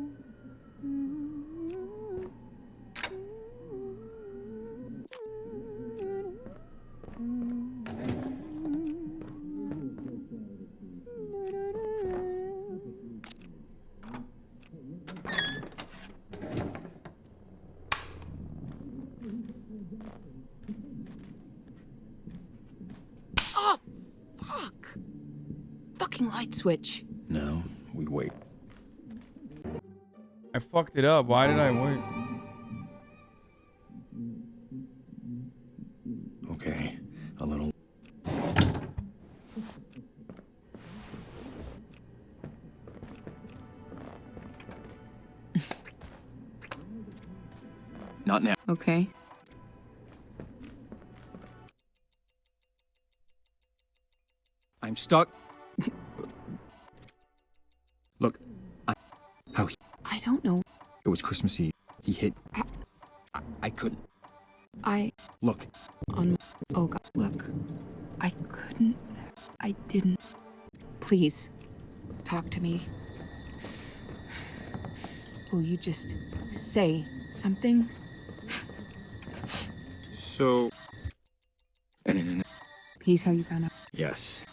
Oh, fuck. Fucking light switch. No, we wait. I fucked it up. Why did I wait? Okay, a little. Not now. Okay. I'm stuck. Look, I don't know. It was Christmas Eve. He hit. I couldn't. Look. Oh God, look. I couldn't. I didn't. Please, talk to me. Will you just say something? So. And He's how you found out. Yes.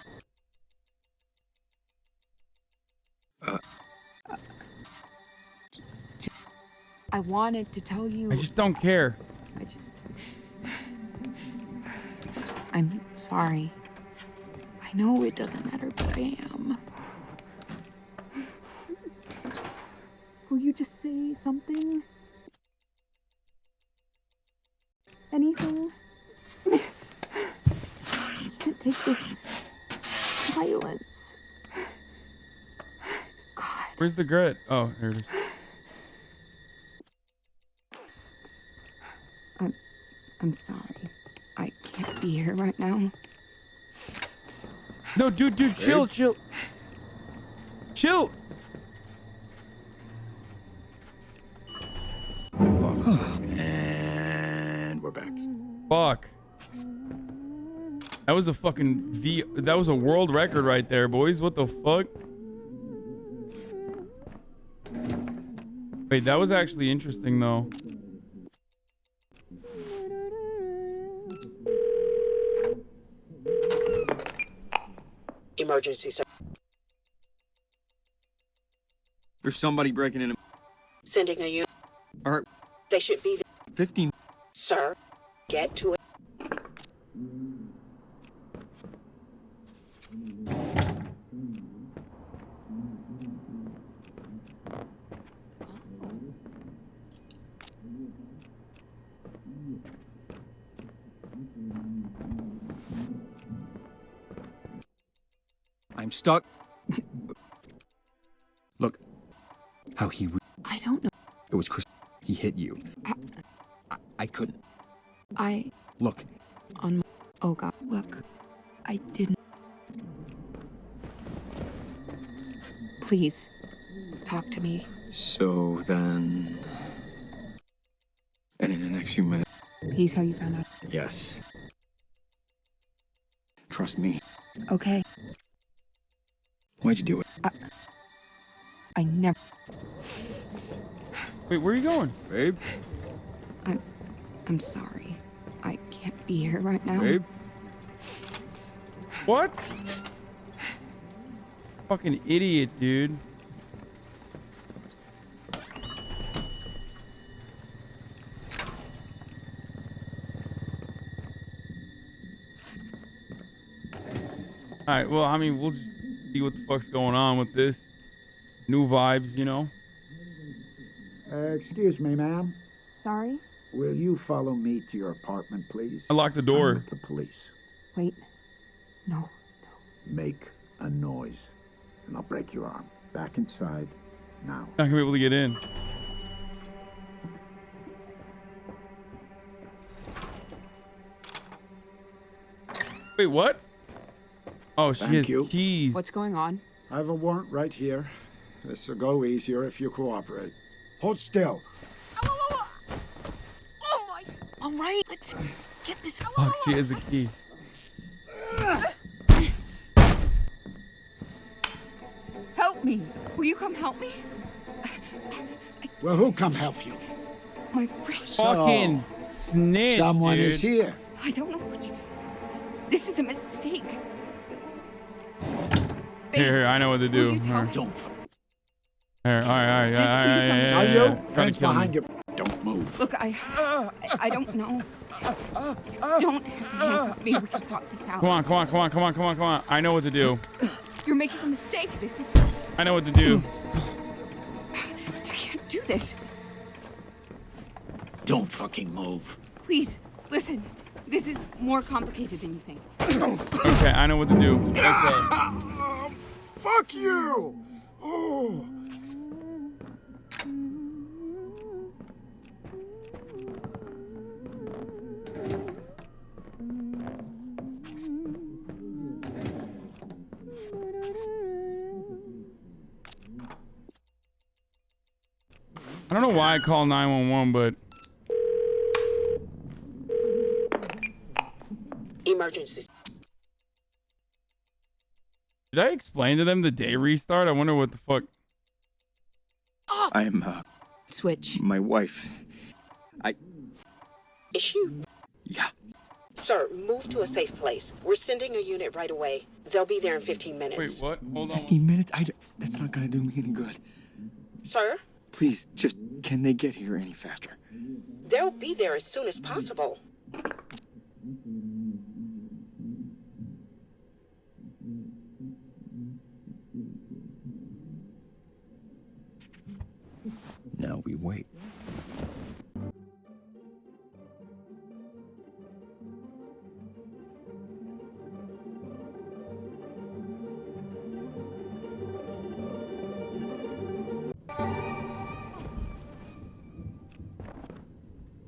I wanted to tell you. I just don't care. I'm sorry. I know it doesn't matter, but I am. Will you just say something? anything. I can't take this silence. Where's the grit? Oh, there it is. I'm sorry. I can't be here right now. No, dude, chill. Chill. And we're back. Fuck. That was a fucking that was a world record right there, boys. What the fuck? Wait, that was actually interesting though. Emergency, sir. There's somebody breaking in. Sending a unit. All right. They should be there. 15. Sir, get to it. I'm stuck. Look, how he. I don't know. It was Chris. He hit you. I couldn't. Look. Oh God, look. I didn't. Please, talk to me. So then. And in the next few minutes. He's how you found out. Yes. Trust me. Okay. Why'd you do it? I never. Wait, where are you going? Babe? I'm sorry. I can't be here right now. Babe? What? Fucking idiot, dude. Alright, well, I mean, we'll just see what the fuck's going on with this. New vibes, you know? Excuse me, ma'am. Sorry? Will you follow me to your apartment, please? I locked the door. I'm with the police. Wait. No. Make a noise, and I'll break your arm. Back inside, now. Not gonna be able to get in. Wait, what? Oh, she has keys. What's going on? I have a warrant right here. This will go easier if you cooperate. Hold still. Oh my! All right, let's get this. Fuck, she has a key. Help me! Will you come help me? Well, who'll come help you? My wrist. Fucking snitch, Someone dude. is here. I don't know which. This is a mistake. Here, I know what to do. Don't. Here, all right. Are you? Hands behind you. Don't move. Look, I don't know. Don't have to handcuff me. We can talk this out. Come on. I know what to do. You're making a mistake. This is. I know what to do. You can't do this. Don't fucking move. Please, listen. This is more complicated than you think. Okay, I know what to do. Okay. Fuck you! Oh. I don't know why I call 911, but Emergency. did I explain to them the day restart? I wonder what the fuck. I'm Switch. my wife. Is she? Yeah. Sir, move to a safe place. We're sending a unit right away. They'll be there in 15 Wait, minutes. what? Hold on. 15 minutes? That's not gonna do me any good. Sir, Please, just can they get here any faster? they'll be there as soon as possible. Now we wait.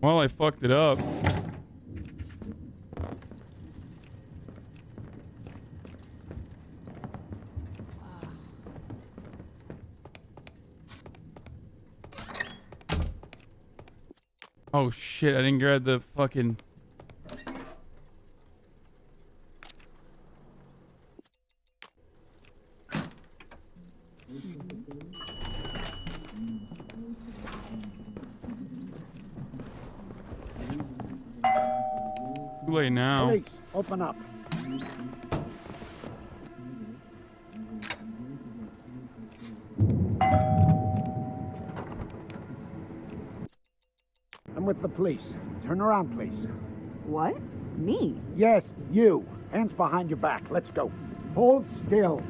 Well, I fucked it up. Oh shit, I didn't grab the fucking... Too late now. Police, open up. I'm with the police. Turn around, please. What? Me? Yes, you. Hands behind your back. Let's go. Hold still.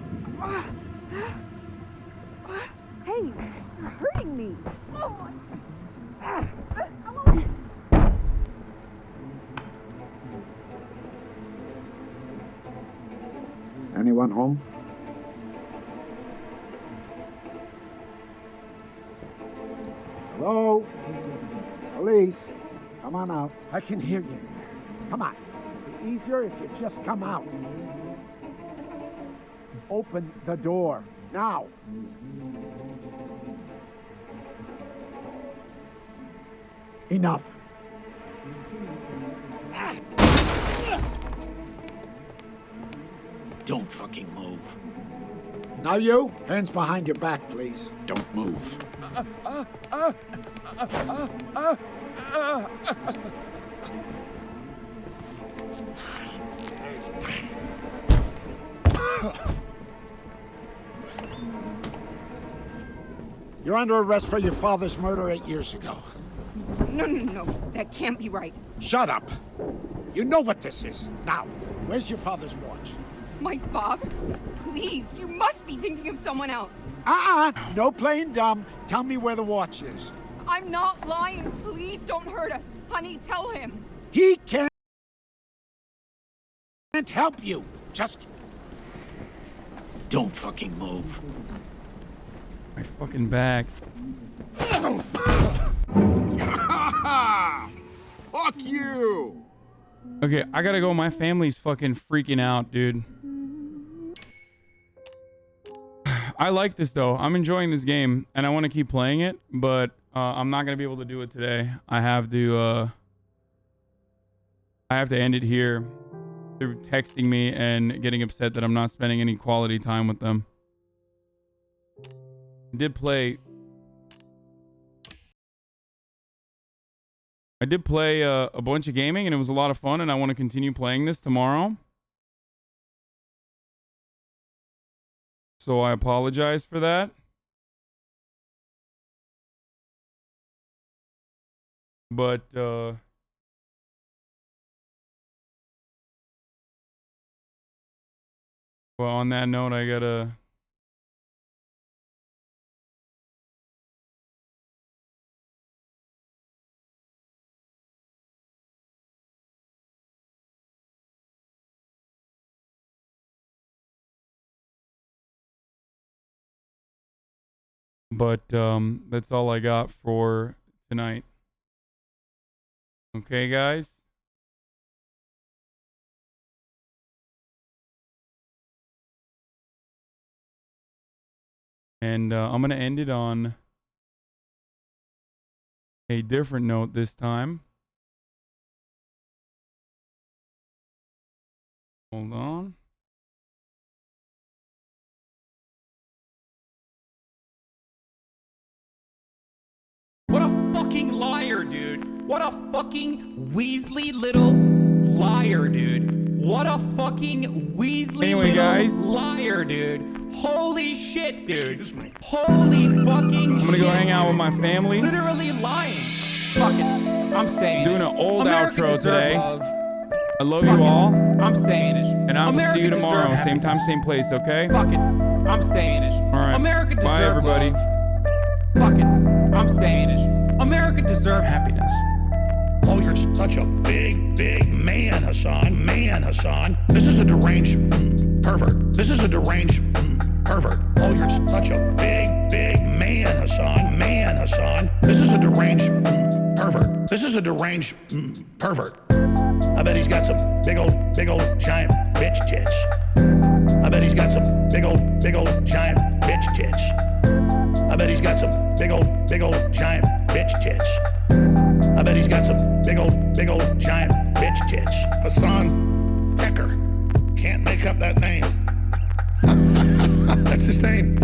Hey, you're hurting me. Oh my. Anyone home? Hello? Police, come on out. I can hear you. Come on. It'd be easier if you just come out. Open the door. Now. Enough. Don't fucking move. Now you, hands behind your back, please. Don't move. You're under arrest for your father's murder 8 years ago. No. That can't be right. Shut up. You know what this is. Now, where's your father's watch? My father? Please, you must be thinking of someone else. No playing dumb. Tell me where the watch is. I'm not lying. Please don't hurt us. Honey, tell him. He can't help you. Just don't fucking move. My fucking back. Fuck you. Okay, I gotta go. My family's fucking freaking out, dude. I like this though. I'm enjoying this game and I want to keep playing it, but I'm not gonna be able to do it today. I have to end it here. They're texting me and getting upset that I'm not spending any quality time with them. I did play a bunch of gaming and it was a lot of fun and I want to continue playing this tomorrow. So I apologize for that. But well, on that note, I gotta that's all I got for tonight. Okay, guys? And I'm going to end it on a different note this time. Hold on. What a fucking liar, dude. What a fucking Weasley little liar, dude. What a fucking Weasley little liar, dude. Holy shit, dude. Holy fucking I'm gonna go hang out with my family. Literally lying. Fuck it. I'm saying doing an old America outro today. love. I love you all. I'm saying it. And I will America see you tomorrow, deserve same time, happiness. same place, okay? Fuck it. I'm saying it. All right. America deserve Bye, everybody. love. Fuck it. I'm saying it. America deserve happiness. Oh, you're such a big, big man, Hassan. Man, Hassan. This is a deranged pervert. This is a deranged pervert. Oh, you're such a big, big man, Hassan. Man, Hassan. This is a deranged pervert. pervert. This is a deranged pervert. I bet he's got some big old, giant bitch tits. I bet he's got some big old, giant bitch tits. I bet he's got some big old, giant bitch tits. I bet he's got some big old, giant bitch tits. Hassan Pecker. Can't make up that name. That's his name.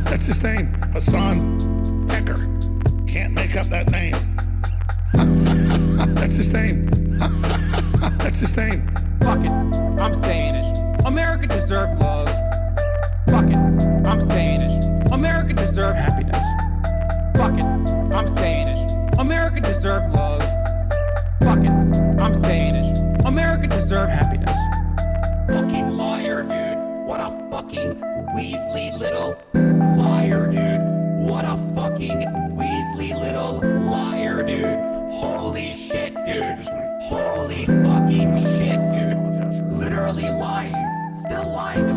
That's his name. Hassan Pecker. Can't make up that name. That's his name. That's his name. Fuck it, I'm saying it. America deserves love. Fuck it, I'm saying it. America deserves happiness. Fuck it, I'm saying it. America deserves love. Fuck it, I'm saying it. America deserves happiness. Fucking liar, dude. What a fucking Weasley little liar, dude. What a fucking Weasley little liar, dude. Holy shit, dude. Holy fucking shit, dude. Literally lying. Still lying